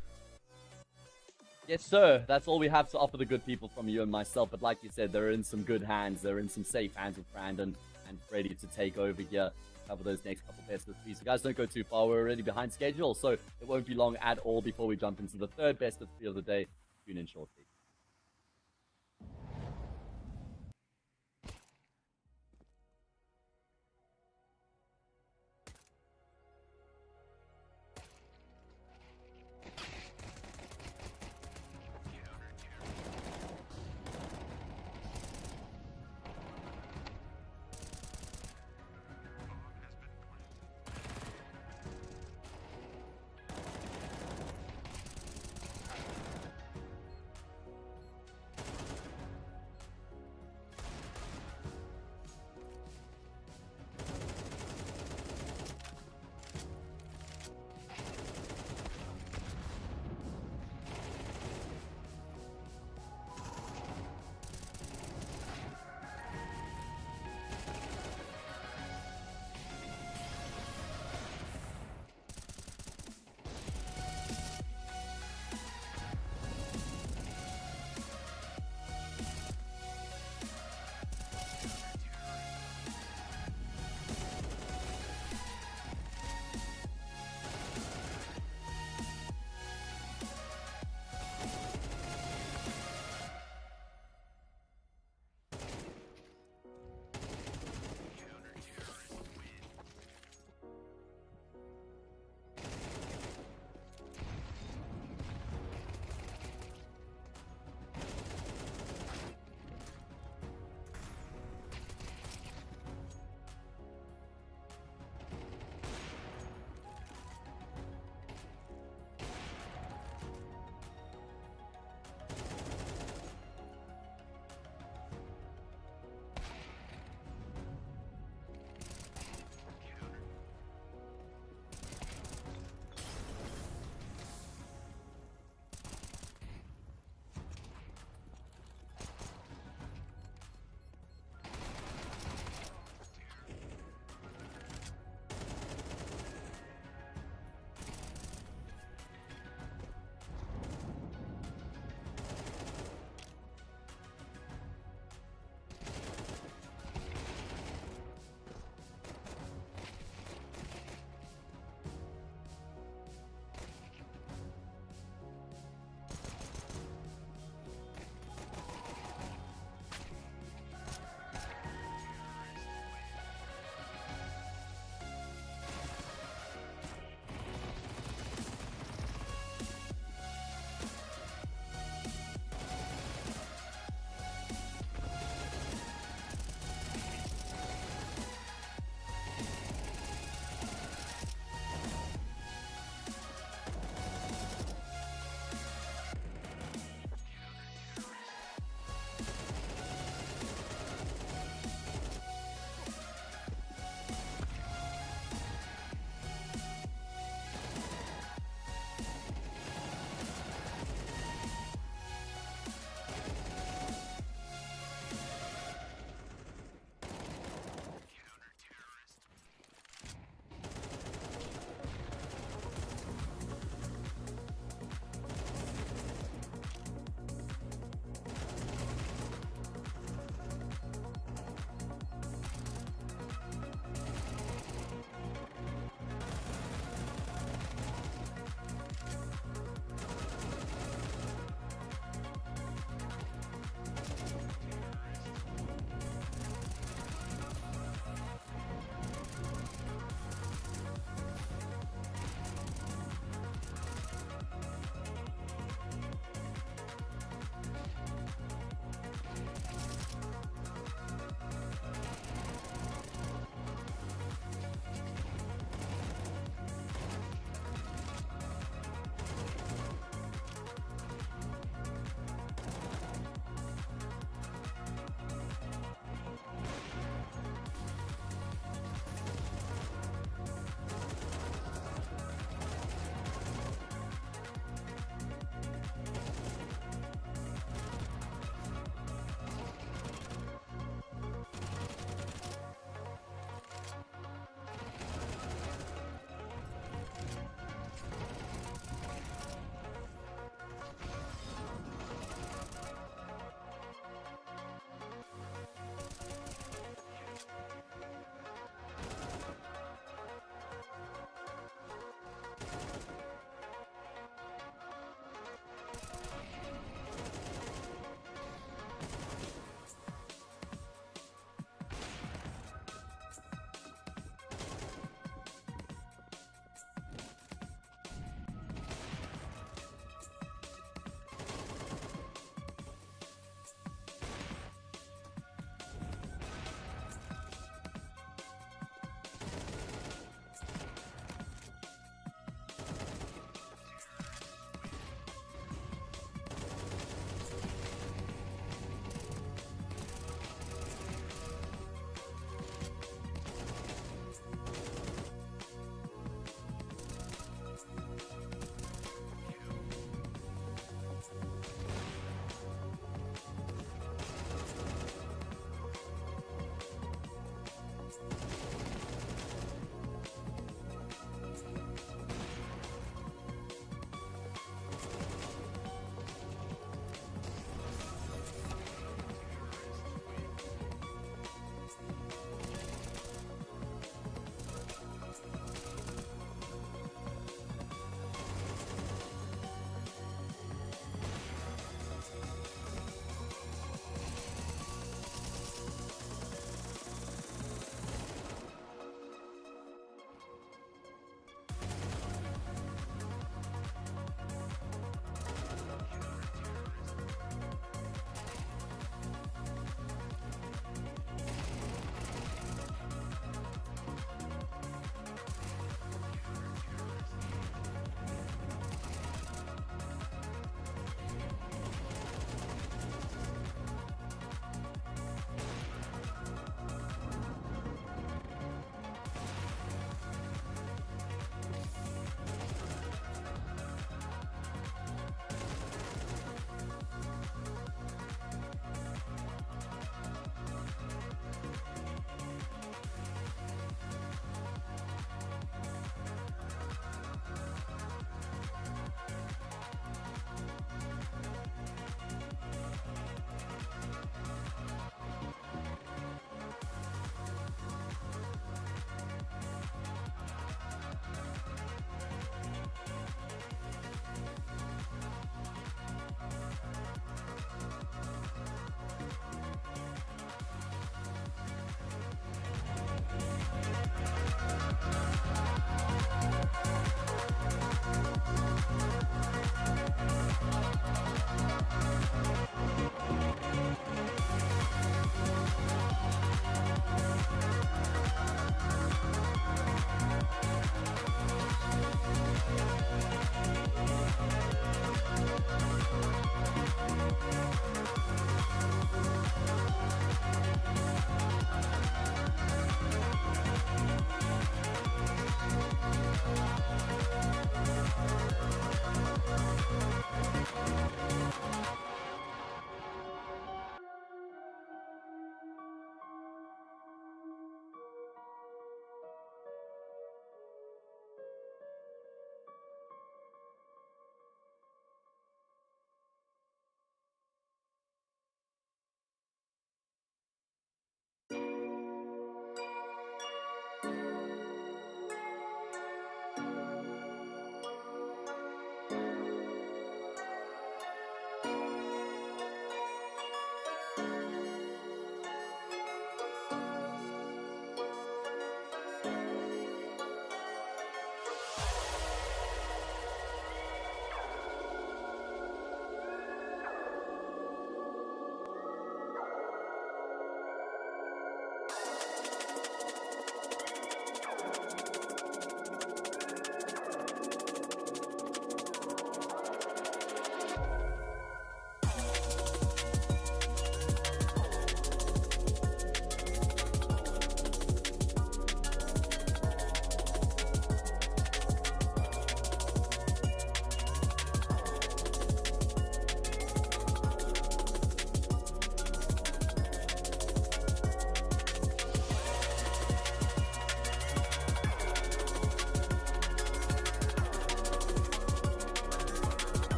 Yes, sir. That's all we have to offer the good people from you and myself. But like you said, they're in some good hands. They're in some safe hands with Brandon and ready to take over here. Cover those next couple best of 3. So guys, don't go too far. We're already behind schedule, so it won't be long at all before we jump into the third best of 3 of the day. Tune in shortly.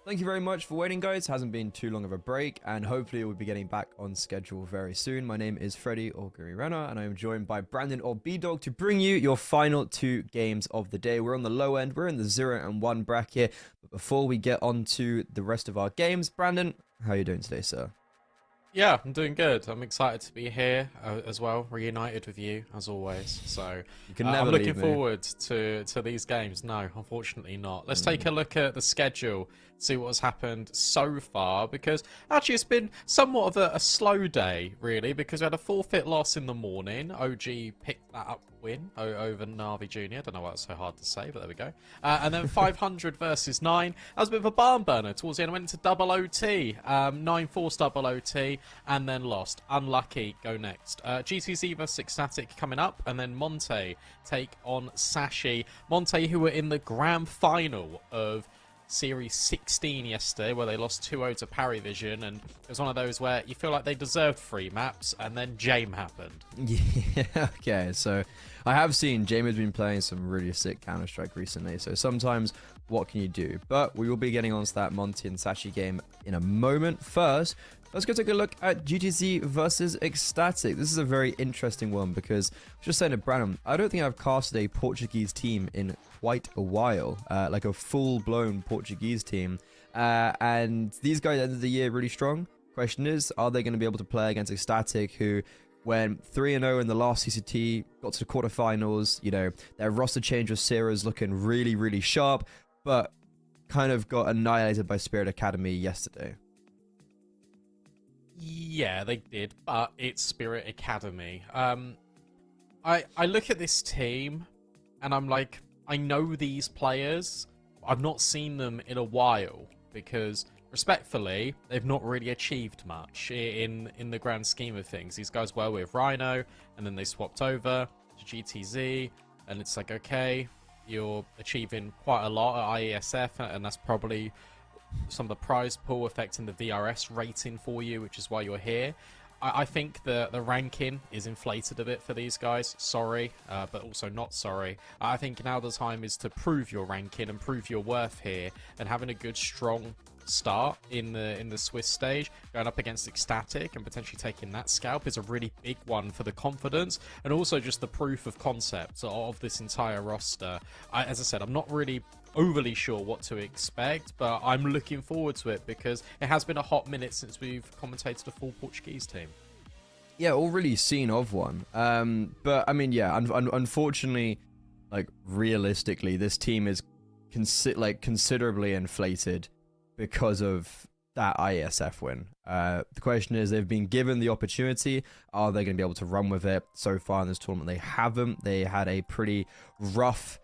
Thank you very much for waiting, guys. Hasn't been too long of a break, and hopefully we'll be getting back on schedule very soon. My name is Freddy or Guri Renner, and I am joined by Brandon or B-Dog to bring you your final 2 games of the day. We're on the low end. We're in the 0 and 1 bracket. But before we get on to the rest of our games, Brandon, how are you doing today, sir? Yeah, I'm doing good. I'm excited to be here as well, reunited with you as always. So You can never I'm looking leave me. forward to these games. No, unfortunately not. Let's take a look at the schedule, see what has happened so far, because actually it's been somewhat of a slow day, really, because we had a forfeit loss in the morning. OG picked that up win over Navi Jr. I don't know why it's so hard to say, but there we go. And then 500 versus 9. That was a bit of a barn burner towards the end. Went into double OT, 9-4 double OT, and then lost. Unlucky, go next. GTZ versus Ecstatic coming up, and then Monte take on Sashi. Monte, who were in the grand final of Series 16 yesterday, where they lost 2-0 to Parivision, and it was one of those where you feel like they deserved 3 maps, and then Jame happened. Yeah, okay, so I have seen Jamie has been playing some really sick Counter-Strike recently, so sometimes what can you do? But we will be getting on to that Monty and Sashi game in a moment. First, let's go take a look at GTZ versus Ecstatic. This is a very interesting one because, just saying to Branham, I don't think I've casted a Portuguese team in quite a while, like a full-blown Portuguese team. And these guys ended the year really strong. Question is, are they going to be able to play against Ecstatic, who went 3-0 in the last CCT, got to the quarterfinals, you know, their roster change with Sierra's looking really, really sharp, but kind of got annihilated by Spirit Academy yesterday. Yeah, they did, but it's Spirit Academy. I look at this team, and I'm like, I know these players. I've not seen them in a while, because respectfully, they've not really achieved much in the grand scheme of things. These guys were with Rhino, and then they swapped over to GTZ, and it's like, okay, you're achieving quite a lot at IESF, and that's probably some of the prize pool affecting the VRS rating for you, which is why you're here. I think the ranking is inflated a bit for these guys. Sorry, but also not sorry. I think now the time is to prove your ranking and prove your worth here, and having a good, strong start in the Swiss stage, going up against Ecstatic and potentially taking that scalp is a really big one for the confidence, and also just the proof of concept of this entire roster. As I said, I'm not really overly sure what to expect, but I'm looking forward to it because it has been a hot minute since we've commentated a full Portuguese team. Yeah, already seen of one. But I mean, yeah, unfortunately, like realistically, this team is considerably inflated because of that IESF win. The question is, they've been given the opportunity. Are they going to be able to run with it? So far in this tournament, they haven't. They had a pretty rough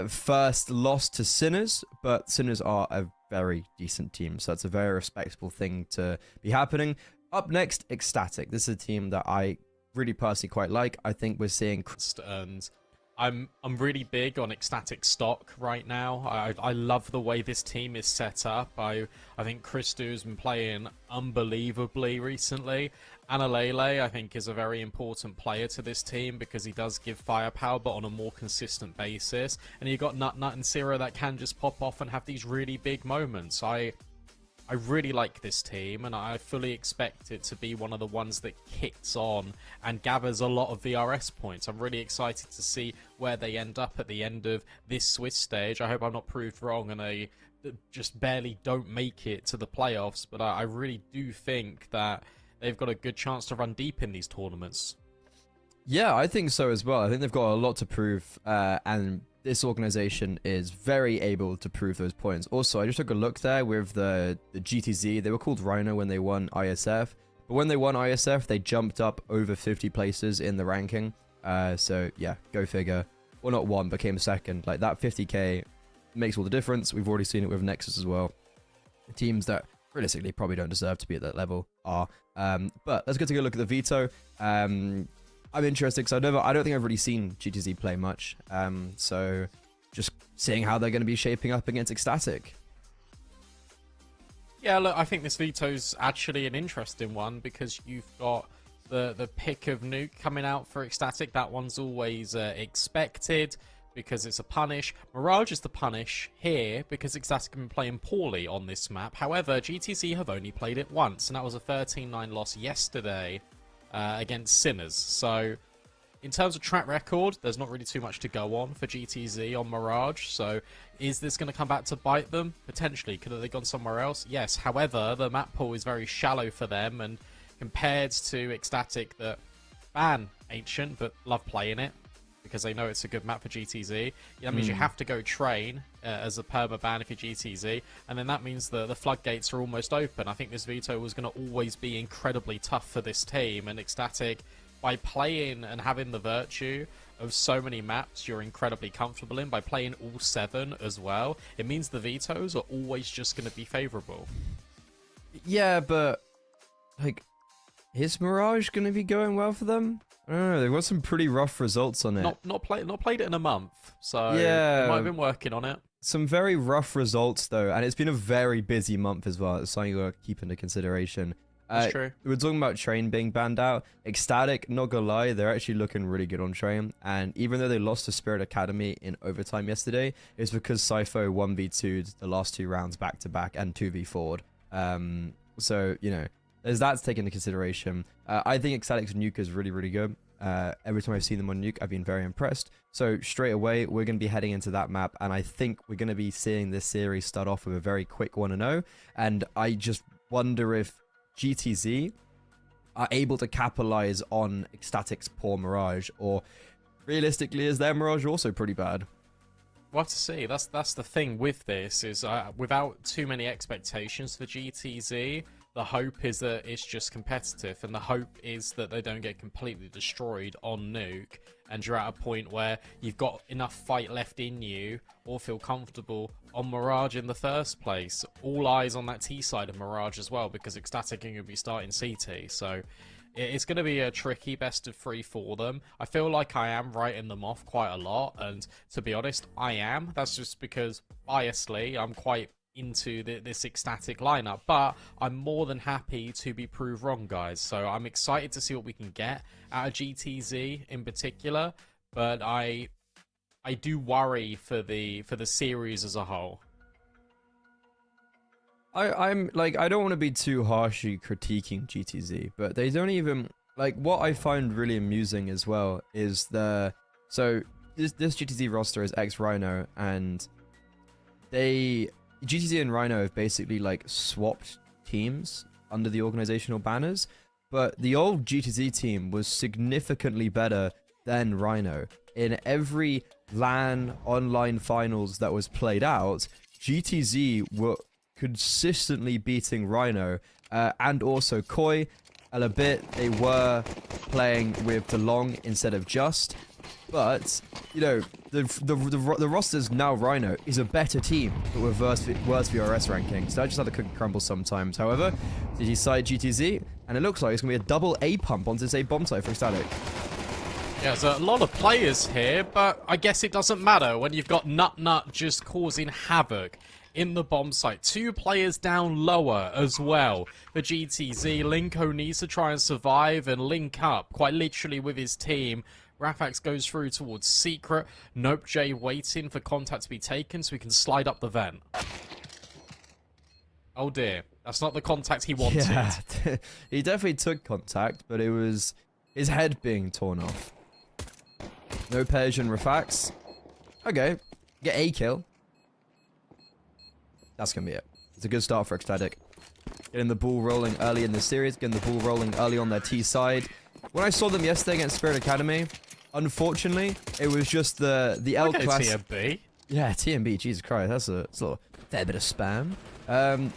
first loss to Sinners, but Sinners are a very decent team, so that's a very respectable thing to be happening. Up next, Ecstatic. This is a team that I really personally quite like. I think we're seeing, and I'm really big on Ecstatic stock right now. I love the way this team is set up. I think Christo's been playing unbelievably recently. Analele, I think, is a very important player to this team because he does give firepower, but on a more consistent basis. And you've got Nut and Zero that can just pop off and have these really big moments. I really like this team, and I fully expect it to be one of the ones that kicks on and gathers a lot of VRS points. I'm really excited to see where they end up at the end of this Swiss stage. I hope I'm not proved wrong and they just barely don't make it to the playoffs, but I really do think that they've got a good chance to run deep in these tournaments. Yeah, I think so as well. I think they've got a lot to prove, and this organization is very able to prove those points. Also, I just took a look there with the GTZ. They were called Rhino when they won ISF, but when they won ISF, they jumped up over 50 places in the ranking. So yeah, go figure. Well, not one, but came second. Like, that 50k makes all the difference. We've already seen it with Nexus as well. Teams that realistically probably don't deserve to be at that level are. But let's go take a look at the Veto. I'm interested because I don't think I've really seen GTZ play much. So just seeing how they're going to be shaping up against Ecstatic. Yeah, look, I think this Veto's actually an interesting one because you've got the pick of Nuke coming out for Ecstatic. That one's always expected. because it's a punish. Mirage is the punish here because Ecstatic have been playing poorly on this map. However, GTZ have only played it once, and that was a 13-9 loss yesterday against Sinners. So, in terms of track record, there's not really too much to go on for GTZ on Mirage. So, is this going to come back to bite them? Potentially. Could have they gone somewhere else? Yes. However, the map pool is very shallow for them, and compared to Ecstatic that ban Ancient but love playing it because they know it's a good map for GTZ. That means you have to go train as a perma ban if you're GTZ, and then that means the floodgates are almost open. I think this veto was going to always be incredibly tough for this team, and Ecstatic, by playing and having the virtue of so many maps you're incredibly comfortable in, by playing all 7 as well, it means the vetoes are always just going to be favourable. Yeah, but like, is Mirage going to be going well for them? I don't know. They've got some pretty rough results on it. Not played it in a month, so yeah, they might have been working on it. Some very rough results though, and it's been a very busy month as well. It's something you got to keep into consideration. That's true. We were talking about Train being banned out. Ecstatic, not gonna lie, they're actually looking really good on Train. And even though they lost to Spirit Academy in overtime yesterday, it's because Cypho 1v2'd the last 2 rounds back to back and 2v4'd. So, you know, there's that to take into consideration. I think Ecstatic's Nuke is really, really good. Every time I've seen them on Nuke, I've been very impressed. So straight away, we're going to be heading into that map, and I think we're going to be seeing this series start off with a very quick 1-0. And I just wonder if GTZ are able to capitalize on Ecstatic's poor Mirage, or realistically, is their Mirage also pretty bad? We'll have to see. That's the thing with this, is without too many expectations for GTZ, the hope is that it's just competitive, and the hope is that they don't get completely destroyed on Nuke, and you're at a point where you've got enough fight left in you, or feel comfortable on Mirage in the first place. All eyes on that T side of Mirage as well, because Ecstatic are going to be starting CT, so it's going to be a tricky best of 3 for them. I feel like I am writing them off quite a lot, and to be honest, I am. That's just because, biasly, I'm quite into this Ecstatic lineup, but I'm more than happy to be proved wrong, guys. So I'm excited to see what we can get out of GTZ in particular, but I do worry for the series as a whole. I'm like, I don't want to be too harshly critiquing GTZ, but they don't even, like, what I find really amusing as well is so this GTZ roster is ex-Rhino, and GTZ and Rhino have basically like swapped teams under the organizational banners, but the old GTZ team was significantly better than Rhino. In every LAN online finals that was played out, GTZ were consistently beating Rhino, and also Koi. A bit they were playing with DeLong instead of Just, but you know, the roster's now Rhino is a better team, but with worse VRS ranking. So I just have to cook and crumble sometimes. However, GT side GTZ, and it looks like it's gonna be a double A pump onto this A bomb site for Ecstatic. Yeah, there's a lot of players here, but I guess it doesn't matter when you've got Nut just causing havoc in the bomb site. 2 players down lower as well for GTZ. Linko needs to try and survive and link up quite literally with his team. Rafax goes through towards Secret. Nope J waiting for contact to be taken so he can slide up the vent. Oh dear, that's not the contact he wanted. Yeah, he definitely took contact, but it was his head being torn off. No Persian Rafax. Okay, get a kill. That's going to be it. It's a good start for Ecstatic. Getting the ball rolling early in the series, getting the ball rolling early on their T side. When I saw them yesterday against Spirit Academy, unfortunately, it was just the L class. TMB. Yeah, TMB, Jesus Christ, that's a fair bit of spam.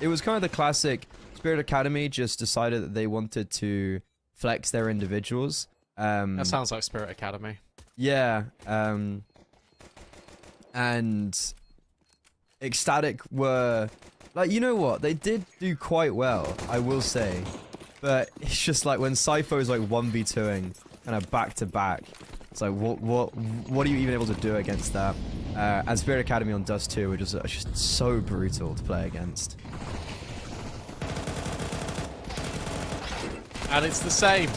It was kind of the classic Spirit Academy just decided that they wanted to flex their individuals. That sounds like Spirit Academy. Yeah, and Ecstatic were, like, you know what, they did do quite well, I will say, but it's just like when Cypho's like 1v2ing kind of back to back, it's like what are you even able to do against that? And Spirit Academy on Dust 2 were just so brutal to play against. And it's the same.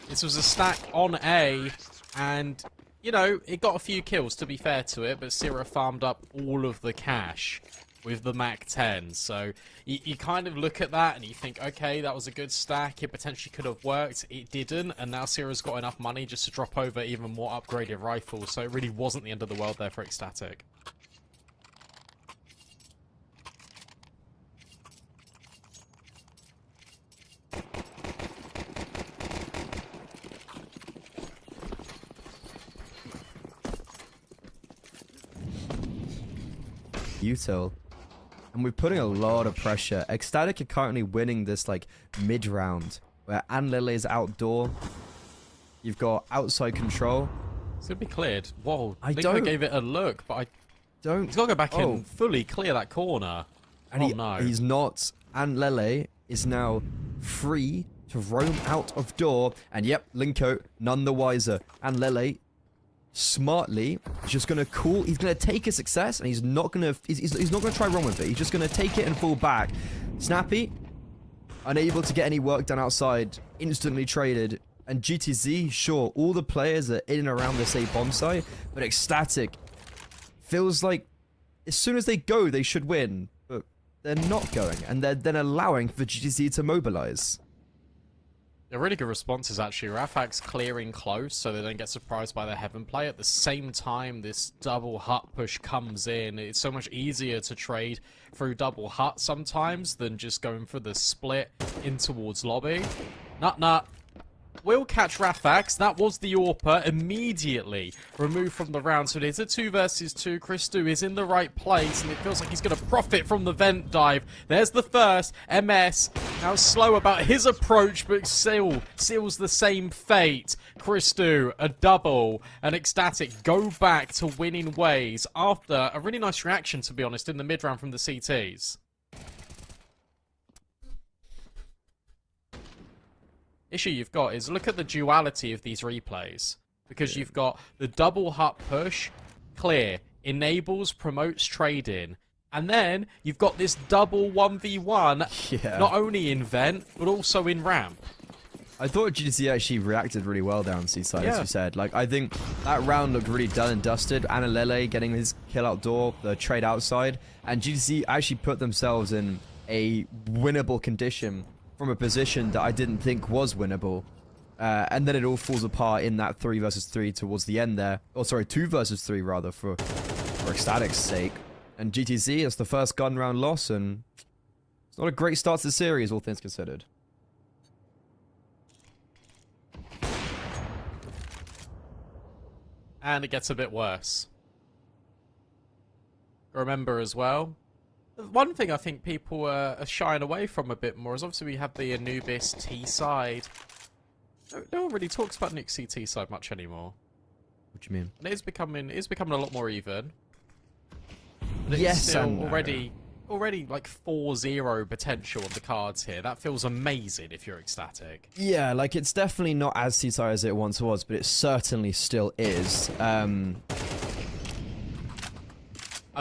This was a stack on A, and you know, it got a few kills, to be fair to it, but Sierra farmed up all of the cash with the Mac 10. So you kind of look at that and you think, okay, that was a good stack. It potentially could have worked. It didn't. And now Sierra's got enough money just to drop over even more upgraded rifles. So it really wasn't the end of the world there for Ecstatic. Util. And we're putting a lot of pressure. Ecstatic are currently winning this like mid round where Anlele is outdoor. You've got outside control. It's gonna be cleared. Whoa, I Linko don't- gave it a look, but Don't. he's gotta go back Oh. and fully clear that corner. And Oh no. he's not. Anlele is now free to roam out of door. And yep, Linko none the wiser. Anlele smartly is just gonna cool. He's gonna take a success, and he's not gonna try run with it. He's just gonna take it and fall back. Snappy, unable to get any work done outside, instantly traded. And GTZ, sure, all the players are in and around this A bomb site, but Ecstatic feels like as soon as they go, they should win, but they're not going, and they're then allowing for GTZ to mobilize. A really good response is actually Rafak's clearing close so they don't get surprised by the Heaven play. At the same time, this double hut push comes in. It's so much easier to trade through double hut sometimes than just going for the split in towards lobby. Nut. Will catch Rafax. That was the AWPer immediately removed from the round. So it is a 2 versus 2. Christu is in the right place and it feels like he's going to profit from the vent dive. There's the first. MS now slow about his approach but still seals the same fate. Christu, a double, and Ecstatic go back to winning ways after a really nice reaction, to be honest, in the mid round from the CTs. Issue you've got is look at the duality of these replays, because you've got the double hut push, clear, enables, promotes trade-in, and then you've got this double 1v1, Yeah. not only in vent, but also in ramp. I thought GTC actually reacted really well down seaside, as Yeah. you said. Like, I think that round looked really done and dusted. Analele getting his kill outdoor, the trade outside, and GTC actually put themselves in a winnable condition from a position that I didn't think was winnable. And then it all falls apart in that 3 versus 3 towards the end there. Oh, sorry, 2 versus 3 rather, for Ecstatic's sake. And GTC is the first gun round loss, and it's not a great start to the series, all things considered. And it gets a bit worse. Remember as well, one thing I think people are shying away from a bit more is obviously we have the Anubis T side. No one really talks about Nuke CT side much anymore. What do you mean? And it is becoming a lot more even. But it's Yes still and no. already like 4-0 potential on the cards here. That feels amazing if you're Ecstatic. Yeah, like, it's definitely not as seaside as it once was, but it certainly still is. I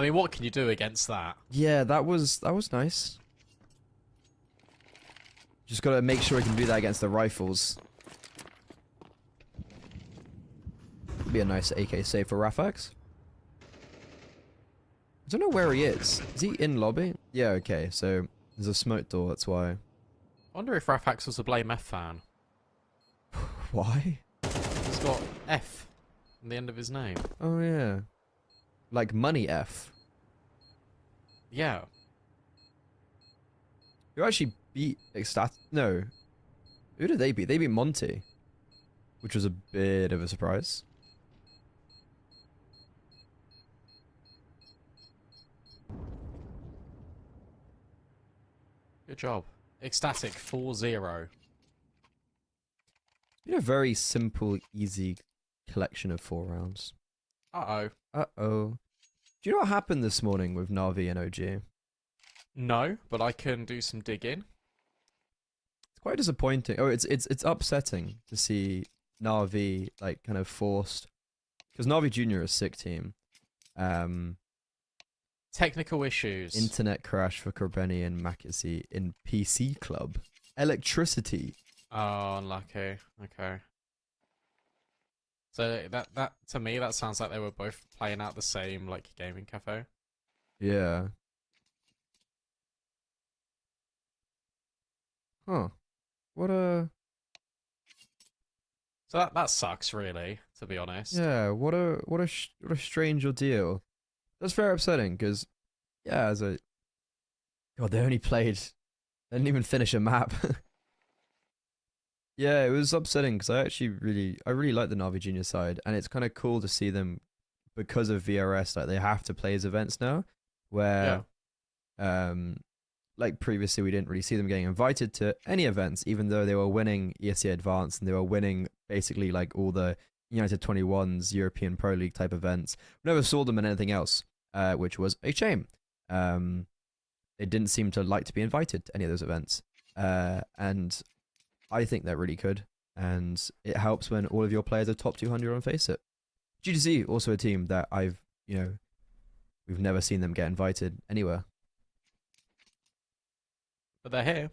mean, what can you do against that? Yeah, that was nice. Just gotta make sure we can do that against the rifles. Be a nice AK save for Rafax. I don't know where he is. Is he in lobby? Yeah, okay, so there's a smoke door, that's why. I wonder if Rafax was a Blame F fan. Why? He's got F in the end of his name. Oh, yeah. Like Money F. Yeah. Who actually beat Ecstatic? No. Who did they beat? They beat Monty. Which was a bit of a surprise. Good job. Ecstatic 4-0. A very simple, easy collection of 4 rounds. Uh-oh. Uh-oh. Do you know what happened this morning with Na'Vi and OG? No, but I can do some digging. It's quite disappointing. Oh, it's upsetting to see Na'Vi like kind of forced, because Na'Vi Junior is a sick team. Technical issues. Internet crash for Corbeni and Mackenzie in PC Club. Electricity. Oh, unlucky. Okay. So that to me, that sounds like they were both playing out the same like gaming cafe. Yeah. Huh. What a... So that sucks, really, to be honest. Yeah, what a strange ordeal. That's very upsetting, because, yeah, as a... God, they only played... They didn't even finish a map. Yeah, it was upsetting, because I really like the Na'Vi Junior side, and it's kind of cool to see them, because of VRS, like, they have to play as events now, where, like, previously we didn't really see them getting invited to any events, even though they were winning ESEA Advanced, and they were winning, basically, like, all the United 21s, European Pro League type events. We never saw them in anything else, which was a shame. They didn't seem to like to be invited to any of those events. And I think they're really good. And it helps when all of your players are top 200 on Faceit. GTZ, also a team that we've never seen them get invited anywhere. But they're here.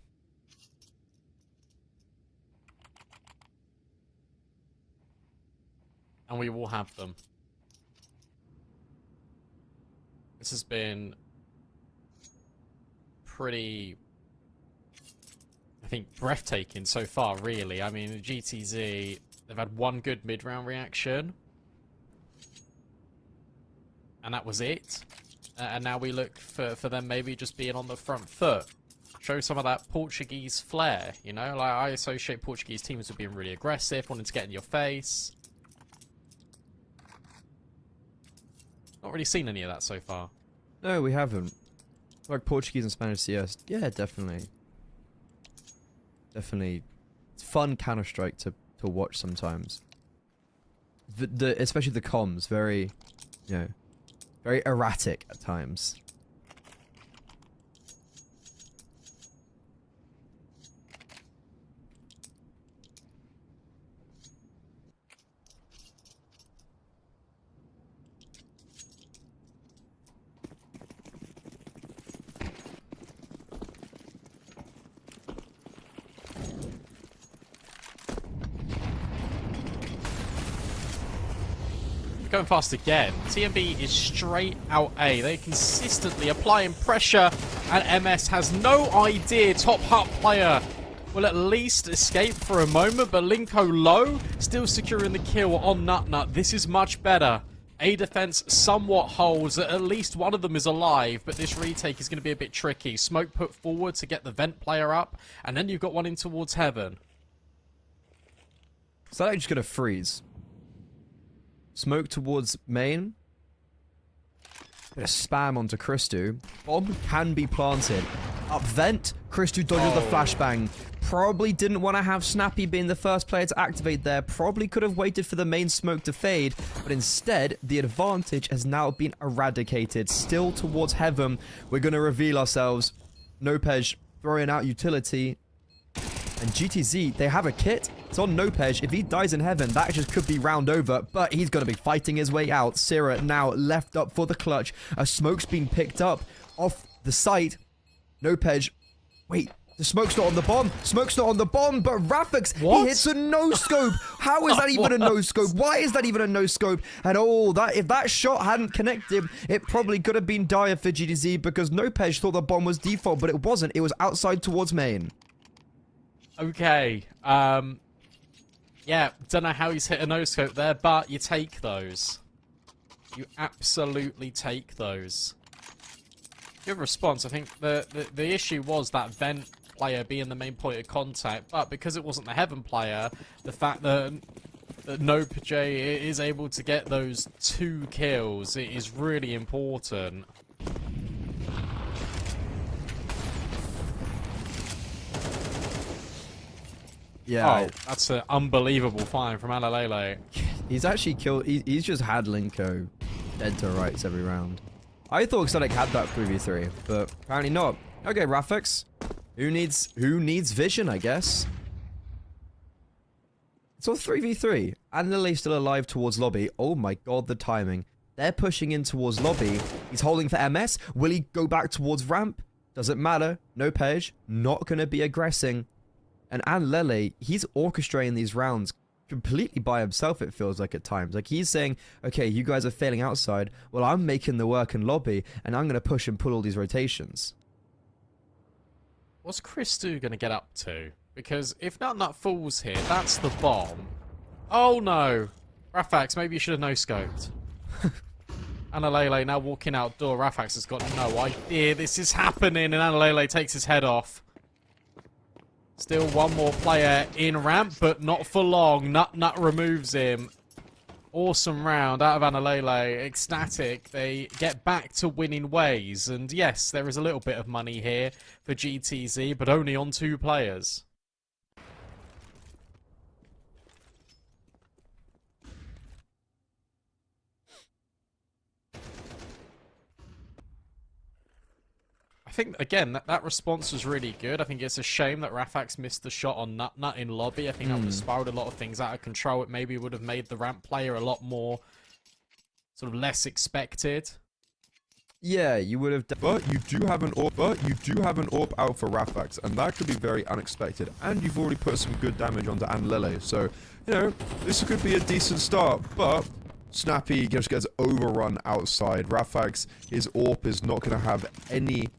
And we will have them. This has been pretty, I think, breathtaking so far, really. I mean, GTZ, they've had one good mid-round reaction. And that was it. And now we look for them maybe just being on the front foot. Show some of that Portuguese flair, you know? Like, I associate Portuguese teams with being really aggressive, wanting to get in your face. Not really seen any of that so far. No, we haven't. Like Portuguese and Spanish CS. Yeah, definitely. Definitely. It's fun Counter-Strike to watch sometimes. Especially the comms, very, very erratic at times. Going fast again. TMB is straight out A. They're consistently applying pressure, and MS has no idea top hut player will at least escape for a moment, but Linko low, still securing the kill on Nut. This is much better. A defense somewhat holds. At least one of them is alive, but this retake is going to be a bit tricky. Smoke put forward to get the vent player up, and then you've got one in towards heaven. So I'm just going to freeze. Smoke towards main. Bit of spam onto Christu. Bomb can be planted. Up vent. Christu dodges the flashbang. Probably didn't want to have Snappy being the first player to activate there. Probably could have waited for the main smoke to fade. But instead, the advantage has now been eradicated. Still towards heaven. We're going to reveal ourselves. Nopej throwing out utility. And GTZ, they have a kit. It's on Nopej. If he dies in heaven, that just could be round over. But he's going to be fighting his way out. Syrah now left up for the clutch. A smoke's been picked up off the site. Nopej. Wait, the smoke's not on the bomb. Smoke's not on the bomb, but Rafix, he hits a no-scope. How is that even a no-scope? Why is that even a no-scope? And if that shot hadn't connected, it probably could have been dire for GTZ because Nopej thought the bomb was default, but it wasn't. It was outside towards main. Okay, yeah, don't know how he's hit a no-scope there, but you take those. You absolutely take those. Good response. I think the issue was that vent player being the main point of contact, but because it wasn't the heaven player, the fact that Nopej is able to get those 2 kills is really important. Yeah. Oh, that's an unbelievable find from Alalele. He's actually killed. He's just had Linko dead to rights every round. I thought Exotic had that 3v3, but apparently not. Okay, Rafix. Who needs vision, I guess? It's all 3v3. And Lily still alive towards lobby. Oh my god, the timing. They're pushing in towards lobby. He's holding for MS. Will he go back towards ramp? Doesn't matter. Nopej, not going to be aggressing. And Lele, he's orchestrating these rounds completely by himself, it feels like at times. Like he's saying, okay, you guys are failing outside, well, I'm making the work in lobby, and I'm going to push and pull all these rotations. What's Christu going to get up to? Because if Nut falls here, that's the bomb. Oh no! Rafax, maybe you should have no-scoped. Analele now walking outdoor. Rafax has got no idea this is happening, and Analele takes his head off. Still one more player in ramp, but not for long. Nut removes him. Awesome round out of Analele. Ecstatic. They get back to winning ways. And yes, there is a little bit of money here for GTZ, but only on 2 players. I think, again, that response was really good. I think it's a shame that Rafax missed the shot on Nut in lobby. I think that would have spiraled a lot of things out of control. It maybe would have made the ramp player a lot more, sort of less expected. Yeah, you would have... But you do have an AWP, out for Rafax, and that could be very unexpected. And you've already put some good damage onto Anlele, so, you know, this could be a decent start, but... Snappy just gets overrun outside. Rafax, his AWP is not going to have any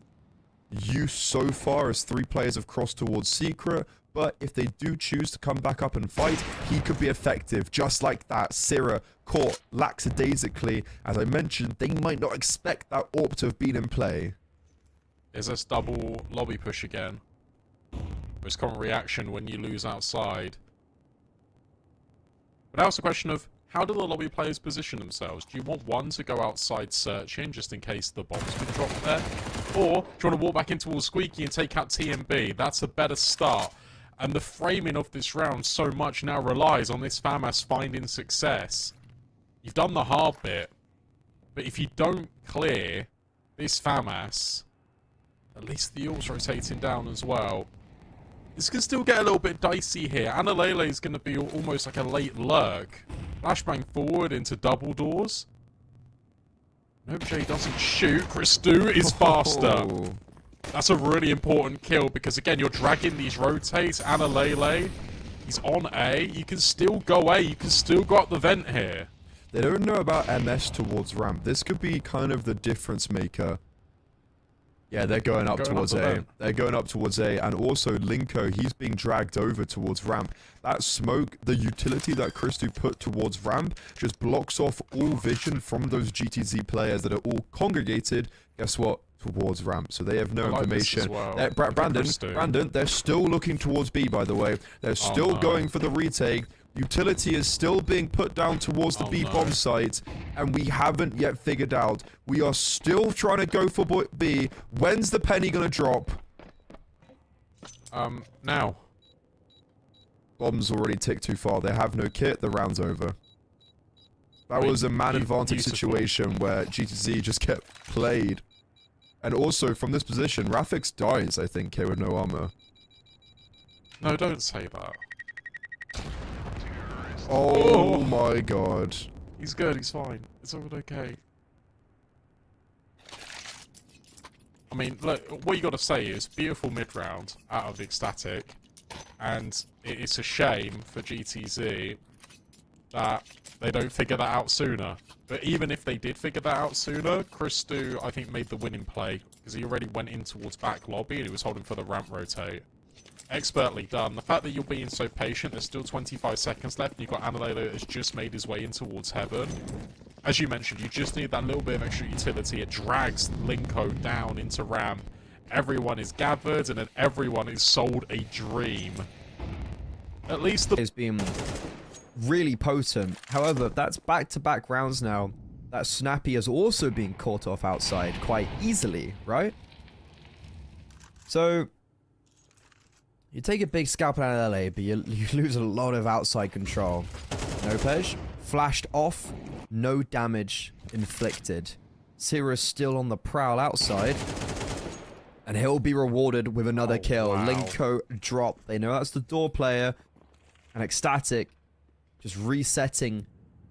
use so far as 3 players have crossed towards Secret, but if they do choose to come back up and fight, he could be effective, just like that. Syrah caught lackadaisically. As I mentioned, they might not expect that AWP to have been in play. Is this double lobby push again? It's common reaction when you lose outside. But now it's a question of, how do the lobby players position themselves? Do you want one to go outside searching, just in case the bomb's been dropped there? Or do you want to walk back in towards Squeaky and take out TMB? That's a better start. And the framing of this round so much now relies on this FAMAS finding success. You've done the hard bit. But if you don't clear this FAMAS, at least the Ul's rotating down as well. This can still get a little bit dicey here. Analele is going to be almost like a late lurk. Flashbang forward into double doors. Nope, Jay doesn't shoot. Christu is faster. Oh. That's a really important kill because, again, you're dragging these rotates. Analele, he's on A. You can still go A. You can still go up the vent here. They don't know about MS towards ramp. This could be kind of the difference maker. Yeah, they're going up towards A. They're going up towards A. And also, Linko, he's being dragged over towards ramp. That smoke, the utility that Christu put towards ramp, just blocks off all vision from those GTZ players that are all congregated, guess what, towards ramp. So they have no information. Well. Brandon, they're still looking towards B, by the way. They're still going for the retake. Utility is still being put down towards the B bomb site, and we haven't yet figured out. We are still trying to go for B. When's the penny gonna drop? Now. Bomb's already ticked too far. They have no kit. The round's over. That was a man advantage situation where GTZ just kept played. And also, from this position, Rafax dies, I think, here with no armor. No, don't say that. Oh my god. He's good, he's fine. It's all okay. I mean, look, what you gotta say is, beautiful mid-round out of the Ecstatic, and it's a shame for GTZ that they don't figure that out sooner. But even if they did figure that out sooner, Christu, I think, made the winning play, because he already went in towards back lobby and he was holding for the ramp rotate. Expertly done. The fact that you're being so patient, there's still 25 seconds left, and you've got Analele that has just made his way in towards heaven. As you mentioned, you just need that little bit of extra utility. It drags Linko down into ramp. Everyone is gathered, and then everyone is sold a dream. At least the... It's been really potent. However, that's back-to-back rounds now. That Snappy has also been caught off outside quite easily, right? So... you take a big scalp out of LA, but you lose a lot of outside control. Nopej, flashed off, no damage inflicted. Syrah's still on the prowl outside. And he'll be rewarded with another kill. Wow. Linko drop. They know that's the door player. And Ecstatic just resetting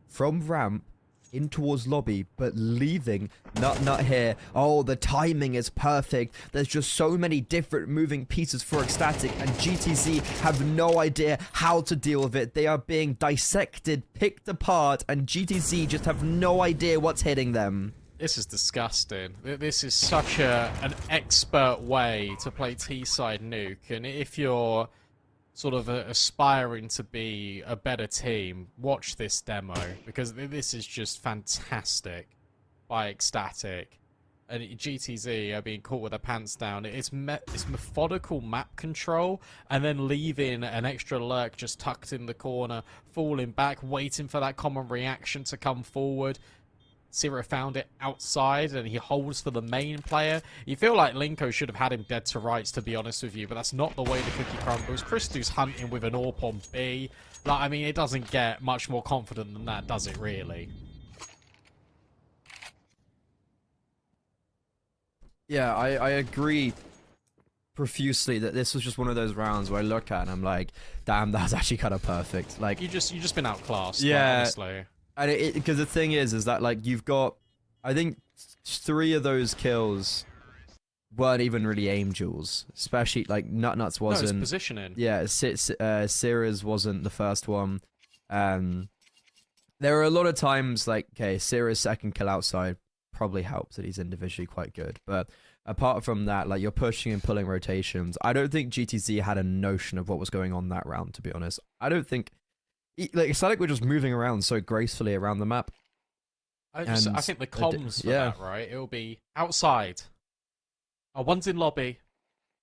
from ramp in towards lobby, but leaving Nut here. Oh, the timing is perfect. There's just so many different moving pieces for Ecstatic, and GTZ have no idea how to deal with it. They are being dissected, picked apart, and GTZ just have no idea what's hitting them. This is disgusting. This is such an expert way to play T-side Nuke, and if you're sort of aspiring to be a better team, watch this demo, because this is just fantastic by Ecstatic. And GTZ are being caught with their pants down. It's methodical map control, and then leaving an extra lurk just tucked in the corner, falling back, waiting for that common reaction to come forward. Sira found it outside, and he holds for the main player. You feel like Linko should have had him dead to rights, to be honest with you, but that's not the way the cookie crumbles. Christu's hunting with an AWP on B. Like, I mean, it doesn't get much more confident than that, does it, really? Yeah, I agree profusely that this was just one of those rounds where I look at it and I'm like, damn, that's actually kind of perfect. Like, You just been outclassed, Yeah. like, honestly. and because the thing is that like you've got, I think 3 of those kills weren't even really aim duels, especially like Nuts No, wasn't. it's positioning. Yeah, Sira's wasn't the first one. There were a lot of times like, okay, Sira's second kill outside probably helps that he's individually quite good, but apart from that, like you're pushing and pulling rotations. I don't think GTZ had a notion of what was going on that round, to be honest. I don't think, like, it's like we're just moving around so gracefully around the map. I think the comms for yeah. that, right? It'll be outside. Oh, one's in lobby.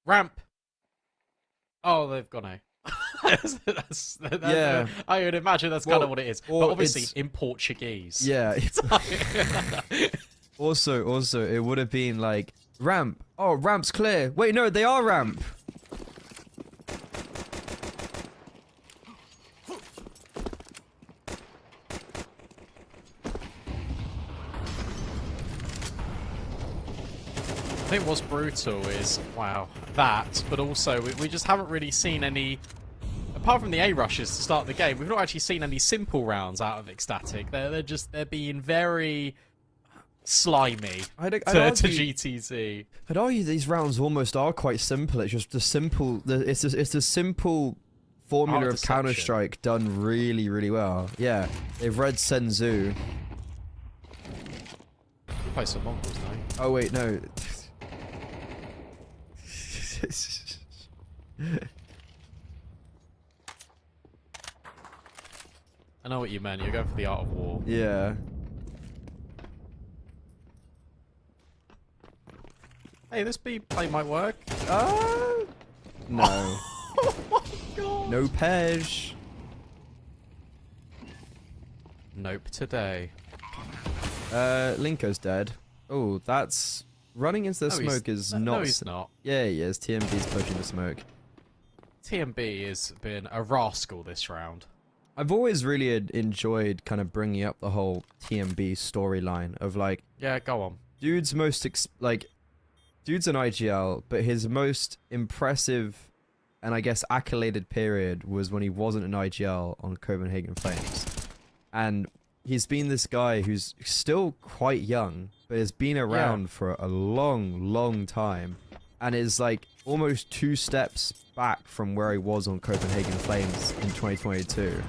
Ramp. Oh, they've gone out. Yeah. I would imagine that's kind of what it is. or But obviously it's- in Portuguese. Yeah. Also, it would have been like, ramp. Oh, ramp's clear. Wait, no, they are ramp. I think what's brutal is, wow, that, but also we just haven't really seen any, apart from the A rushes to start the game, we've not actually seen any simple rounds out of Ecstatic. They're being very slimy I'd to argue- GTZ. I'd argue these rounds almost are quite simple. It's just it's a simple formula Art of of deception. Counter-Strike done really, really well. Yeah, they've read Senzu. We play some Mongols now. Oh wait, no. I know what you meant. You're going for the art of war. Yeah. Hey, this B play might work. No. Oh my god. No Pej. Nope today. Linko's dead. Oh, that's running into the No, he's- smoke is no, not. he's not. Yeah, he is. TMB's pushing the smoke. TMB has been a rascal this round. I've always really enjoyed kind of bringing up the whole TMB storyline of like, Yeah, go on. dude's dude's an IGL, but his most impressive and I guess accoladed period was when he wasn't an IGL on Copenhagen Flames. And he's been this guy who's still quite young, but has been around for a long, long time, and is like almost 2 steps back from where he was on Copenhagen Flames in 2022.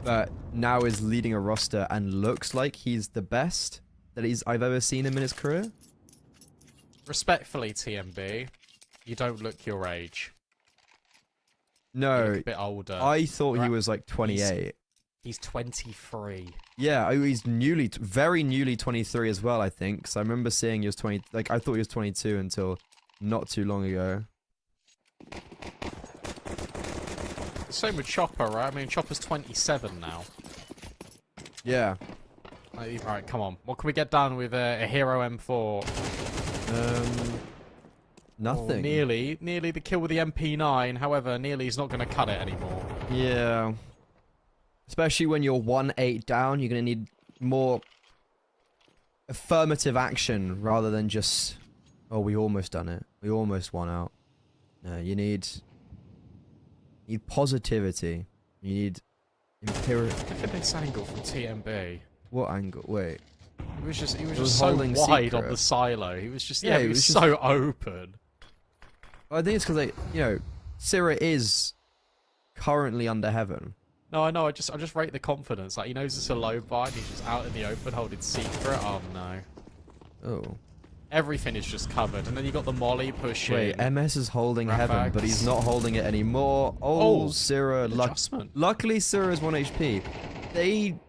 But now is leading a roster and looks like he's the best that I've ever seen him in his career. Respectfully, TMB, you don't look your age. You No, look a bit older. I thought he Right. was like 28. He's 23. Yeah, he's very newly 23 as well, I think. Because I remember seeing he was 20. Like, I thought he was 22 until not too long ago. Same with Chopper, right? I mean, Chopper's 27 now. Yeah. Right, come on. What can we get done with a Hero M4? Nothing. Oh, nearly the kill with the MP9. However, nearly's not going to cut it anymore. Yeah. Especially when you're 1-8 down, you're going to need more affirmative action rather than just, oh, we almost done it. We almost won out. No, you need positivity. You need Imperial. Look at this angle from TMB. What angle? Wait. He was just was so holding wide on secret. the silo. He was just Yeah, he he was was so open. I think it's because they, Syrah is currently under heaven. No, I know. I just rate the confidence. Like he knows it's a low buy, and he's just out in the open holding secret. Oh no. Oh. Everything is just covered, and then you got the molly pushing. Wait, MS is holding heaven, Rafax. but he's not holding it anymore. Oh, Syrah. adjustment. Luckily, Syrah is 1 HP.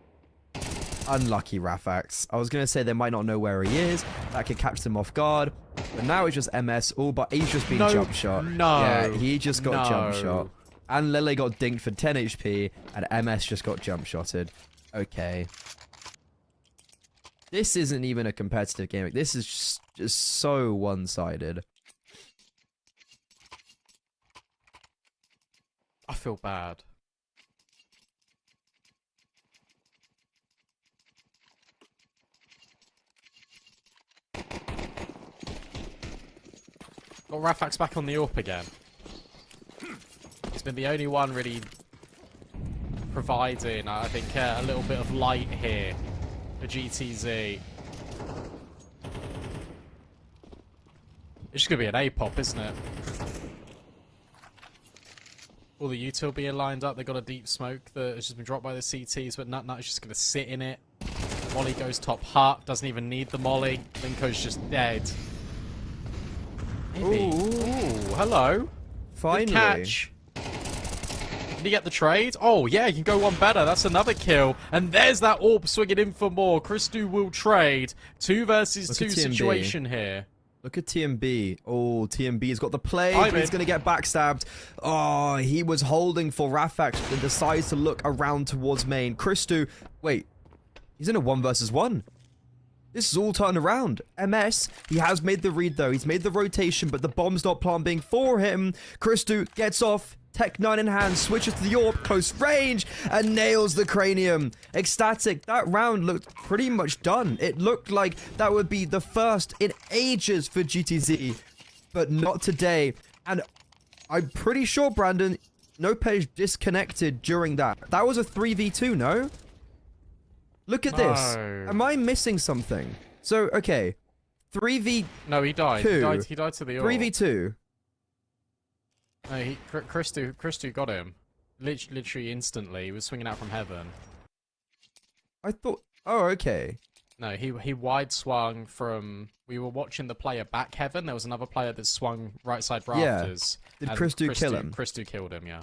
Unlucky Rafax. I was going to say they might not know where he is. That could catch them off guard. But now it's just MS, but he's just been jump shot. No. Yeah, he just got jump No. shot. And Lele got dinked for 10 HP, and MS just got jump shotted. Okay. This isn't even a competitive game. This is just so one-sided. I feel bad. Got Rafax back on the AWP again. He's been the only one really providing, I think, a little bit of light here for GTZ. It's just going to be an A-pop, isn't it? All the util being lined up. They got a deep smoke that has just been dropped by the CTs, but Nut is just going to sit in it. Molly goes top hut. Doesn't even need the molly. Linko's just dead. Maybe. Ooh, hello. Finally. Good catch. Did he get the trade? Oh, yeah, you can go one better. That's another kill. And there's that AWP swinging in for more. Christu will trade. 2 versus 2 situation here. Look at TMB. Oh, TMB's got the play, I'm but he's in. going to get backstabbed. Oh, he was holding for Rafax and decides to look around towards main. Christu, wait, he's in a 1 versus 1. This is all turned around. MS, he has made the read though. He's made the rotation, but the bomb's not planting for him. Christu gets off. Tech 9 in hand, switches to the AWP, close range, and nails the cranium. Ecstatic, that round looked pretty much done. It looked like that would be the first in ages for GTZ, but not today. And I'm pretty sure, Brandon, Nopej disconnected during that. That was a 3v2, no? Look at this. Am I missing something? So, okay. 3v2. No, he died. He died to the AWP. 3v2. No, Christu got him. Literally instantly. He was swinging out from heaven. I thought... Oh, okay. No, he wide swung from... We were watching the player back heaven. There was another player that swung right side rafters. Did and Christu kill him? Christu killed him, yeah.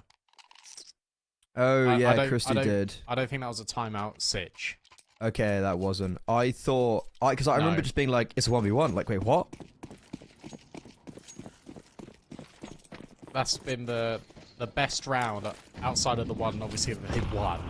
Oh, yeah, Christu did. I don't think that was a timeout sitch. Okay, that wasn't. I thought... Because I remember just being like, it's a 1v1. Like, wait, what? That's been the best round outside of the one, obviously, that they won.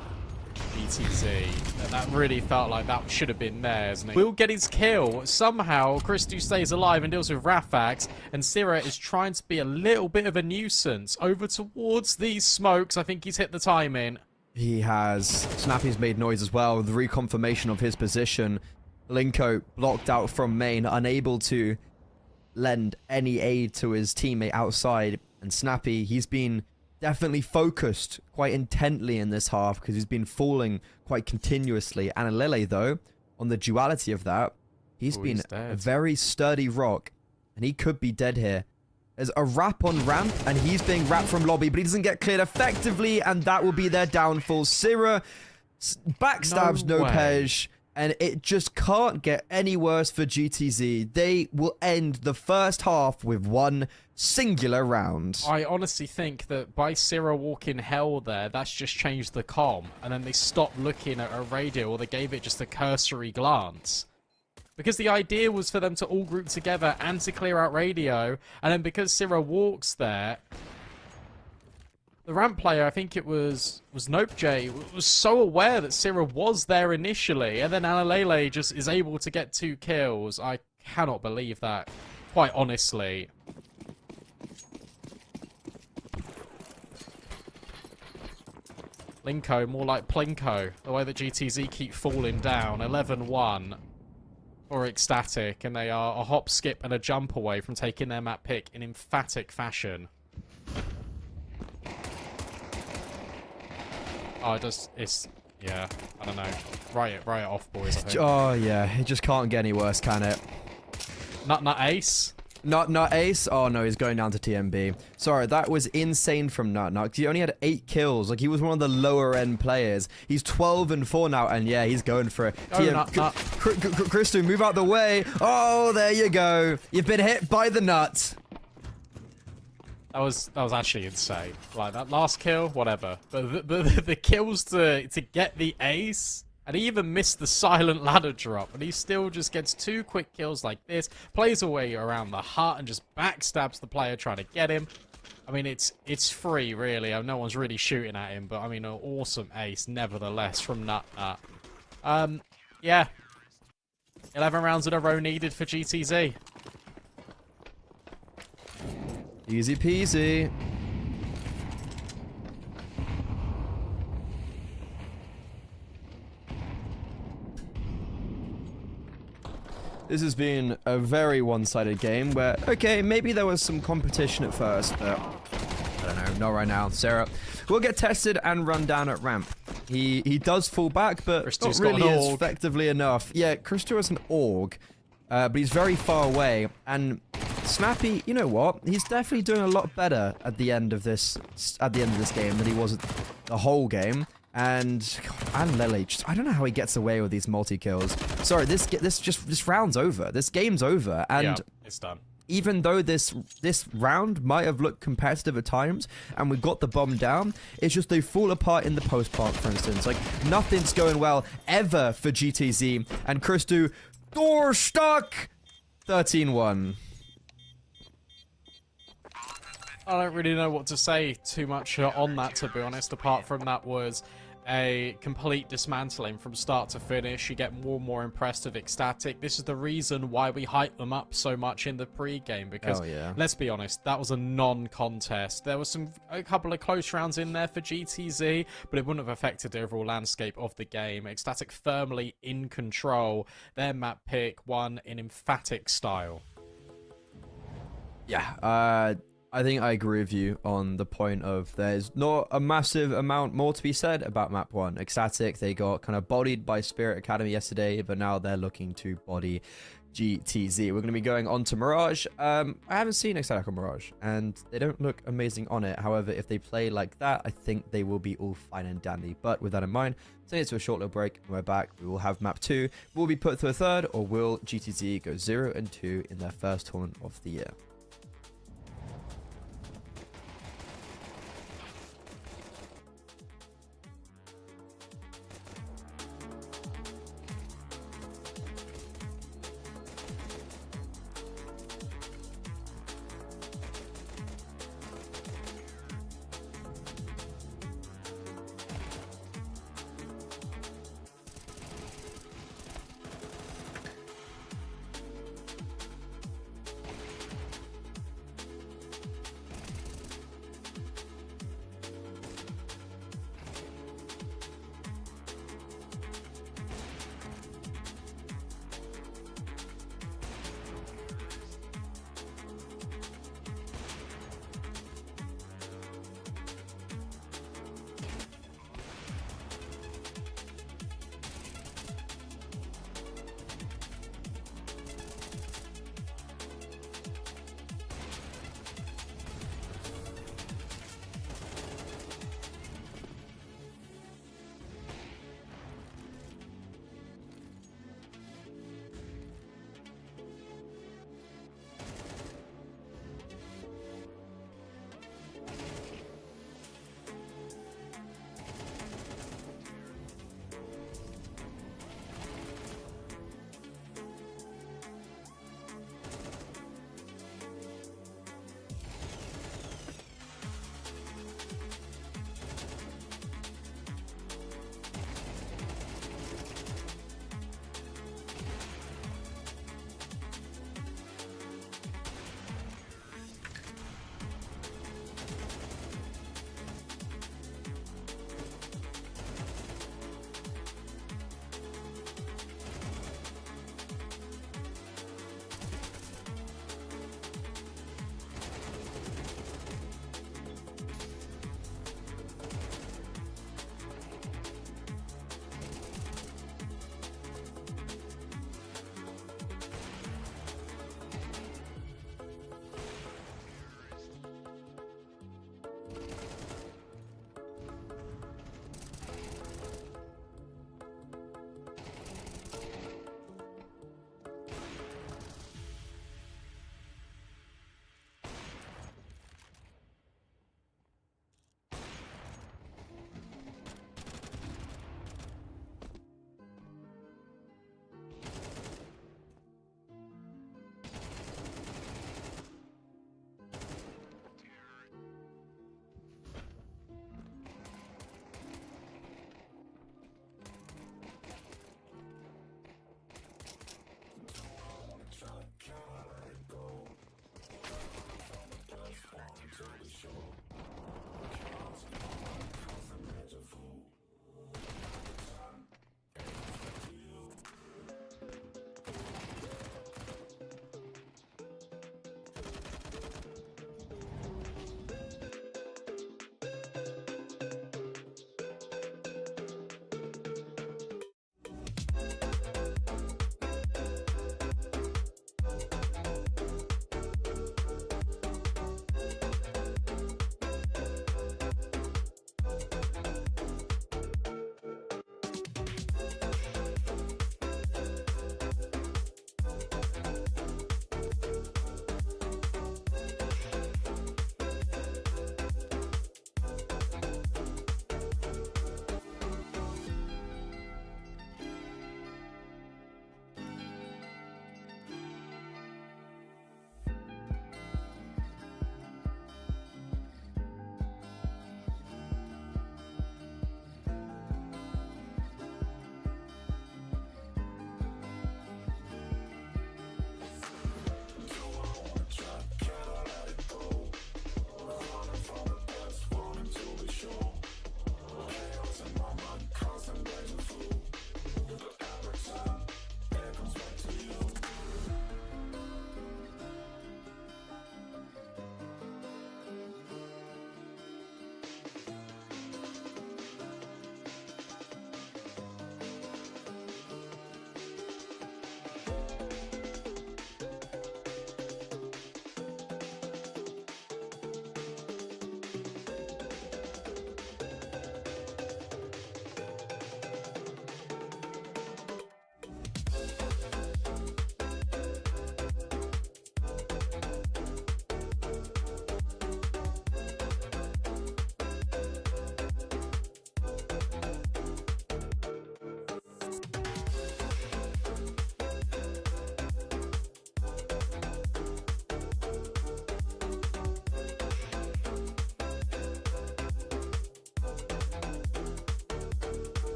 BTZ. That really felt like that should have been theirs. And will get his kill. Somehow, Christu stays alive and deals with Rafax. And Syrah is trying to be a little bit of a nuisance. Over towards these smokes. I think he's hit the timing. He has. Snappy's made noise as well. The reconfirmation of his position. Linko blocked out from main, unable to lend any aid to his teammate outside. And Snappy, he's been definitely focused quite intently in this half because he's been falling quite continuously. And Lele, though, on the duality of that, he's been a very sturdy rock. And he could be dead here. There's a wrap on ramp, and he's being wrapped from lobby, but he doesn't get cleared effectively, and that will be their downfall. Syrah backstabs Nopej, and it just can't get any worse for GTZ. They will end the first half with one singular round. I honestly think that by Syrah walking hell there, that's just changed the comm, and then they stopped looking at a radio, or they gave it just a cursory glance. Because the idea was for them to all group together and to clear out radio, and then because Syrah walks there, the ramp player, I think it was Nopej, was so aware that Syrah was there initially, and then Alalele just is able to get 2 kills. I cannot believe that, quite honestly. Linko, more like Plinko, the way that GTZ keep falling down. 11-1 for Ecstatic, and they are a hop, skip, and a jump away from taking their map pick in emphatic fashion. Oh, yeah, I don't know. Write it off, boys, I think. Oh, yeah. It just can't get any worse, can it? Not ace? Not Ace? Oh, no, he's going down to TMB. Sorry, that was insane from Nut. He only had 8 kills. Like, he was one of the lower-end players. He's 12-4 now, and yeah, he's going for it. Nut. Christo, move out the way. Oh, there you go. You've been hit by the nut. That was actually insane. Like, that last kill, whatever. But the kills to get the ace... And he even missed the silent ladder drop, and he still just gets 2 quick kills like this, plays away around the hut, and just backstabs the player trying to get him. I mean, it's free, really. No one's really shooting at him, but I mean, an awesome ace, nevertheless, from Nut. Yeah. 11 rounds in a row needed for GTZ. Easy peasy. This has been a very one-sided game where, okay, maybe there was some competition at first, but I don't know, not right now. Sarah will get tested and run down at ramp. He does fall back, but Christo's not really got an is org. effectively enough. Yeah, Christo is an org, but he's very far away. And Snappy, you know what? He's definitely doing a lot better at the end of this game than he was the whole game. And Lele, I don't know how he gets away with these multi-kills. Sorry, this round's over. This game's over. And Yeah, it's done. even though this round might have looked competitive at times, and we got the bomb down, it's just they fall apart in the post-plant, for instance. Like, nothing's going well ever for GTZ. And Christo, door stuck! 13-1. I don't really know what to say too much on that, to be honest, apart from that was a complete dismantling from start to finish. You get more and more impressed with Ecstatic. This is the reason why we hype them up so much in the pre-game, because, let's be honest, that was a non-contest. There was a couple of close rounds in there for GTZ, but it wouldn't have affected the overall landscape of the game. Ecstatic firmly in control. Their map pick won in emphatic style. Yeah, I think I agree with you on the point of there's not a massive amount more to be said about map 1. Ecstatic, they got kind of bodied by Spirit Academy yesterday, but now they're looking to body GTZ. We're going to be going on to Mirage. I haven't seen Ecstatic on Mirage, and they don't look amazing on it. However, if they play like that, I think they will be all fine and dandy. But with that in mind, take it to a short little break. When we're back, we will have map 2. Will we put to a third, or will GTZ go 0-2 in their first tournament of the year?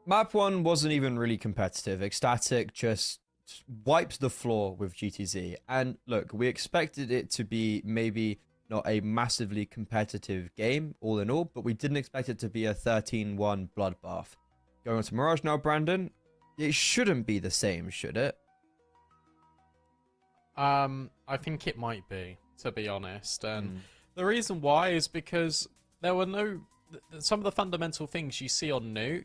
Map 1 wasn't even really competitive. Ecstatic just wiped the floor with GTZ. And look, we expected it to be maybe not a massively competitive game, all in all, but we didn't expect it to be a 13-1 bloodbath. Going on to Mirage now, Brandon. It shouldn't be the same, should it? I think it might be, to be honest. And the reason why is because there were some of the fundamental things you see on Nuke,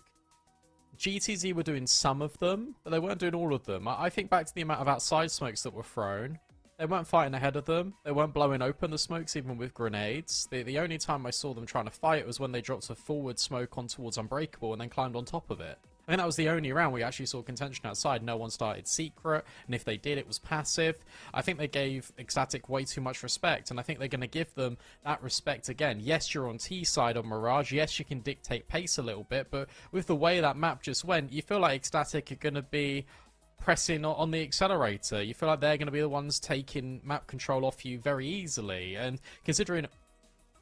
GTZ were doing some of them, but they weren't doing all of them. I think back to the amount of outside smokes that were thrown. They weren't fighting ahead of them. They weren't blowing open the smokes, even with grenades. The only time I saw them trying to fight was when they dropped a forward smoke on towards Unbreakable and then climbed on top of it. I think that was the only round we actually saw contention outside. No one started secret, and if they did, it was passive. I think they gave Ecstatic way too much respect, and I think they're going to give them that respect again. Yes, you're on T side on Mirage. Yes, you can dictate pace a little bit, but with the way that map just went, you feel like Ecstatic are going to be pressing on the accelerator. You feel like they're going to be the ones taking map control off you very easily, and considering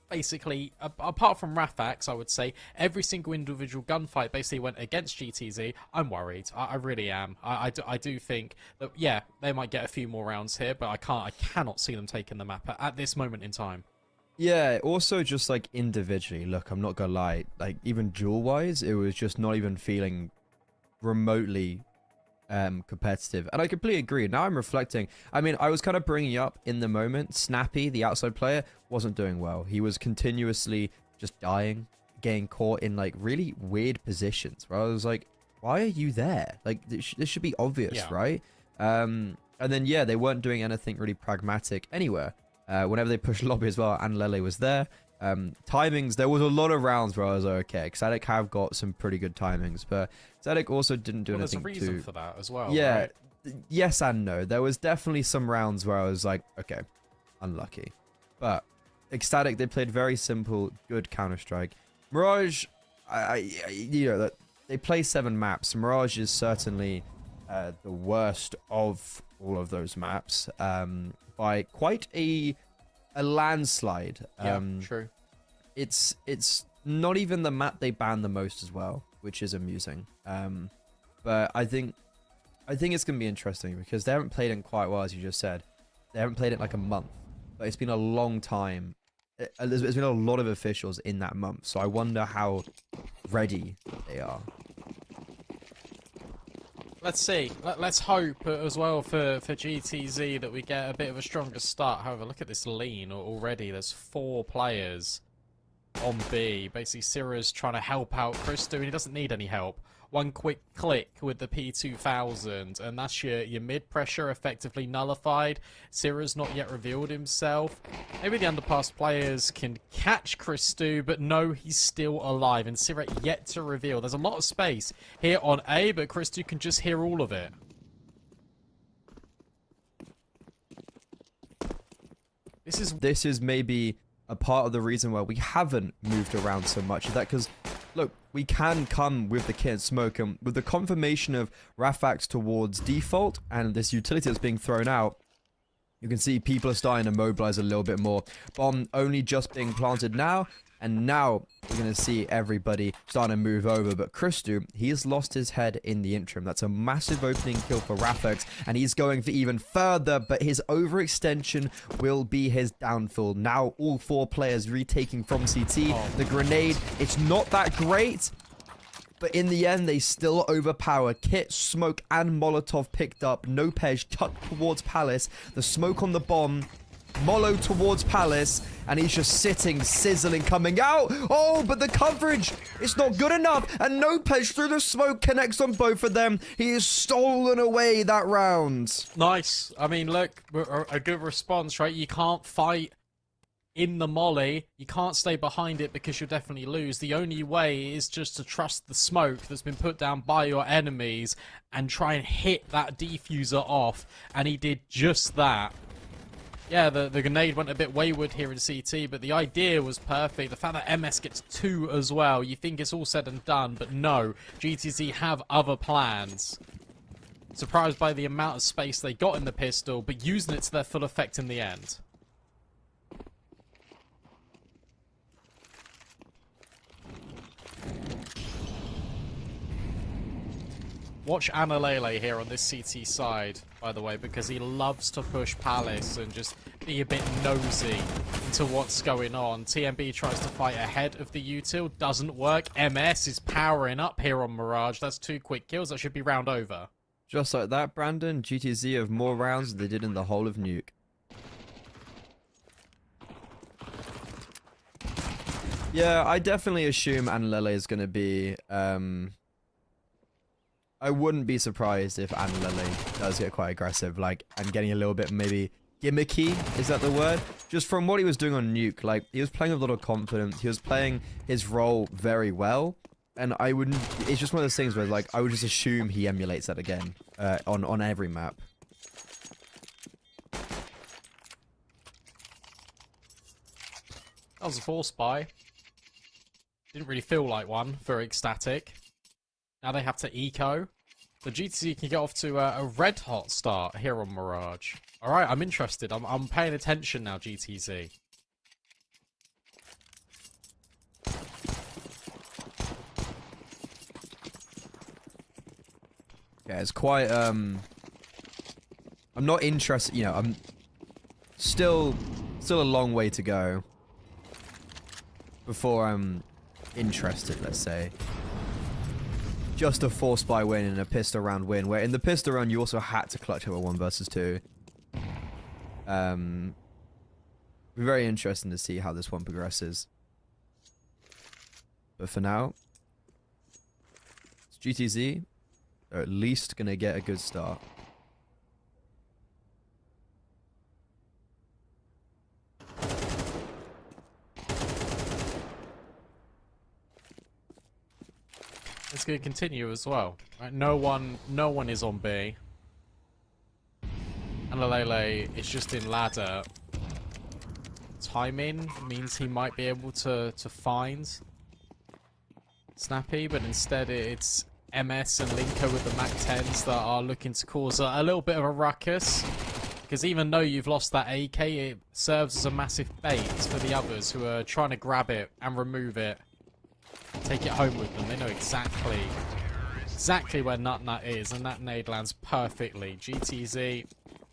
basically, apart from Rafax, I would say, every single individual gunfight basically went against GTZ. I'm worried. I really am. I do think that, yeah, they might get a few more rounds here, but I cannot see them taking the map at this moment in time. Yeah, also just like individually, look, I'm not gonna lie, like even duel-wise, it was just not even feeling remotely competitive, and I completely agree. Now I'm reflecting, I mean, I was kind of bringing up in the moment, Snappy, the outside player, wasn't doing well. He was continuously just dying, getting caught in like really weird positions where I was like, why are you there? Like this should be obvious, yeah. Right? And then yeah, they weren't doing anything really pragmatic anywhere. Whenever they pushed lobby as well, and Lele was there. Timings, there was a lot of rounds where I was like, okay, Ecstatic have got some pretty good timings, but Ecstatic also didn't do anything. There's a reason for that as well. Yeah, right? Yes and no. There was definitely some rounds where I was like, okay, unlucky. But Ecstatic, they played very simple, good Counter-Strike. Mirage, you know, that they play 7 maps. Mirage is certainly the worst of all of those maps by quite a landslide. True. It's not even the map they banned the most as well, which is amusing. But I think it's gonna be interesting because they haven't played in quite well, as you just said. They haven't played it like a month, but it's been a long time. There's been a lot of officials in that month, so I wonder how ready they are. Let's see. Let's hope as well for GTZ that we get a bit of a stronger start. However, look at this lean already. There's 4 players on B. Basically, Sira's trying to help out Christo, and he doesn't need any help. One quick click with the P2000, and that's your mid pressure effectively nullified. Sira's not yet revealed himself. Maybe the underpass players can catch Christo, but no, he's still alive, and Sira yet to reveal. There's a lot of space here on A, but Christo can just hear all of it. This is maybe a part of the reason why we haven't moved around so much. Is that because, look, we can come with the kit and smoke, and with the confirmation of Rafax towards default and this utility that's being thrown out, you can see people are starting to mobilize a little bit more. Bomb only just being planted now, and now we're going to see everybody starting to move over. But Christo, he has lost his head in the interim. That's a massive opening kill for Rafax, and he's going for even further, but his overextension will be his downfall. Now all 4 players retaking from CT. The grenade, it's not that great, but in the end, they still overpower. Kit, smoke, and Molotov picked up. Nopej tucked towards Palace. The smoke on the bomb. Molo towards Palace, and he's just sitting, sizzling, coming out. Oh, but the coverage, it's not good enough. And Nopej through the smoke connects on both of them. He has stolen away that round. Nice. I mean, look, a good response, right? You can't fight in the molly. You can't stay behind it because you'll definitely lose. The only way is just to trust the smoke that's been put down by your enemies and try and hit that defuser off. And he did just that. Yeah, the grenade went a bit wayward here in CT, but the idea was perfect. The fact that MS gets 2 as well, you think it's all said and done, but no. GTZ have other plans. Surprised by the amount of space they got in the pistol, but using it to their full effect in the end. Watch Analele here on this CT side, by the way, because he loves to push Palace and just be a bit nosy into what's going on. TMB tries to fight ahead of the util, doesn't work. MS is powering up here on Mirage. That's 2 quick kills. That should be round over. Just like that, Brandon, GTZ have more rounds than they did in the whole of Nuke. Yeah, I definitely assume Analele is going to be... I wouldn't be surprised if Analele does get quite aggressive, like, and getting a little bit maybe gimmicky, is that the word? Just from what he was doing on Nuke, like, he was playing with a lot of confidence, he was playing his role very well, and I wouldn't, it's just one of those things where, like, I would just assume he emulates that again, on every map. That was a force buy. Didn't really feel like one, very ecstatic. Now they have to eco. The GTZ can get off to a red hot start here on Mirage. Alright, I'm interested. I'm paying attention now, GTZ. Yeah, it's quite, I'm not interested, you know, I'm still a long way to go before I'm interested, let's say. Just a force buy win and a pistol round win, where in the pistol round you also had to clutch over 1 versus 2. Be very interesting to see how this one progresses. But for now, it's GTZ. They're at least gonna get a good start. It's going to continue as well. Right, no one is on B. Analele is just in ladder. Timing means he might be able to find Snappy, but instead it's MS and Linko with the Mac 10s that are looking to cause a little bit of a ruckus. Because even though you've lost that AK, it serves as a massive bait for the others who are trying to grab it and remove it. Take it home with them. They know exactly where Nut is, and that nade lands perfectly. GTZ,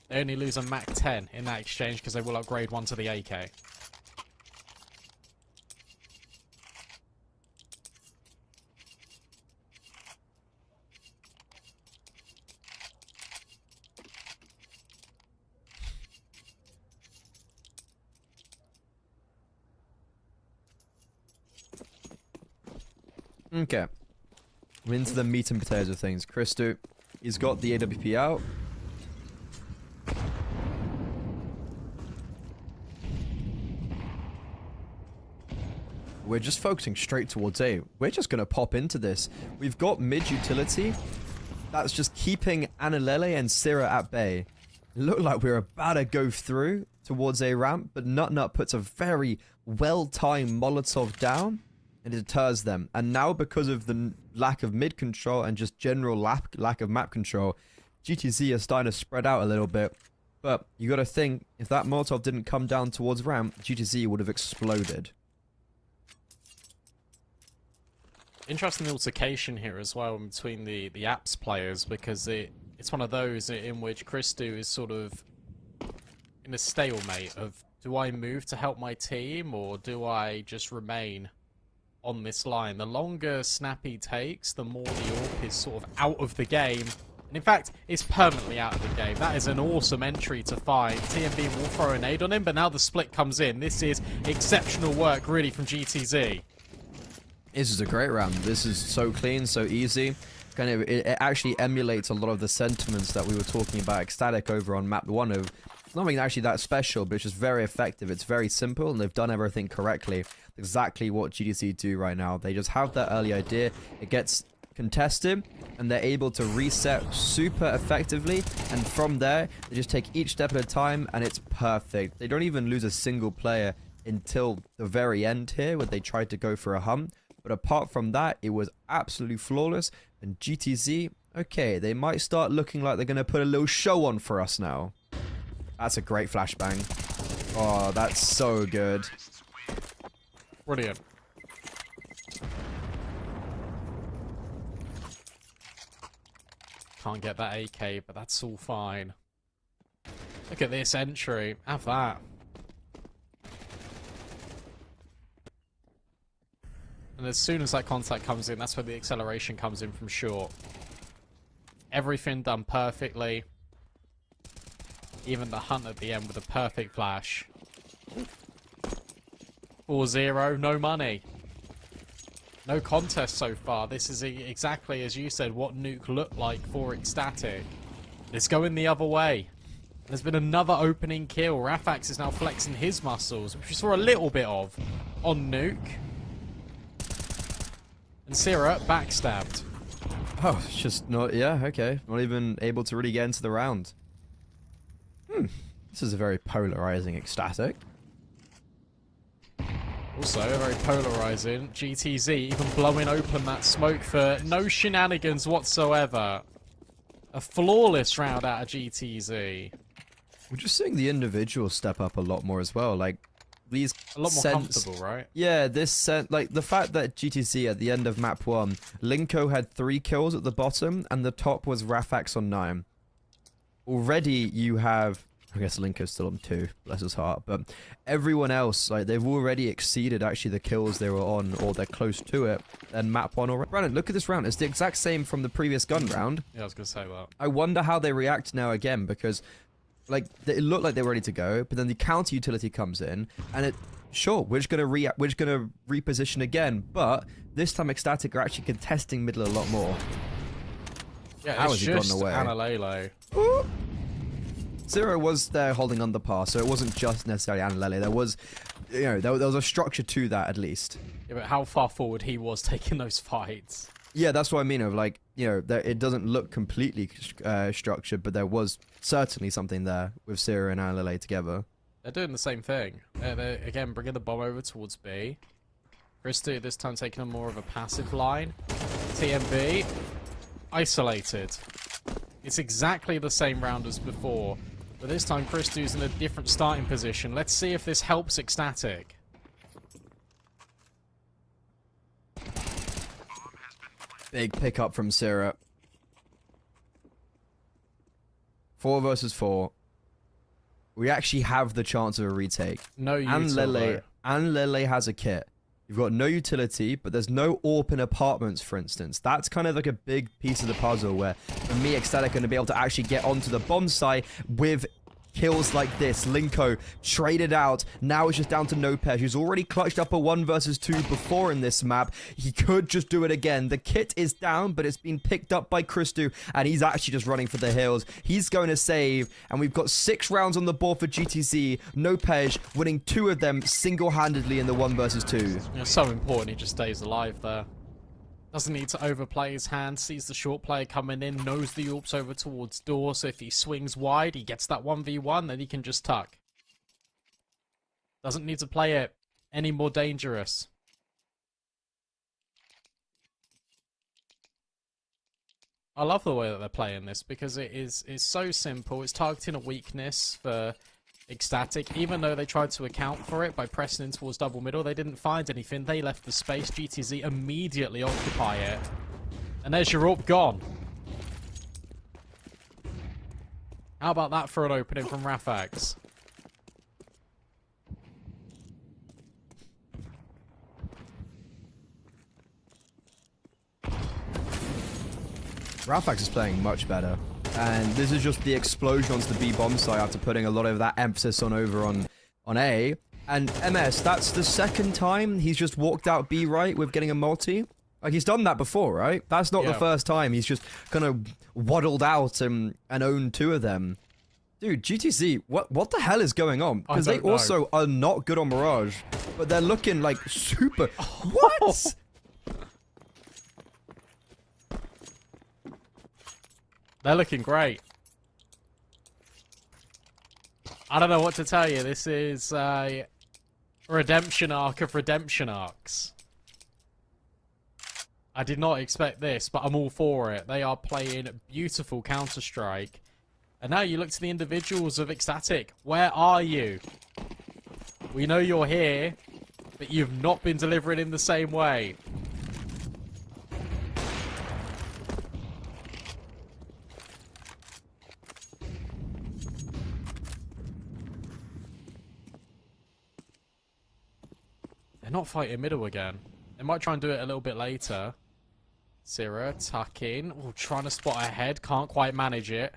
they only lose a Mac 10 in that exchange because they will upgrade one to the AK. Okay. We're into the meat and potatoes of things. Christo, he's got the AWP out. We're just focusing straight towards A. We're just going to pop into this. We've got mid-utility. That's just keeping Analele and Syrah at bay. Look like we're about to go through towards A ramp, but Nut puts a very well-timed Molotov down. And it deters them. And now, because of the lack of mid control and just general lack of map control, GTZ are starting to spread out a little bit. But you got to think, if that Molotov didn't come down towards ramp, GTZ would have exploded. Interesting altercation here as well between the apps players, because it's one of those in which Christo is sort of in a stalemate of, do I move to help my team or do I just remain on this line? The longer Snappy takes, the more the AWP is sort of out of the game. And in fact, it's permanently out of the game. That is an awesome entry to find. TMB will throw a nade on him, but now the split comes in. This is exceptional work, really, from GTZ. This is a great round. This is so clean, so easy. Kind of, it actually emulates a lot of the sentiments that we were talking about ecstatic over on map 1 of nothing actually that special, but it's just very effective. It's very simple, and they've done everything correctly. Exactly what GDC do right now. They just have that early idea. It gets contested, and they're able to reset super effectively. And from there, they just take each step at a time, and it's perfect. They don't even lose a single player until the very end here, where they tried to go for a hump. But apart from that, it was absolutely flawless. And GTZ, okay, they might start looking like they're going to put a little show on for us now. That's a great flashbang. Oh, that's so good. Brilliant. can't get that AK, but that's all fine. Look at this entry. Have that. And as soon as that contact comes in, that's where the acceleration comes in from short. Everything done perfectly. Even the hunt at the end with a perfect flash. 4-0, no money. No contest so far. This is exactly, as you said, what Nuke looked like for Ecstatic. It's going the other way. There's been another opening kill. Rafax is now flexing his muscles, which we saw a little bit of on Nuke. And Syrah backstabbed. Oh, it's just not, yeah, okay. Not even able to really get into the round. This is a very polarizing Ecstatic. Also, very polarizing. GTZ even blowing open that smoke for no shenanigans whatsoever. A flawless round out of GTZ. We're just seeing the individuals step up a lot more as well. Like, these A lot more comfortable, right? Yeah, like the fact that GTC at the end of map 1, Linko had 3 kills at the bottom, and the top was Rafax on 9. Already you have, I guess Linko's still on 2, bless his heart, but everyone else, like, they've already exceeded actually the kills they were on, or they're close to it, and map 1 already. Brandon, look at this round. It's the exact same from the previous gun round. Yeah, I was gonna say that. I wonder how they react now again, because like it looked like they were ready to go, but then the counter utility comes in, and it sure we're just gonna reposition again, but this time Ecstatic are actually contesting middle a lot more. Yeah, How it's has he gotten just away? Analele. Zero was there holding on the pass, so it wasn't just necessarily Analele. There was, you know, there was a structure to that at least. Yeah, but how far forward he was taking those fights. Yeah, that's what I mean. Of like, you know, it doesn't look completely structured, but there was certainly something there with Syrah and Analele together. They're doing the same thing. They're, again, bringing the bomb over towards B. Christy this time taking a more of a passive line. TMB, isolated. It's exactly the same round as before, but this time Christy's in a different starting position. Let's see if this helps Ecstatic. Big pickup from Syrah. 4 versus 4. We actually have the chance of a retake. No utility. And Lele has a kit. You've got no utility, but there's no AWP in apartments, for instance. That's kind of like a big piece of the puzzle where, for me, Ecstatic are going to be able to actually get onto the bomb site with kills like this. Linko traded out. Now it's just down to Nopej, who's already clutched up a 1 versus 2 before in this map. He could just do it again. The kit is down, but it's been picked up by Christu, and he's actually just running for the hills. He's going to save, and we've got 6 rounds on the board for GTZ. Nopej winning 2 of them single-handedly in the 1 versus 2. It's so important he just stays alive there. Doesn't need to overplay his hand, sees the short player coming in, knows the AWP's over towards door, so if he swings wide, he gets that 1v1, then he can just tuck. Doesn't need to play it any more dangerous. I love the way that they're playing this, because it's so simple. It's targeting a weakness for Ecstatic. Even though they tried to account for it by pressing in towards double middle, they didn't find anything. They left the space. GTZ immediately occupy it. And there's your AWP gone. How about that for an opening from Rafax? Rafax is playing much better. And this is just the explosion onto the B bomb site after putting a lot of that emphasis on over on A. And MS, that's the second time he's just walked out B right with getting a multi. Like, he's done that before, right? That's not the first time. He's just kind of waddled out and owned 2 of them. Dude, GTC, what the hell is going on? Because they also are not good on Mirage, but they're looking like super... What? They're looking great. I don't know what to tell you. This is a redemption arc of redemption arcs. I did not expect this, but I'm all for it. They are playing beautiful Counter-Strike. And now you look to the individuals of Ecstatic. Where are you? We know you're here, but you've not been delivering in the same way. They're not fighting middle again. They might try and do it a little bit later. Syrah, tuck in. Oh, trying to spot ahead. Can't quite manage it.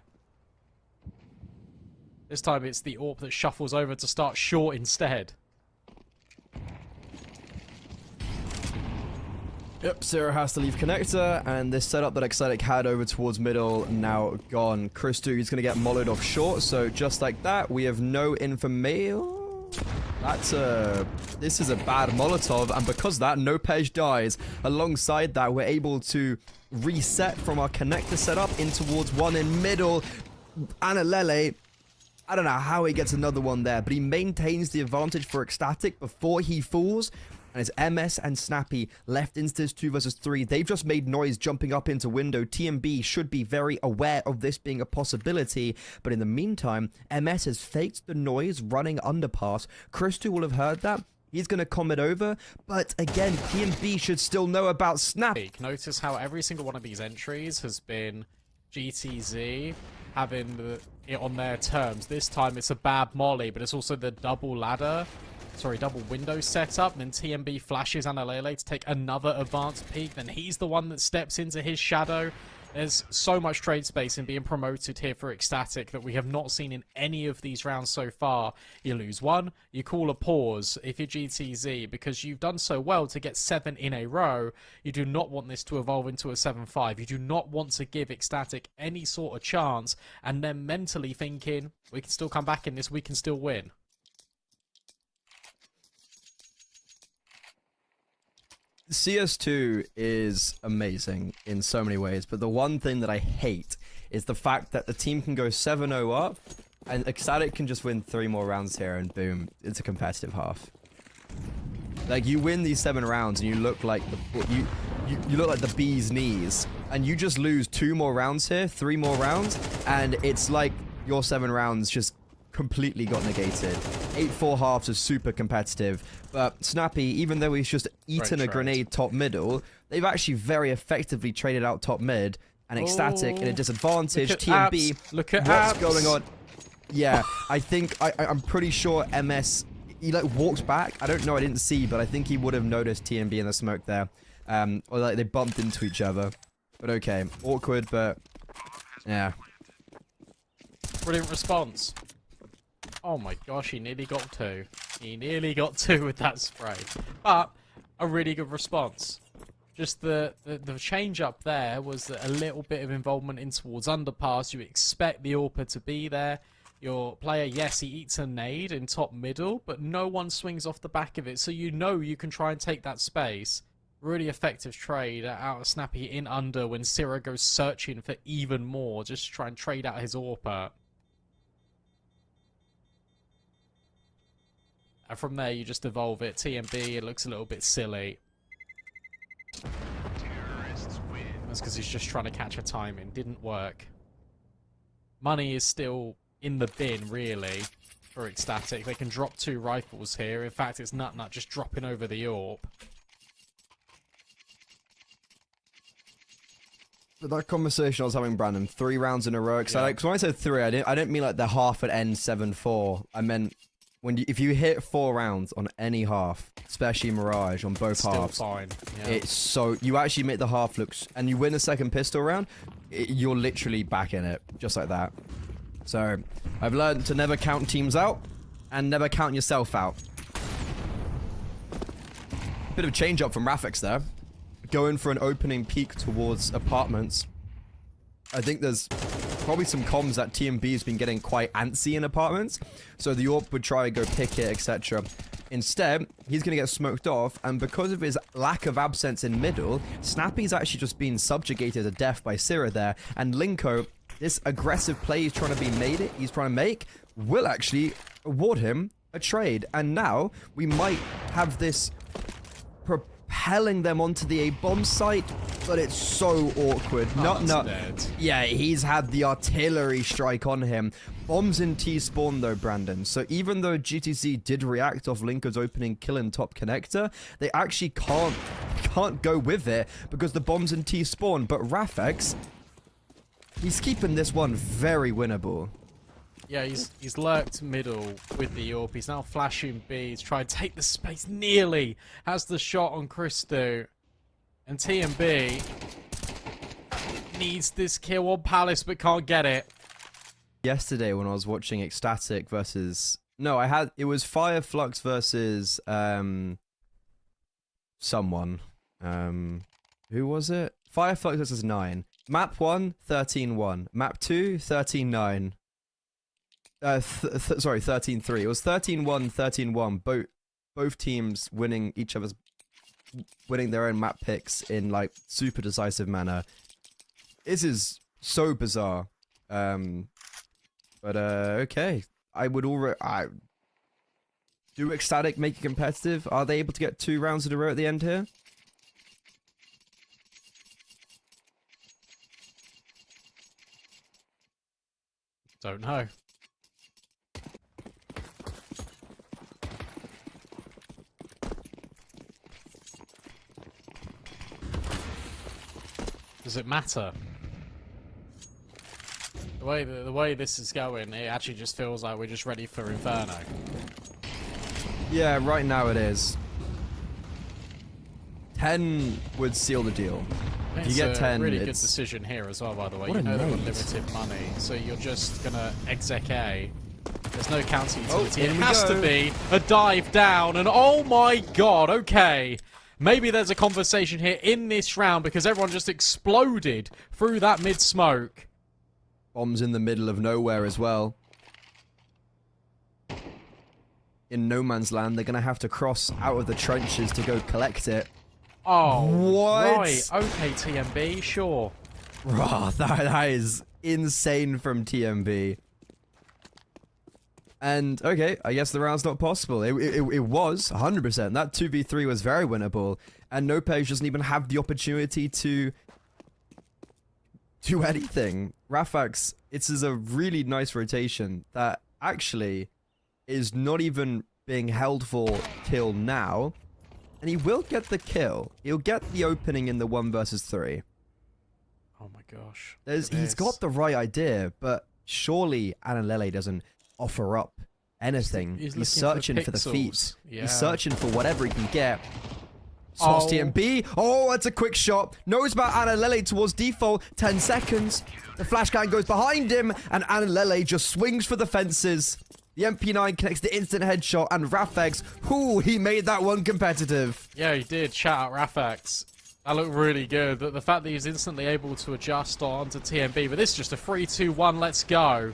This time it's the AWP that shuffles over to start short instead. Yep, Syrah has to leave connector, and this setup that Exotic had over towards middle now gone. Christu is going to get mollowed off short, so just like that, we have no information. This is a bad Molotov, and because of that, no Pej dies. Alongside that, we're able to reset from our connector setup in towards one in middle. Analele, I don't know how he gets another one there, but he maintains the advantage for Ecstatic before he falls. And it's MS and Snappy left into this 2 versus 3. They've just made noise jumping up into window. TMB should be very aware of this being a possibility. But in the meantime, MS has faked the noise running underpass. Christu will have heard that. He's going to comment over. But again, TMB should still know about Snap. Notice how every single one of these entries has been GTZ having it on their terms. This time it's a bad molly, but it's also the double ladder. Sorry, double window setup. Then TMB flashes Analele to take another advanced peek. Then he's the one that steps into his shadow. There's so much trade space in being promoted here for Ecstatic that we have not seen in any of these rounds so far. You lose one, you call a pause if you're GTZ because you've done so well to get 7 in a row. You do not want this to evolve into a 7-5. You do not want to give Ecstatic any sort of chance and then mentally thinking, we can still come back in this, we can still win. CS2 is amazing in so many ways, but the one thing that I hate is the fact that the team can go 7-0 up, and Ecstatic can just win 3 more rounds here, and boom, it's a competitive half. Like, you win these 7 rounds, and you look like you look like the bee's knees, and you just lose 2 more rounds here, 3 more rounds, and it's like your 7 rounds just completely got negated. 8-4 halves is super competitive, but Snappy, even though he's just eaten a grenade top middle, they've actually very effectively traded out top mid, and Ecstatic in a disadvantage. TMB, look at what's going on? Yeah, I think I'm pretty sure MS, he like walked back. I don't know, I didn't see, but I think he would have noticed TMB in the smoke there, or like they bumped into each other. But okay, awkward, but yeah. Brilliant response. Oh my gosh, he nearly got 2. He nearly got 2 with that spray. But a really good response. Just the change up there was a little bit of involvement in towards underpass. You expect the AWPer to be there. Your player, yes, he eats a nade in top middle, but no one swings off the back of it. So you know you can try and take that space. Really effective trade out of Snappy in under when Syrah goes searching for even more. Just to try and trade out his AWPer. And from there, you just evolve it. TMB, it looks a little bit silly. That's because he's just trying to catch a timing. Didn't work. Money is still in the bin, really, for Ecstatic. They can drop 2 rifles here. In fact, it's Nut just dropping over the AWP. That conversation I was having, Brandon, 3 rounds in a row. Because when I said 3, I didn't mean like the half at end 7-4. I meant if you hit 4 rounds on any half, especially Mirage on both halves, still fine. Yeah. It's so you actually make the half looks, and you win a second pistol round, you're literally back in it, just like that. So I've learned to never count teams out and never count yourself out. Bit of a change up from Rafix there, going for an opening peek towards apartments. I think there's probably some comms that TMB has been getting quite antsy in apartments, so the AWP would try and go pick it, etc. Instead, he's going to get smoked off, and because of his lack of absence in middle, Snappy's actually just been subjugated to death by Syrah there, and Linko, this aggressive play he's trying to make, will actually award him a trade, and now we might have this propelling them onto the A-bomb site, but it's so awkward. Yeah, he's had the artillery strike on him. Bombs in T-spawn though, Brandon. So even though GTC did react off Linko's opening kill in top connector, they actually can't go with it because the bombs in T-spawn. But Rafix, he's keeping this one very winnable. Yeah, he's lurked middle with the AWP. He's now flashing B. He's trying to take the space. Nearly has the shot on Christo. And TMB needs this kill on Palace but can't get it. Yesterday when I was watching Ecstatic versus... No, it was Fireflux versus someone. Who was it? Fireflux versus 9. Map 1, 13-1. Map 2, 13-9. Sorry, 13-3. It was 13-1, 13-1. Both teams winning their own map picks in like super decisive manner. This is so bizarre. But okay. Do Ecstatic make it competitive? Are they able to get 2 rounds in a row at the end here? Don't know. Does it matter? The way this is going, it actually just feels like we're just ready for Inferno. Yeah, right now it is. 10 would seal the deal. If you get 10, really it's good decision here as well, by the way. What You a know they've got nade. limited money, so you're just gonna exec A. There's no counter utility. Oh, It in we has go. to be a dive down, and oh my god, okay. Maybe there's a conversation here in this round because everyone just exploded through that mid-smoke. bombs in the middle of nowhere as well. In no man's land, they're gonna have to cross out of the trenches to go collect it. Oh, What? right. Okay, TMB, sure. Rah, that is insane from TMB. And, okay, I guess the round's not possible. It was, 100%. That 2v3 was very winnable. And Nopej doesn't even have the opportunity to do anything. Rafax, it's a really nice rotation that actually is not even being held for till now. And he will get the kill. He'll get the opening in the 1 versus 3. Oh my gosh. He's got the right idea, but surely Analele doesn't offer up anything. He's He's looking for searching for the feet. pixels. Yeah. He's searching for whatever he can get. Spots Oh. TMB. Oh, that's a quick shot. Knows about Analele towards default. 10 seconds. The flash gang goes behind him, and Analele just swings for the fences. The MP9 connects the instant headshot, and Rafex, he made that one competitive. Yeah, he did. Shout out Rafax. That looked really good. The fact that he was instantly able to adjust onto TMB, but this is just a 3-2-1, let's go.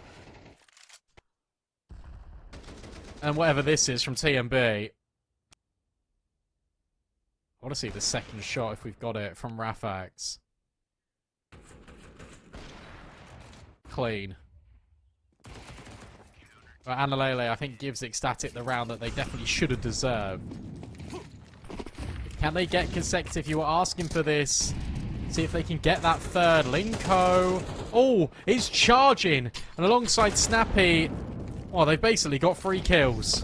And whatever this is from TMB. I want to see the second shot if we've got it from Rafax. Clean. But Analele, I think, gives Ecstatic the round that they definitely should have deserved. Can they get consecutive? You were asking for this. See if they can get that third. Linko. Oh, it's charging. And alongside Snappy, well, they've basically got 3 kills.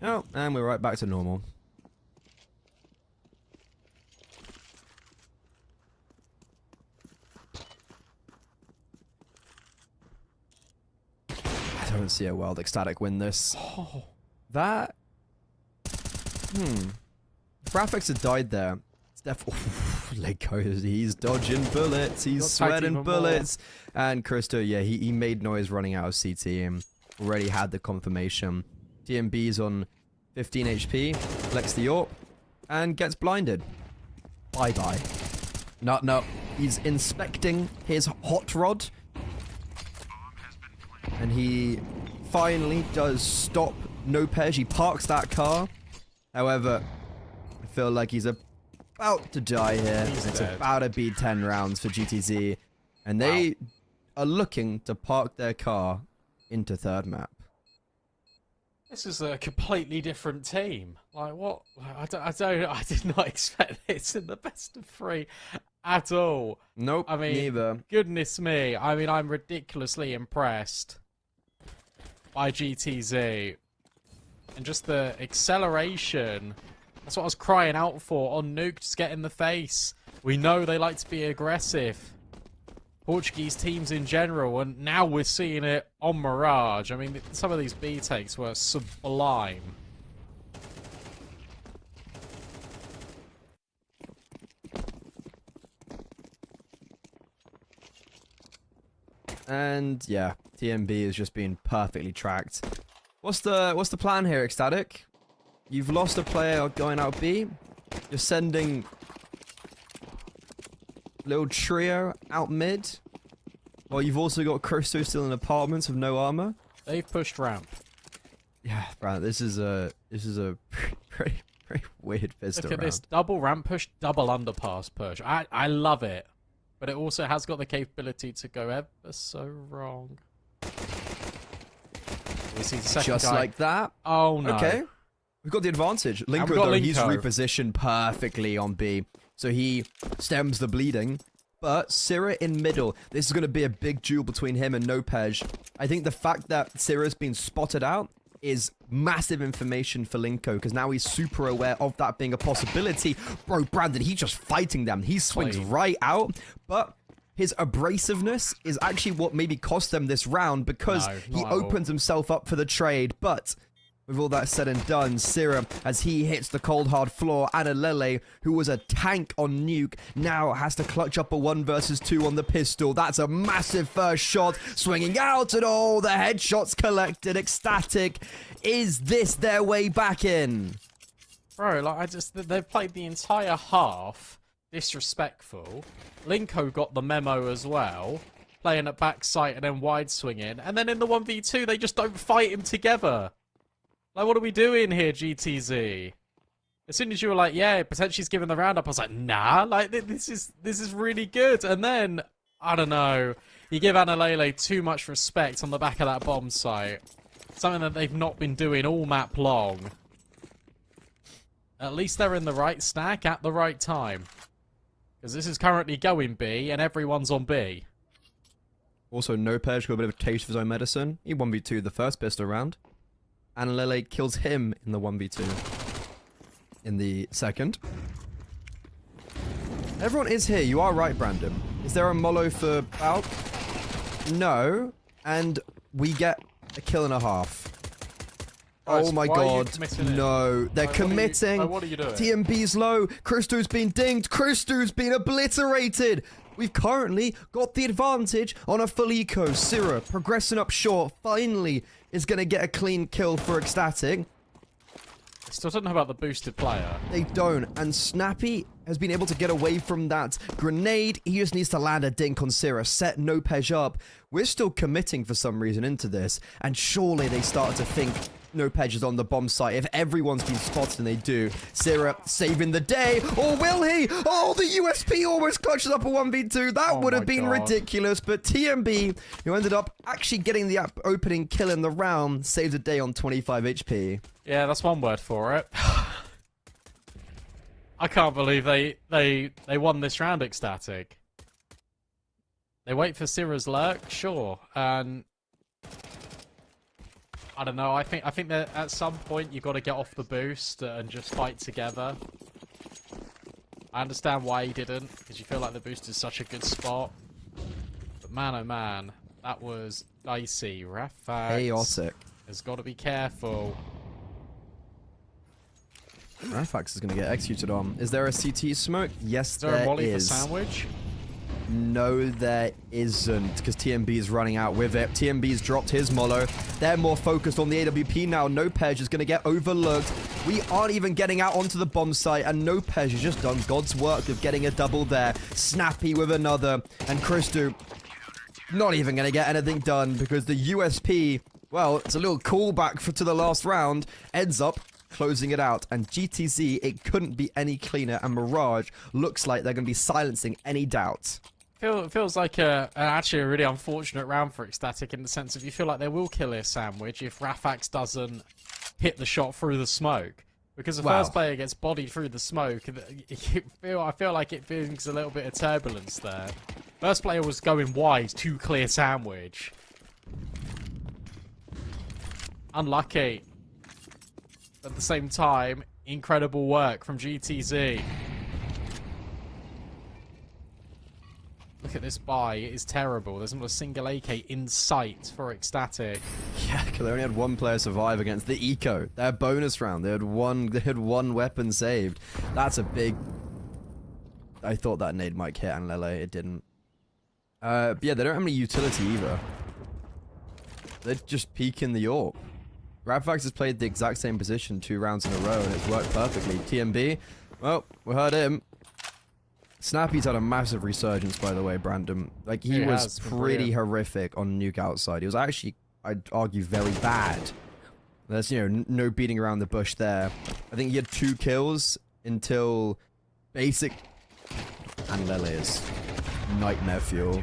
Oh, and we're right back to normal. I don't see a world Ecstatic win this. Oh, That... Graphics had died there. It's Linko, he's dodging bullets, he's Got tagged sweating even bullets. And Christo, yeah, he made noise running out of CT and already had the confirmation. TMB's on 15 HP, flex the AWP, and gets blinded. Bye-bye. No, he's inspecting his hot rod. And he finally does stop Nopej. He parks that car. However, I feel like he's about to die here. He's It's dead. about to be 10 rounds for GTZ. And they are looking to park their car into third map. this is a completely different team. Like, what? I did not expect this in the best of 3 at all. Nope, I mean, neither. goodness me. I mean, I'm ridiculously impressed by GTZ. And just the acceleration. That's what I was crying out for on Nuke. Just get in the face. We know they like to be aggressive. Portuguese teams in general, and now we're seeing it on Mirage. I mean, some of these B takes were sublime. And yeah, TMB is just being perfectly tracked. What's the plan here, Ecstatic? You've lost a player going out B. You're sending little trio out mid. Well, you've also got Christo still in apartments with no armor. They've pushed ramp. Yeah, bro, this is a pretty weird Vista Look at round. this double ramp push, double underpass push. I love it, but it also has got the capability to go ever so wrong. We see the second Just guy. like that. Oh no. Okay. We've got the advantage. we've Linko, got though, he's Linko. repositioned perfectly on B. So he stems the bleeding. But Syrah in middle. This is going to be a big duel between him and Nopej. I think the fact that Syrah's been spotted out is massive information for Linko, because now he's super aware of that being a possibility. Bro, Brandon, he's just fighting them. He swings right out, but his abrasiveness is actually what maybe cost them this round, because No, he not at all. opens himself up for the trade. But with all that said and done, Syrah, as he hits the cold hard floor, Analele, who was a tank on Nuke, now has to clutch up a 1 versus 2 on the pistol. That's a massive first shot, swinging out, and all the headshots collected. Ecstatic. Is this their way back in? Bro, like they've played the entire half disrespectful. Linko got the memo as well, playing at backside and then wide swinging, and then in the 1v2 they just don't fight him together. Like, what are we doing here, GTZ? As soon as you were like, yeah, potentially he's giving the roundup, I was like, nah, like this is really good. And then I don't know, you give Analele too much respect on the back of that bomb site, something that they've not been doing all map long. At least they're in the right stack at the right time. Because this is currently going B, and everyone's on B. Also, Nopej got a bit of a taste of his own medicine. He 1v2 the first pistol round. Analele kills him in the 1v2 in the second. Everyone is here. You are right, Brandon. Is there a Molo for Bout? No. And we get a kill and a half. Guys, Oh my why are you god. committing it? No. They're Like, what are you- committing. like, what are you doing? TMB's low. Christo's been dinged. Christo's been obliterated. We've currently got the advantage on a full eco. Syrah progressing up short. Finally is going to get a clean kill for Ecstatic. I still don't know about the boosted player. They don't. And Snappy has been able to get away from that grenade. He just needs to land a dink on Syrah, set Nopej up. We're still committing for some reason into this. And surely they started to think Nopej is on the bomb site. If everyone's been spotted, and they do. Syrah saving the day. Or will he? Oh, the USP almost clutches up a 1v2. That Oh would have my been God. ridiculous. But TMB, who ended up actually getting the opening kill in the round, saves the day on 25 HP. Yeah, that's one word for it. I can't believe they won this round, Ecstatic. They wait for Syrah's lurk, sure, and I don't know. I think that at some point you've got to get off the boost and just fight together. I understand why he didn't, because you feel like the boost is such a good spot. But man, oh man, that was dicey. Rafax Chaotic. has got to be careful. Rafax is going to get executed on. Is there a CT smoke? Yes, Is there a molly is. for sandwich? No, there isn't, because TMB is running out with it. TMB's dropped his Molo. They're more focused on the AWP now. Nopej is going to get overlooked. We aren't even getting out onto the bomb site, and Nopej has just done God's work of getting a double there. Snappy with another, and Christo not even going to get anything done, because the USP, well, it's a little callback to the last round, ends up closing it out. And GTZ, it couldn't be any cleaner, and Mirage looks like they're going to be silencing any doubt. Feels like actually a really unfortunate round for Ecstatic, in the sense of you feel like they will kill a sandwich if Rafax doesn't hit the shot through the smoke. Because the Wow. first player gets bodied through the smoke, I feel like it brings a little bit of turbulence there. First player was going wide to clear sandwich. Unlucky. At the same time, incredible work from GTZ. Look at this buy. It is terrible. There's not a single AK in sight for Ecstatic. Yeah, because they only had one player survive against the Eco. Their bonus round, they had one weapon saved. That's a big... I thought that nade might hit Anlele, it didn't. But yeah, they don't have any utility either. They're just peeking the AWP. Radfax has played the exact same position 2 rounds in a row, and it's worked perfectly. TMB, well, we heard him. Snappy's had a massive resurgence, by the way, Brandon. Like, he was pretty horrific on Nuke outside. He was actually, I'd argue, very bad. There's, you know, no beating around the bush there. I think he had 2 kills until basic... And Lele's nightmare fuel.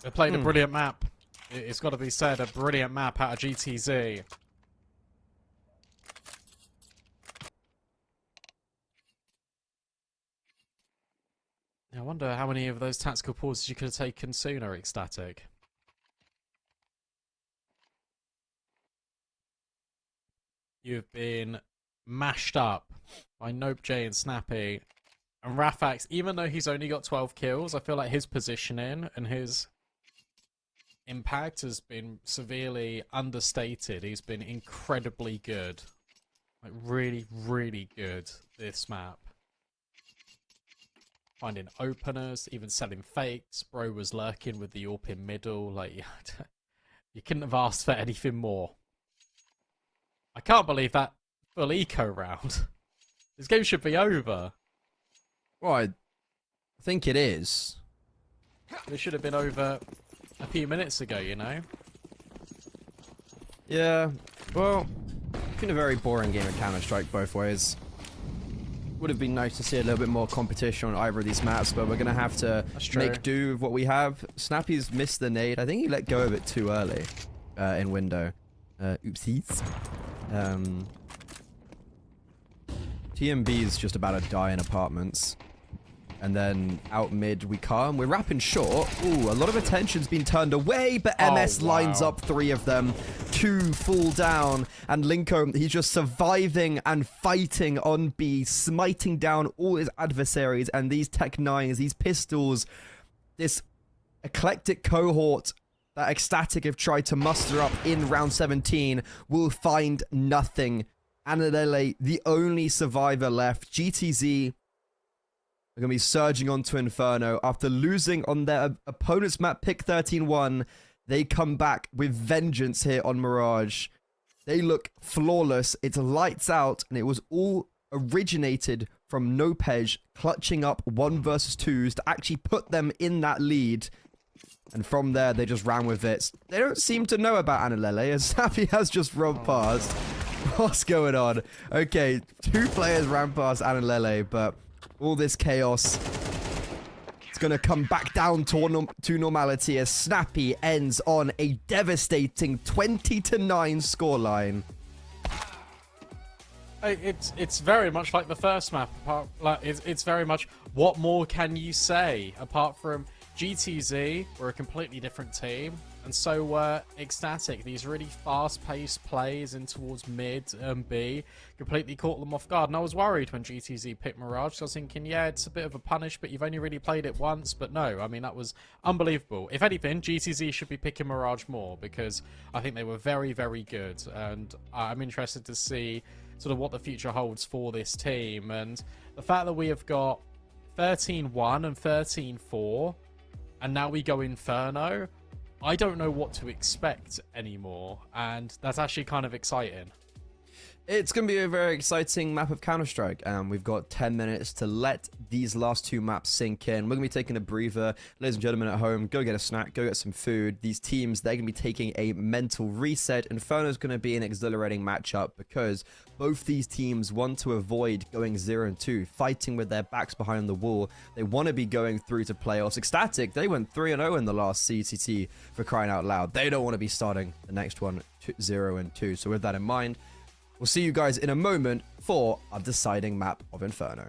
They played a brilliant map. It's got to be said, a brilliant map out of GTZ. I wonder how many of those tactical pauses you could have taken sooner, Ecstatic. You've been mashed up by Nope J and Snappy. And Rafax, even though he's only got 12 kills, I feel like his positioning and his impact has been severely understated. He's been incredibly good. Like, really, really good this map. Finding openers, even selling fakes. Bro was lurking with the AWP in middle. Like, you couldn't have asked for anything more. I can't believe that full eco round. This game should be over. Well, I think it is. It should have been over a few minutes ago, you know? Yeah, well, it's been a very boring game of Counter-Strike both ways. Would have been nice to see a little bit more competition on either of these maps, but we're going to have to make do with what we have. Snappy's missed the nade. I think he let go of it too early in window. Oopsies. TMB's just about to die in apartments. And then out mid we come. We're wrapping short. Ooh, a lot of attention's been turned away, but MS lines up 3 of them. 2 fall down. And Linko, he's just surviving and fighting on B, smiting down all his adversaries. And these Tech 9s, these pistols, this eclectic cohort that Ecstatic have tried to muster up in round 17 will find nothing. Anadele, the only survivor left. GTZ are going to be surging onto Inferno. After losing on their opponent's map pick 13-1, they come back with vengeance here on Mirage. They look flawless. It's lights out, and it was all originated from Nopej clutching up 1 versus 2s to actually put them in that lead. And from there, they just ran with it. They don't seem to know about Anilele, as Snappy has just run past. What's going on? Okay, 2 players ran past Anilele, but all this chaos, it's going to come back down to normality as Snappy ends on a devastating 20-9 scoreline. It's very much like the first map. It's very much, what more can you say apart from GTZ were a completely different team, and so were Ecstatic. These really fast-paced plays in towards mid and B completely caught them off guard. And I was worried when GTZ picked Mirage. So I was thinking, yeah, it's a bit of a punish, but you've only really played it once. But no, I mean, that was unbelievable. If anything, GTZ should be picking Mirage more, because I think they were very, very good. And I'm interested to see sort of what the future holds for this team. And the fact that we have got 13-1 and 13-4, and now we go Inferno, I don't know what to expect anymore, and that's actually kind of exciting. It's going to be a very exciting map of Counter-Strike, and we've got 10 minutes to let these last 2 maps sink in. We're going to be taking a breather. Ladies and gentlemen at home, go get a snack, go get some food. These teams, they're going to be taking a mental reset. Inferno is going to be an exhilarating matchup because both these teams want to avoid going 0-2, fighting with their backs behind the wall. They want to be going through to playoffs. Ecstatic, they went 3-0 in the last CCT, for crying out loud. They don't want to be starting the next one 0-2. So with that in mind, we'll see you guys in a moment for our deciding map of Inferno.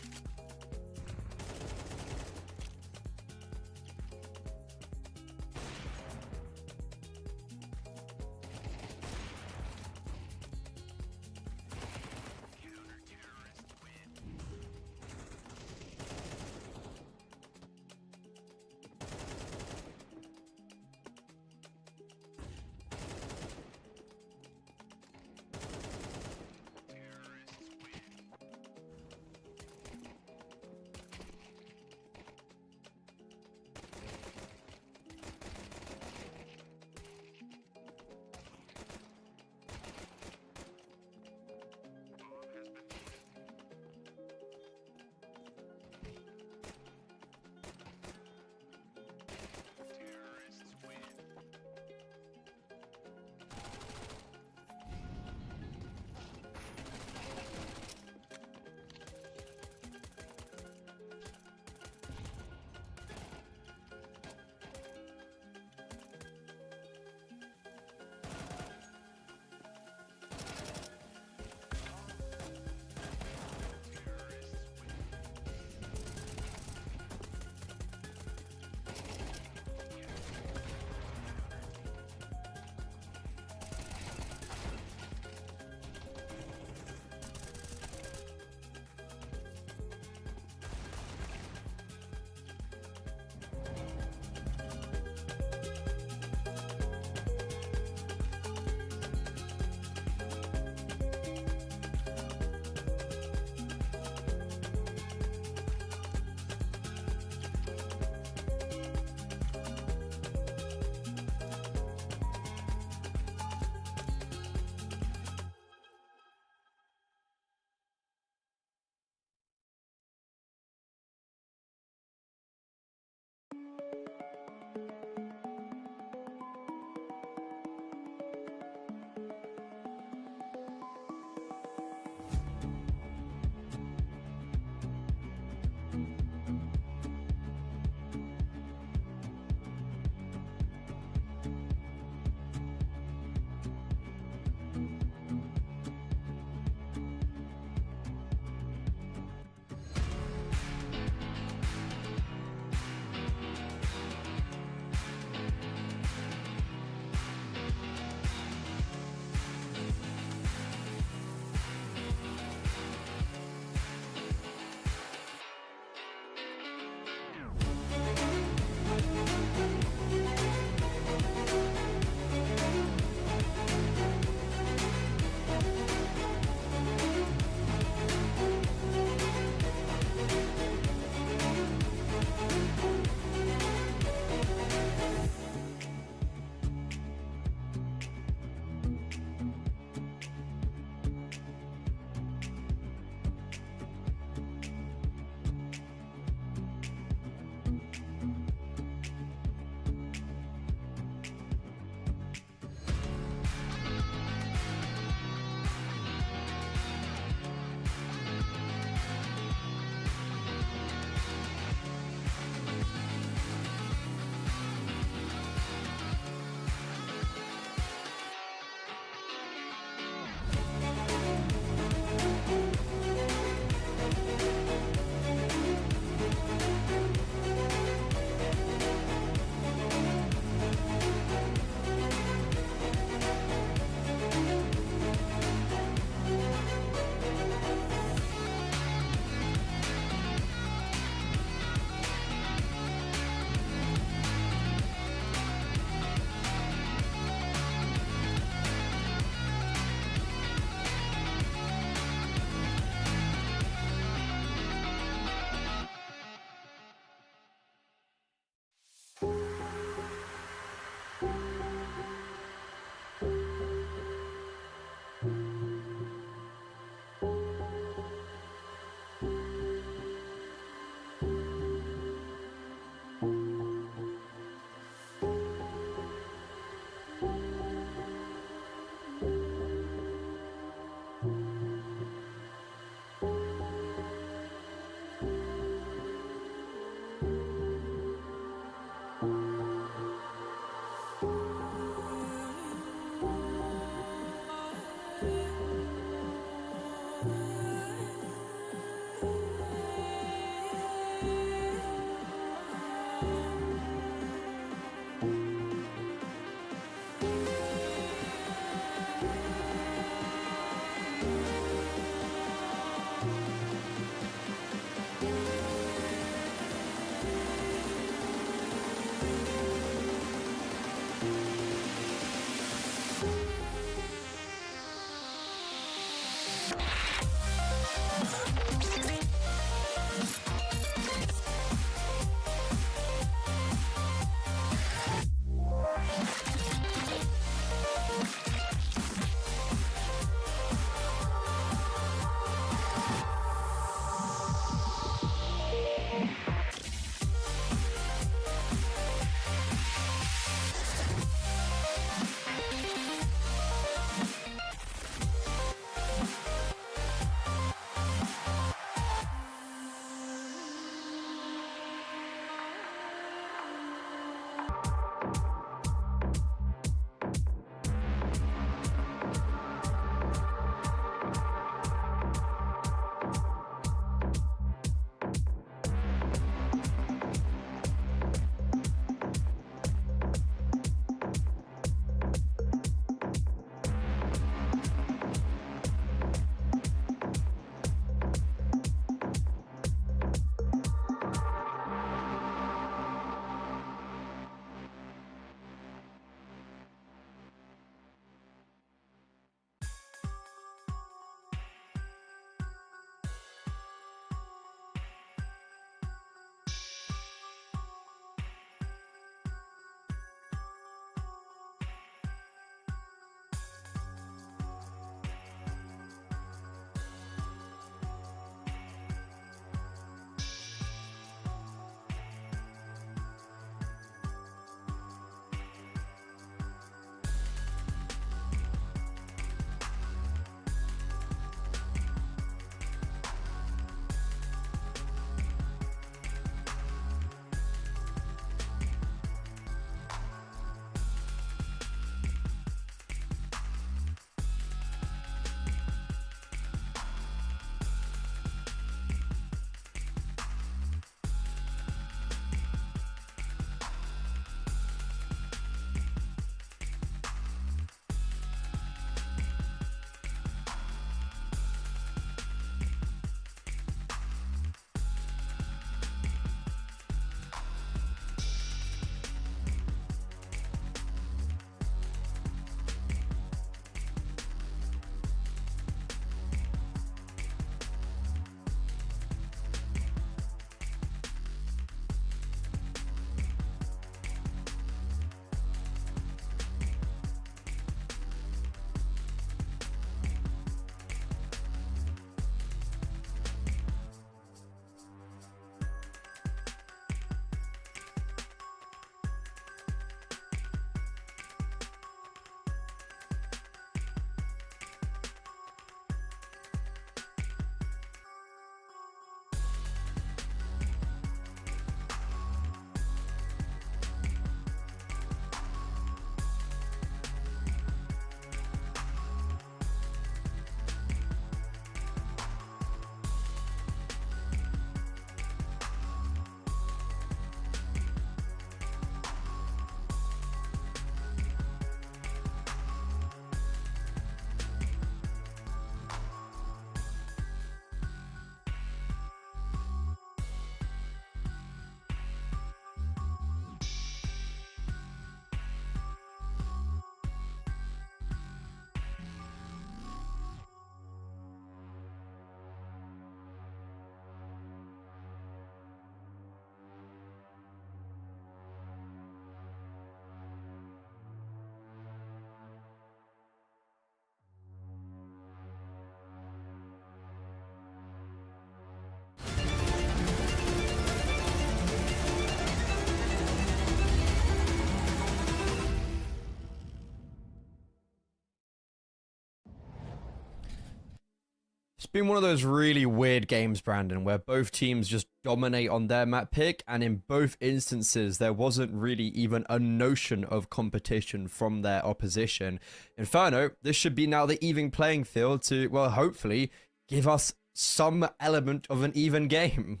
It's been one of those really weird games, Brandon, where both teams just dominate on their map pick, and in both instances, there wasn't really even a notion of competition from their opposition. Inferno, this should be now the even playing field to, well, hopefully, give us some element of an even game.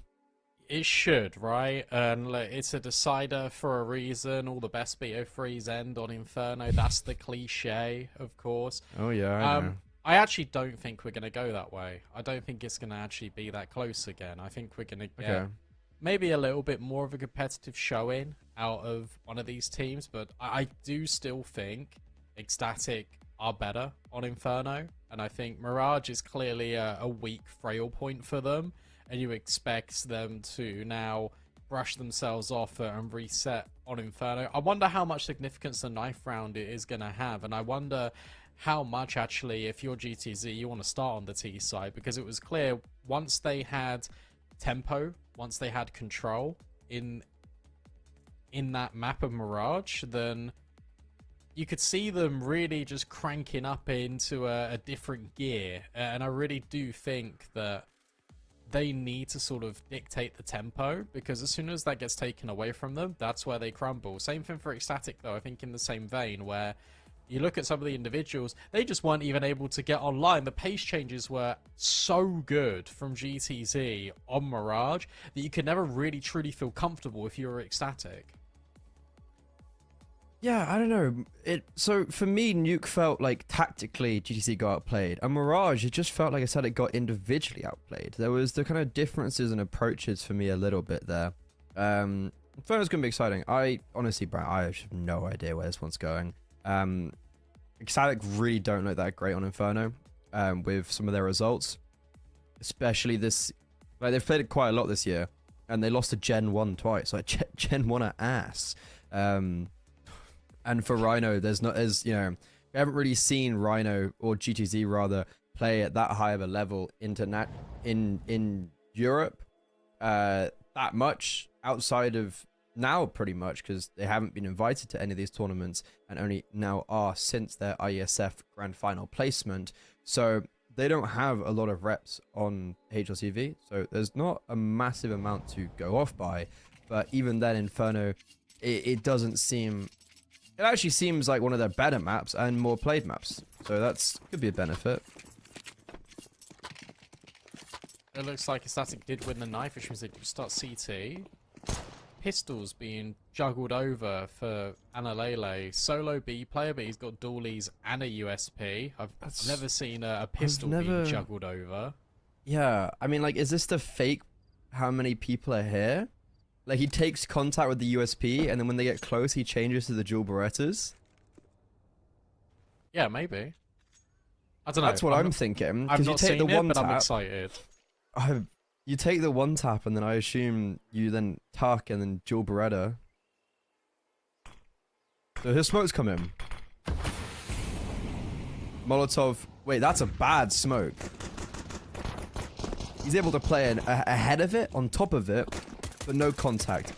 It should, right? And look, it's a decider for a reason. All the best BO3s end on Inferno. That's the cliche, of course. Oh, yeah, I know. I actually don't think we're going to go that way. I don't think it's going to actually be that close again. I think we're going to get maybe a little bit more of a competitive showing out of one of these teams, but I do still think Ecstatic are better on Inferno, and I think Mirage is clearly a weak, frail point for them, and you expect them to now brush themselves off and reset on Inferno. I wonder how much significance the knife round is going to have, and I wonder how much actually, if you're GTZ, you want to start on the T side, because it was clear once they had tempo, once they had control in that map of Mirage, then you could see them really just cranking up into a different gear. And I really do think that they need to sort of dictate the tempo, because as soon as that gets taken away from them, that's where they crumble. Same thing for Ecstatic, though, I think in the same vein, where you look at some of the individuals, they just weren't even able to get online. The pace changes were so good from GTZ on Mirage that you could never really truly feel comfortable if you were Ecstatic. Yeah, I don't know. So for me, Nuke felt like tactically GTC got outplayed, and Mirage, it just felt like I said it got individually outplayed. There was the kind of differences and approaches for me a little bit there. Inferno's gonna be exciting. I honestly, Brad, I have no idea where this one's going. Ecstatic really don't look that great on Inferno with some of their results, especially this. Like, they've played it quite a lot this year, and they lost to Gen 1 twice. Like Gen 1 are ass. And for Rhino, there's not as, you know, we haven't really seen Rhino, or GTZ rather, play at that high of a level in Europe that much outside of now, pretty much, because they haven't been invited to any of these tournaments and only now are since their IESF grand final placement. So they don't have a lot of reps on HLTV, so there's not a massive amount to go off by. But even then, Inferno, it doesn't seem... It actually seems like one of their better maps and more played maps. So that's could be a benefit. It looks like Ecstatic did win the knife, which means they do start CT. Pistols being juggled over for Analele. Solo B, player B, he's got dualies and a USP. I've never seen a pistol being juggled over. Yeah, I mean, like, is this the fake how many people are here? Like, he takes contact with the USP, and then when they get close, he changes to the dual Berettas? Yeah, maybe. I don't know. That's what I'm thinking. I've not seen it, but I'm tap, excited. You take the one tap, and then I assume you then tuck, and then dual Beretta. So his smokes come in. Molotov. Wait, that's a bad smoke. He's able to play ahead of it, on top of it, but no contact.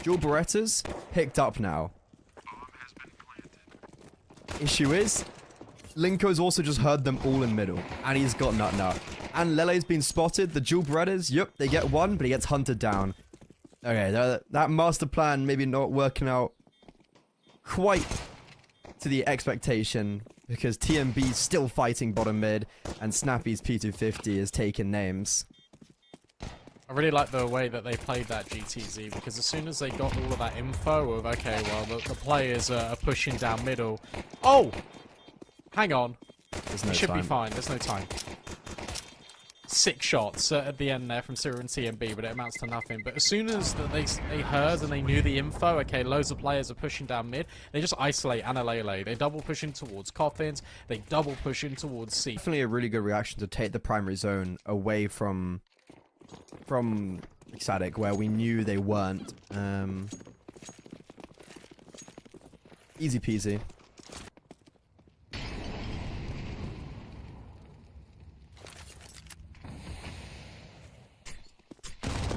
Dual Berettas picked up now. Issue is, Linko's also just heard them all in middle, and he's got nut. And Lele's been spotted. The dual Berettas, yep, they get one, but he gets hunted down. Okay, that master plan maybe not working out quite to the expectation, because TMB's still fighting bottom mid, and Snappy's P250 is taking names. I really like the way that they played that GTZ, because as soon as they got all of that info of, okay, well, the players are pushing down middle. Oh! Hang on. No it should time. be fine. There's no time. 6 shots at the end there from Sira and TMB, but it amounts to nothing. But as soon as they heard and they knew the info, okay, loads of players are pushing down mid, they just isolate Analele. They double push in towards Coffins. They double push in towards C. Definitely a really good reaction to take the primary zone away from Ecstatic, where we knew they weren't. Easy peasy.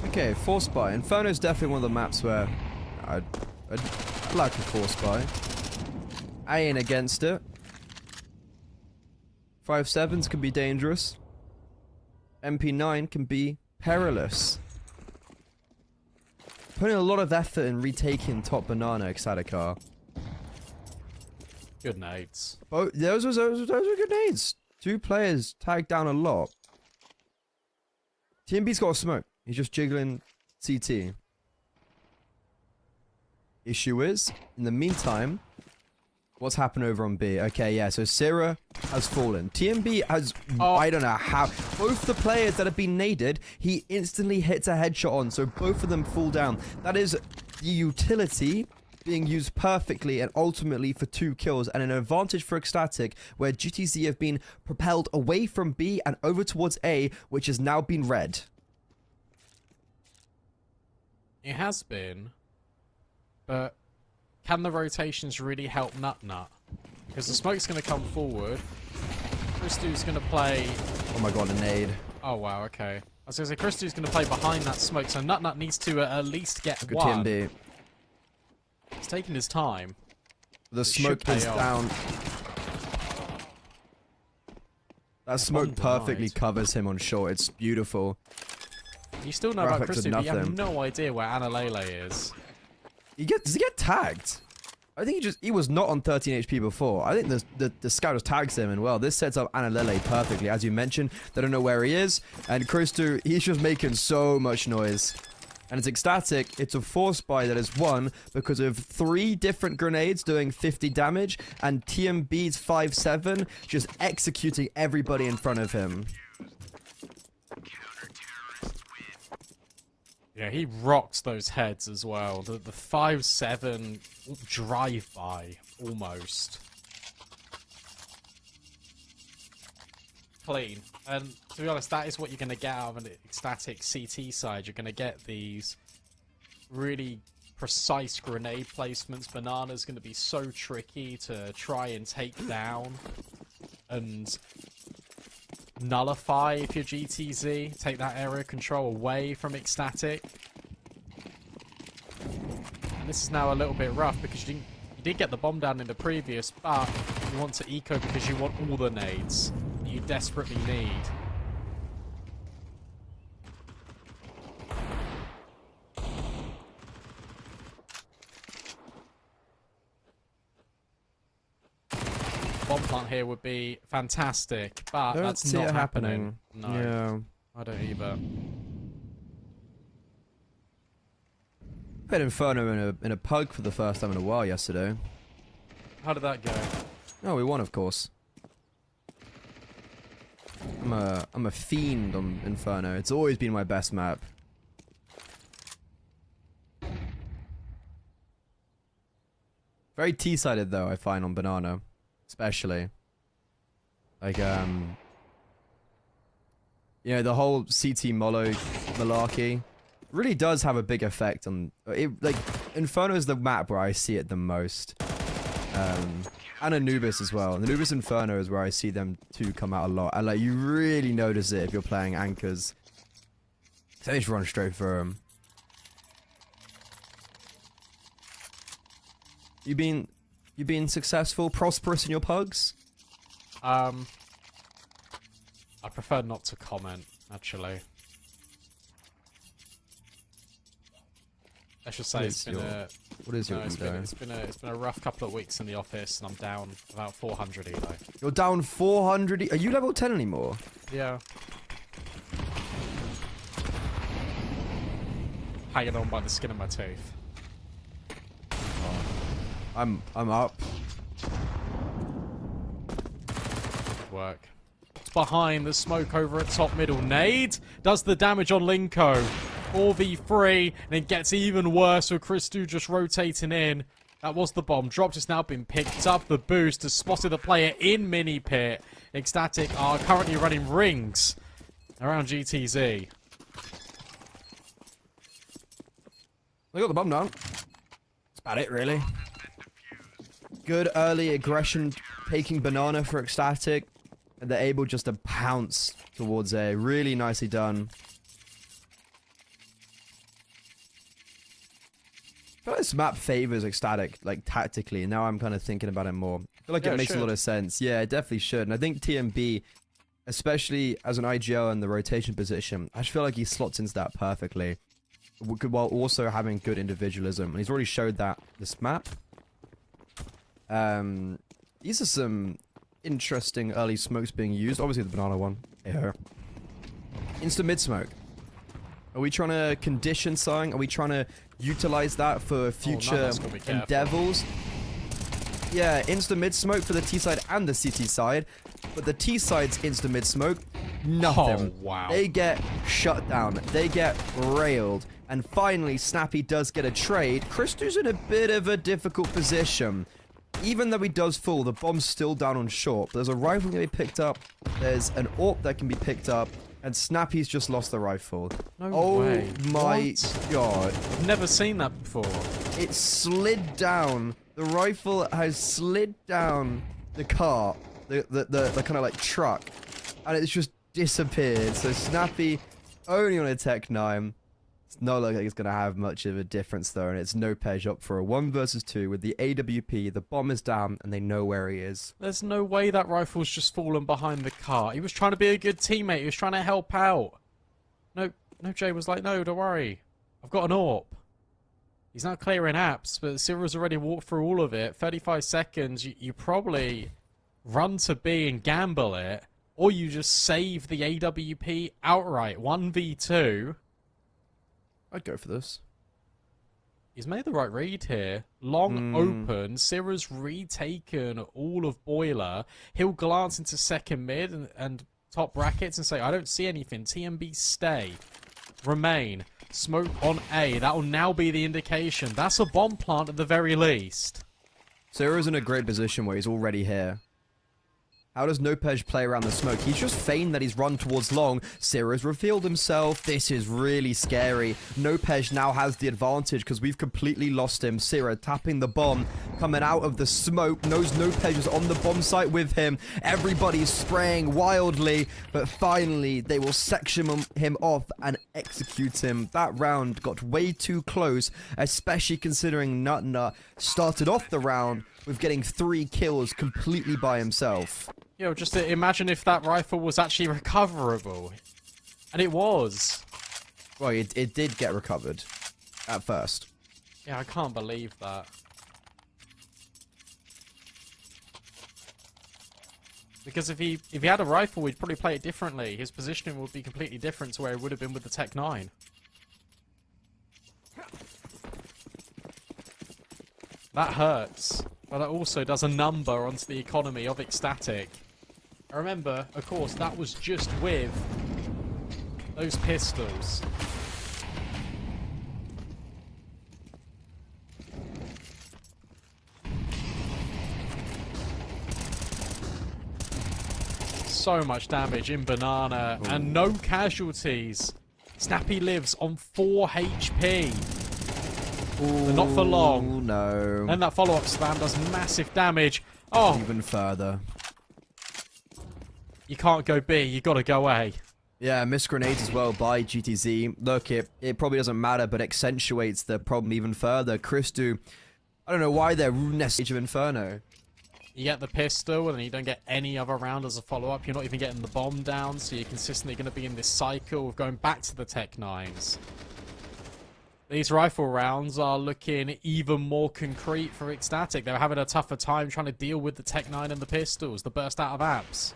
Okay, force buy. Inferno's definitely one of the maps where I'd like a force buy. I ain't against it. 5.7s can be dangerous. MP9 can be perilous. Putting a lot of effort in retaking top banana, Ecstatic are. Good nades. Oh, those were good nades. 2 players tagged down a lot. TMB's got a smoke. He's just jiggling CT. Issue is, in the meantime, what's happened over on B? Okay, yeah, so Sira has fallen. TMB has, I don't know how, both the players that have been naded, he instantly hits a headshot on, so both of them fall down. That is the utility being used perfectly and ultimately for 2 kills and an advantage for Ecstatic, where GTZ have been propelled away from B and over towards A, which has now been red. It has been, but can the rotations really help Nut? Because the smoke's going to come forward. Christu's going to play... Oh my god, a nade. Oh wow, okay. I was going to say, Christu's going to play behind that smoke, so Nut needs to at least get Good one. TMD. He's taking his time. The It smoke should is pay off. down. That smoke bomb perfectly denied. covers him on short. It's beautiful. You still know about Graphics are Christu, but you have nothing. no idea where Analele is. Does he get tagged? I think he was not on 13 HP before. I think the scout just tags him, and well, this sets up Analele perfectly. As you mentioned, they don't know where he is, and Christu, he's just making so much noise. And it's Ecstatic, it's a force buy that is won because of 3 different grenades doing 50 damage, and TMB's 5-7 just executing everybody in front of him. Yeah, he rocks those heads as well. The 5-7 drive-by, almost. Clean. And to be honest, that is what you're going to get out of an Ecstatic CT side. You're going to get these really precise grenade placements. Banana's going to be so tricky to try and take down and nullify if you're GTZ. Take that area control away from Ecstatic. And this is now a little bit rough because you did get the bomb down in the previous, but you want to eco because you want all the nades that you desperately need. Bomb plant here would be fantastic, but Don't that's see not it happening. happening. No, Yeah. I don't either. Played Inferno in a pug for the first time in a while yesterday. How did that go? Oh, we won, of course. I'm a fiend on Inferno. It's always been my best map. Very T-sided though, I find on Banana, especially. Like you know, the whole CT Molo malarkey really does have a big effect on it. Like Inferno is the map where I see it the most. And Anubis as well. Anubis Inferno is where I see them two come out a lot. And like you really notice it if you're playing anchors. They just run straight for them. You been successful, prosperous in your pugs? I prefer not to comment, actually. Let's just say it's been what is your it's elo? been a rough couple of weeks in the office, and I'm down about 400 elo. You're down 400. Are you level 10 anymore? Yeah. Hanging on by the skin of my teeth. I'm up. Good work. It's behind the smoke over at top middle. Nade does the damage on Linko. 4v3, and it gets even worse with Christu just rotating in. That was the bomb. Drop has now been picked up. The boost has spotted the player in mini pit. Ecstatic are currently running rings around GTZ. They got the bomb down. That's about it, really. Good early aggression taking Banana for Ecstatic. And they're able just to pounce towards A. Really nicely done. I feel like this map favors Ecstatic, like, tactically. Now I'm kind of thinking about it more. I feel like Yeah, it it makes a should. lot of sense. Yeah, it definitely should. And I think TMB, especially as an IGL in the rotation position, I just feel like he slots into that perfectly. While also having good individualism. And he's already showed that this map. These are some interesting early smokes being used. Obviously the Banana one. Yeah. Insta mid smoke. Are we trying to condition something? Are we trying to utilize that for future that's gotta be careful. endeavors? Yeah, insta mid smoke for the T side and the CT side. But the T side's insta mid smoke, nothing. Oh, wow. They get shut down. They get railed. And finally, Snappy does get a trade. Christu's in a bit of a difficult position. Even though he does fall, the bomb's still down on short. There's a rifle that can be picked up. There's an AWP that can be picked up. And Snappy's just lost the rifle. No way. Oh my god. I've never seen that before. It slid down. The rifle has slid down the car. The kind of like truck. And it's just disappeared. So Snappy only on a Tech 9. It's not like it's going to have much of a difference though. And it's no Pej up for a 1 versus 2 with the AWP. The bomb is down and they know where he is. There's no way that rifle's just fallen behind the car. He was trying to be a good teammate. He was trying to help out. No, Jay was like, no, don't worry. I've got an AWP. He's not clearing apps, but Cyril's already walked through all of it. 35 seconds, you probably run to B and gamble it, or you just save the AWP outright. 1v2. I'd go for this. He's made the right read here. Long open. Cyril's retaken all of Boiler. He'll glance into second mid and top brackets and say, I don't see anything. TMB stay. Remain. Smoke on A. That will now be the indication. That's a bomb plant at the very least. Cyril's in a great position where he's already here. How does Nopej play around the smoke? He's just feigned that he's run towards long. Cyril's revealed himself. This is really scary. Nopej now has the advantage because we've completely lost him. Cyril tapping the bomb, coming out of the smoke. Knows Nopej is on the bomb site with him. Everybody's spraying wildly, but finally they will section him off and execute him. That round got way too close, especially considering Nutnut started off the round with getting 3 kills completely by himself. Yo, just imagine if that rifle was actually recoverable. And it was. Well, it did get recovered at first. Yeah, I can't believe that. Because if he had a rifle, we'd probably play it differently. His positioning would be completely different to where it would have been with the Tech 9. That hurts. But that also does a number onto the economy of Ecstatic. Remember, of course, that was just with those pistols. So much damage in Banana and no casualties. Snappy lives on 4 HP. But not for long. No. And that follow-up spam does massive damage. Oh, Even further. you can't go B, you gotta go A. Yeah, missed grenades as well by GTZ. Look, it probably doesn't matter, but accentuates the problem even further. Christu, I don't know why they're Stage of Inferno. You get the pistol, and then you don't get any other round as a follow-up. You're not even getting the bomb down, so you're consistently going to be in this cycle of going back to the Tech 9s. These rifle rounds are looking even more concrete for Ecstatic. They're having a tougher time trying to deal with the Tech 9 and the pistols, the burst out of apps.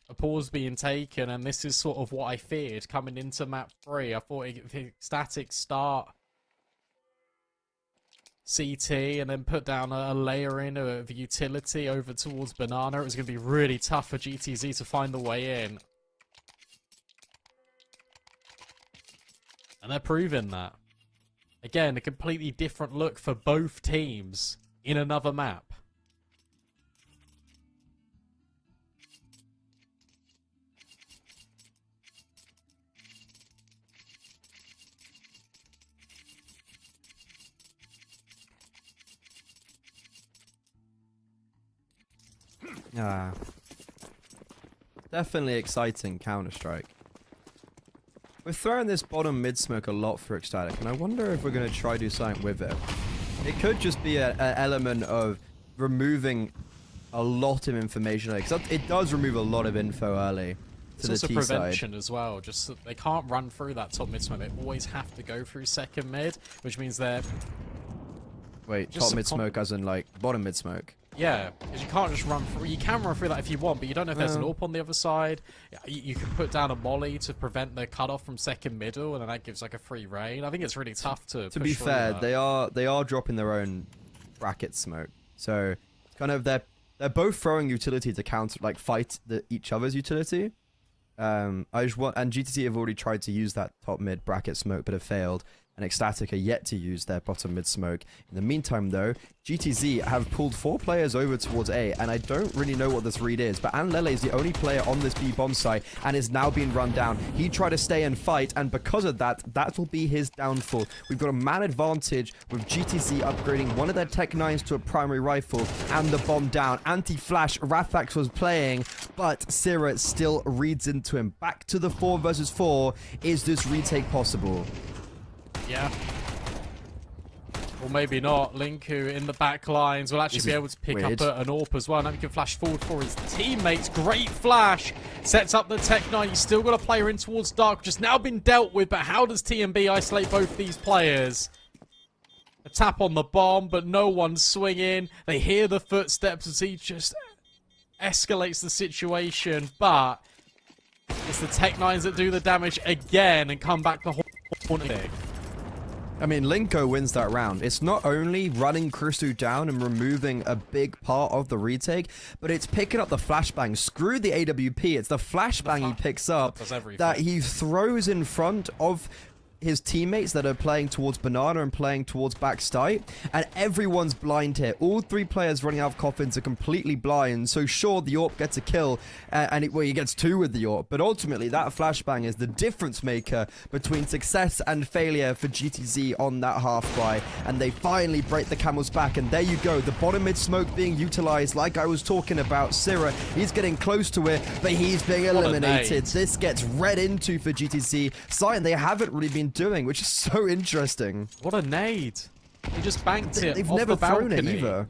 A pause being taken, and this is sort of what I feared coming into map 3. I thought if Ecstatic start CT and then put down a layering of utility over towards Banana, it was going to be really tough for GTZ to find the way in. And they're proving that. Again, a completely different look for both teams in another map. Ah. Definitely exciting Counter-Strike. We're throwing this bottom mid smoke a lot for Ecstatic, and I wonder if we're going to try do something with it. It could just be an element of removing a lot of information, because it does remove a lot of info early to the It's also T prevention side. as well. Just that they can't run through that top mid smoke. They always have to go through second mid, which means they're... Wait, just top mid smoke as in like bottom mid smoke? Yeah, because you can't just run through. You can run through that if you want, but you don't know if there's an AWP on the other side. You can put down a molly to prevent the cutoff from second middle, and then that gives like a free reign. I think it's really tough to To be push through fair, that. they are dropping their own bracket smoke, so it's kind of they're both throwing utility to counter fight each other's utility. I just want, and GTC have already tried to use that top mid bracket smoke, but have failed. And Ecstatic are yet to use their bottom mid smoke. In the meantime, though, GTZ have pulled 4 players over towards A, and I don't really know what this read is, but Anlele is the only player on this B bomb site and is now being run down. He tried to stay and fight, and because of that, that will be his downfall. We've got a man advantage with GTZ upgrading one of their Tech 9s to a primary rifle and the bomb down. Anti-flash, Rafax was playing, but Syrah still reads into him. Back to the 4 versus 4. Is this retake possible? Yeah. Or maybe not. Linku in the back lines will actually be able to pick up an AWP as well. Now he can flash forward for his teammates. Great flash. Sets up the Tech 9. He's still got a player in towards Dark, just now been dealt with. But how does TMB isolate both these players? A tap on the bomb, but no one's swinging. They hear the footsteps as he just escalates the situation. But it's the Tech 9s that do the damage again and come back the haunting. I mean, Linko wins that round. It's not only running Christu down and removing a big part of the retake, but it's picking up the flashbang. Screw the AWP. It's the flashbang he picks up that he throws in front of his teammates that are playing towards Banana and playing towards backside, and everyone's blind here. All 3 players running out of coffins are completely blind, so sure, the AWP gets a kill, well, he gets 2 with the AWP, but ultimately that flashbang is the difference maker between success and failure for GTZ on that half-buy, and they finally break the camel's back, and there you go, the bottom mid smoke being utilized like I was talking about. Syrah, he's getting close to it, but he's being eliminated. This gets read into for GTZ, something they haven't really been doing, which is so interesting. What a nade. He just banked it They've off never the balcony. thrown it either.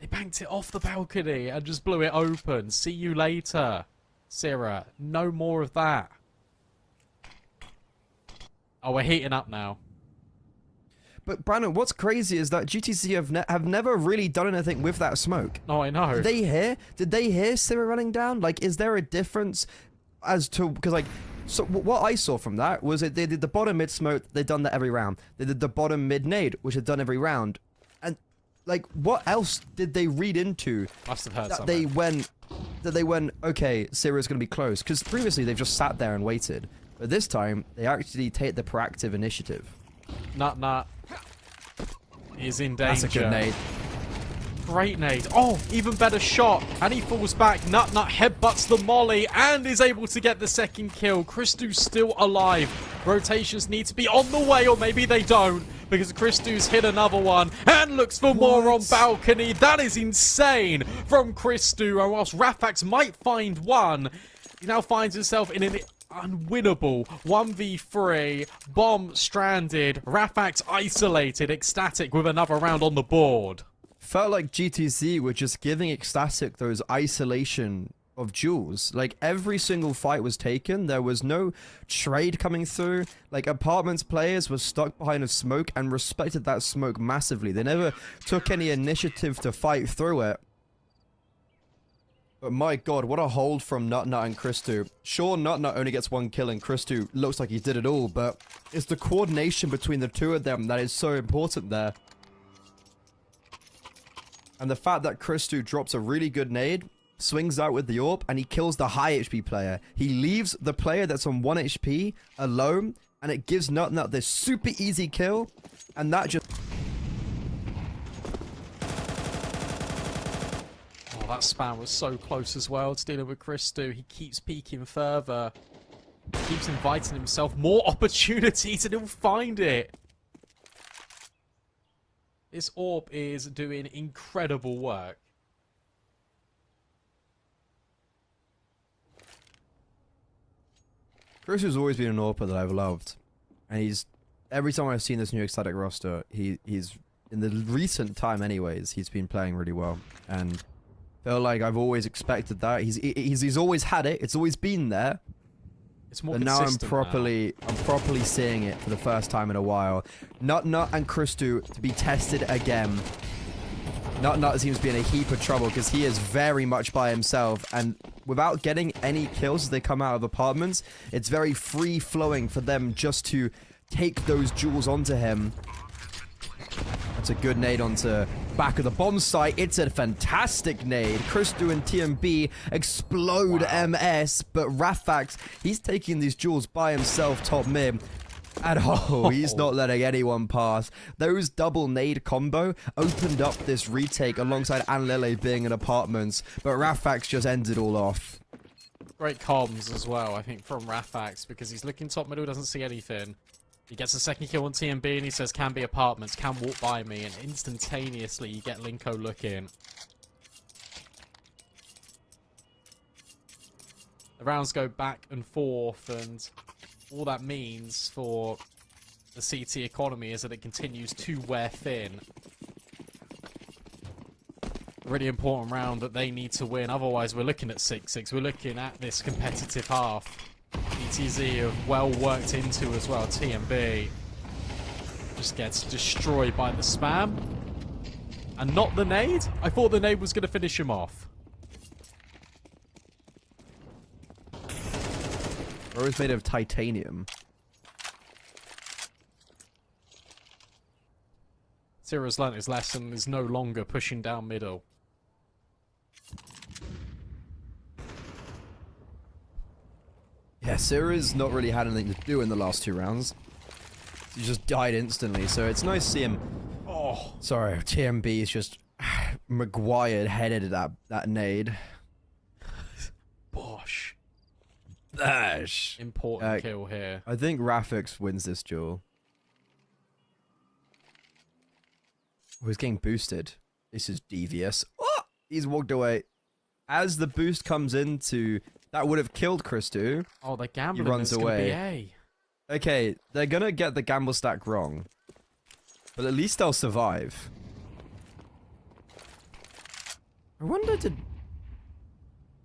They banked it off the balcony and just blew it open. See you later, Syrah. No more of that. Oh, we're heating up now. But Brandon, what's crazy is that GTC have never really done anything with that smoke. Oh, I know. Did they hear Syrah running down? Like, is there a difference as to, because like, so what I saw from that was they did the bottom mid smoke, they've done that every round. They did the bottom mid nade, which they've done every round. And like, what else did they read into? Must have heard that something. they went, okay, Syrah's going to be close. Because previously they've just sat there and waited. But this time, they actually take the proactive initiative. Nut. He's in danger. That's a good nade. Great nade. Oh, even better shot. And he falls back. Nut headbutts the molly and is able to get the second kill. Christu's still alive. Rotations need to be on the way, or maybe they don't, because Christu's hit another one and looks for more on balcony. That is insane from Christu. And whilst Rafax might find one, he now finds himself in an unwinnable 1v3. Bomb stranded. Rafax isolated. Ecstatic with another round on the board. Felt like GTC were just giving Ecstatic those isolation of duels. Like, every single fight was taken. There was no trade coming through. Like, Apartments players were stuck behind a smoke and respected that smoke massively. They never took any initiative to fight through it. But my god, what a hold from Nut and Christu. Sure, Nut only gets 1 kill and Christu looks like he did it all, but it's the coordination between the 2 of them that is so important there. And the fact that Christu drops a really good nade, swings out with the AWP, and he kills the high HP player. He leaves the player that's on 1 HP alone, and it gives Nut this super easy kill, and that just... Oh, that span was so close as well to dealing with Christu. He keeps peeking further. He keeps inviting himself more opportunities, and he'll find it. This AWP is doing incredible work. Christu's always been an AWPer that I've loved. And he's... Every time I've seen this new Ecstatic roster, he's... In the recent time anyways, he's been playing really well. And feel like I've always expected that. He's always had it. It's always been there. It's more but now I'm consistent properly seeing it for the first time in a while. Nut and Christu to be tested again. Nut seems to be in a heap of trouble because he is very much by himself, and without getting any kills as they come out of Apartments, it's very free flowing for them just to take those jewels onto him. That's a good nade onto back of the bomb site. It's a fantastic nade. Christu and TMB explode MS, but Rafax, he's taking these duels by himself top mid. And he's not letting anyone pass. Those double nade combo opened up this retake alongside Anlele being in apartments, but Rafax just ended all off. Great comms as well, I think, from Rafax, because he's looking top middle, doesn't see anything. He gets a second kill on TMB and he says, can be apartments, can walk by me, and instantaneously you get Linko looking. The rounds go back and forth, and all that means for the CT economy is that it continues to wear thin. A really important round that they need to win, otherwise we're looking at 6-6. We're looking at this competitive half. ETZ have well worked into as well. TMB just gets destroyed by the spam. And not the nade? I thought the nade was going to finish him off. Or it's made of titanium. Zero's learnt his lesson, is no longer pushing down middle. Yeah, Sira's not really had anything to do in the last 2 rounds. He just died instantly, so it's nice to see him. Oh, Sorry, TMB is just Maguire headed at that nade. bosh. Dash. Important kill here. I think Rafix wins this duel. Oh, he's getting boosted. This is devious. Oh, he's walked away. As the boost comes into, that would have killed Christu. Oh, they're gambling. He runs away. A. Okay, they're gonna get the gamble stack wrong, but at least they'll survive. I wonder, so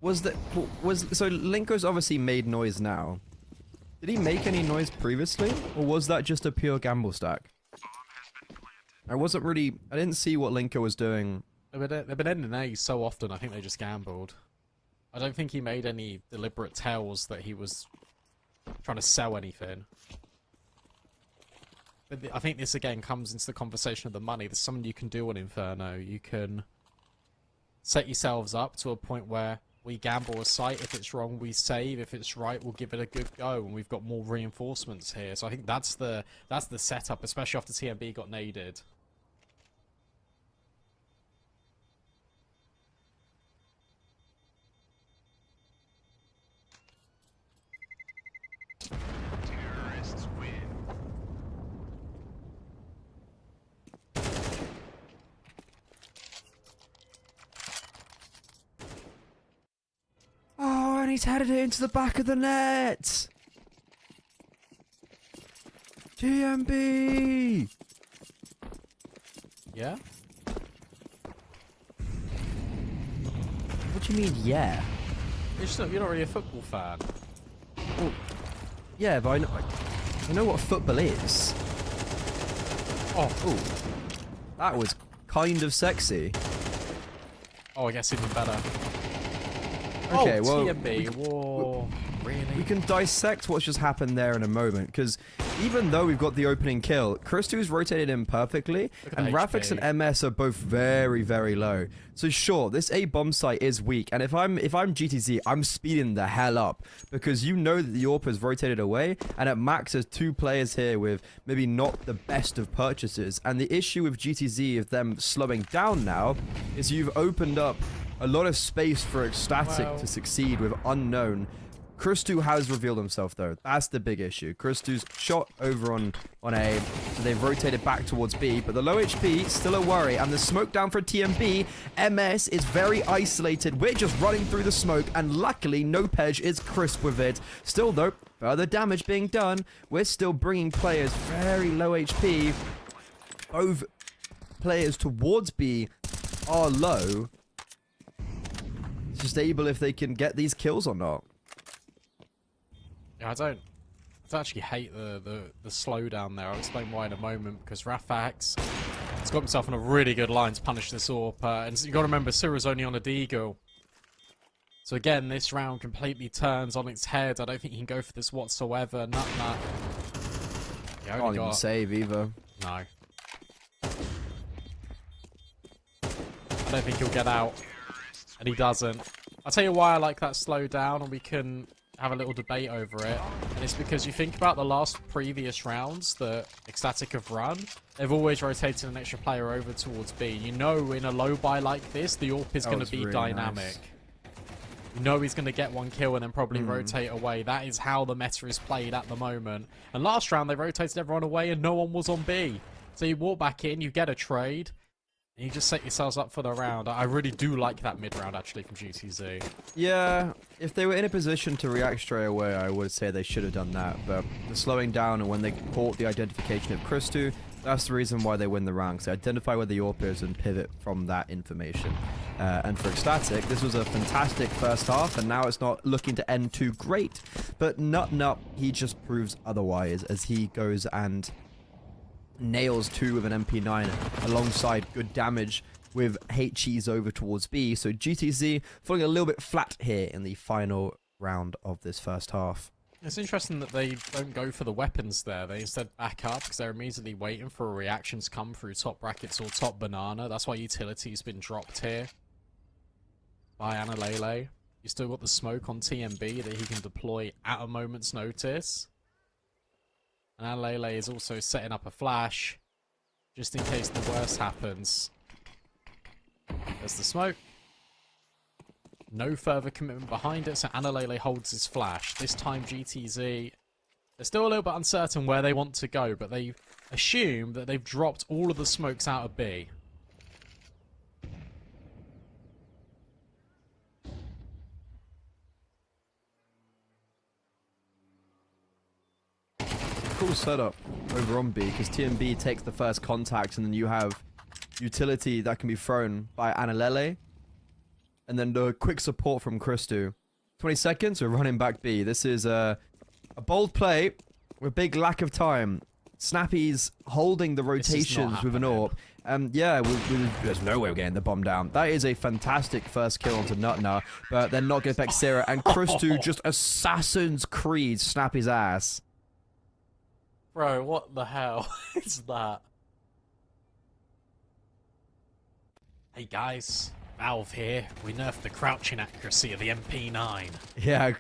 Linko's obviously made noise now. Did he make any noise previously, or was that just a pure gamble stack? I didn't see what Linko was doing. They've been ending A so often, I think they just gambled. I don't think he made any deliberate tells that he was trying to sell anything. But I think this again comes into the conversation of the money. There's something you can do on Inferno. You can set yourselves up to a point where we gamble a site. If it's wrong, we save. If it's right, we'll give it a good go. And we've got more reinforcements here. So I think that's the setup, especially after TMB got naded. Oh, and he's headed it into the back of the net. TMB. Yeah? What do you mean, yeah? You're not really a football fan. Well, yeah, but I know what football is. Oh, Ooh, that was kind of sexy. oh, I guess even better. Okay, oh, well, TMB. Whoa, really? We can dissect what's just happened there in a moment, because even though we've got the opening kill, Christu's rotated in perfectly, and Rafix and MS are both very, very low. So sure, this A bomb site is weak, and if I'm GTZ, I'm speeding the hell up, because you know that the AWP has rotated away, and at max there's 2 players here with maybe not the best of purchases, and the issue with GTZ of them slowing down now is you've opened up a lot of space for Ecstatic to succeed with Unknown. Christu has revealed himself though. That's the big issue. Christu's shot over on A, so they've rotated back towards B, but the low HP, still a worry, and the smoke down for TMB. MS is very isolated. We're just running through the smoke, and luckily Nopej is crisp with it. Still though, further damage being done. We're still bringing players very low HP. Both players towards B are low. It's just able if they can get these kills or not. Yeah, I actually hate the slowdown there. I'll explain why in a moment, because Rafax has got himself on a really good line to punish this AWP. And you've got to remember, Sira's only on a deagle. So again, this round completely turns on its head. I don't think he can go for this whatsoever. Nut. Can't even save either. No. don't think he'll get out. And he doesn't. I'll tell you why I like that slow down, and we can have a little debate over it. And it's because you think about the last previous rounds that Ecstatic have run, they've always rotated an extra player over towards B. You know, in a low buy like this, the AWP is going to be really dynamic. nice. You know he's going to get one kill and then probably rotate away. That is how the meta is played at the moment. And last round, they rotated everyone away and no one was on B. So you walk back in, you get a trade, and you just set yourselves up for the round. I really do like that mid-round, actually, from GTZ. Yeah, if they were in a position to react straight away, I would say they should have done that. But the slowing down and when they caught the identification of Christu, that's the reason why they win the round. They identify where the AWP is and pivot from that information. And for Ecstatic, this was a fantastic first half, and now it's not looking to end too great. But Nut, he just proves otherwise as he goes and nails 2 with an MP9 alongside good damage with HEs over towards B. So GTZ falling a little bit flat here in the final round of this first half. It's interesting that they don't go for the weapons there. They instead back up because they're immediately waiting for a reaction to come through top brackets or top banana. That's why utility's been dropped here by Analele. You still got the smoke on TMB that he can deploy at a moment's notice. And Analele is also setting up a flash just in case the worst happens. There's the smoke. No further commitment behind it, so Analele holds his flash. This time GTZ, they're still a little bit uncertain where they want to go, but they assume that they've dropped all of the smokes out of B. Cool setup over on B, because TMB takes the first contact, and then you have utility that can be thrown by Analele. And then the quick support from Christu. 20 seconds, we're running back B. This is a bold play with big lack of time. Snappy's holding the rotations with an AWP. Yeah, there's no way we're getting the bomb down. That is a fantastic first kill onto Nutna, but they're not going to back Sarah. And Christu just Assassin's Creed Snappy's ass. Bro, what the hell is that? Hey guys, Valve here. We nerfed the crouching accuracy of the MP9. Yeah,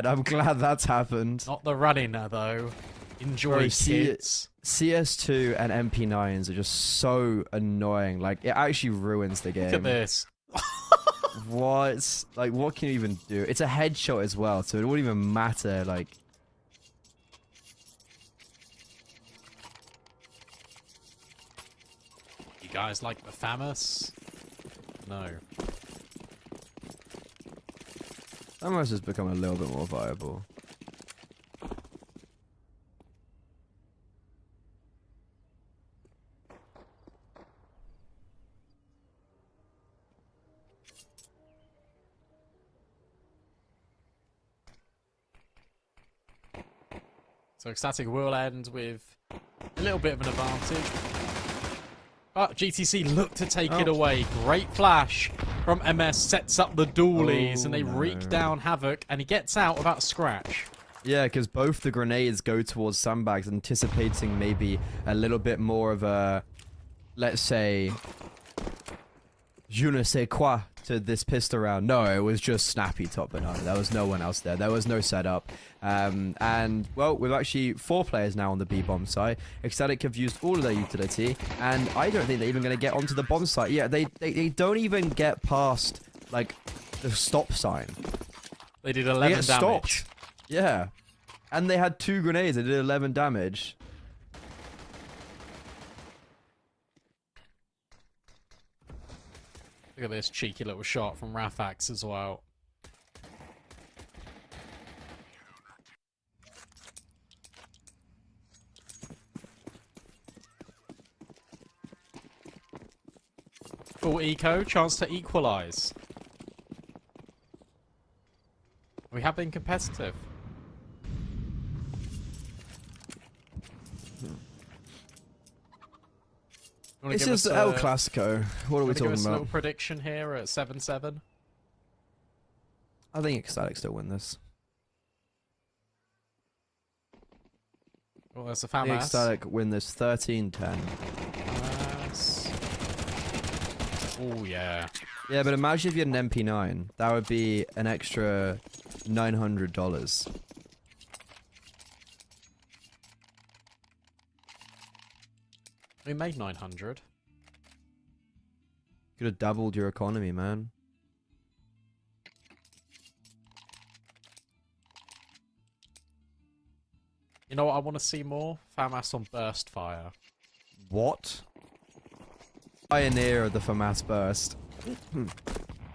I'm glad that's happened. Not the running though. Enjoy, Bro, kids. CS2 and MP9s are just so annoying. Like, it actually ruins the game. Look at this. What? Like, what can you even do? It's a headshot as well, so it wouldn't even matter, like... You guys like the FAMAS? No. FAMAS has become a little bit more viable. So Ecstatic will end with a little bit of an advantage. But GTC look to take it away. Great flash from MS, sets up the dualies, and they reek down Havoc, and he gets out without a scratch. Yeah, because both the grenades go towards sandbags, anticipating maybe a little bit more of a, let's say, je ne sais quoi to this pistol round. No, it was just Snappy top banana. There was no one else there. There was no setup. And, well, we've actually 4 players now on the B-bomb site. Ecstatic have used all of their utility, and I don't think they're even going to get onto the bomb site. Yeah, they don't even get past, like, the stop sign. They did 11 damage. Stopped. Yeah. And they had 2 grenades. They did 11 damage. Look at this cheeky little shot from Rafax as well. Full eco, chance to equalise. We have been competitive. This is El Clasico. What are we talking give us about? A little prediction here at 7-7. I think Ecstatic still win this. Well, there's a I think FAMAS. Ecstatic win this 13-10. FAMAS. Oh yeah. Yeah, but imagine if you had an MP9. That would be an extra $900. We made 900. Could have doubled your economy, man. You know what I want to see more? FAMAS on Burst Fire. What? Pioneer of the FAMAS burst.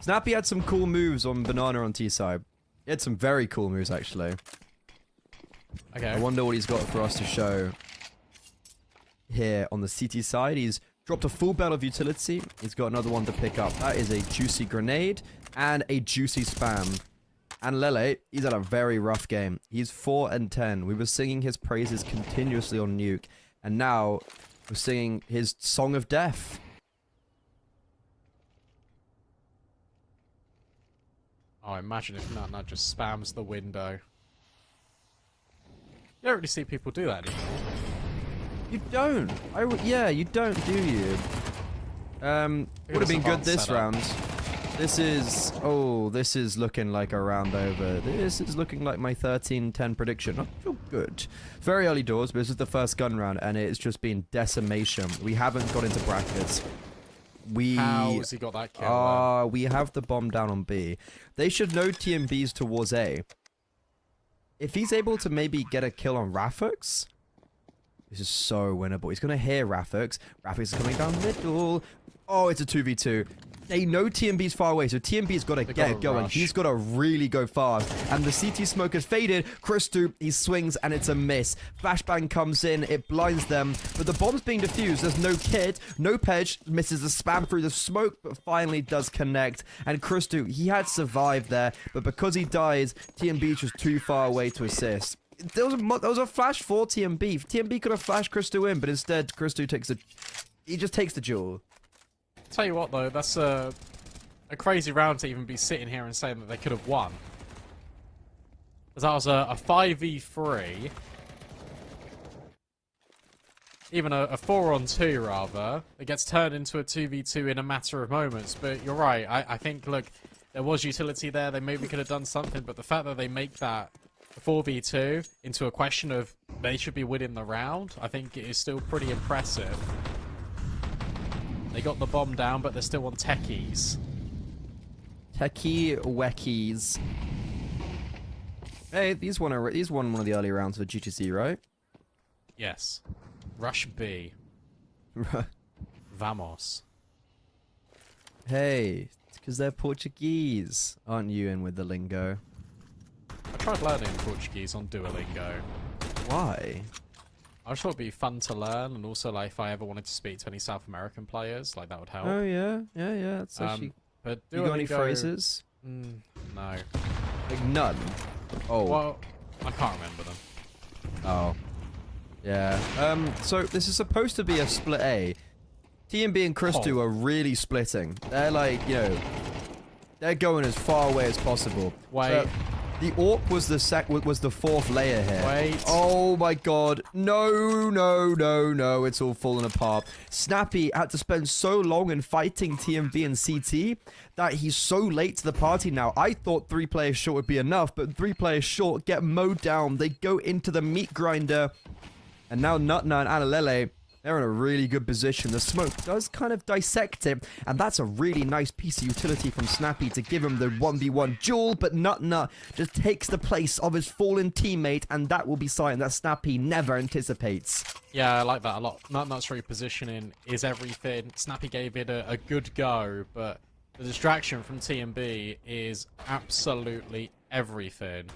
Snappy had some cool moves on Banana on T-side. He had some very cool moves, actually. Okay. I wonder what he's got for us to show here on the CT side. He's dropped a full belt of utility. He's got another one to pick up. That is a juicy grenade and a juicy spam. And Lele, he's had a very rough game. He's 4 and 10. We were singing his praises continuously on Nuke, and now we're singing his song of death. Oh, imagine if Nut just spams the window. You don't really see people do that anymore. You don't. Yeah, you don't, do you? Would have been good this round. This is... Oh, this is looking like a round over. This is looking like my 13-10 prediction. I feel good. Very early doors, but this is the first gun round, and it's just been decimation. We haven't got into brackets. How has he got that kill? We have the bomb down on B. They should know TMBs towards A. If he's able to maybe get a kill on Rafix, this is so winnable. He's going to hear Rafix. Rafix is coming down middle. Oh, it's a 2v2. They know TMB's far away, so TMB's got to get it going. Rush. He's got to really go fast. And the CT smoke has faded. Christu, he swings, and it's a miss. Flashbang comes in. It blinds them. But the bomb's being defused. There's no kit. No Pedge misses the spam through the smoke, but finally does connect. And Christu, he had survived there. But because he dies, TMB's just too far away to assist. There was a flash for TMB. TMB could have flashed Christu in, but instead, Christu takes he just takes the duel. Tell you what, though, that's a crazy round to even be sitting here and saying that they could have won. Because that was a 5v3. Even a 4-on-2, rather. It gets turned into a 2v2 in a matter of moments. But you're right. I think, look, there was utility there. They maybe could have done something. But the fact that they make that 4v2 into a question of they should be winning the round, I think it is still pretty impressive. They got the bomb down, but they're still on techies. Techie weckies. Hey, these won one of the early rounds for GTC, right? Yes. Rush B. Vamos. Hey, it's because they're Portuguese. Aren't you in with the lingo? I tried learning Portuguese on Duolingo. Why? I just thought it'd be fun to learn, and also, like, if I ever wanted to speak to any South American players, like, that would help. Oh, yeah. Yeah. It's actually... But You got any Duolingo- phrases? No. Like, none? Oh. Well, I can't remember them. Oh. Yeah. So, this is supposed to be a split A. TMB and Christu are really splitting. They're like, you know... They're going as far away as possible. Wait. The AWP was the fourth layer here. Wait. Oh my god. No. It's all falling apart. Snappy had to spend so long in fighting TMB and CT that he's so late to the party now. I thought 3 players short would be enough, but 3 players short get mowed down. They go into the meat grinder. And now Nutna and Analele, they're in a really good position. The smoke does kind of dissect it, and that's a really nice piece of utility from Snappy to give him the 1v1 duel, but Nut just takes the place of his fallen teammate, and that will be something that Snappy never anticipates. Yeah, I like that a lot. Nut's repositioning is everything. Snappy gave it a good go, but the distraction from TMB is absolutely everything.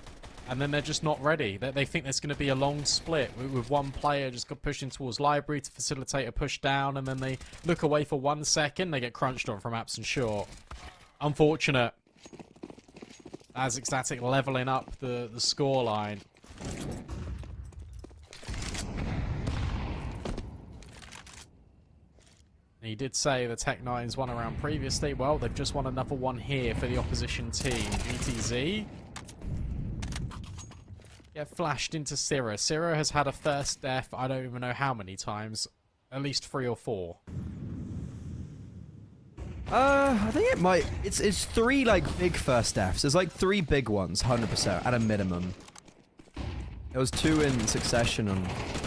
And then they're just not ready. They think there's going to be a long split with one player just got pushing towards library to facilitate a push down, and then they look away for 1 second, they get crunched on from apps and short. Unfortunate. As Ecstatic leveling up the scoreline. He did say the Tech9s won a round previously. Well, they've just won another one here for the opposition team. GTZ get flashed into Syrah. Syrah has had a first death, I don't even know how many times. At least 3 or 4. I think it might. It's 3 like big first deaths. There's like 3 big ones, 100% at a minimum. There was 2 in succession on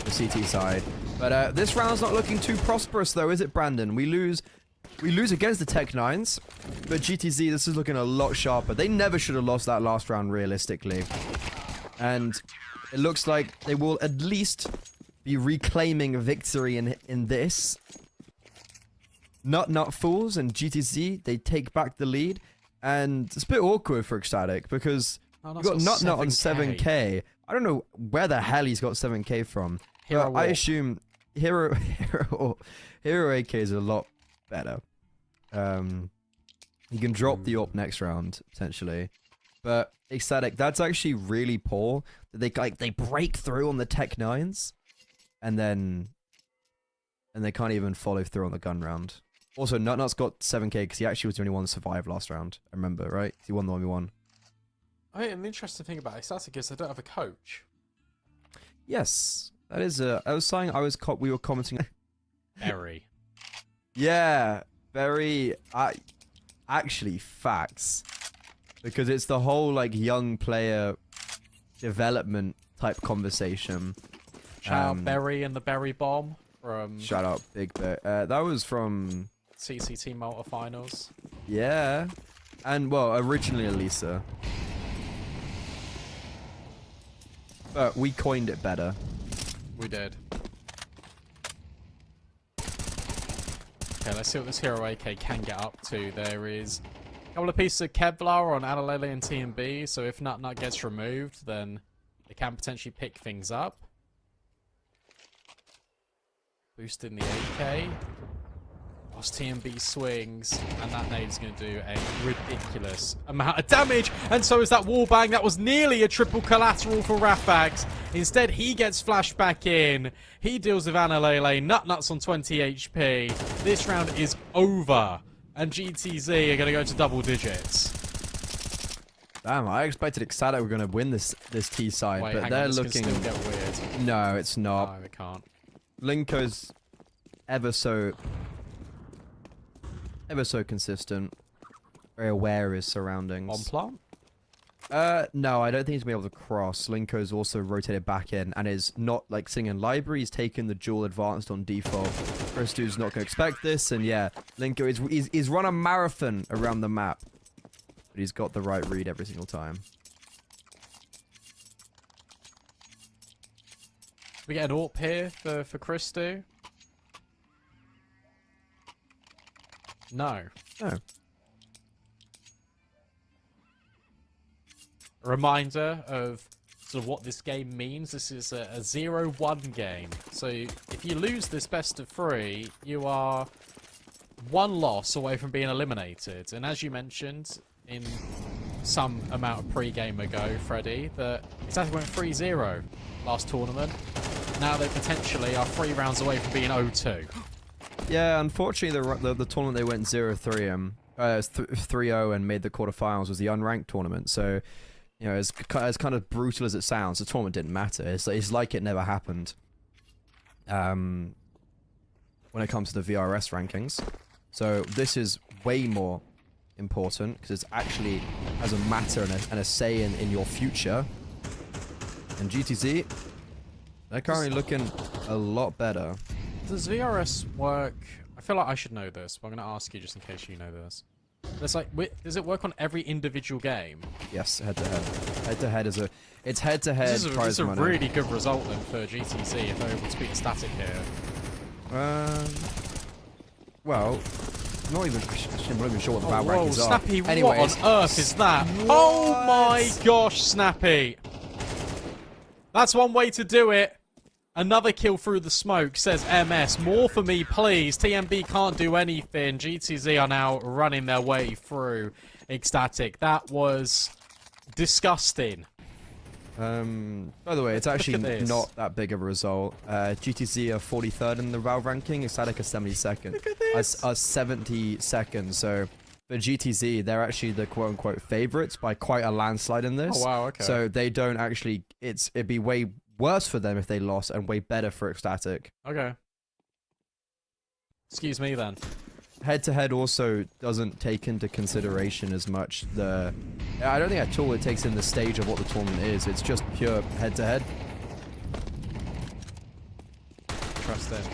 the CT side, but this round's not looking too prosperous though, is it, Brandon? We lose against the Tech 9s, but GTZ, this is looking a lot sharper. They never should have lost that last round realistically, and it looks like they will at least be reclaiming victory in this. Not Fools and GTZ, they take back the lead, and it's a bit awkward for Ecstatic because we've got Nut on 7k. I don't know where the hell he's got 7k from. But I assume Hero AK is a lot better. He can drop the AWP next round potentially, but Ecstatic, that's actually really poor. That they break through on the Tech 9s, and they can't even follow through on the gun round. Also, Nut's got 7k because he actually was the only one to survive last round. I remember, right? He won the 1v1. I mean, an interesting thing about Ecstatic is they don't have a coach. Yes, that is. I was saying we were commenting. Very. Yeah, very. Actually, facts, because it's the whole like young player development type conversation. Shout out Berry and the Berry Bomb from. Shout out Big Bear. That was from CCT Malta Finals. Yeah, and well, originally Elisa. But we coined it better. We did. Okay, let's see what this Hero AK can get up to. There is a couple of pieces of Kevlar on Alalele and TMB, so if Nut gets removed, then they can potentially pick things up. Boosting the AK. Whilst TMB swings, and that nade's going to do a ridiculous amount of damage, and so is that wallbang. That was nearly a triple collateral for Rafax. Instead, he gets flashed back in. He deals with Analele. Nuts on 20 HP. This round is over, and GTZ are going to go to double digits. Damn, I expected Ecstatic were going to win this T side, Wait, but they're this looking. can still get weird. No, it's not. No, it can't. Linko's ever so consistent, very aware of his surroundings. On plant? No, I don't think he's gonna be able to cross. Linko's also rotated back in and is not like sitting in library. He's taken the dual advanced on default. Christu's not gonna expect this, and yeah, Linko he's run a marathon around the map, but he's got the right read every single time. We get an AWP here for Christu. No. No. A reminder of sort of what this game means. This is a 0-1 game. So if you lose this best of 3, you are 1 loss away from being eliminated. And as you mentioned in some amount of pre-game ago, Freddy, that exactly went 3-0 last tournament. Now they potentially are 3 rounds away from being 0-2. Yeah, unfortunately, the tournament they went 0-3, 3-0 and made the quarterfinals was the unranked tournament. So, you know, as kind of brutal as it sounds, the tournament didn't matter. It's like it never happened. When it comes to the VRS rankings, so this is way more important because it actually has a matter and a say in your future. And GTZ, they're currently looking a lot better. Does VRS work? I feel like I should know this, but I'm going to ask you just in case you know this. There's like, does it work on every individual game? Yes, head-to-head. Head-to-head is it's head-to-head. This is a really good result then for GTC if they're able to beat Static here. Well, I'm not even sure what the valve rankings are. Snappy, Anyways, what on earth is that? Oh my gosh, Snappy! That's one way to do it. Another kill through the smoke, says MS. More for me, please. TMB can't do anything. GTZ are now running their way through Ecstatic. That was disgusting. By the way, it's actually not that big of a result. GTZ are 43rd in the Valve ranking. Ecstatic are 72nd. Look at this. Are 70 So for GTZ, they're actually the quote-unquote favorites by quite a landslide in this. Oh, wow, okay. So they don't actually... It'd be way worse for them if they lost and way better for Ecstatic. Okay. Excuse me then. head-to-head also doesn't take into consideration as much the... I don't think at all it takes in the stage of what the tournament is. It's just pure head-to-head. Trust it.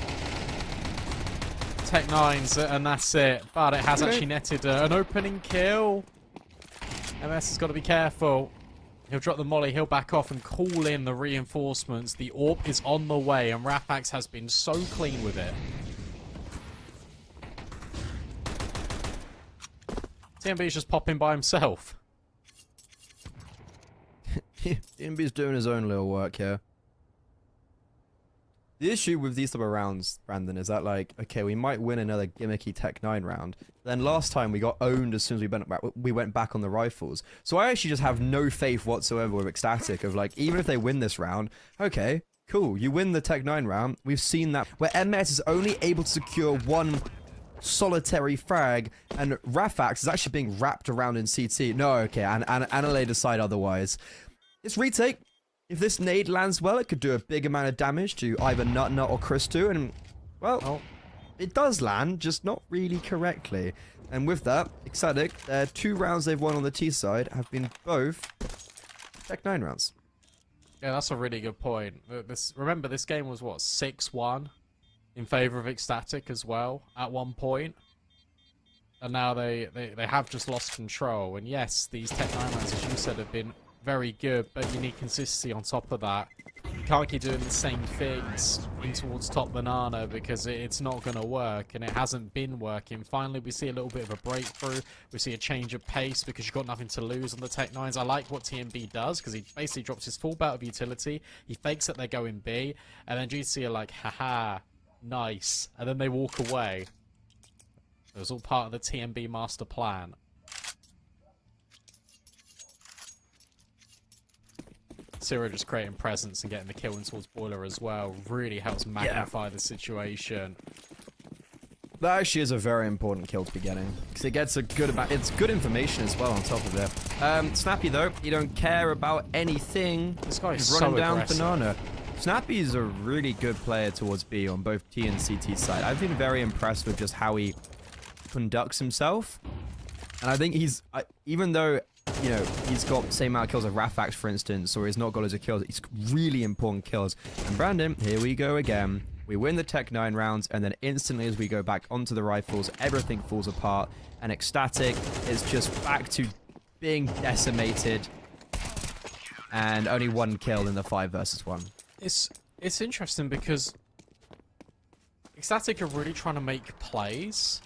Tech 9s, and that's it. But it has actually netted an opening kill. MS has got to be careful. He'll drop the molly, he'll back off and call in the reinforcements. The AWP is on the way, and Rafax has been so clean with it. TMB is just popping by himself. TMB's doing his own little work here. The issue with these type of rounds, Brandon, is that, like, okay, we might win another gimmicky Tech 9 round. Then last time we got owned as soon as we went back on the rifles. So I actually just have no faith whatsoever with Ecstatic of, like, even if they win this round, okay, cool, you win the Tech 9 round. We've seen that where MS is only able to secure one solitary frag, and Rafax is actually being wrapped around in CT. No, okay, and Anale decide otherwise. It's retake. If this nade lands well, it could do a big amount of damage to either Nut or Christu, and, well, it does land, just not really correctly. And with that, Ecstatic, 2 rounds they've won on the T side have been both Tech 9 rounds. Yeah, that's a really good point. Remember, this game was, what, 6-1 in favor of Ecstatic as well at one point. And now they have just lost control. And yes, these Tech 9 rounds, as you said, have been very good, but you need consistency on top of that. You can't keep doing the same things in towards top banana because it's not going to work, and it hasn't been working. Finally, we see a little bit of a breakthrough. We see a change of pace because you've got nothing to lose on the Tech 9s. I like what TMB does because he basically drops his full belt of utility. He fakes that they're going B, and then GC are like, haha, nice. And then they walk away. It was all part of the TMB master plan. Sira just creating presence and getting the kill in towards Boiler as well really helps magnify the situation. That actually is a very important kill to be getting, because it gets a good amount. It's good information as well on top of it. Snappy though, he don't care about anything. This guy is running so down aggressive. Banana. Snappy is a really good player towards B on both T and CT side. I've been very impressed with just how he conducts himself, and I think he's even though, you know, he's got the same amount of kills as Rafax, for instance, or he's not got loads of kills. He's really important kills. And Brandon, here we go again. We win the Tech 9 rounds, and then instantly as we go back onto the rifles, everything falls apart, and Ecstatic is just back to being decimated, and only 1 kill in the 5 versus 1. It's interesting because Ecstatic are really trying to make plays,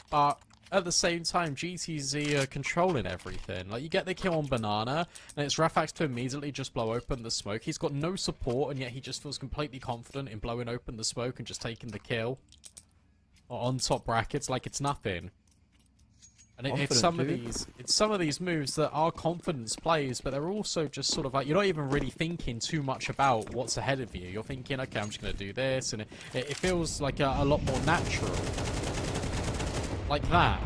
but at the same time, GTZ are controlling everything. Like, you get the kill on Banana, and it's Rafax to immediately just blow open the smoke. He's got no support, and yet he just feels completely confident in blowing open the smoke and just taking the kill. Or on top brackets like it's nothing. And it's some of these moves that are confidence plays, but they're also just sort of like, you're not even really thinking too much about what's ahead of you. You're thinking, okay, I'm just going to do this, and it feels like a lot more natural. Like that.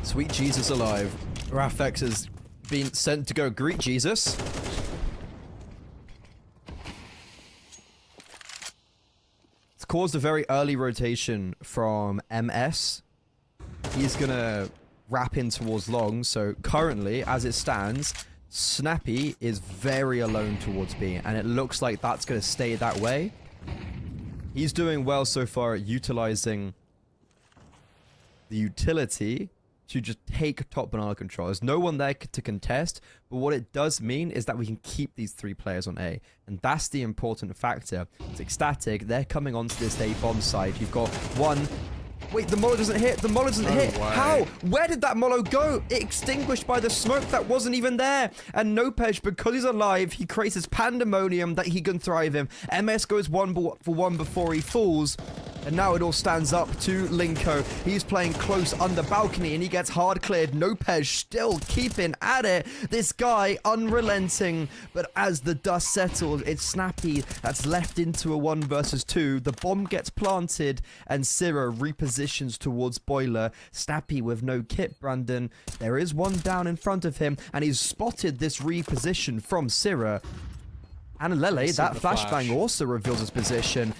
Sweet Jesus alive. Rafax has been sent to go greet Jesus. It's caused a very early rotation from MS. He's gonna wrap in towards long, so currently, as it stands, Snappy is very alone towards B, and it looks like that's gonna stay that way. He's doing well so far at utilizing the utility to just take top banana control. There's no one there to contest, but what it does mean is that we can keep these 3 players on A, and that's the important factor. It's Ecstatic, they're coming onto this A bomb side. You've got one... Wait, the mollo doesn't hit. The mollo doesn't hit. How? Where did that mollo go? It extinguished by the smoke that wasn't even there. And Nopej, because he's alive, he creates this pandemonium that he can thrive in. MS goes 1 for 1 before he falls. And now it all stands up to Linko. He's playing close under balcony, and he gets hard cleared. Nopej still keeping at it. This guy unrelenting. But as the dust settles, it's Snappy that's left into a 1 versus 2. The bomb gets planted, and Sira repositions towards Boiler. Snappy with no kit, Brandon. There is one down in front of him, and he's spotted this reposition from Sira. And Lele, that flashbang also reveals his position.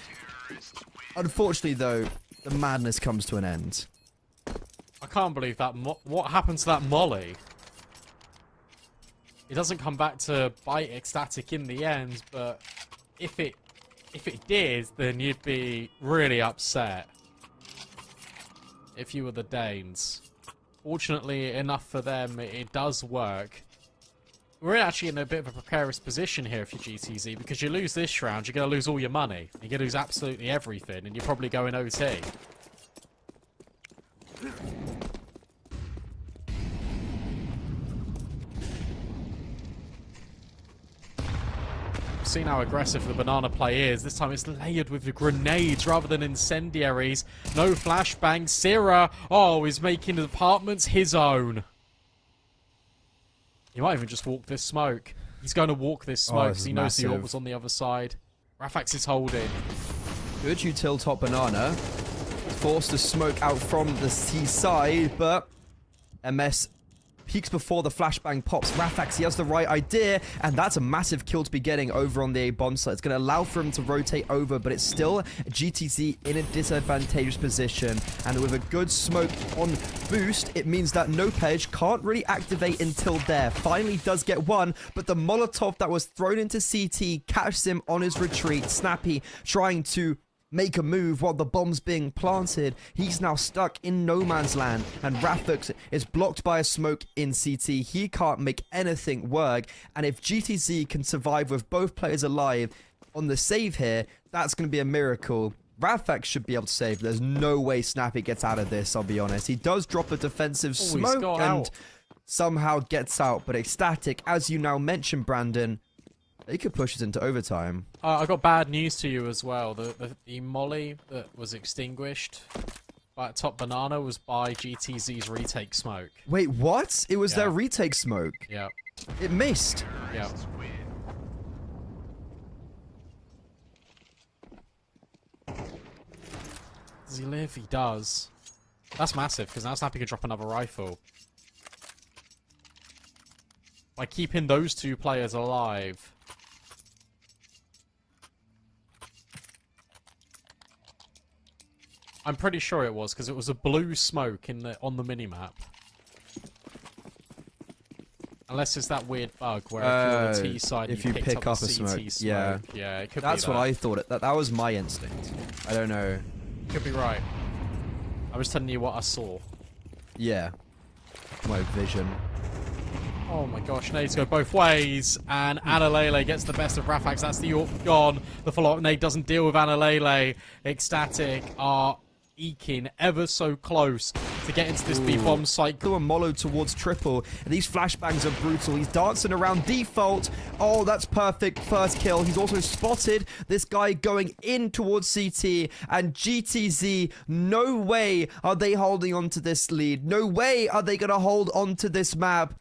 Unfortunately, though, the madness comes to an end. I can't believe that. What happened to that molly? It doesn't come back to bite Ecstatic in the end, but if it did, then you'd be really upset if you were the Danes. Fortunately enough for them, it does work. We're actually in a bit of a precarious position here if you're GTZ, because you lose this round, you're going to lose all your money. You're going to lose absolutely everything, and you're probably going OT. Seen how aggressive the banana play is. This time it's layered with the grenades rather than incendiaries. No flashbang. Sierra, oh, is making the apartments his own. He might even just walk this smoke. He's going to walk this smoke because he knows the AWP was on the other side. Rafax is holding. Good util top banana. Forced to smoke out from the C side, but MS peeks before the flashbang pops. Rafax, he has the right idea, and that's a massive kill to be getting over on the A bomb site. It's going to allow for him to rotate over, but it's still GTZ in a disadvantageous position. And with a good smoke on boost, it means that Nopej can't really activate until there. Finally does get one, but the Molotov that was thrown into CT catches him on his retreat. Snappy trying to make a move while the bomb's being planted. He's now stuck in no man's land, and Rafix is blocked by a smoke in CT. He can't make anything work, and if GTZ can survive with both players alive on the save here, that's going to be a miracle. Rafix should be able to save. There's no way Snappy gets out of this, I'll be honest. He does drop a defensive smoke and somehow gets out, but Ecstatic, as you now mentioned, Brandon, they could push it into overtime. I got bad news to you as well. The molly that was extinguished by top banana was by GTZ's retake smoke. Wait, what? It was their retake smoke. Yeah. It missed. Yeah. Does he live? He does. That's massive, because now Snappy can drop another rifle. By keeping those two players alive. I'm pretty sure it was, because it was a blue smoke on the minimap. Unless it's that weird bug where if you're on the T side, if you pick up a smoke. Yeah, yeah, it could That's be what I thought. That was my instinct. I don't know. Could be right. I was telling you what I saw. Yeah, my vision. Oh my gosh, nades go both ways, and Analele gets the best of Rafax. That's the AWP gone. The follow-up nade doesn't deal with Analele. Ecstatic are eking ever so close to get into this B bomb site. Go and Molo towards triple, and these flashbangs are brutal. He's dancing around default. Oh, that's perfect. First kill. He's also spotted this guy going in towards CT, and GTZ, no way are they holding on to this lead. No way are they going to hold on to this map.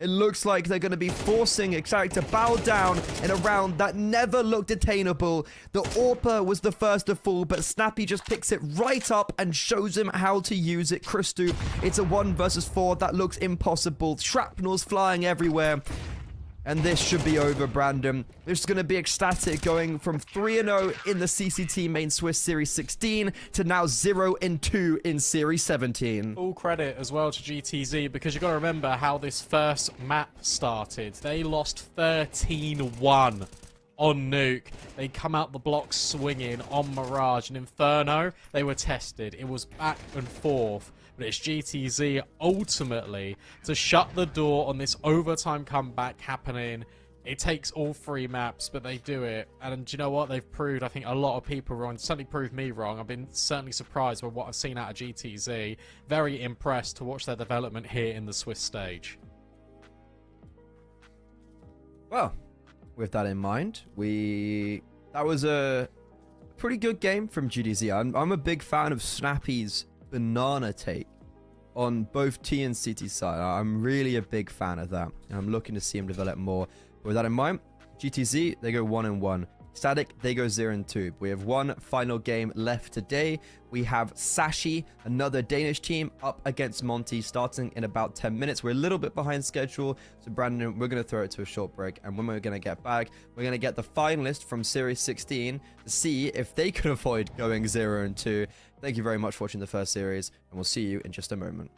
It looks like they're going to be forcing Ecstatic to bow down in a round that never looked attainable. The AWPer was the first to fall, but Snappy just picks it right up and shows him how to use it. Christu, it's a 1 versus 4. That looks impossible. Shrapnel's flying everywhere. And this should be over, Brandon. This is going to be Ecstatic going from 3-0 in the CCT main Swiss Series 16 to now 0-2 in Series 17. All credit as well to GTZ, because you've got to remember how this first map started. They lost 13-1 on Nuke. They come out the block swinging on Mirage and Inferno. They were tested. It was back and forth. But it's GTZ ultimately to shut the door on this overtime comeback happening. It takes all 3 maps, but they do it. And do you know what? They've proved, I think, a lot of people wrong. Certainly proved me wrong. I've been certainly surprised by what I've seen out of GTZ. Very impressed to watch their development here in the Swiss stage. Well, with that in mind, that was a pretty good game from GTZ. I'm a big fan of Snappy's banana take on both T and CT side. I'm really a big fan of that, and I'm looking to see him develop more. But with that in mind, GTZ, they go 1-1. Static, they go 0-2. We have one final game left today. We have Sashi, another Danish team, up against Monty, starting in about 10 minutes. We're a little bit behind schedule, so Brandon, we're going to throw it to a short break, and when we're going to get back, we're going to get the finalist from Series 16 to see if they can avoid going 0-2. Thank you very much for watching the first series, and we'll see you in just a moment.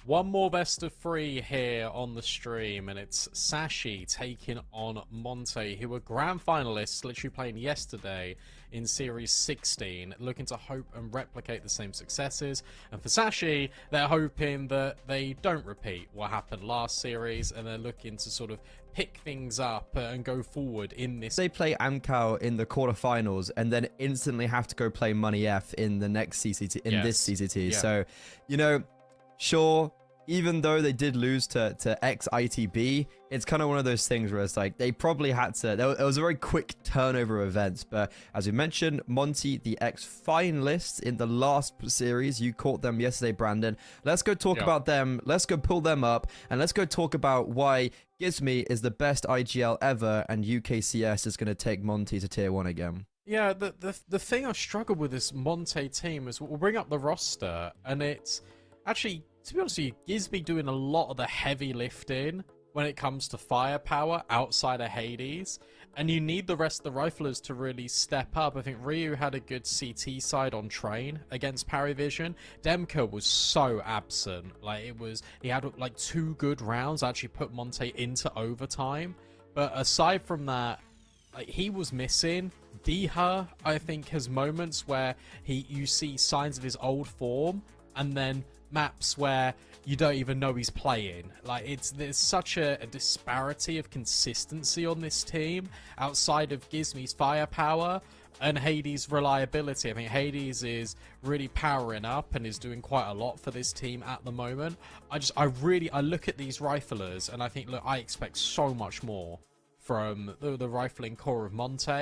One more best of 3 here on the stream, and it's Sashi taking on Monte, who were grand finalists, literally playing yesterday in Series 16, looking to hope and replicate the same successes. And for Sashi, they're hoping that they don't repeat what happened last series, and they're looking to sort of pick things up and go forward in this. They play Amcal in the quarterfinals and then instantly have to go play Money F in the next CCT, in this CCT. Yeah. So, you know, sure, even though they did lose to ex-ITB, it's kind of one of those things where it's like they probably had to, it was a very quick turnover of events. But as we mentioned, Monty, the ex-finalists in the last series, you caught them yesterday, Brandon. Let's go talk about them. Let's go pull them up, and let's go talk about why Gizme is the best IGL ever and UKCS is going to take Monty to tier 1 again. Yeah, the thing I struggle with this Monte team is we'll bring up the roster, and it's actually, to be honest with you, Gizme doing a lot of the heavy lifting when it comes to firepower outside of Hades, and you need the rest of the riflers to really step up. I think Ryu had a good CT side on train against Parivision. Demka was so absent. Like, he had like 2 good rounds, actually put Monte into overtime. But aside from that, like, he was missing. Diha, I think, has moments where you see signs of his old form, and then maps where you don't even know he's playing. Like, there's such a disparity of consistency on this team outside of Gizme's firepower and Hades' reliability. I think Hades is really powering up and is doing quite a lot for this team at the moment. I look at these riflers and I think, look, I expect so much more from the rifling core of Monte,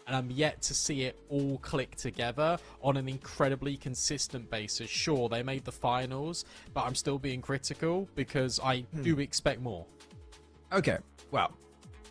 and I'm yet to see it all click together on an incredibly consistent basis. Sure, they made the finals, but I'm still being critical because I do expect more. Okay, well,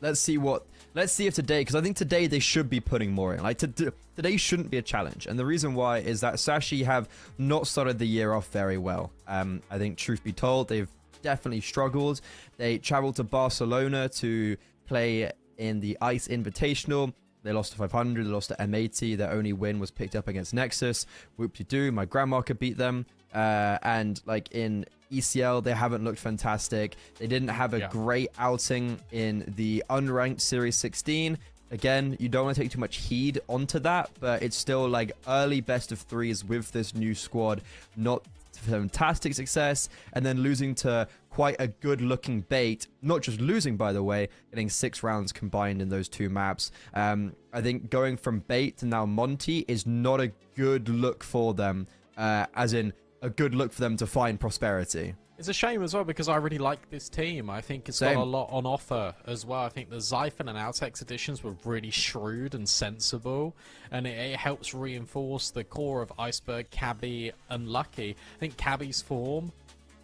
let's see if today, because I think today they should be putting more in. Like, today shouldn't be a challenge, and the reason why is that Sashi have not started the year off very well. I think, truth be told, they've definitely struggled. They traveled to Barcelona to play in the ICE Invitational. They lost to 500, they lost to M80. Their only win was picked up against Nexus. Whoop-de-doo, my grandma could beat them. And like in ECL, they haven't looked fantastic. They didn't have a great outing in the unranked Series 16. Again, you don't want to take too much heed onto that, but it's still like early best of 3s with this new squad. Not fantastic success, and then losing to quite a good looking bait. Not just losing, by the way, getting 6 rounds combined in those 2 maps. I think going from bait to now Monty is not a good look for them, as in a good look for them to find prosperity. It's a shame as well because I really like this team. I think it's got a lot on offer as well. I think the Xiphon and Altex editions were really shrewd and sensible, and it helps reinforce the core of Iceberg, Cabby, and Lucky. I think Cabby's form,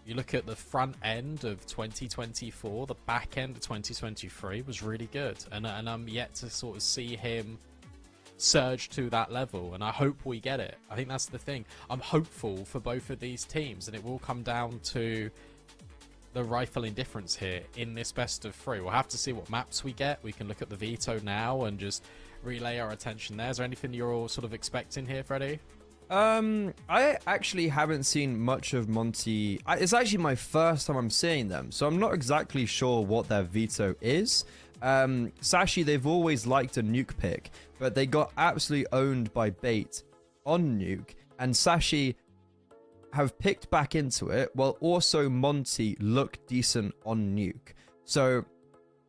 you look at the front end of 2024, the back end of 2023 was really good, and I'm yet to sort of see him surge to that level, and I hope we get it. I think that's the thing. I'm hopeful for both of these teams, and it will come down to the rifling difference here in this best of 3. We'll have to see what maps we get. We can look at the Veto now and just relay our attention there. Is there anything you're all sort of expecting here, Freddie? I actually haven't seen much of Monty. It's actually my first time I'm seeing them, so I'm not exactly sure what their Veto is. Sashi, they've always liked a nuke pick, but they got absolutely owned by bait on nuke, and Sashi have picked back into it, while also Monty look decent on nuke. So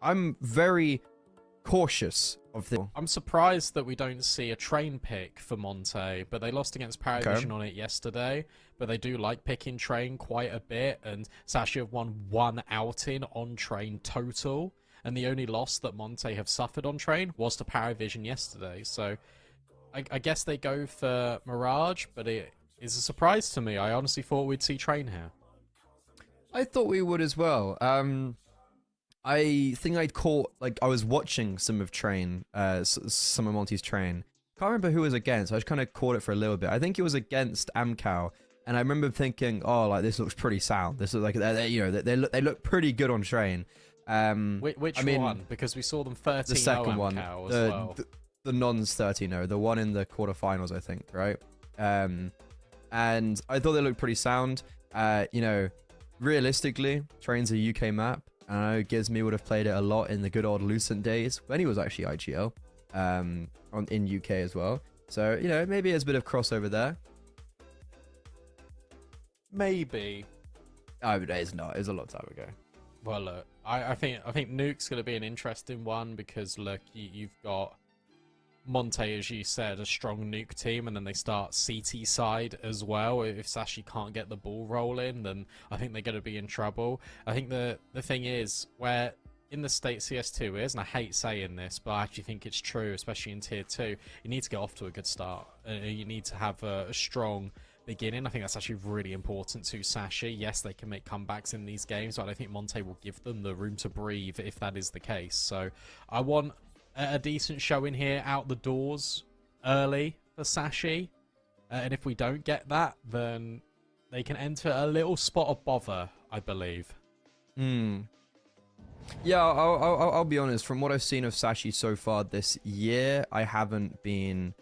I'm very cautious of this. I'm surprised that we don't see a train pick for Monte, but they lost against Paravision on it yesterday. But they do like picking train quite a bit, and Sashi have won 1 outing on train total. And the only loss that Monte have suffered on train was to Paravision yesterday. So I guess they go for Mirage, but it is a surprise to me. I honestly thought we'd see train here. I thought we would as well. I think I'd caught, like, I was watching some of Train, some of Monty's Train. Can't remember who it was against. I just kind of caught it for a little bit. I think it was against Amcal. And I remember thinking, oh, like, this looks pretty sound. This is like, you know, they look pretty good on Train. Which one? Because we saw them 13-0 the second Amcal one, as the, well. the nons 13-0, the one in the quarterfinals, I think, right? And I thought they looked pretty sound. You know, realistically, Train's a UK map. And I know Gizmy would have played it a lot in the good old Lucent days when he was actually IGL in UK as well. So, you know, maybe there's a bit of crossover there. Maybe. Oh, but it's not. It was a long time ago. Well, look, I think Nuke's going to be an interesting one because, look, you've got Monte, as you said, a strong Nuke team, and then they start CT side as well. If Sashi can't get the ball rolling, then I think they're going to be in trouble. I think the thing is, where in the state CS2 is, and I hate saying this, but I actually think it's true, especially in Tier 2, you need to get off to a good start. You need to have a strong beginning. I think that's actually really important to Sashi. Yes, they can make comebacks in these games, but I don't think Monte will give them the room to breathe if that is the case. So I want a decent showing here out the doors early for Sashi, and if we don't get that, then they can enter a little spot of bother, I believe. Yeah, I'll be honest. From what I've seen of Sashi so far this year, I haven't been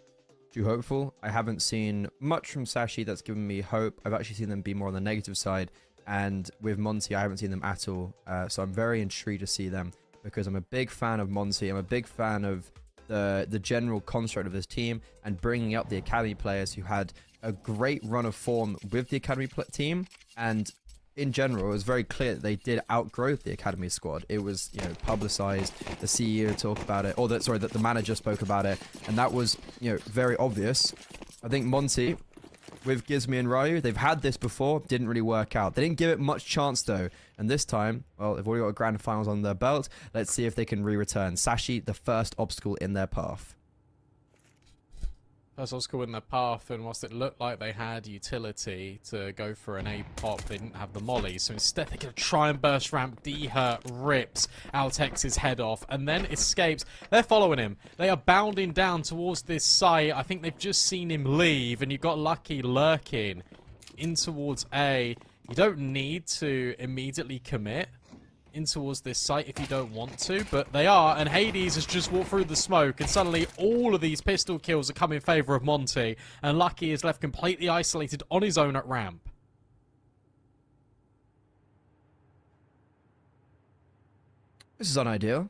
too hopeful. I haven't seen much from Sashi that's given me hope. I've actually seen them be more on the negative side, and with Monty, I haven't seen them at all. So I'm very intrigued to see them, because I'm a big fan of Monty. I'm a big fan of the general construct of this team, and bringing up the academy players who had a great run of form with the academy team. And in general, it was very clear that they did outgrow the academy squad. It was, you know, publicized. The CEO talked about it, or that the manager spoke about it, and that was, you know, very obvious. I think Monty, with Gizmy and Ryu, they've had this before, didn't really work out. They didn't give it much chance though, and this time, well, they've already got a grand finals on their belt. Let's see if they can re-return. Sashi, the first obstacle in their path. First obstacle in their path, and whilst it looked like they had utility to go for an A pop, they didn't have the molly, so instead they're going to try and burst ramp. D-Hurt rips Altex's head off and then escapes. They're following him. They are bounding down towards this site. I think they've just seen him leave, and you've got Lucky lurking in towards A. You don't need to immediately commit in towards this site if you don't want to, but they are, and Hades has just walked through the smoke, and suddenly all of these pistol kills are come in favor of Monty, and Lucky is left completely isolated on his own at ramp. This is unideal.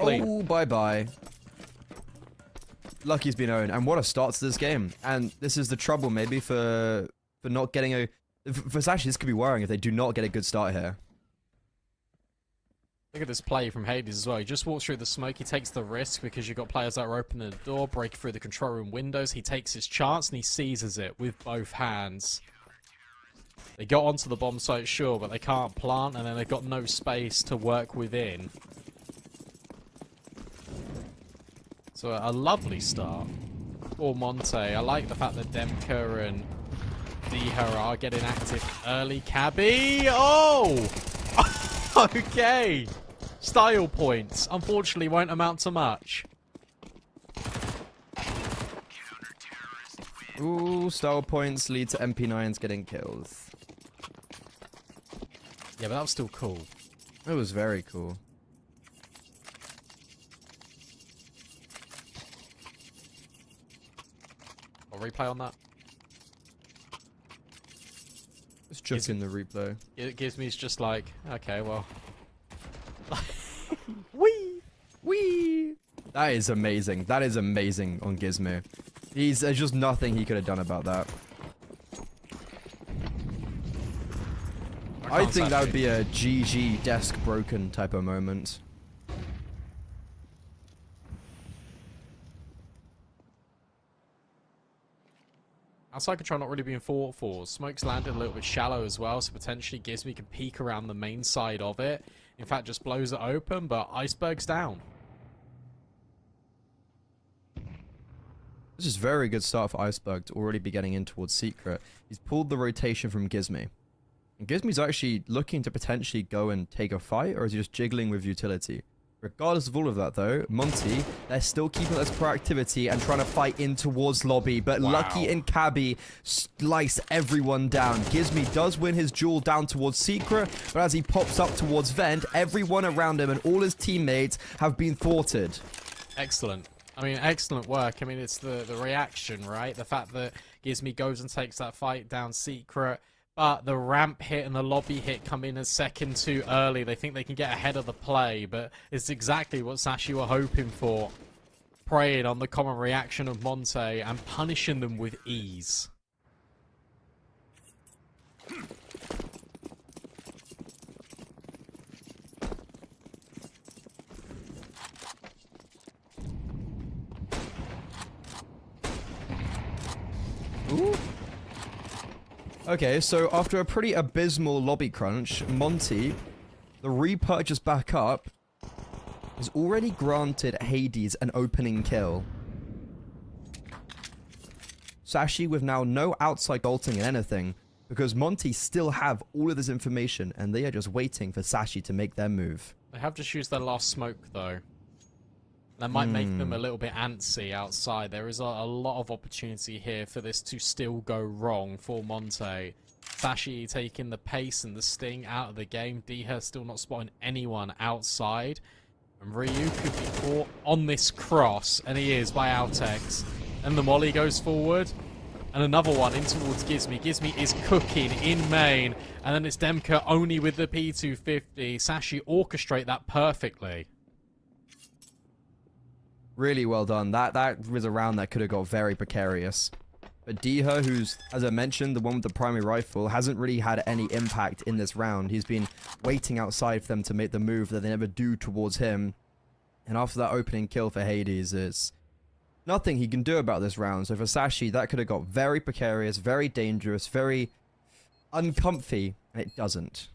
Oh, bye-bye. Lucky's been owned, and what a start to this game. And this is the trouble, maybe, for not getting a... For Sashi, this could be worrying if they do not get a good start here. Look at this play from Hades as well. He just walks through the smoke. He takes the risk because you've got players that are opening the door, break through the control room windows. He takes his chance, and he seizes it with both hands. They got onto the bomb site, sure, but they can't plant, and then they've got no space to work within. So a lovely start for Monte. I like the fact that Demka and D-Her are getting active early. Cabby! Oh! Okay! Style points. Unfortunately, won't amount to much. Ooh, style points lead to MP9s getting kills. Yeah, but that was still cool. It was very cool. Replay on that. It's just in the replay. It gives me just like, okay, well. Wee! That is amazing. That is amazing on Gizmo. There's just nothing he could have done about that. I think that would be a GG desk broken type of moment. Outside control not really being fought for. Smoke's landed a little bit shallow as well, so potentially Gizmy can peek around the main side of it. In fact, just blows it open, but Iceberg's down. This is a very good start for Iceberg to already be getting in towards Secret. He's pulled the rotation from Gizmy. And Gizmy's actually looking to potentially go and take a fight, or is he just jiggling with utility? Regardless of all of that, though, Monty, they're still keeping this proactivity and trying to fight in towards lobby, but Lucky and Cabby slice everyone down. Gizmy does win his duel down towards Secret, but as he pops up towards Vent, everyone around him and all his teammates have been thwarted. Excellent. I mean, excellent work. I mean, it's the reaction, right? The fact that Gizmy goes and takes that fight down Secret, but the ramp hit and the lobby hit come in a second too early. They think they can get ahead of the play, but it's exactly what Sashi were hoping for. Preying on the common reaction of Monte and punishing them with ease. Ooh. Okay, so after a pretty abysmal lobby crunch, Monty, the repurchase back up, has already granted Hades an opening kill. Sashi with now no outside ulting in anything, because Monty still have all of this information and they are just waiting for Sashi to make their move. They have just used their last smoke, though. That might make them a little bit antsy outside. There is a lot of opportunity here for this to still go wrong for Monte. Sashi taking the pace and the sting out of the game. Deher still not spotting anyone outside. And Ryu could be caught on this cross, and he is by Altex. And the molly goes forward. And another one in towards Gizmy. Gizmy is cooking in main. And then it's Demka only with the P250. Sashi orchestrate that perfectly. Really well done. That was a round that could have got very precarious. But Deher, who's, as I mentioned, the one with the primary rifle, hasn't really had any impact in this round. He's been waiting outside for them to make the move that they never do towards him. And after that opening kill for Hades, it's nothing he can do about this round. So for Sashi, that could have got very precarious, very dangerous, very uncomfy, and it doesn't.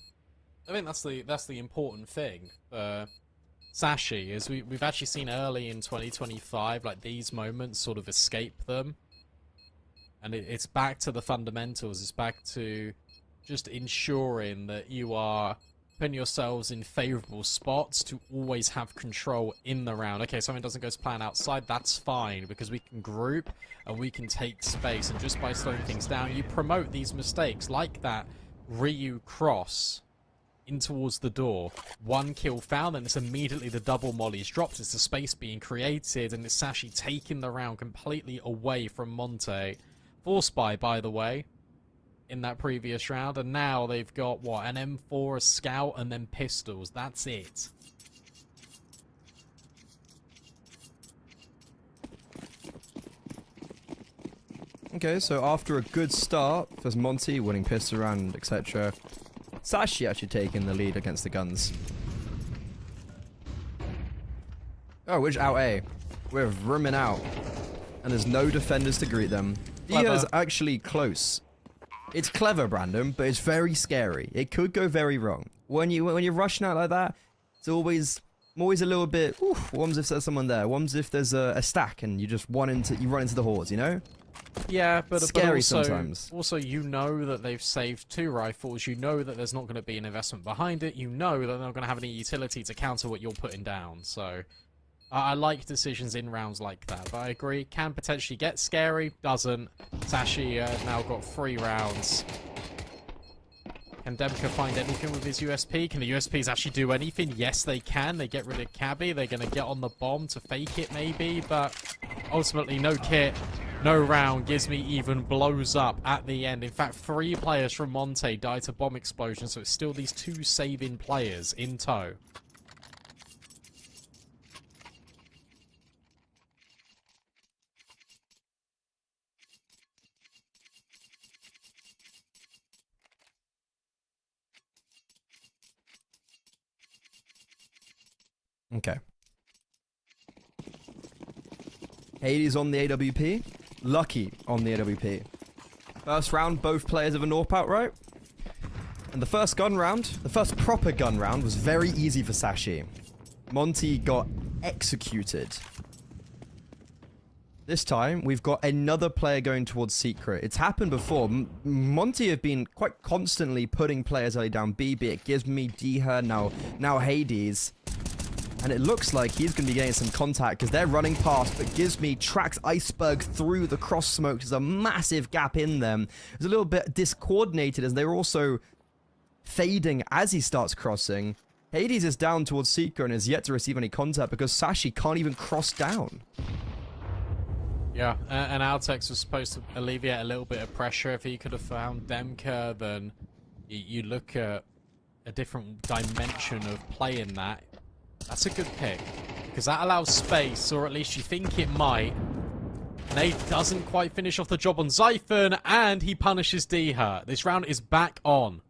I think that's the important thing. Sashi, is we've actually seen early in 2025, like these moments sort of escape them. And it's back to the fundamentals. It's back to just ensuring that you are putting yourselves in favourable spots to always have control in the round. Okay, something doesn't go to plan outside, that's fine, because we can group and we can take space. And just by slowing things down, you promote these mistakes, like that Ryu cross in towards the door. One kill found, and it's immediately the double mollies dropped. It's the space being created, and it's Sashi taking the round completely away from Monte. Force buy, by the way, in that previous round, and now they've got, what, an M4, a scout, and then pistols. That's it. Okay, so after a good start, there's Monty winning pistol round, etc. Sashi actually taking the lead against the guns. Oh, which out A? We're rooming out. And there's no defenders to greet them. Dia's actually close. It's clever, Brandon, but it's very scary. It could go very wrong. When you're rushing out like that, it's always a little bit, oof, what if there's someone there? What if there's a stack and you just run into the hordes, you know? Yeah, but scary also, sometimes. Also, you know that they've saved 2 rifles. You know that there's not going to be an investment behind it. You know that they're not going to have any utility to counter what you're putting down. So, I like decisions in rounds like that. But I agree, can potentially get scary. Doesn't. Sashi now got 3 rounds. Can Demka find anything with his USP? Can the USPs actually do anything? Yes, they can. They get rid of Cabby. They're going to get on the bomb to fake it, maybe. But ultimately, no kit. No round. Gizmy even blows up at the end. In fact, 3 players from Monte die to bomb explosion, so it's still these 2 saving players in tow. Okay. Hades on the AWP. Lucky on the AWP. First round, both players have a AWP outright. And the first gun round, the first proper gun round, was very easy for Sashi. Monty got executed. This time, we've got another player going towards Secret. It's happened before. Monty have been quite constantly putting players early down B, be it Gizmy, Deher, now Hades. And it looks like he's going to be getting some contact because they're running past, but Gizmi tracks Iceberg through the cross smoke. There's a massive gap in them. It's a little bit discoordinated as they're also fading as he starts crossing. Hades is down towards Seeker and has yet to receive any contact because Sashi can't even cross down. Yeah, and Altex was supposed to alleviate a little bit of pressure. If he could have found Demka, then you look at a different dimension of playing that. That's a good pick, because that allows space, or at least you think it might. Nate doesn't quite finish off the job on Zyphon, and he punishes Diha. This round is back on.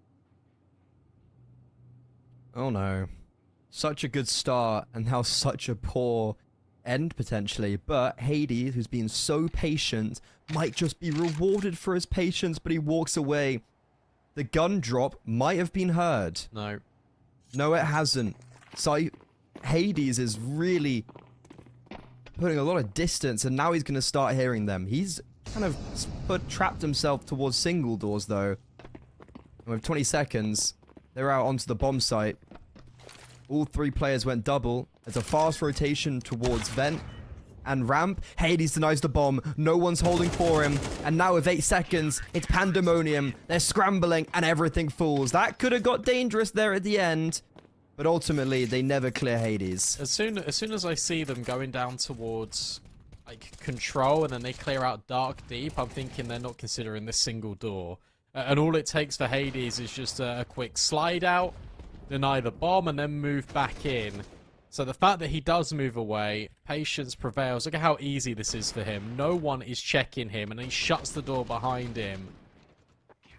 Oh no. Such a good start, and now such a poor end, potentially. But Hades, who's been so patient, might just be rewarded for his patience, but he walks away. The gun drop might have been heard. No. No, it hasn't. So Hades is really putting a lot of distance, and now he's going to start hearing them. He's kind of trapped himself towards single doors, though. And with 20 seconds, they're out onto the bomb site. All three players went double. There's a fast rotation towards vent and ramp. Hades denies the bomb. No one's holding for him. And now with 8 seconds, it's pandemonium. They're scrambling and everything falls. That could have got dangerous there at the end. But ultimately, they never clear Hades. As soon as I see them going down towards like control, and then they clear out dark deep, I'm thinking they're not considering this single door. And all it takes for Hades is just a quick slide out, deny the bomb, and then move back in. So the fact that he does move away, patience prevails. Look at how easy this is for him. No one is checking him, and he shuts the door behind him,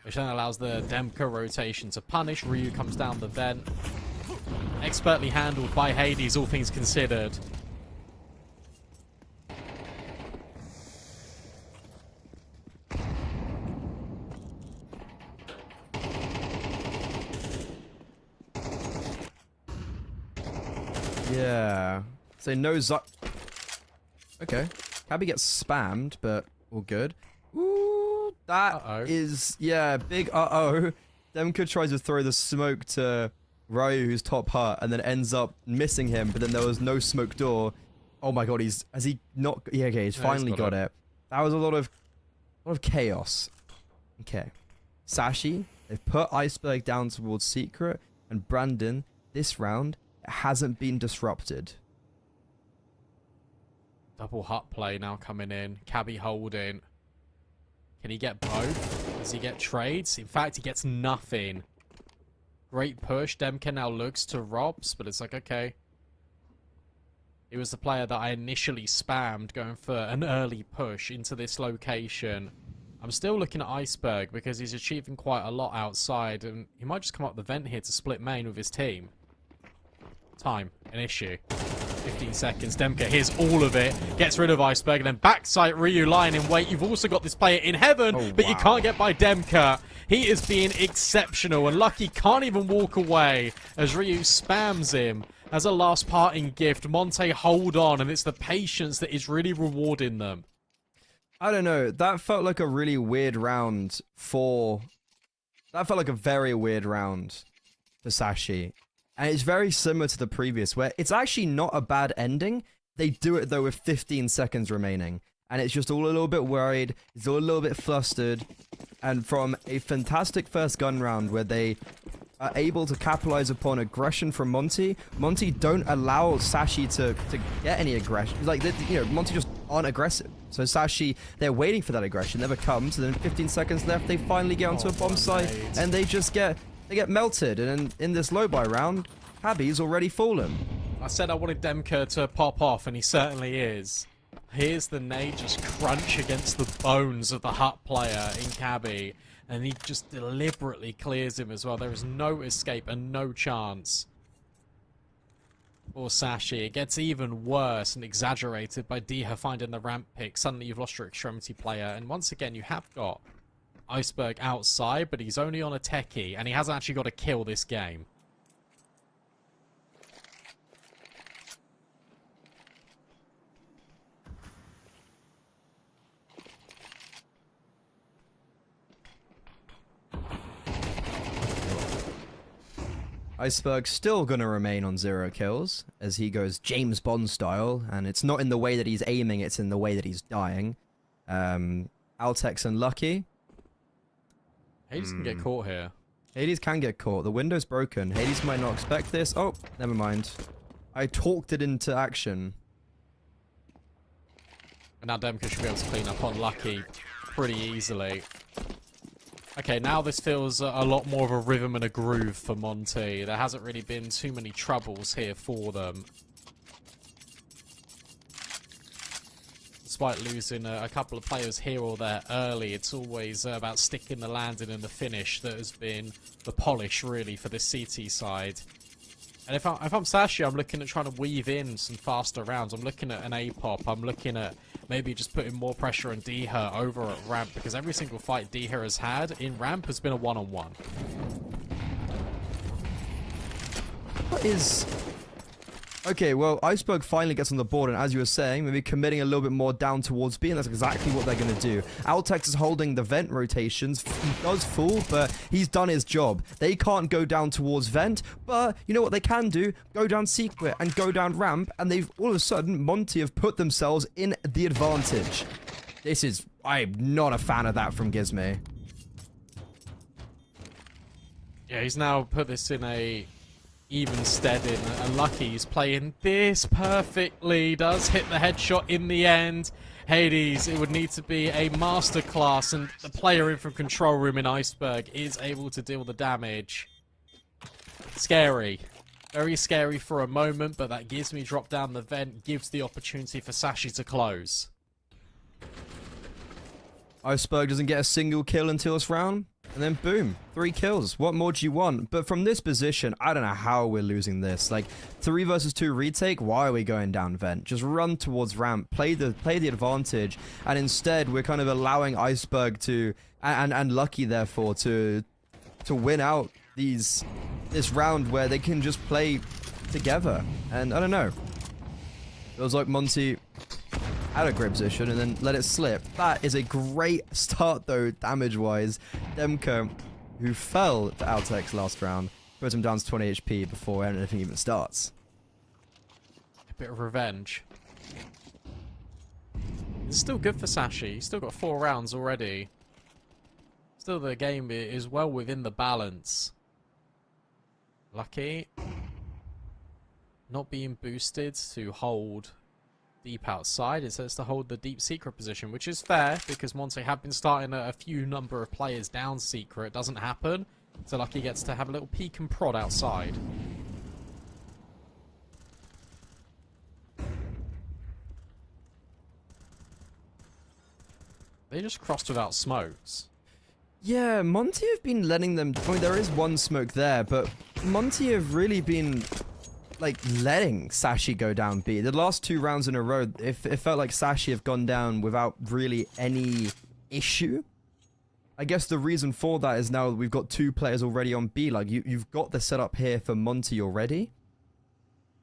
which then allows the Demka rotation to punish. Ryu comes down the vent. Expertly handled by Hades, all things considered. Yeah. So no Okay. Cabby gets spammed, but all good. Ooh, that is, yeah, big uh-oh. Demka tries to throw the smoke to Ryu, who's top hut, and then ends up missing him, but then there was no smoke door. Oh my god, has he not? Yeah, okay, he's finally got it. That was a lot of chaos. Okay. Sashi, they've put Iceberg down towards Secret, and Brandon, this round, it hasn't been disrupted. Double hut play now coming in. Cabby holding. Can he get both? Does he get trades? In fact, he gets nothing. Great push. Demka now looks to Robs, but it's like, okay. He was the player that I initially spammed going for an early push into this location. I'm still looking at Iceberg because he's achieving quite a lot outside, and he might just come up the vent here to split main with his team. Time, an issue. 15 seconds. Demka hears all of it, gets rid of Iceberg, and then backside Ryu lying in wait. You've also got this player in heaven, but you can't get by Demka. He is being exceptional, and Lucky can't even walk away as Ryu spams him. As a last parting gift, Monte hold on, and it's the patience that is really rewarding them. I don't know. That felt like a really weird round for... That felt like a very weird round for Sashi. And it's very similar to the previous, where it's actually not a bad ending. They do it, though, with 15 seconds remaining. And it's just all a little bit worried. It's all a little bit flustered. And from a fantastic first gun round where they are able to capitalize upon aggression from Monty, Monty don't allow Sashi to get any aggression. Like, you know, Monty just aren't aggressive. So Sashi, they're waiting for that aggression. Never comes. And then 15 seconds left, they finally get onto a bomb site. And they just get... They get melted, and in this low-buy round, Cabby's already fallen. I said I wanted Demka to pop off, and he certainly is. Here's the nade just crunch against the bones of the hut player in Cabby, and he just deliberately clears him as well. There is no escape and no chance for Sashi. It gets even worse and exaggerated by Diha finding the ramp pick. Suddenly you've lost your extremity player, and once again you have got Iceberg outside, but he's only on a techie, and he hasn't actually got a kill this game. Iceberg's still going to remain on 0 kills as he goes James Bond style, and it's not in the way that he's aiming, it's in the way that he's dying. Altex and Lucky. Hades can get caught here. Hades can get caught. The window's broken. Hades might not expect this. Oh, never mind. I talked it into action. And now Demka should be able to clean up on Lucky pretty easily. Okay, now this feels a lot more of a rhythm and a groove for Monty. There hasn't really been too many troubles here for them. Despite losing a couple of players here or there early, it's always about sticking the landing and the finish that has been the polish, really, for this CT side. And if I'm Sashi, I'm looking at trying to weave in some faster rounds. I'm looking at an A-pop. I'm looking at maybe just putting more pressure on D-Her over at ramp, because every single fight D-Her has had in ramp has been a one-on-one. What is... Okay, well, Iceberg finally gets on the board, and as you were saying, maybe committing a little bit more down towards B, and that's exactly what they're going to do. Altex is holding the vent rotations. He does fall, but he's done his job. They can't go down towards vent, but you know what they can do? Go down secret and go down ramp, and they've all of a sudden, Monty have put themselves in the advantage. This is... I'm not a fan of that from Gizme. Yeah, he's now put this in a... even steading, and Lucky's playing this perfectly, does hit the headshot in the end. Hades, it would need to be a masterclass, and the player in from control room in Iceberg is able to deal the damage. Scary. Very scary for a moment, but that gives me drop down the vent, gives the opportunity for Sashi to close. Iceberg doesn't get a single kill until this round. And then boom, 3 kills. What more do you want? But from this position, I don't know how we're losing this. Like 3 versus 2 retake. Why are we going down vent? Just run towards ramp, play the advantage, and instead we're kind of allowing Iceberg to and Lucky therefore to win out this round where they can just play together. And I don't know. Feels like Monty had a great position and then let it slip. That is a great start though, damage-wise. Demka, who fell to Altex last round, put him down to 20 HP before anything even starts. A bit of revenge. It's still good for Sashi. He's still got 4 rounds already. Still, the game is well within the balance. Lucky. Not being boosted to hold deep outside. It says to hold the deep secret position, which is fair because Monte have been starting a few number of players down secret. Doesn't happen, so Lucky gets to have a little peek and prod outside. They just crossed without smokes. Yeah, Monty have been letting them... I mean, there is one smoke there, but Monty have really been... like letting Sashi go down B. The last 2 rounds in a row, it felt like Sashi have gone down without really any issue. I guess the reason for that is now we've got 2 players already on B. Like you've got the setup here for Monty already.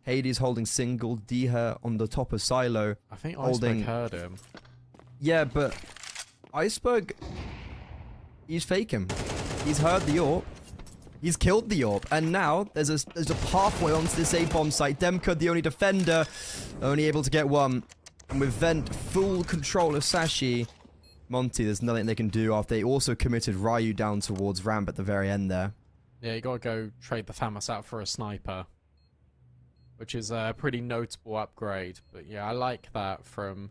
Hades holding single, D-Her on the top of silo. I think holding... Iceberg heard him. Yeah, but Iceberg, he's faking. He's heard the AWP. He's killed the AWP, and now there's a pathway onto this A-bomb site. Demka, the only defender, only able to get 1. And with Vent full control of Sashi, Monty, there's nothing they can do after they also committed Ryu down towards ramp at the very end there. Yeah, you gotta go trade the FAMAS out for a sniper, which is a pretty notable upgrade. But yeah, I like that from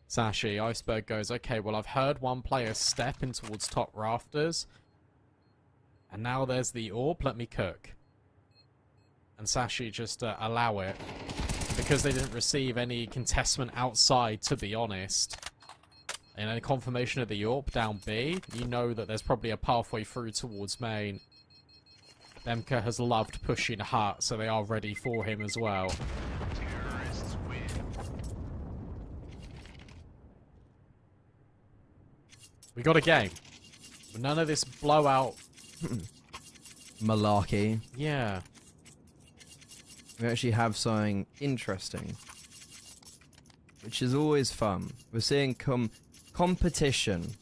Sashi. Iceberg goes, okay, well, I've heard one player step in towards top rafters. And now there's the AWP, let me cook. And Sashi just allow it. Because they didn't receive any contestment outside, to be honest. And a confirmation of the AWP down B, you know that there's probably a pathway through towards main. Demka has loved pushing hard, so they are ready for him as well. We got a game. But none of this blowout... Malarkey. Yeah. We actually have something interesting, which is always fun. We're seeing competition.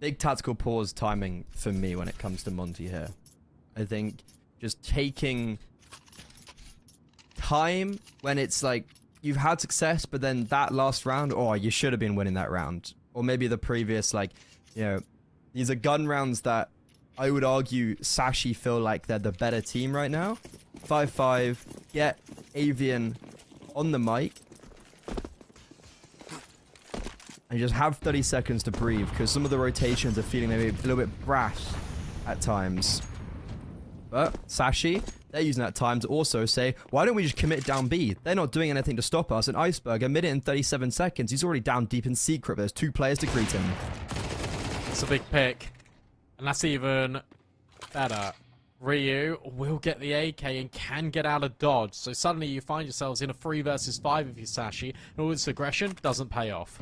big tactical pause timing for me when it comes to Monty here. I think just taking time when it's like you've had success, but then that last round, oh, you should have been winning that round. Or maybe the previous, like, you know, these are gun rounds that I would argue Sashi feel like they're the better team right now. 5-5, get Avian on the mic. And just have 30 seconds to breathe, because some of the rotations are feeling maybe a little bit brash at times. But Sashi, they're using that time to also say, why don't we just commit down B? They're not doing anything to stop us. And Iceberg, a minute and 37 seconds, he's already down deep in secret. There's 2 players to greet him. It's a big pick. And that's even better. Ryu will get the AK and can get out of dodge. So suddenly you find yourselves in a 3 versus 5 of your Sashi. And all this aggression doesn't pay off.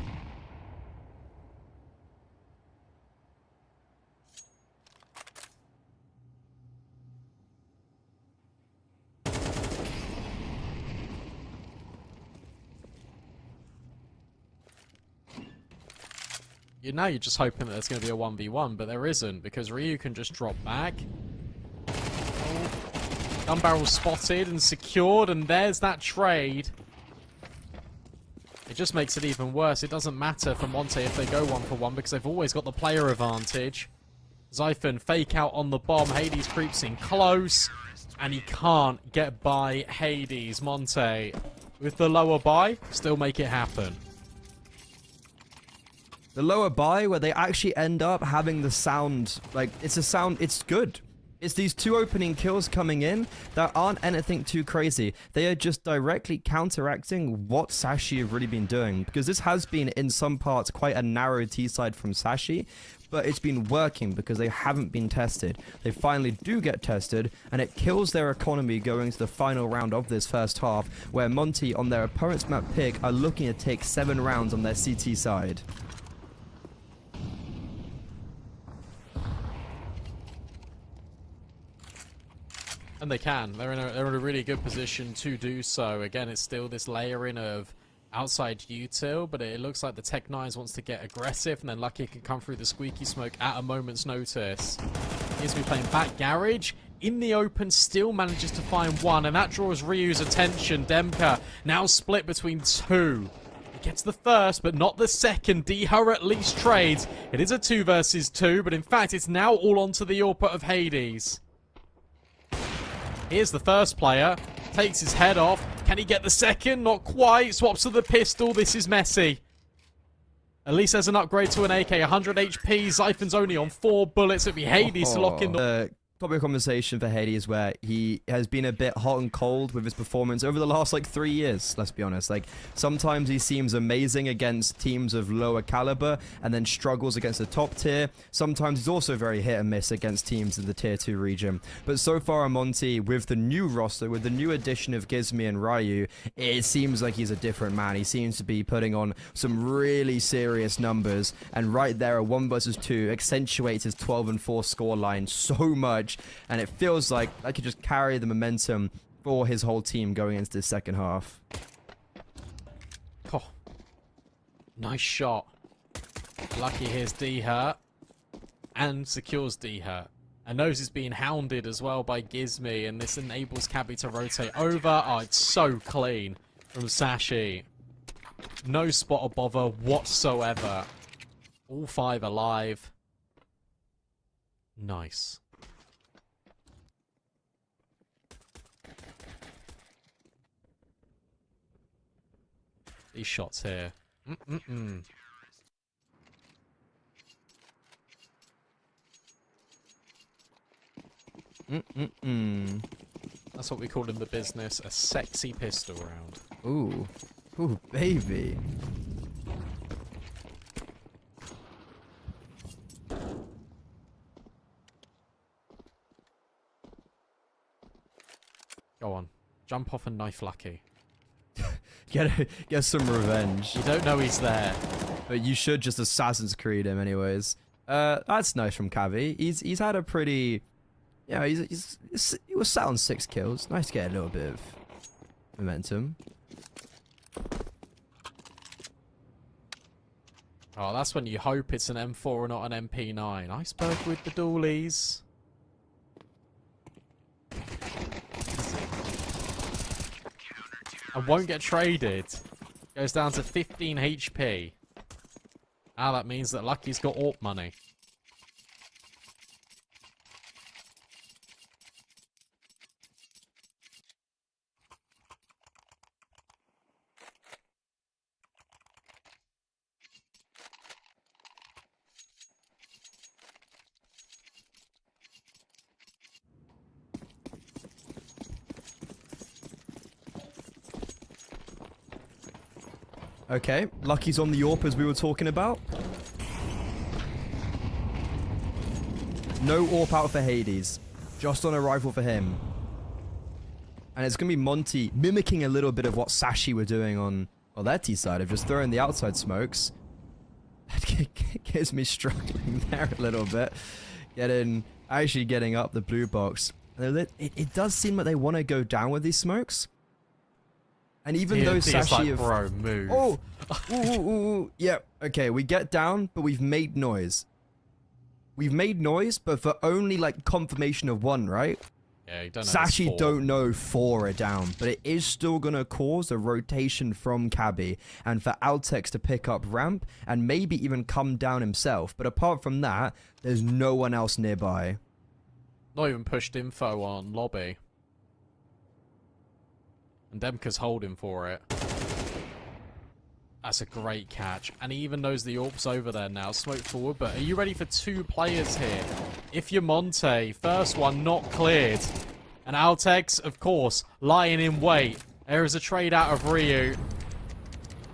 Now you're just hoping that there's going to be a 1v1, but there isn't, because Ryu can just drop back. Oh. Gun barrel spotted and secured, and there's that trade. It just makes it even worse. It doesn't matter for Monte if they go 1-for-1, because they've always got the player advantage. Zyphon fake out on the bomb. Hades creeps in close, and he can't get by Hades. Monte, with the lower buy, still make it happen. The lower buy, where they actually end up having the sound, like, it's good. It's these 2 opening kills coming in that aren't anything too crazy. They are just directly counteracting what Sashi have really been doing. Because this has been, in some parts, quite a narrow T-side from Sashi. But it's been working because they haven't been tested. They finally do get tested, and it kills their economy going to the final round of this first half, where Monty, on their opponent's map pick, are looking to take 7 rounds on their CT side. And they can. They're in a really good position to do so. Again, it's still this layering of outside util, but it looks like the Tech-9s wants to get aggressive, and then Lucky can come through the squeaky smoke at a moment's notice. He's been playing back garage. In the open, still manages to find 1, and that draws Ryu's attention. Demka now split between 2. He gets the first, but not the second. D-Her at least trades. It is a 2 versus 2, but in fact, it's now all onto the AWP of Hades. Here's the first player. Takes his head off. Can he get the second? Not quite. Swaps to the pistol. This is messy. At least there's an upgrade to an AK. 100 HP. Zyphon's only on 4 bullets. It'll be Hades to lock in the... Topic of conversation for Hades, where he has been a bit hot and cold with his performance over the last, like, 3 years, let's be honest. Like, sometimes he seems amazing against teams of lower caliber and then struggles against the top tier. Sometimes he's also very hit and miss against teams in the tier 2 region. But so far on Monty, with the new roster, with the new addition of Gizmi and Ryu, it seems like he's a different man. He seems to be putting on some really serious numbers, and right there, a 1 versus 2 accentuates his 12-4 scoreline so much. And it feels like I could just carry the momentum for his whole team going into the second half. Oh, nice shot. Lucky here's D-Her and secures D-Her. And knows he's being hounded as well by Gizmi, and this enables Cabby to rotate over. Oh, it's so clean from Sashi. No spot or bother whatsoever. All 5 alive. Nice. These shots here. That's what we call in the business a sexy pistol round. Ooh. Ooh, baby. Go on. Jump off and knife Lucky. Get some revenge. You don't know he's there. But you should just Assassin's Creed him anyways. That's nice from Cavi. He's had a pretty... Yeah, he was sat on 6 kills. Nice to get a little bit of momentum. Oh, that's when you hope it's an M4 and not an MP9. Iceberg with the dualies. And won't get traded. Goes down to 15 HP. Ah, that means that Lucky's got AWP money. Okay, Lucky's on the AWP as we were talking about. No AWP out for Hades. Just on a rifle for him. And it's going to be Monty mimicking a little bit of what Sashi were doing on their T side of just throwing the outside smokes. That gets me struggling there a little bit. Actually getting up the blue box. It does seem like they want to go down with these smokes. And even though Sashi like, bro, move. Oh! Ooh. Yeah, okay, we get down, but we've made noise. We've made noise, but for only, like, confirmation of 1, right? Yeah, you don't know. Sashi don't know 4 are down, but it is still gonna cause a rotation from Cabby, and for Altex to pick up ramp, and maybe even come down himself. But apart from that, there's no one else nearby. Not even pushed info on lobby. And Demka's holding for it. That's a great catch. And he even knows the AWP's over there now. Smoke forward, but are you ready for 2 players here? If you're Monte, first one not cleared. And Altex, of course, lying in wait. There is a trade out of Ryu.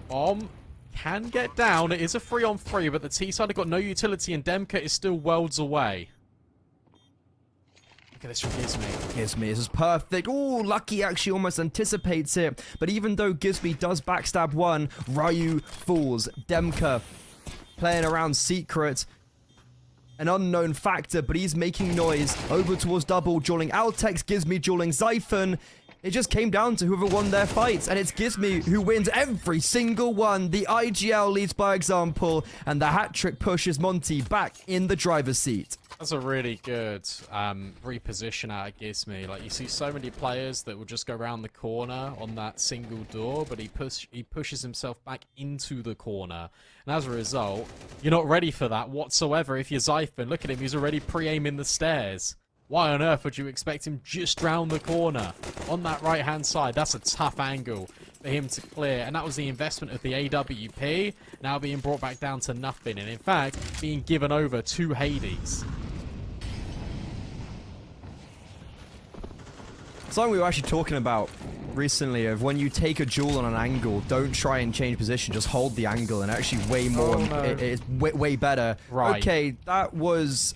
Bomb can get down. It is a 3-on-3, but the T-side have got no utility and Demka is still worlds away. Look at this from Gizmy. Gizmy, this is perfect. Oh, Lucky actually almost anticipates it. But even though Gizmy does backstab 1, Ryu falls. Demka playing around secret. An unknown factor, but he's making noise. Over towards double, dueling Altex, Gizmy dueling Xiphon. It just came down to whoever won their fights, and it's Gizmy who wins every single one. The IGL leads by example, and the hat trick pushes Monty back in the driver's seat. That's a really good reposition out of Gizmy. Like, you see so many players that will just go around the corner on that single door, but he pushes himself back into the corner. And as a result, you're not ready for that whatsoever if you're Xiphon. Look at him, he's already pre-aiming the stairs. Why on earth would you expect him just round the corner on that right-hand side? That's a tough angle for him to clear. And that was the investment of the AWP, now being brought back down to nothing. And in fact, being given over to Hades. Something we were actually talking about recently of when you take a duel on an angle, don't try and change position, just hold the angle and actually way more, it's way better. Right. Okay, that was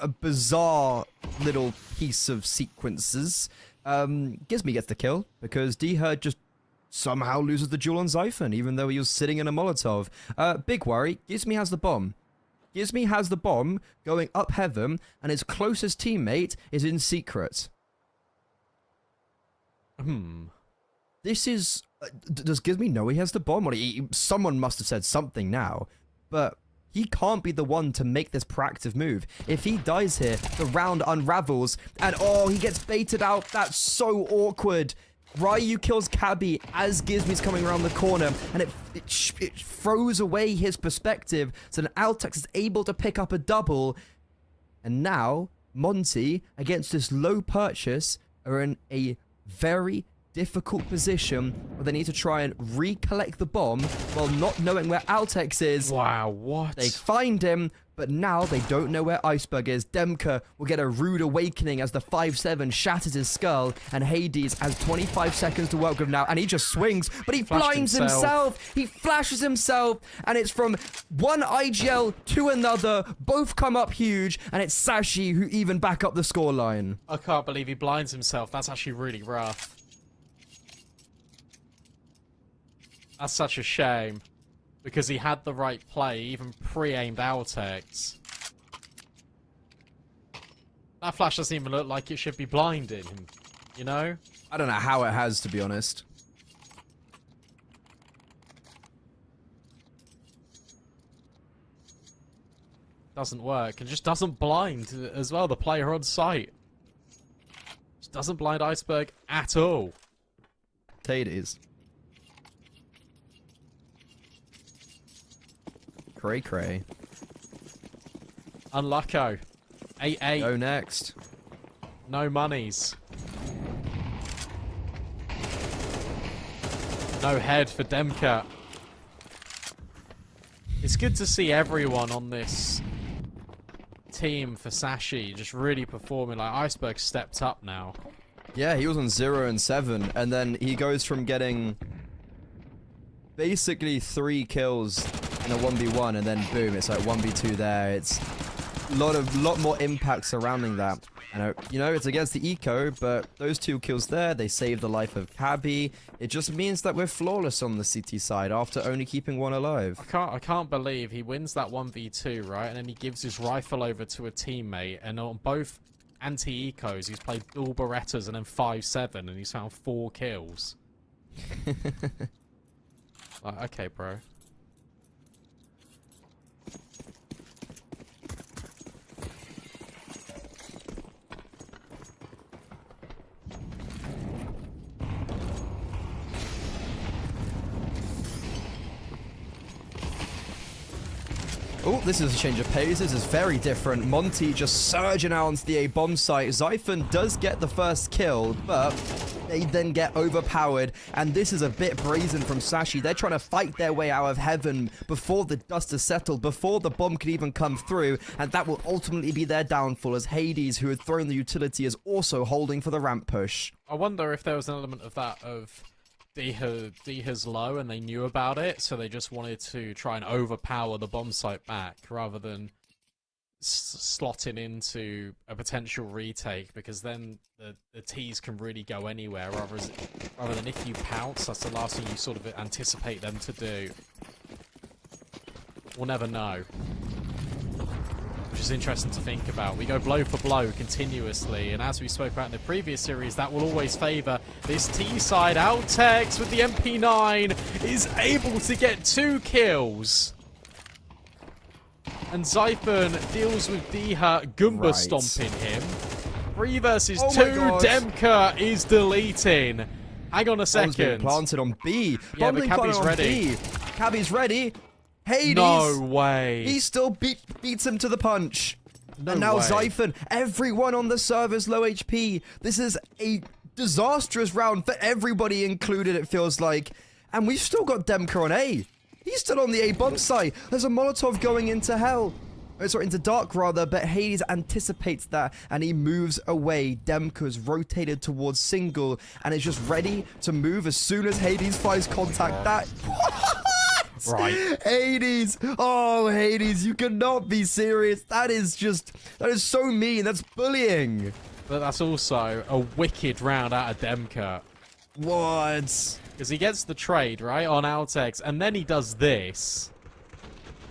a bizarre little piece of sequences. Gizmy gets the kill because D-Herd just somehow loses the duel on Xiphon, even though he was sitting in a Molotov. Big worry, Gizmy has the bomb. Gizmy has the bomb going up heaven, and his closest teammate is in secret. This is... does Gizmy know he has the bomb? Or someone must have said something now. But he can't be the one to make this proactive move. If he dies here, the round unravels. And oh, he gets baited out. That's so awkward. Ryu kills Cabby as Gizmy's coming around the corner. And it throws away his perspective. So then Altex is able to pick up a double. And now, Monty, against this low purchase, are in a very difficult position where they need to try and recollect the bomb while not knowing where Altex is. Wow, what? They find him, but now they don't know where Iceberg is. Demka will get a rude awakening as the 5-7 shatters his skull, and Hades has 25 seconds to work with now, and he just swings, but he blinds himself. He flashes himself, and it's from one IGL to another. Both come up huge, and it's Sashi who even back up the scoreline. I can't believe he blinds himself. That's actually really rough. That's such a shame. Because he had the right play, even pre-aimed Altex. That flash doesn't even look like it should be blinding him, you know? I don't know how it has, to be honest. doesn't work, and just doesn't blind as well the player on site. Just doesn't blind Iceberg at all. Hades. Cray cray. Unlucko. 8-8. Go next. No monies. No head for Demka. It's good to see everyone on this team for Sashi just really performing. Like, Iceberg stepped up now. Yeah, he was on 0 and 7, and then he goes from getting basically 3 kills in a 1v1, and then boom, it's like 1v2 there. It's a lot more impact surrounding that. You know, it's against the eco, but those 2 kills there, they saved the life of Cabby. It just means that we're flawless on the CT side after only keeping 1 alive. I can't believe he wins that 1v2, right? And then he gives his rifle over to a teammate, and on both anti-ecos, he's played dual Berettas and then 5-7, and he's found 4 kills. Like, okay, bro. Oh, this is a change of pace. This is very different. Monty just surging out onto the A bomb site. Xiphon does get the first kill, but they then get overpowered. And this is a bit brazen from Sashi. They're trying to fight their way out of heaven before the dust has settled, before the bomb could even come through. And that will ultimately be their downfall, as Hades, who had thrown the utility, is also holding for the ramp push. I wonder if there was an element of that of Diha's low and they knew about it, so they just wanted to try and overpower the bomb site back rather than slotting into a potential retake, because then the T's can really go anywhere rather than if you pounce, that's the last thing you sort of anticipate them to do. We'll never know. Which is interesting to think about. We go blow for blow continuously, and as we spoke about in the previous series, that will always favour this T-side. Altex with the MP9 is able to get 2 kills. And Xiphon deals with Diha Goomba stomping him. 3 versus 2, Demka is deleting. Hang on a second. Being planted on B. Yeah, but Cabby's ready. Cabby's ready. Hades! No way. He still beats him to the punch. No and now way. Xiphon, everyone on the server's low HP. This is a disastrous round for everybody included, it feels like. And we've still got Demka on A. He's still on the A bomb site. There's a Molotov going into hell. Sorry, into dark rather, but Hades anticipates that and he moves away. Demka's rotated towards single and is just ready to move as soon as Hades finds contact. That... Right. Hades! Oh, Hades, you cannot be serious. That is so mean. That's bullying. But that's also a wicked round out of Demka. What? Because he gets the trade, right, on Altex, and then he does this.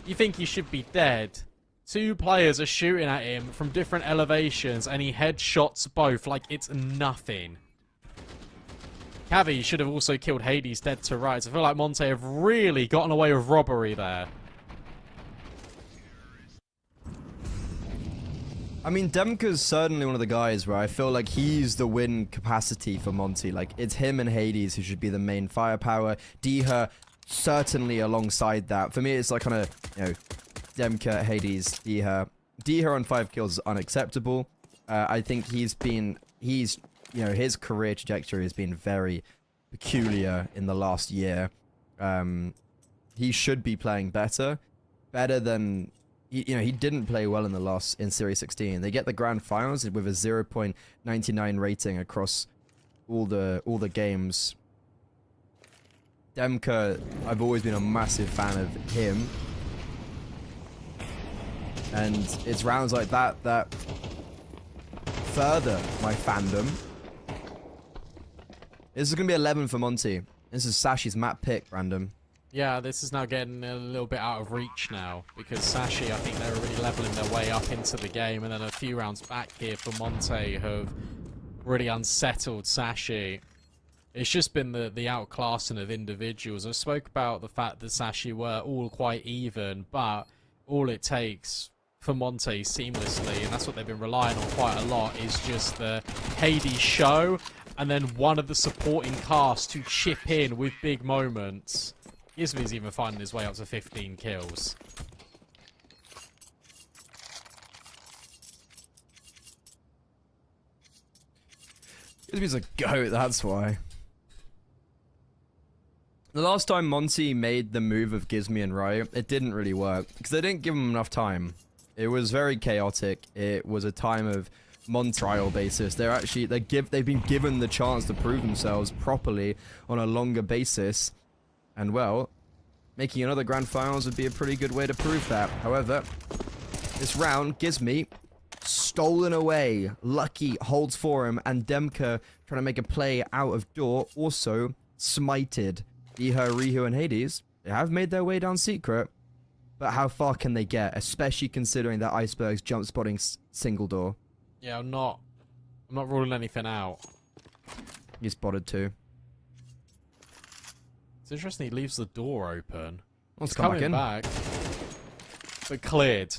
You think he should be dead. 2 players are shooting at him from different elevations, and he headshots both like it's nothing. Cavi should have also killed Hades dead to rights. I feel like Monte have really gotten away with robbery there. I mean, Demka's certainly one of the guys where I feel like he's the win capacity for Monty. Like, it's him and Hades who should be the main firepower. Diha certainly alongside that. For me, it's like kind of, you know, Demka, Hades, Diha. Diha on 5 kills is unacceptable. I think he's, you know, his career trajectory has been very peculiar in the last year. He should be playing better than, you know, he didn't play well in Series 16. They get the grand finals with a 0.99 rating across all the games. Demka, I've always been a massive fan of him. And it's rounds like that that further my fandom. This is going to be 11 for Monty. This is Sashi's map pick, random. Yeah, this is now getting a little bit out of reach now, because Sashi, I think they're really leveling their way up into the game, and then a few rounds back here for Monte have really unsettled Sashi. It's just been the outclassing of individuals. I spoke about the fact that Sashi were all quite even, but all it takes for Monte seamlessly, and that's what they've been relying on quite a lot, is just the Hades show, and then one of the supporting cast to chip in with big moments. Gizmi's even finding his way up to 15 kills. Gizmi's a goat, that's why. The last time Monty made the move of Gizmi and Ryu, it didn't really work, because they didn't give him enough time. It was very chaotic. It was a time of Monty trial basis. They've been given the chance to prove themselves properly on a longer basis. And well, making another grand finals would be a pretty good way to prove that. However, this round, Gizmi stolen away. Lucky holds for him, and Demka trying to make a play out of door, also smited. Iha, Rihu, and Hades, they have made their way down secret, but how far can they get, especially considering that Iceberg's jump spotting single door? Yeah, I'm not ruling anything out. He spotted too. It's interesting he leaves the door open. Let's come back in. But cleared.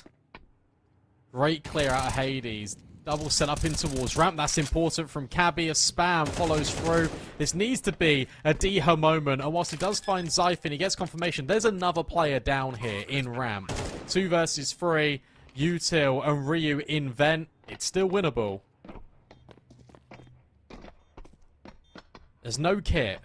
Great clear out of Hades. Double set up in towards ramp. That's important from Cabby. A spam follows through. This needs to be a Diha moment. And whilst he does find Zyphon, he gets confirmation. There's another player down here in ramp. 2 versus 3. Util and Ryu in vent. It's still winnable. There's no kit.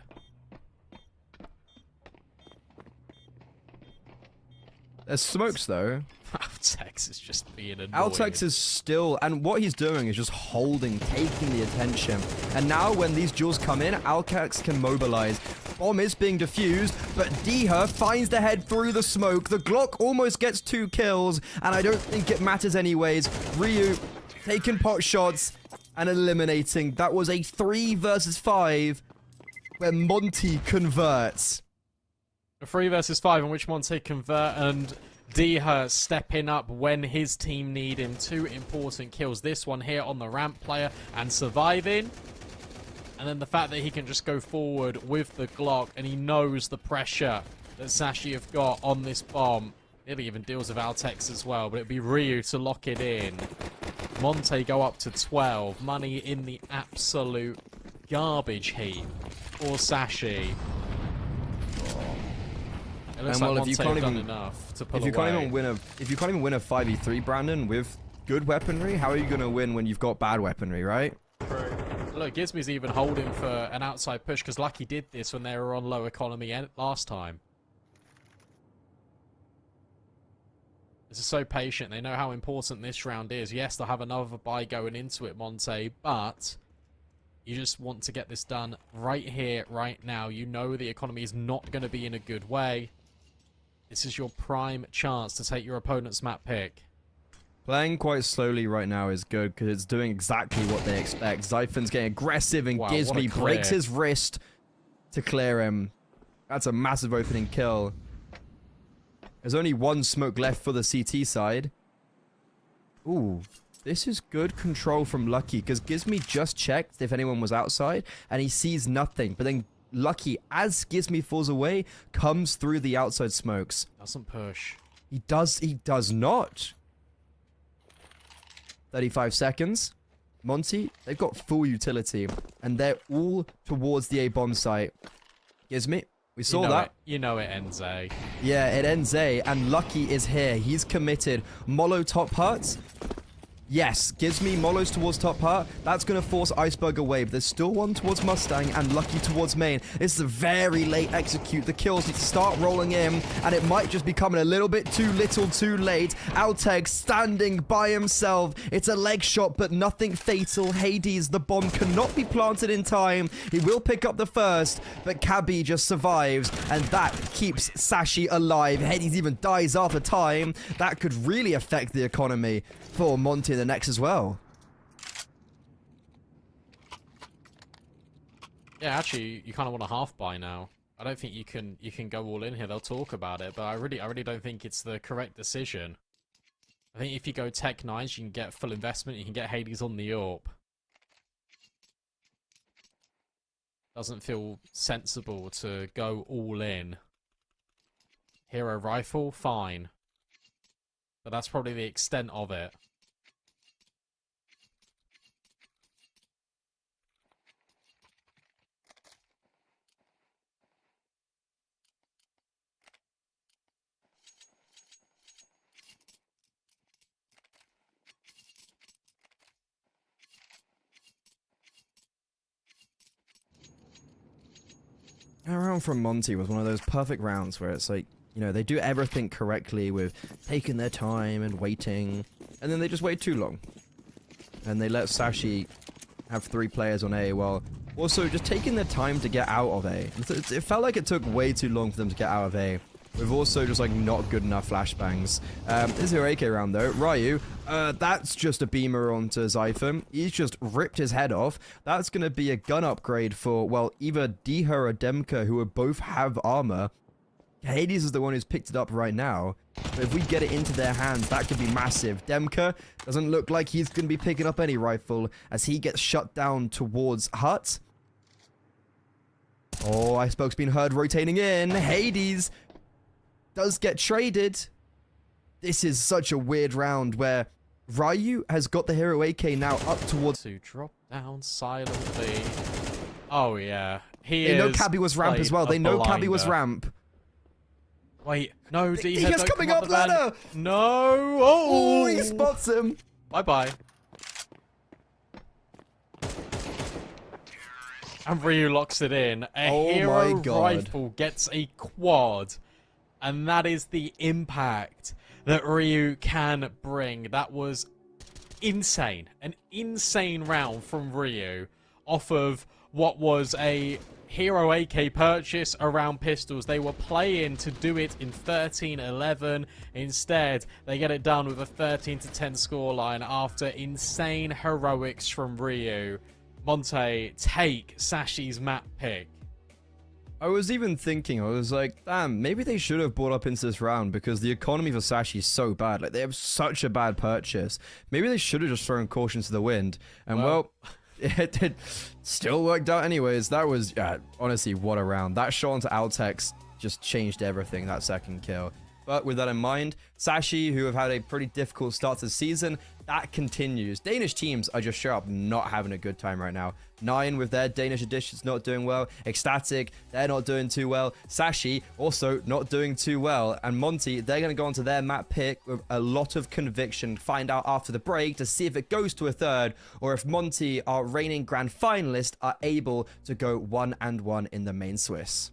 There's smokes though. Altex is just being annoying. Altex is still, and what he's doing is just holding, taking the attention. And now when these duels come in, Altex can mobilize. Bomb is being defused, but Diha finds the head through the smoke. The Glock almost gets 2 kills, and I don't think it matters anyways. Ryu taking pot shots and eliminating. That was a 3 versus 5 where Monty converts. A 3 versus 5 in which Monte convert, and Diha stepping up when his team need him. 2 important kills. This one here on the ramp player and surviving. And then the fact that he can just go forward with the Glock, and he knows the pressure that Sashi have got on this bomb. Nearly even deals with Altex as well, but it'd be Ryu to lock it in. Monte go up to 12. Money in the absolute garbage heap for Sashi. It looks like Monte have done enough to pull away. If you can't even win a 5v3, Brandon, with good weaponry, how are you going to win when you've got bad weaponry, right? Look, Gizmi's even holding for an outside push, because Lucky did this when they were on low economy last time. This is so patient. They know how important this round is. Yes, they'll have another buy going into it, Monte, but you just want to get this done right here, right now. You know the economy is not going to be in a good way. This is your prime chance to take your opponent's map pick. Playing quite slowly right now is good because it's doing exactly what they expect. Zyphon's getting aggressive and Gizmi breaks his wrist to clear him. That's a massive opening kill. There's only 1 smoke left for the CT side. Ooh, this is good control from Lucky because Gizmi just checked if anyone was outside and he sees nothing. But then Lucky, as Gizmi falls away, comes through the outside smokes. Doesn't push. He does not. 35 seconds. Monty, they've got full utility. And they're all towards the A-bomb site. Gizmi, we saw that. You know it ends A. Yeah, it ends A. And Lucky is here. He's committed. Molo top hurts. Yes, Gizmi, Molo's towards top part. That's going to force Iceberg away, but there's still one towards Mustang and Lucky towards main. This is a very late execute. The kills need to start rolling in, and it might just be coming a little bit too little too late. Alteg standing by himself. It's a leg shot, but nothing fatal. Hades, the bomb cannot be planted in time. He will pick up the first, but Cabby just survives, and that keeps Sashi alive. Hades even dies after time. That could really affect the economy for Monty in the next as well. Yeah, actually, you kind of want a half buy now. I don't think you can go all in here. They'll talk about it, but I really don't think it's the correct decision. I think if you go Tech 9s, you can get full investment. You can get Hades on the AWP. Doesn't feel sensible to go all in. Hero rifle, fine. but that's probably the extent of it. That round from Monty was one of those perfect rounds where it's like, you know, they do everything correctly with taking their time and waiting, and then they just wait too long. And they let Sashi have 3 players on A while also just taking their time to get out of A. It felt like it took way too long for them to get out of A. With also just like not good enough flashbangs. This is your AK round though. Ryu, that's just a beamer onto Zyphon. He's just ripped his head off. That's going to be a gun upgrade for, well, either Diha or Demka, who both have armor. Hades is the one who's picked it up right now. But if we get it into their hands, that could be massive. Demka doesn't look like he's going to be picking up any rifle as he gets shut down towards Hut. Oh, Icebox's been heard rotating in. Hades does get traded. This is such a weird round where Ryu has got the hero AK now up towards... To drop down silently. Oh, yeah. They know Cabby was ramp as well. They know Cabby was ramp. Wait, no, He is coming up ladder! No! Oh! Oh, he spots him! Bye-bye. And Ryu locks it in. A hero rifle gets a quad. And that is the impact that Ryu can bring. That was insane. An insane round from Ryu off of what was a hero AK purchase around pistols. They were playing to do it in 13-11. Instead, they get it done with a 13-10 scoreline after insane heroics from Ryu. Monte, take Sashi's map pick. I was even thinking, I was like, damn, maybe they should have brought up into this round because the economy for Sashi is so bad. Like, they have such a bad purchase. Maybe they should have just thrown caution to the wind. And, well it still worked out anyways. That was, honestly, what a round. That shot onto Altex just changed everything, that second kill. But with that in mind, Sashi, who have had a pretty difficult start to the season, that continues. Danish teams are just straight up not having a good time right now. 9 with their Danish editions not doing well. Ecstatic, they're not doing too well. Sashi, also not doing too well. And Monty, they're going to go onto their map pick with a lot of conviction. Find out after the break to see if it goes to a third or if Monty, our reigning grand finalist, are able to go 1-1 in the main Swiss.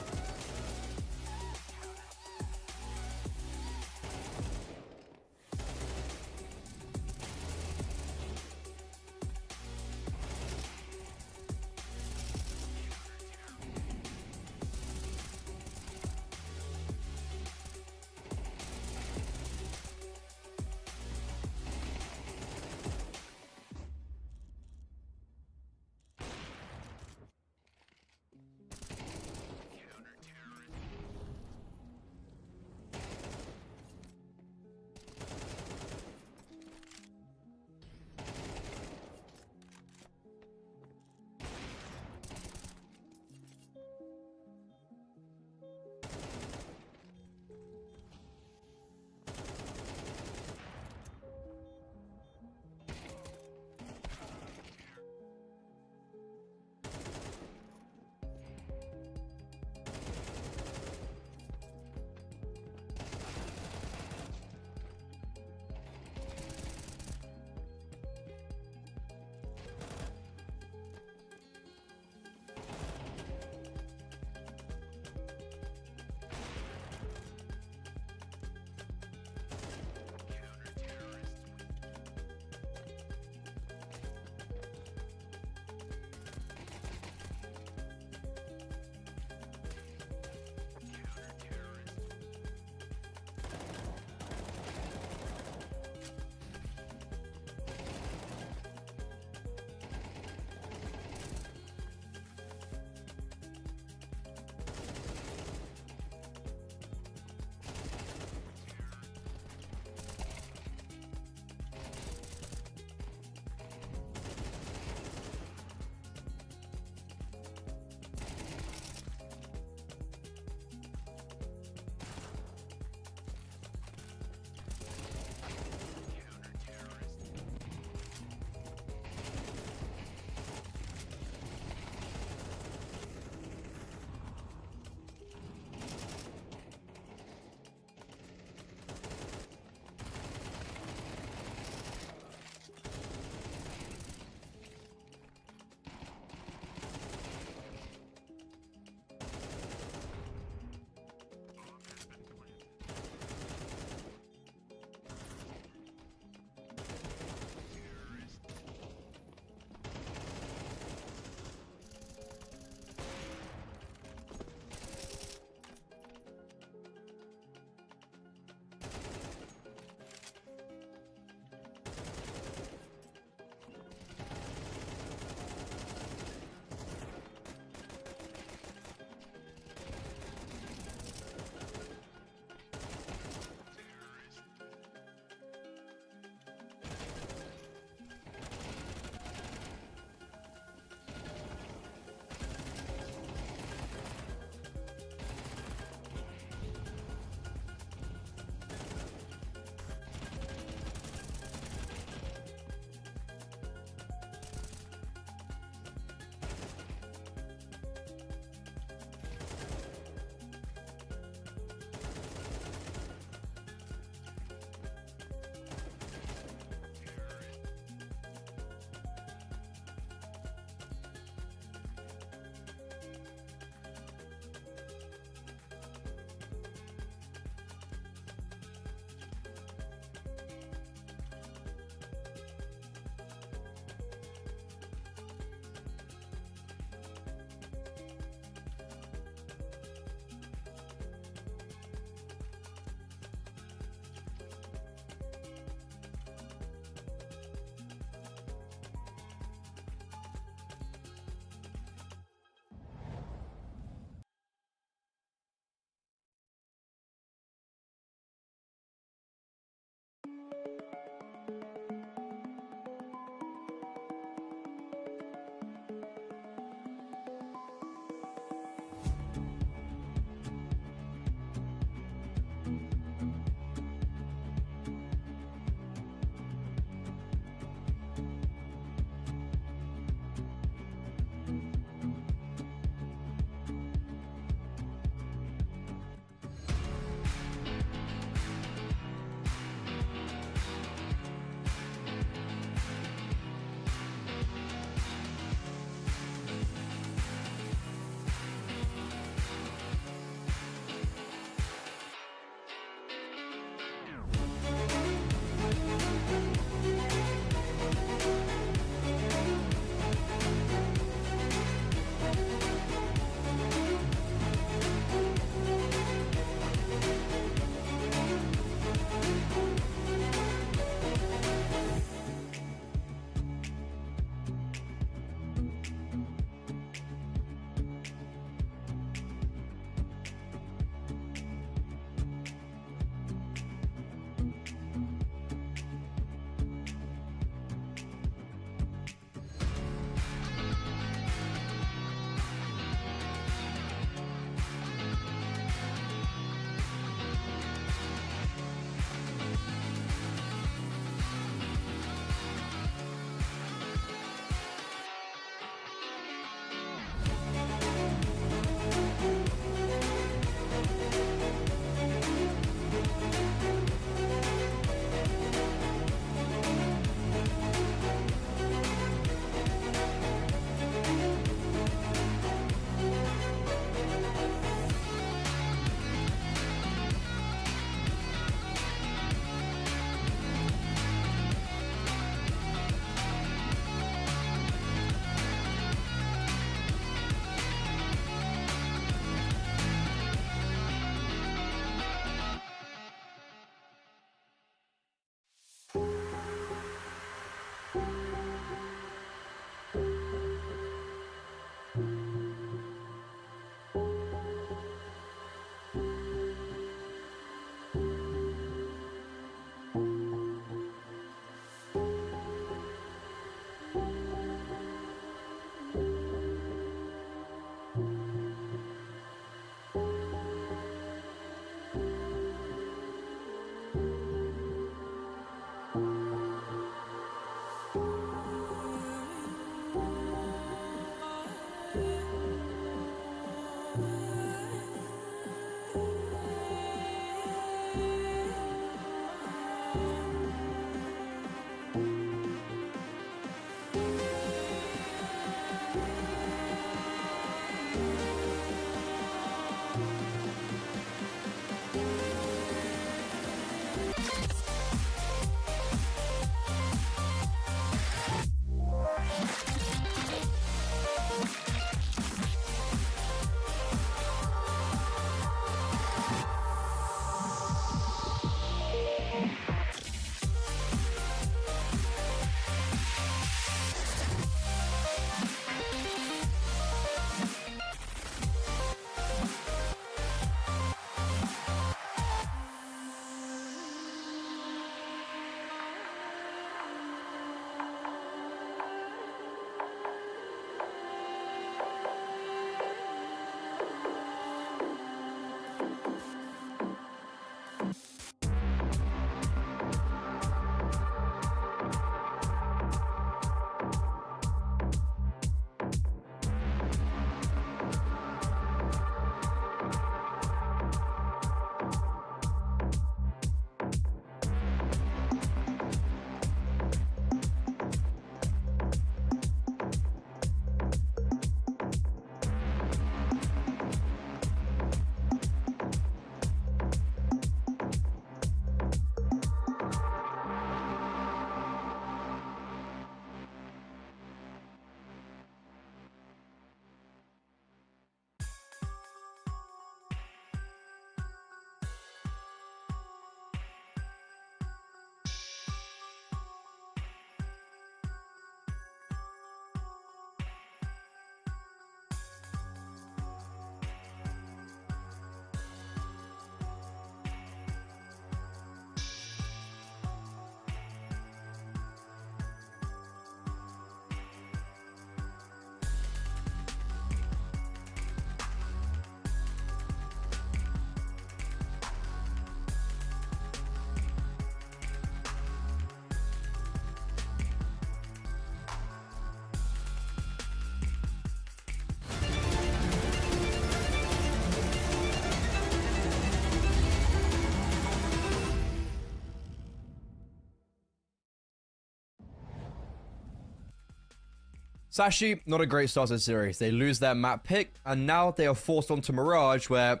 Sashi, not a great start to the series. They lose their map pick, and now they are forced onto Mirage, where,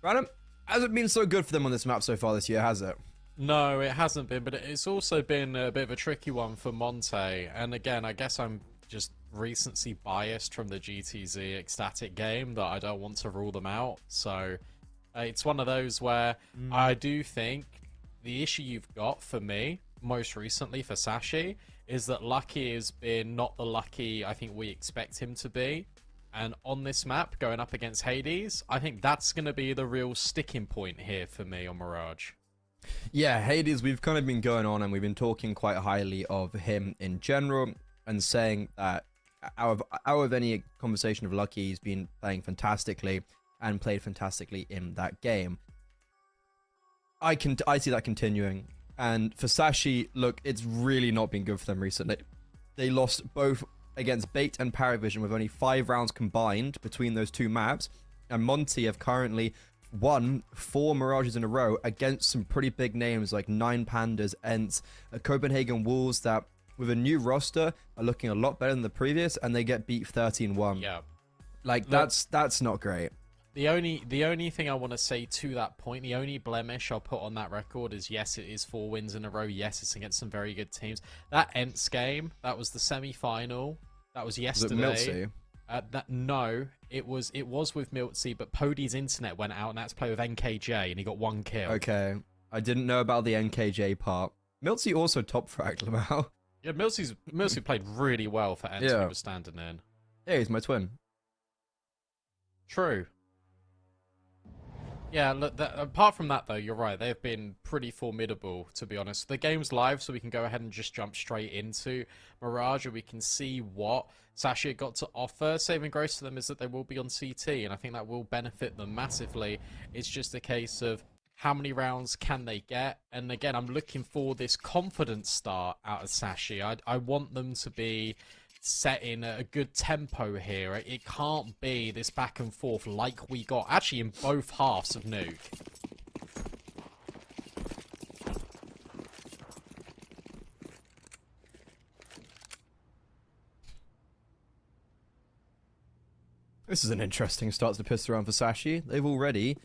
random, hasn't been so good for them on this map so far this year, has it? No, it hasn't been, but it's also been a bit of a tricky one for Monte. And again, I guess I'm just recency biased from the GTZ ecstatic game that I don't want to rule them out. So it's one of those where I do think the issue you've got for me, most recently for Sashi, is that Lucky has been not the Lucky I think we expect him to be. And on this map, going up against Hades, I think that's going to be the real sticking point here for me on Mirage. Yeah, Hades, we've kind of been going on and we've been talking quite highly of him in general and saying that out of any conversation of Lucky, he's been playing fantastically and played fantastically in that game. I see that continuing. And for Sashi, look, it's really not been good for them recently. They lost both against Bait and Paravision with only 5 rounds combined between those two maps. And Monty have currently won 4 Mirages in a row against some pretty big names like 9 Pandas, Ents, Copenhagen Wolves that with a new roster are looking a lot better than the previous, and they get beat 13-1. Yeah. Like, that's not great. The only thing I want to say to that point, the only blemish I'll put on that record is, yes, it is 4 wins in a row. Yes, it's against some very good teams. That Ents game, that was the semi-final. That was yesterday. Was it Miltsy? No, it was with Miltsy, but Podi's internet went out and had to play with NKJ, and he got 1 kill. Okay, I didn't know about the NKJ part. Miltsy also top fragged Lamau. Yeah, Miltsy played really well for Ents when he was standing in. Yeah, he's my twin. True. Yeah, look, apart from that, though, you're right. They've been pretty formidable, to be honest. The game's live, so we can go ahead and just jump straight into Mirage, and we can see what Sashi got to offer. Saving grace to them is that they will be on CT, and I think that will benefit them massively. It's just a case of how many rounds can they get? And again, I'm looking for this confident start out of Sashi. I want them to be set in a good tempo here. It can't be this back and forth like we got actually in both halves of Nuke. This is an interesting start to the pistol round for Sashi. They've already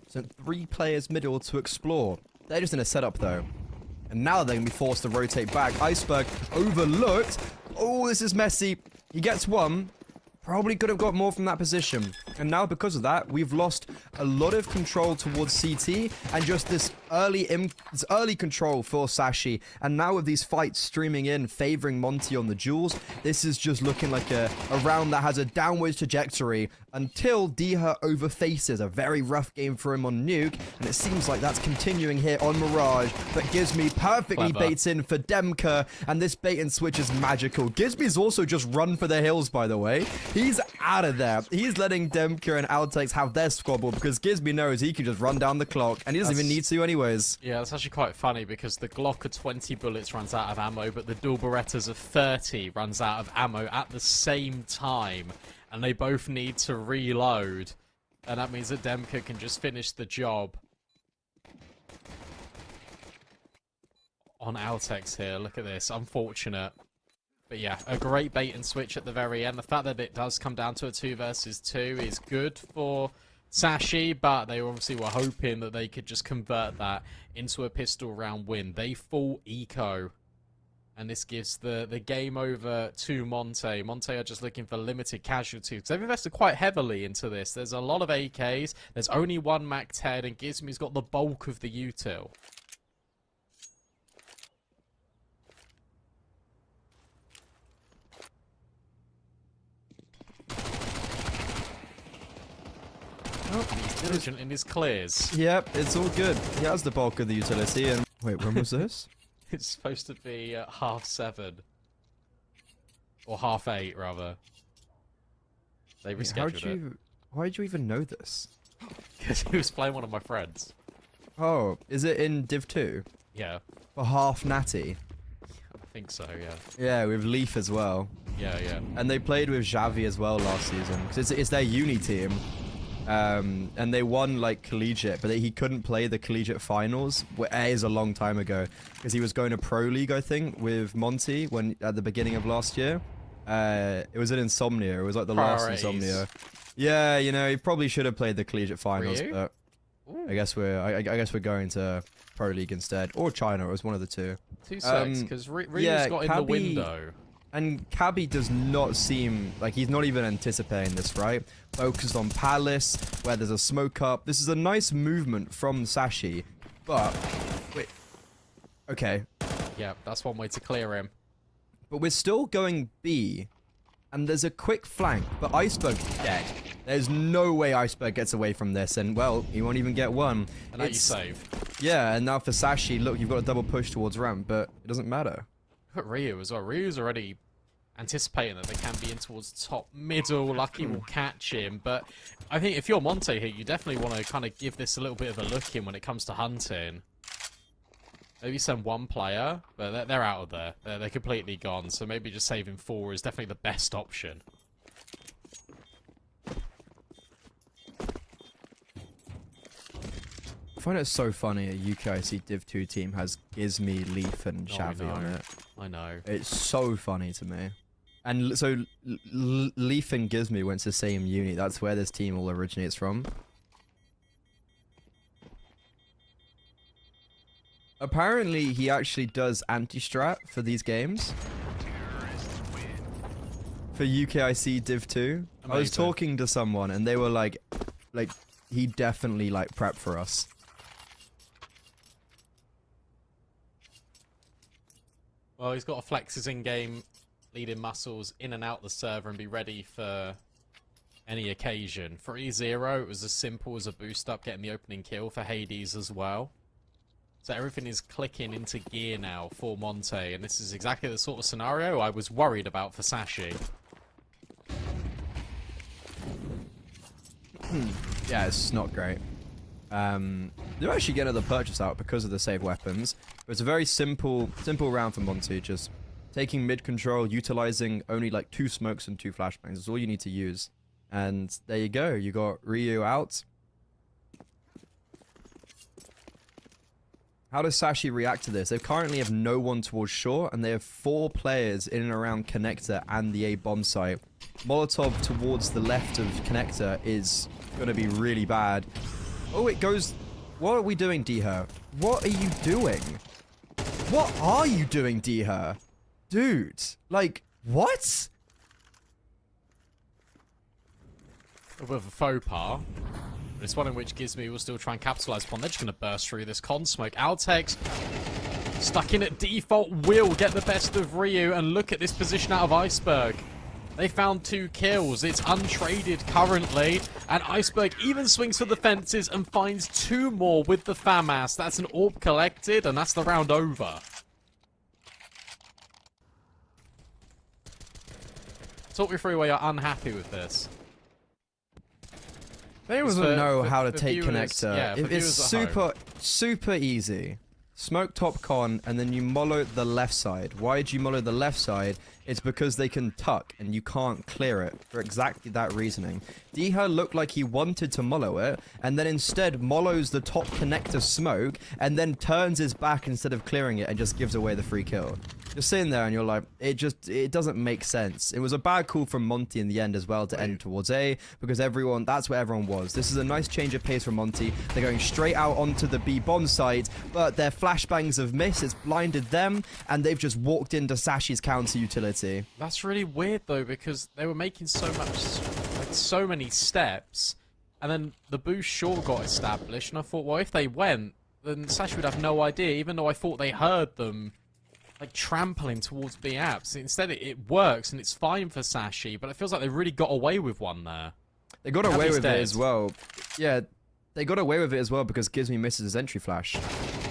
sent 3 players middle to explore. They're just in a setup though. And now they're going to be forced to rotate back. Iceberg overlooked. Oh, this is messy. He gets 1. Probably could have got more from that position. And now because of that, we've lost a lot of control towards CT and just this early control for Sashi. And now with these fights streaming in, favoring Monty on the duels, this is just looking like a round that has a downwards trajectory until Diha overfaces. A very rough game for him on Nuke, and it seems like that's continuing here on Mirage, but Gizmy perfectly baits in for Demka, and this bait and switch is magical. Gizmy's also just run for the hills, by the way. He's out of there. He's letting Demka and Outtakes have their squabble because Gizmy knows he can just run down the clock, and he doesn't even need to anyways. Yeah, that's actually quite funny because the Glock of 20 bullets runs out of ammo, but the Dual Berettas of 30 runs out of ammo at the same time. And they both need to reload. And that means that Demka can just finish the job. On Altex here, look at this. Unfortunate. But yeah, a great bait and switch at the very end. The fact that it does come down to a 2 versus 2 is good for Sashi, but they obviously were hoping that they could just convert that into a pistol round win. They full eco. And this gives the game over to Monte. Monte are just looking for limited casualties. They've invested quite heavily into this. There's a lot of AKs. There's only 1 MAC-10, and Gizmy's got the bulk of the util. Oh, he's diligent in his clears. Yep, it's all good. He has the bulk of the utility, and... Wait, when was this? It's supposed to be at 7:30. Or 8:30, rather. They rescheduled it. Why did you even know this? Because he was playing one of my friends. Oh, is it in Div 2? Yeah. For half natty? I think so, yeah. Yeah, with Leaf as well. Yeah, yeah. And they played with Xavi as well last season. Because it's their uni team. And they won like collegiate, but he couldn't play the collegiate finals. It is a long time ago because he was going to Pro League, I think, with Monty at the beginning of last year. It was an Insomnia. It was like the last Priorities. Insomnia. Yeah, you know, he probably should have played the collegiate finals, Ryu? but I guess we're going to Pro League instead, or China. It was one of the two. 2 secs, because Ryu's yeah, got in the window. And Cabby does not seem like he's not even anticipating this, right? Focused on Palace, where there's a smoke up. This is a nice movement from Sashi, but wait, okay. Yeah, that's one way to clear him. But we're still going B, and there's a quick flank, but Iceberg dead. There's no way Iceberg gets away from this, and well, he won't even get one. And now you save. Yeah, and now for Sashi, look, you've got a double push towards ramp, but it doesn't matter. Look at Ryu as well. Ryu's already anticipating that they can be in towards top middle. Lucky will catch him, but I think if you're Monte here, you definitely want to kind of give this a little bit of a look in when it comes to hunting. Maybe send one player, but they're out of there. They're completely gone, so maybe just saving 4 is definitely the best option. I find it so funny a UKIC Div 2 team has Gizmy, Leaf, and Oh, I Shavy on know. it. I know. It's so funny to me. And so Leaf and Gizmy went to the same uni. That's where this team all originates from. Apparently, he actually does anti-strat for these games. For UKIC Div 2. I was Amazing. talking to someone and they were like, he definitely like prepped for us. Well, he's got to flex his in-game leading muscles in and out the server and be ready for any occasion. For E0, it was as simple as a boost up getting the opening kill for Hades as well. So everything is clicking into gear now for Monte, and this is exactly the sort of scenario I was worried about for Sashi. Yeah, it's not great. They're actually getting the purchase out because of the saved weapons. But it's a very simple round for Monty. Just taking mid control, utilizing only like 2 smokes and 2 flashbangs. That's all you need to use. And there you go. You got Ryu out. How does Sashi react to this? They currently have no one towards shore, and they have 4 players in and around Connector and the A bomb site. Molotov towards the left of Connector is going to be really bad. Oh, it goes... What are we doing, Deher? What are you doing? What are you doing, Deher? Dude, like, what? With a faux pas. But it's one in which Gizmy will still try and capitalize upon. They're just going to burst through this con smoke. Altex, stuck in at default, will get the best of Ryu. And look at this position out of Iceberg. They found 2 kills. It's untraded currently. And Iceberg even swings for the fences and finds 2 more with the FAMAS. That's an AWP collected, and that's the round over. Talk me through why you're unhappy with this. They It's doesn't for- know for- how to for take viewers- Connector. yeah, for It's viewers at home. super easy. Smoke top con, and then you mollo the left side. Why do you mollo the left side? It's because they can tuck, and you can't clear it, for exactly that reasoning. Deha looked like he wanted to mollo it, and then instead mollos the top Connector smoke, and then turns his back instead of clearing it, and just gives away the free kill. You're sitting there, and you're like, it doesn't make sense. It was a bad call from Monty in the end as well to end towards A, because that's where everyone was. This is a nice change of pace from Monty. They're going straight out onto the B bomb site, but their flashbangs have missed. It's blinded them, and they've just walked into Sashi's counter utility. That's really weird though, because they were making so many steps, and then the boost sure got established, and I thought, well, if they went, then Sashi would have no idea, even though I thought they heard them like trampling towards B apps. Instead it works and it's fine for Sashi, but it feels like they really got away with one there. They got away with dead. it as well. Yeah, they got away with it as well because Gizmy misses his entry flash.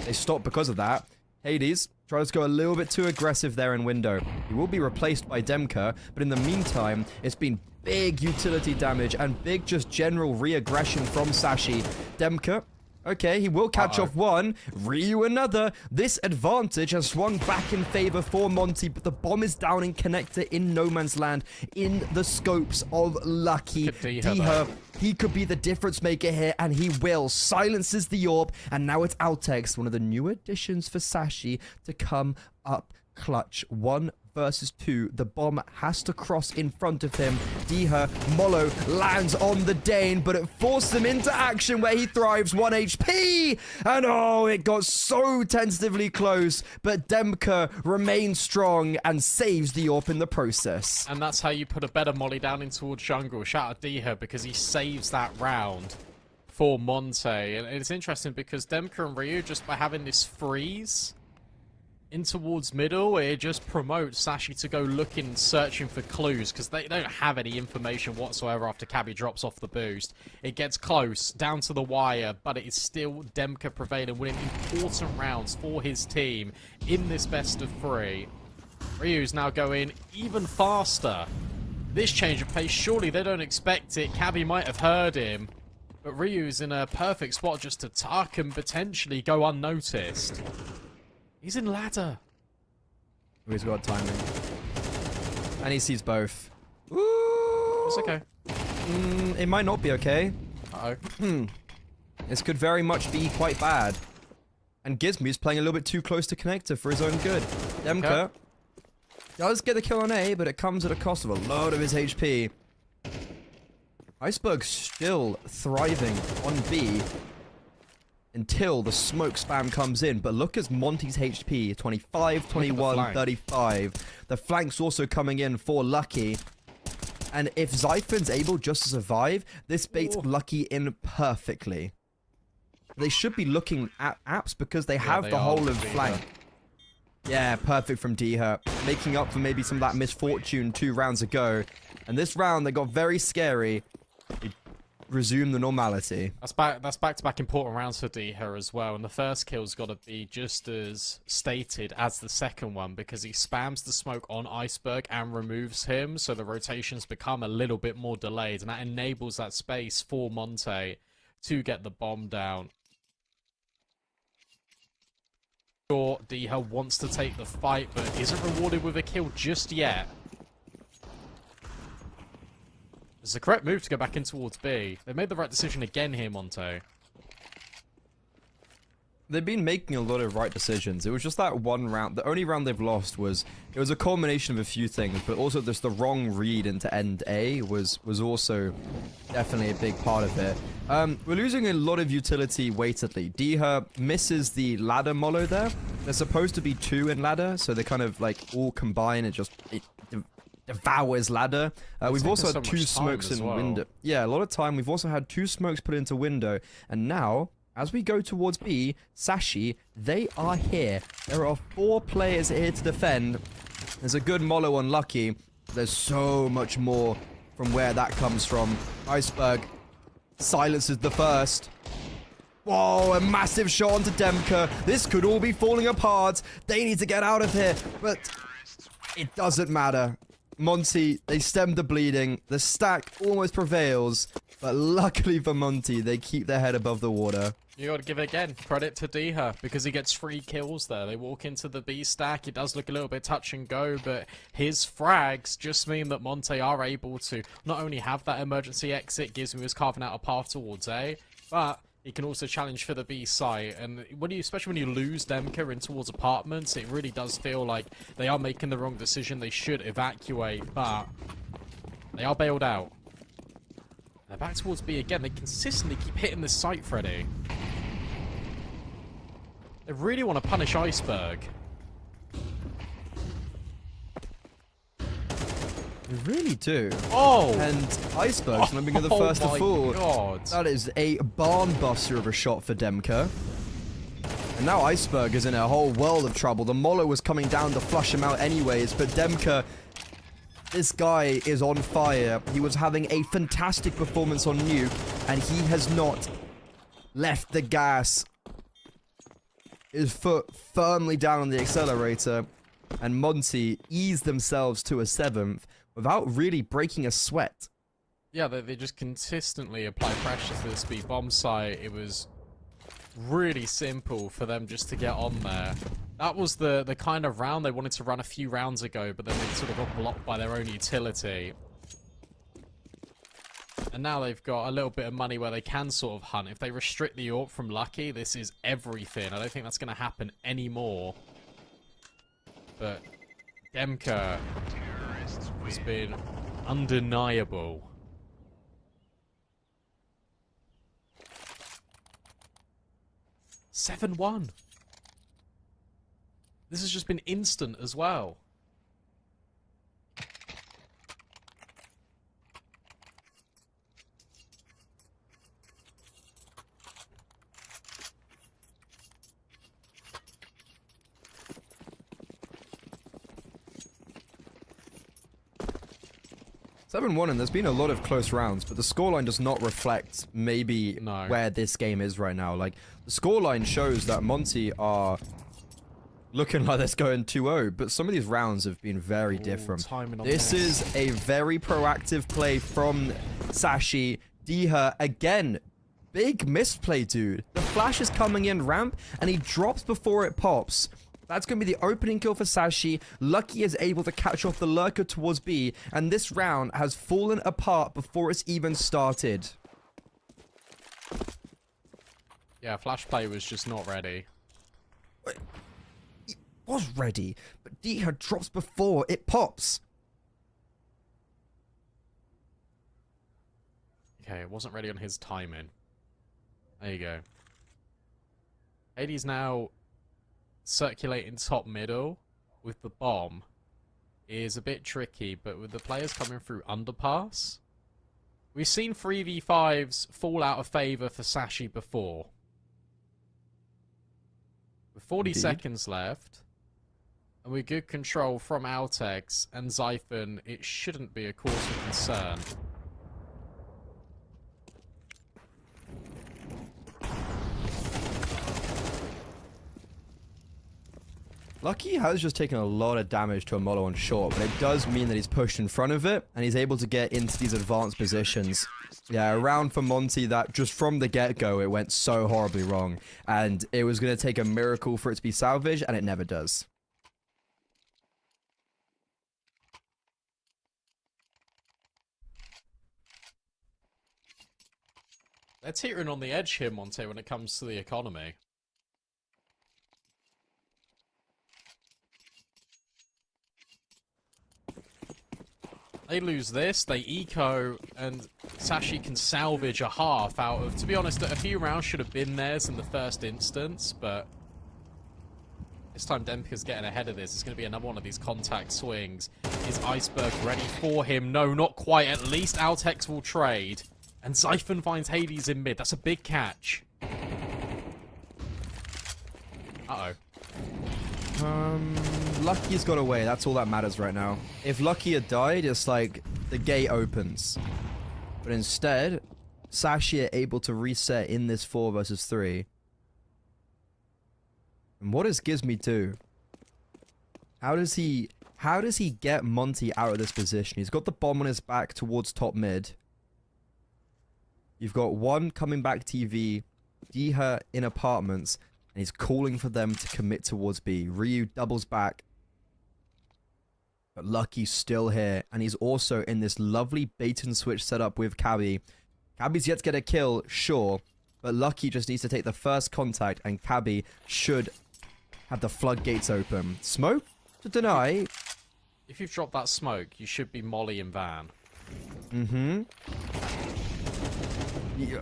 They stopped because of that. Hades tries to go a little bit too aggressive there in window. He will be replaced by Demka, but in the meantime, it's been big utility damage and big just general re-aggression from Sashi. Demka, okay, he will catch off one. Ryu another. This advantage has swung back in favor for Monty, but the bomb is down in Connector in no man's land in the scopes of Lucky. Look at Deha, He could be the difference maker here, and he will. Silences the AWP, and now it's Altex, one of the new additions for Sashi to come up clutch. One versus 2. The bomb has to cross in front of him. Diha, Molo lands on the Dane, but it forced him into action where he thrives. 1 HP! And oh, it got so tentatively close, but Demka remains strong and saves the AWP in the process. And that's how you put a better molly down in towards jungle. Shout out Diha because he saves that round for Monte. And it's interesting because Demka and Ryu, just by having this freeze in towards middle, it just promotes Sashi to go looking, searching for clues, because they don't have any information whatsoever after Cabby drops off the boost. It gets close, down to the wire, but it is still Demka prevailing, winning important rounds for his team in this best of 3. Ryu's now going even faster. This change of pace, surely they don't expect it. Cabby might have heard him, but Ryu's in a perfect spot just to tuck and potentially go unnoticed. He's in ladder. He's got timing. And he sees both. Ooh! It's okay. It might not be okay. Uh-oh. This could very much be quite bad. And Gizmo's playing a little bit too close to connector for his own good. Demka does get the kill on A, but it comes at a cost of a load of his HP. Iceberg still thriving on B until the smoke spam comes in. But look at Monty's HP, 25, 21, 35. The flank's also coming in for Lucky. And if Zyphon's able just to survive, this baits Lucky in perfectly. They should be looking at apps because they have the whole of flank. Yeah, perfect from Diha, making up for maybe some of that misfortune 2 rounds ago. And this round, they got very scary. It resumed the normality. That's back-to-back important rounds for Diha as well. And the first kill's got to be just as stated as the second one, because he spams the smoke on Iceberg and removes him, so the rotations become a little bit more delayed, and that enables that space for Monte to get the bomb down. Sure, Diha wants to take the fight, but isn't rewarded with a kill just yet. It's the correct move to go back in towards B. They made the right decision again here, Monte. They've been making a lot of right decisions. It was just that one round. The only round they've lost was... It was a culmination of a few things, but also just the wrong read into end A was also definitely a big part of it. We're losing a lot of utility weightedly. Diha misses the ladder molo there. There's supposed to be 2 in ladder, so they kind of like all combine and just... It devours ladder. We've also had 2 smokes in window. Yeah, a lot of time. We've also had 2 smokes put into window. And now, as we go towards B, Sashi, they are here. There are 4 players here to defend. There's a good Molo on Lucky. There's so much more from where that comes from. Iceberg silences the first. Whoa, a massive shot onto Demka. This could all be falling apart. They need to get out of here. But it doesn't matter. Monty, they stem the bleeding. The stack almost prevails. But luckily for Monty, they keep their head above the water. You gotta give it again. Credit to Diha, because he gets 3 kills there. They walk into the B stack. It does look a little bit touch and go, but his frags just mean that Monte are able to not only have that emergency exit, gives him his carving out a path towards A, but he can also challenge for the B site. And when you, especially when you lose Demka in towards apartments, it really does feel like they are making the wrong decision. They should evacuate, but they are bailed out. They're back towards B again. They consistently keep hitting this site, Freddy. They really want to punish Iceberg. They really do. Oh! And Iceberg's not being the first to fall. God. That is a barn buster of a shot for Demka. And now Iceberg is in a whole world of trouble. The Molo was coming down to flush him out anyways, but Demka... This guy is on fire. He was having a fantastic performance on Nuke, and he has not left the gas. His foot firmly down on the accelerator, and Monty eased themselves to a 7th without really breaking a sweat. Yeah, they just consistently apply pressure to the speed bomb site. It was really simple for them just to get on there. That was the kind of round they wanted to run a few rounds ago, but then they sort of got blocked by their own utility. And now they've got a little bit of money where they can sort of hunt. If they restrict the AWP from Lucky, this is everything. I don't think that's going to happen anymore. But Demka has been undeniable. "7-1. This has just been instant as well. Seven one, and there's been a lot of close rounds, but the scoreline does not reflect maybe where this game is right now. Like, the scoreline shows that Monty are looking like it's going 2-0, but some of these rounds have been very different. This is a very proactive play from Sashi. Diha, again, big misplay, dude. The flash is coming in ramp, and he drops before it pops. That's going to be the opening kill for Sashi. Lucky is able to catch off the lurker towards B, and this round has fallen apart before it's even started. Yeah, flash play was just not ready. It was ready, but Diha drops before it pops. Okay, it wasn't ready on his timing. There you go. Hades now circulating top middle with the bomb is a bit tricky, but with the players coming through underpass, we've seen 3v5s fall out of favour for Sashi before. With 40 seconds left, and with good control from Altex and Zyphon, it shouldn't be a cause for concern. Lucky has just taken a lot of damage to a Molo on short, but it does mean that he's pushed in front of it, and he's able to get into these advanced positions. Yeah, a round for Monty that just from the get-go, it went so horribly wrong, and it was going to take a miracle for it to be salvaged, and it never does. They're teetering on the edge here, Monte, when it comes to the economy. They lose this, they eco, and Sashi can salvage a half out of... To be honest, a few rounds should have been theirs in the first instance, but this time Demka's getting ahead of this. It's going to be another one of these contact swings. Is Iceberg ready for him? No, not quite. At least Altex will trade. And Zyphon finds Hades in mid. That's a big catch. Uh-oh. Lucky's got away. That's all that matters right now. If Lucky had died, it's like the gate opens. But instead, Sashi are able to reset in this 4 versus 3. And what does Gizmy do? How does he get Monty out of this position? He's got the bomb on his back towards top mid. You've got one coming back TV, Diha in apartments, and he's calling for them to commit towards B. Ryu doubles back. But Lucky's still here, and he's also in this lovely bait and switch setup with Cabby. Cabby's yet to get a kill, sure, but Lucky just needs to take the first contact, and Cabby should have the floodgates open. Smoke to deny. If you've dropped that smoke, you should be Molly and Van.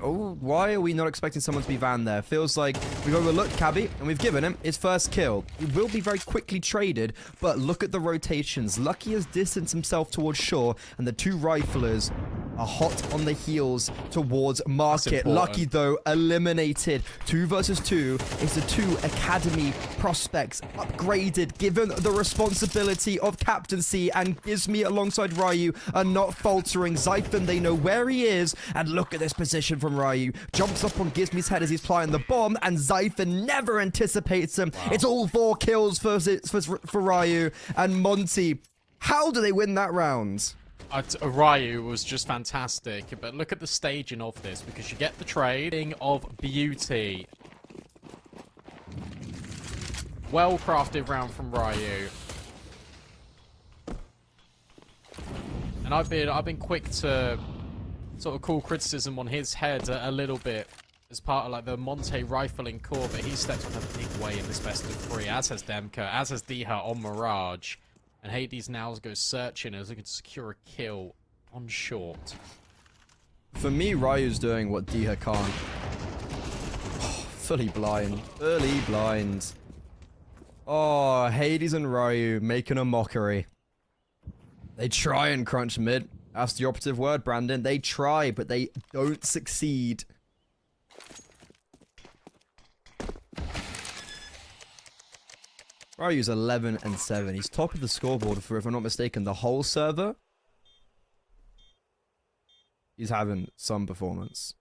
Oh, why are we not expecting someone to be Van there? Feels like we've overlooked Cabby, and we've given him his first kill. He will be very quickly traded, but look at the rotations. Lucky has distanced himself towards shore, and the two riflers are hot on the heels towards market. Lucky, though, eliminated. 2 versus 2 is the 2 academy prospects upgraded, given the responsibility of captaincy, and Gizmy alongside Ryu are not faltering. Zyphon, they know where he is, and look at this position from Ryu. Jumps up on Gizmy's head as he's applying the bomb, and Zyphon never anticipates him. Wow. It's all 4 kills for Ryu. And Monty, how do they win that round? Ryu was just fantastic, but look at the staging of this, because you get the trading of beauty. Well-crafted round from Ryu. And I've been quick to sort of call criticism on his head a little bit as part of like the Monte rifling core, but he stepped on a big way in this best of 3, as has Demka, as has Diha on Mirage. And Hades now goes searching as he can secure a kill on short. For me, Ryu's doing what Diha can't. Fully blind. Early blind. Oh, Hades and Ryu making a mockery. They try and crunch mid. That's the operative word, Brandon. They try, but they don't succeed. Ryu's 11 and 7. He's top of the scoreboard for, if I'm not mistaken, the whole server. He's having some performance.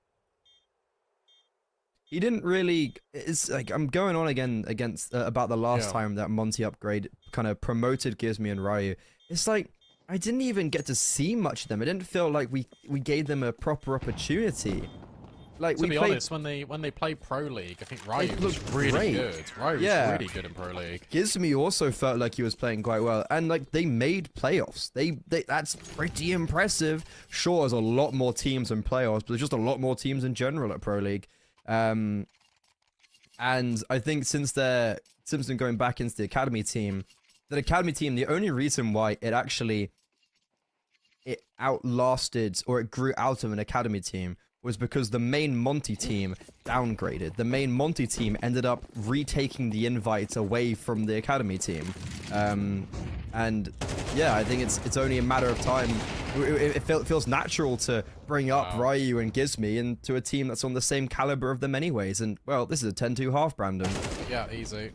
He didn't really. It's like I'm going on again against about the last time that Monty upgrade kind of promoted Gizmi and Ryu. It's like I didn't even get to see much of them. It didn't feel like we gave them a proper opportunity. Like to be honest, when they played Pro League, I think Ryu was really good. Ryu was really good in Pro League. Gizmi also felt like he was playing quite well, and like they made playoffs. They that's pretty impressive. Sure, there's a lot more teams in playoffs, but there's just a lot more teams in general at Pro League. And I think since they're going back into the academy team, the only reason why it outlasted or it grew out of an academy team was because the main Monty team downgraded. The main Monty team ended up retaking the invites away from the academy team. And yeah, I think it's only a matter of time. It feels natural to bring up Ryu and Gizmi into a team that's on the same caliber of them anyways. And, well, this is a 10-2 half, Brandon. Yeah, easy.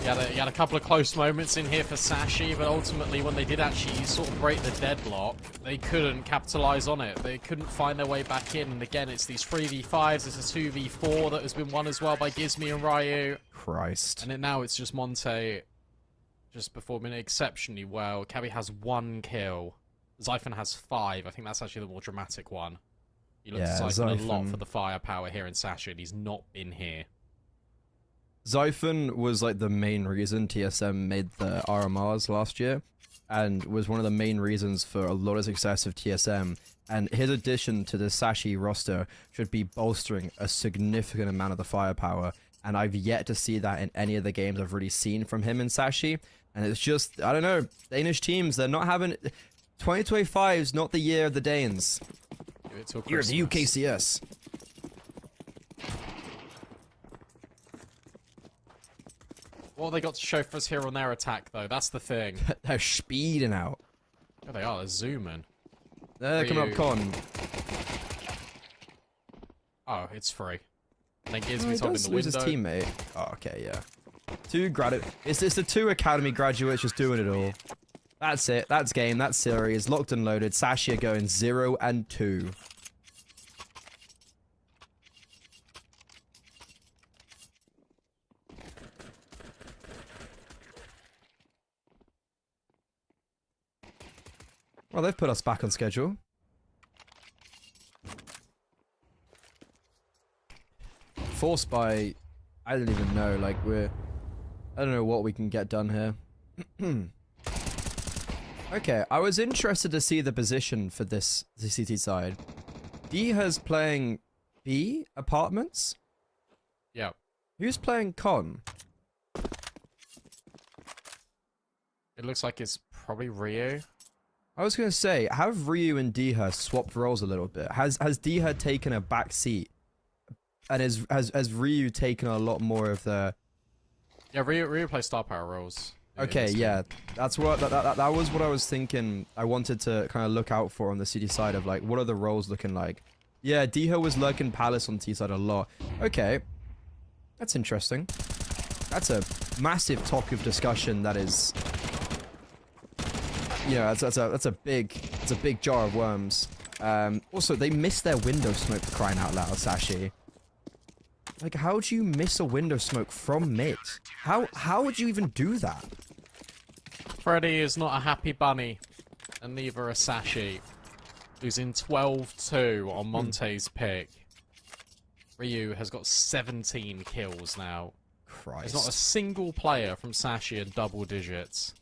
You had a couple of close moments in here for Sashi, but ultimately when they did actually sort of break the deadlock, they couldn't capitalize on it. They couldn't find their way back in, and again, it's these 3v5s, it's a 2v4 that has been won as well by Gizmi and Ryu. Christ. And now it's just Monte just performing exceptionally well. Cabby has 1 kill. Zyphon has 5. I think that's actually the more dramatic one. You look at Zyphon a lot for the firepower here in Sashi, and he's not been here. Zyphon was like the main reason TSM made the RMRs last year, and was one of the main reasons for a lot of success of TSM. And his addition to the Sashi roster should be bolstering a significant amount of the firepower. And I've yet to see that in any of the games I've really seen from him in Sashi. And it's just, I don't know, Danish teams, they're not having... 2025 is not the year of the Danes. You're the UKCS. What have they got to show for us here on their attack, though? That's the thing. They're speeding out. Oh, they are. They're zooming. They're coming up con. Oh, it's free. And then Gizmi's holding the window. His teammate. Oh, okay, yeah. It's the 2 academy graduates just doing it all. That's it. That's game. That's series. Locked and loaded. Sashi are going 0 and 2. Well, they've put us back on schedule. Forced by... I don't even know, like, I don't know what we can get done here. Okay, I was interested to see the position for this CCT side. D has playing B apartments? Yeah. Who's playing con? It looks like it's probably Ryu. I was gonna say, have Ryu and Diha swapped roles a little bit? Has Diha taken a back seat, and has Ryu taken a lot more of the? Yeah, Ryu plays star power roles. Okay, yeah, that's what that was what I was thinking. I wanted to kind of look out for on the city side of like, what are the roles looking like? Yeah, Diha was lurking Palace on T side a lot. Okay, that's interesting. That's a massive topic of discussion. That is. Yeah, that's a big jar of worms. Also, they missed their window smoke, for crying out loud, Sashi. Like, how would you miss a window smoke from mid? How would you even do that? Freddy is not a happy bunny, and neither is Sashi, who's in 12-2 on Monte's pick. Ryu has got 17 kills now. Christ. There's not a single player from Sashi in double digits.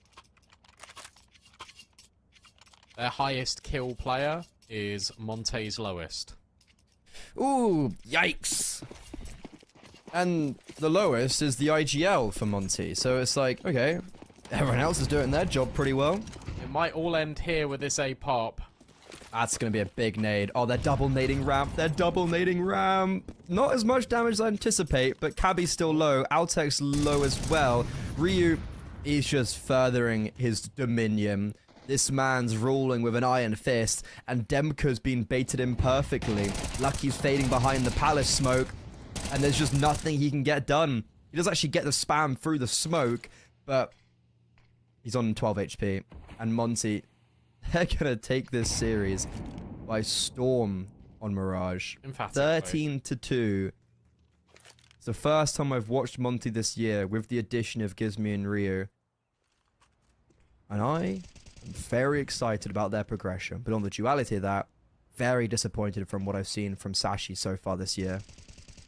Their highest kill player is Monte's lowest. Ooh, yikes. And the lowest is the IGL for Monty. So it's like, okay, everyone else is doing their job pretty well. It might all end here with this A pop. That's going to be a big nade. Oh, they're double nading ramp. They're double nading ramp. Not as much damage as I anticipate, but Cabby's still low. Altec's low as well. Ryu is just furthering his dominion. This man's ruling with an iron fist, and Demka's been baited in perfectly. Lucky's fading behind the palace smoke, and there's just nothing he can get done. He does actually get the spam through the smoke, but he's on 12 HP. And Monty, they're going to take this series by storm on Mirage. 13-2. It's the first time I've watched Monty this year with the addition of Gizmi and Ryu. And I am very excited about their progression. But on the duality of that, very disappointed from what I've seen from Sashi so far this year.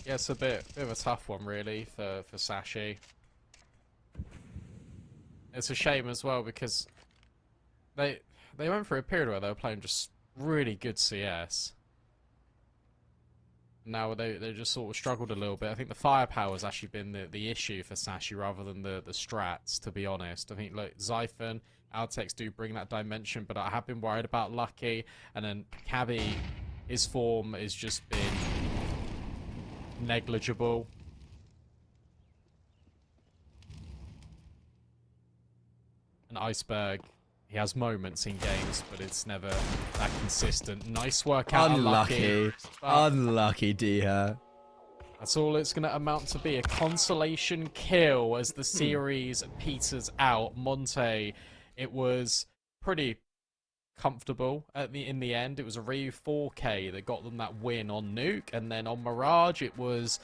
Yeah, it's a bit of a tough one, really, for Sashi. It's a shame as well, because they went through a period where they were playing just really good CS. Now they just sort of struggled a little bit. I think the firepower has actually been the issue for Sashi rather than the strats, to be honest. I think, look, Zyphon, Altex do bring that dimension, but I have been worried about Lucky. And then Cabby, his form has just been negligible. And Iceberg, he has moments in games, but it's never that consistent. Nice work out. Unlucky. Unlucky, Diha. That's all it's going to amount to be. A consolation kill as the series peters out. Monte, it was pretty comfortable in the end. It was a Ryu 4K that got them that win on Nuke. And then on Mirage, it was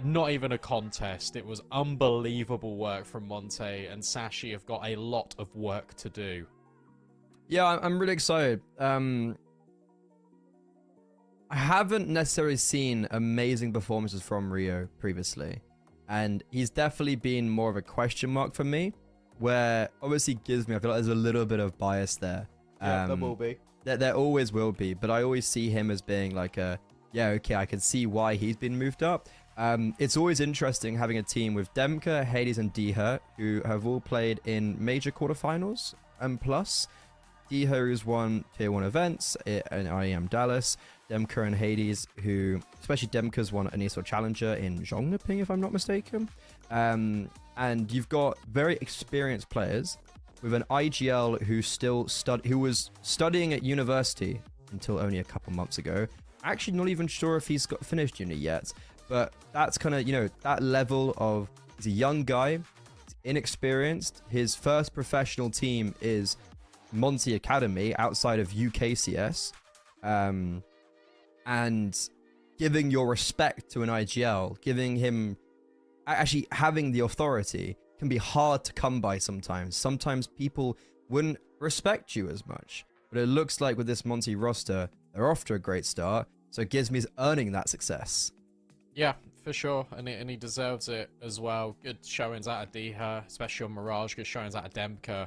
not even a contest. It was unbelievable work from Monte. And Sashi have got a lot of work to do. Yeah, I'm really excited. I haven't necessarily seen amazing performances from Rio previously, and he's definitely been more of a question mark for me, where obviously Gizmi, I feel like there's a little bit of bias there. Yeah, there will be. There always will be, but I always see him as being like a, yeah, okay, I can see why he's been moved up. It's always interesting having a team with Demka, Hades, and Diha, who have all played in major quarterfinals and plus. Diha, who's won Tier 1 events in IEM Dallas. Demka and Hades, who, especially Demka's won an eSport Challenger in Zhongnaping, if I'm not mistaken. And you've got very experienced players with an IGL who was studying at university until only a couple months ago. Actually, not even sure if he's got finished uni yet. But that's kind of, you know, that level of, he's a young guy, he's inexperienced. His first professional team is Monty Academy outside of UKCS, and giving your respect to an IGL, giving him, actually having the authority can be hard to come by sometimes. Sometimes people wouldn't respect you as much, but it looks like with this Monty roster, they're off to a great start, so Gizmi's earning that success. Yeah, for sure, and he deserves it as well. Good showings out of Diha, especially on Mirage, good showings out of Demka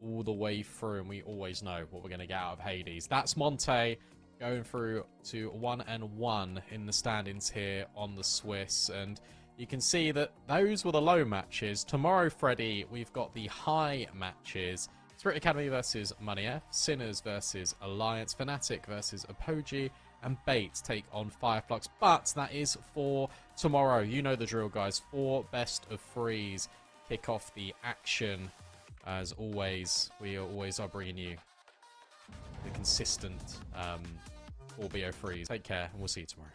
all the way through, and we always know what we're going to get out of Hades. That's Monte going through to 1-1 in the standings here on the Swiss, and you can see that those were the low matches. Tomorrow, Freddy, we've got the high matches. Spirit Academy versus Money F, Sinners versus Alliance, Fnatic versus Apogee, and Bates take on Fireflux. But that is for tomorrow. You know the drill, guys. 4 best of 3s kick off the action. As always, we always are bringing you the consistent 4 BO3s. Take care, and we'll see you tomorrow.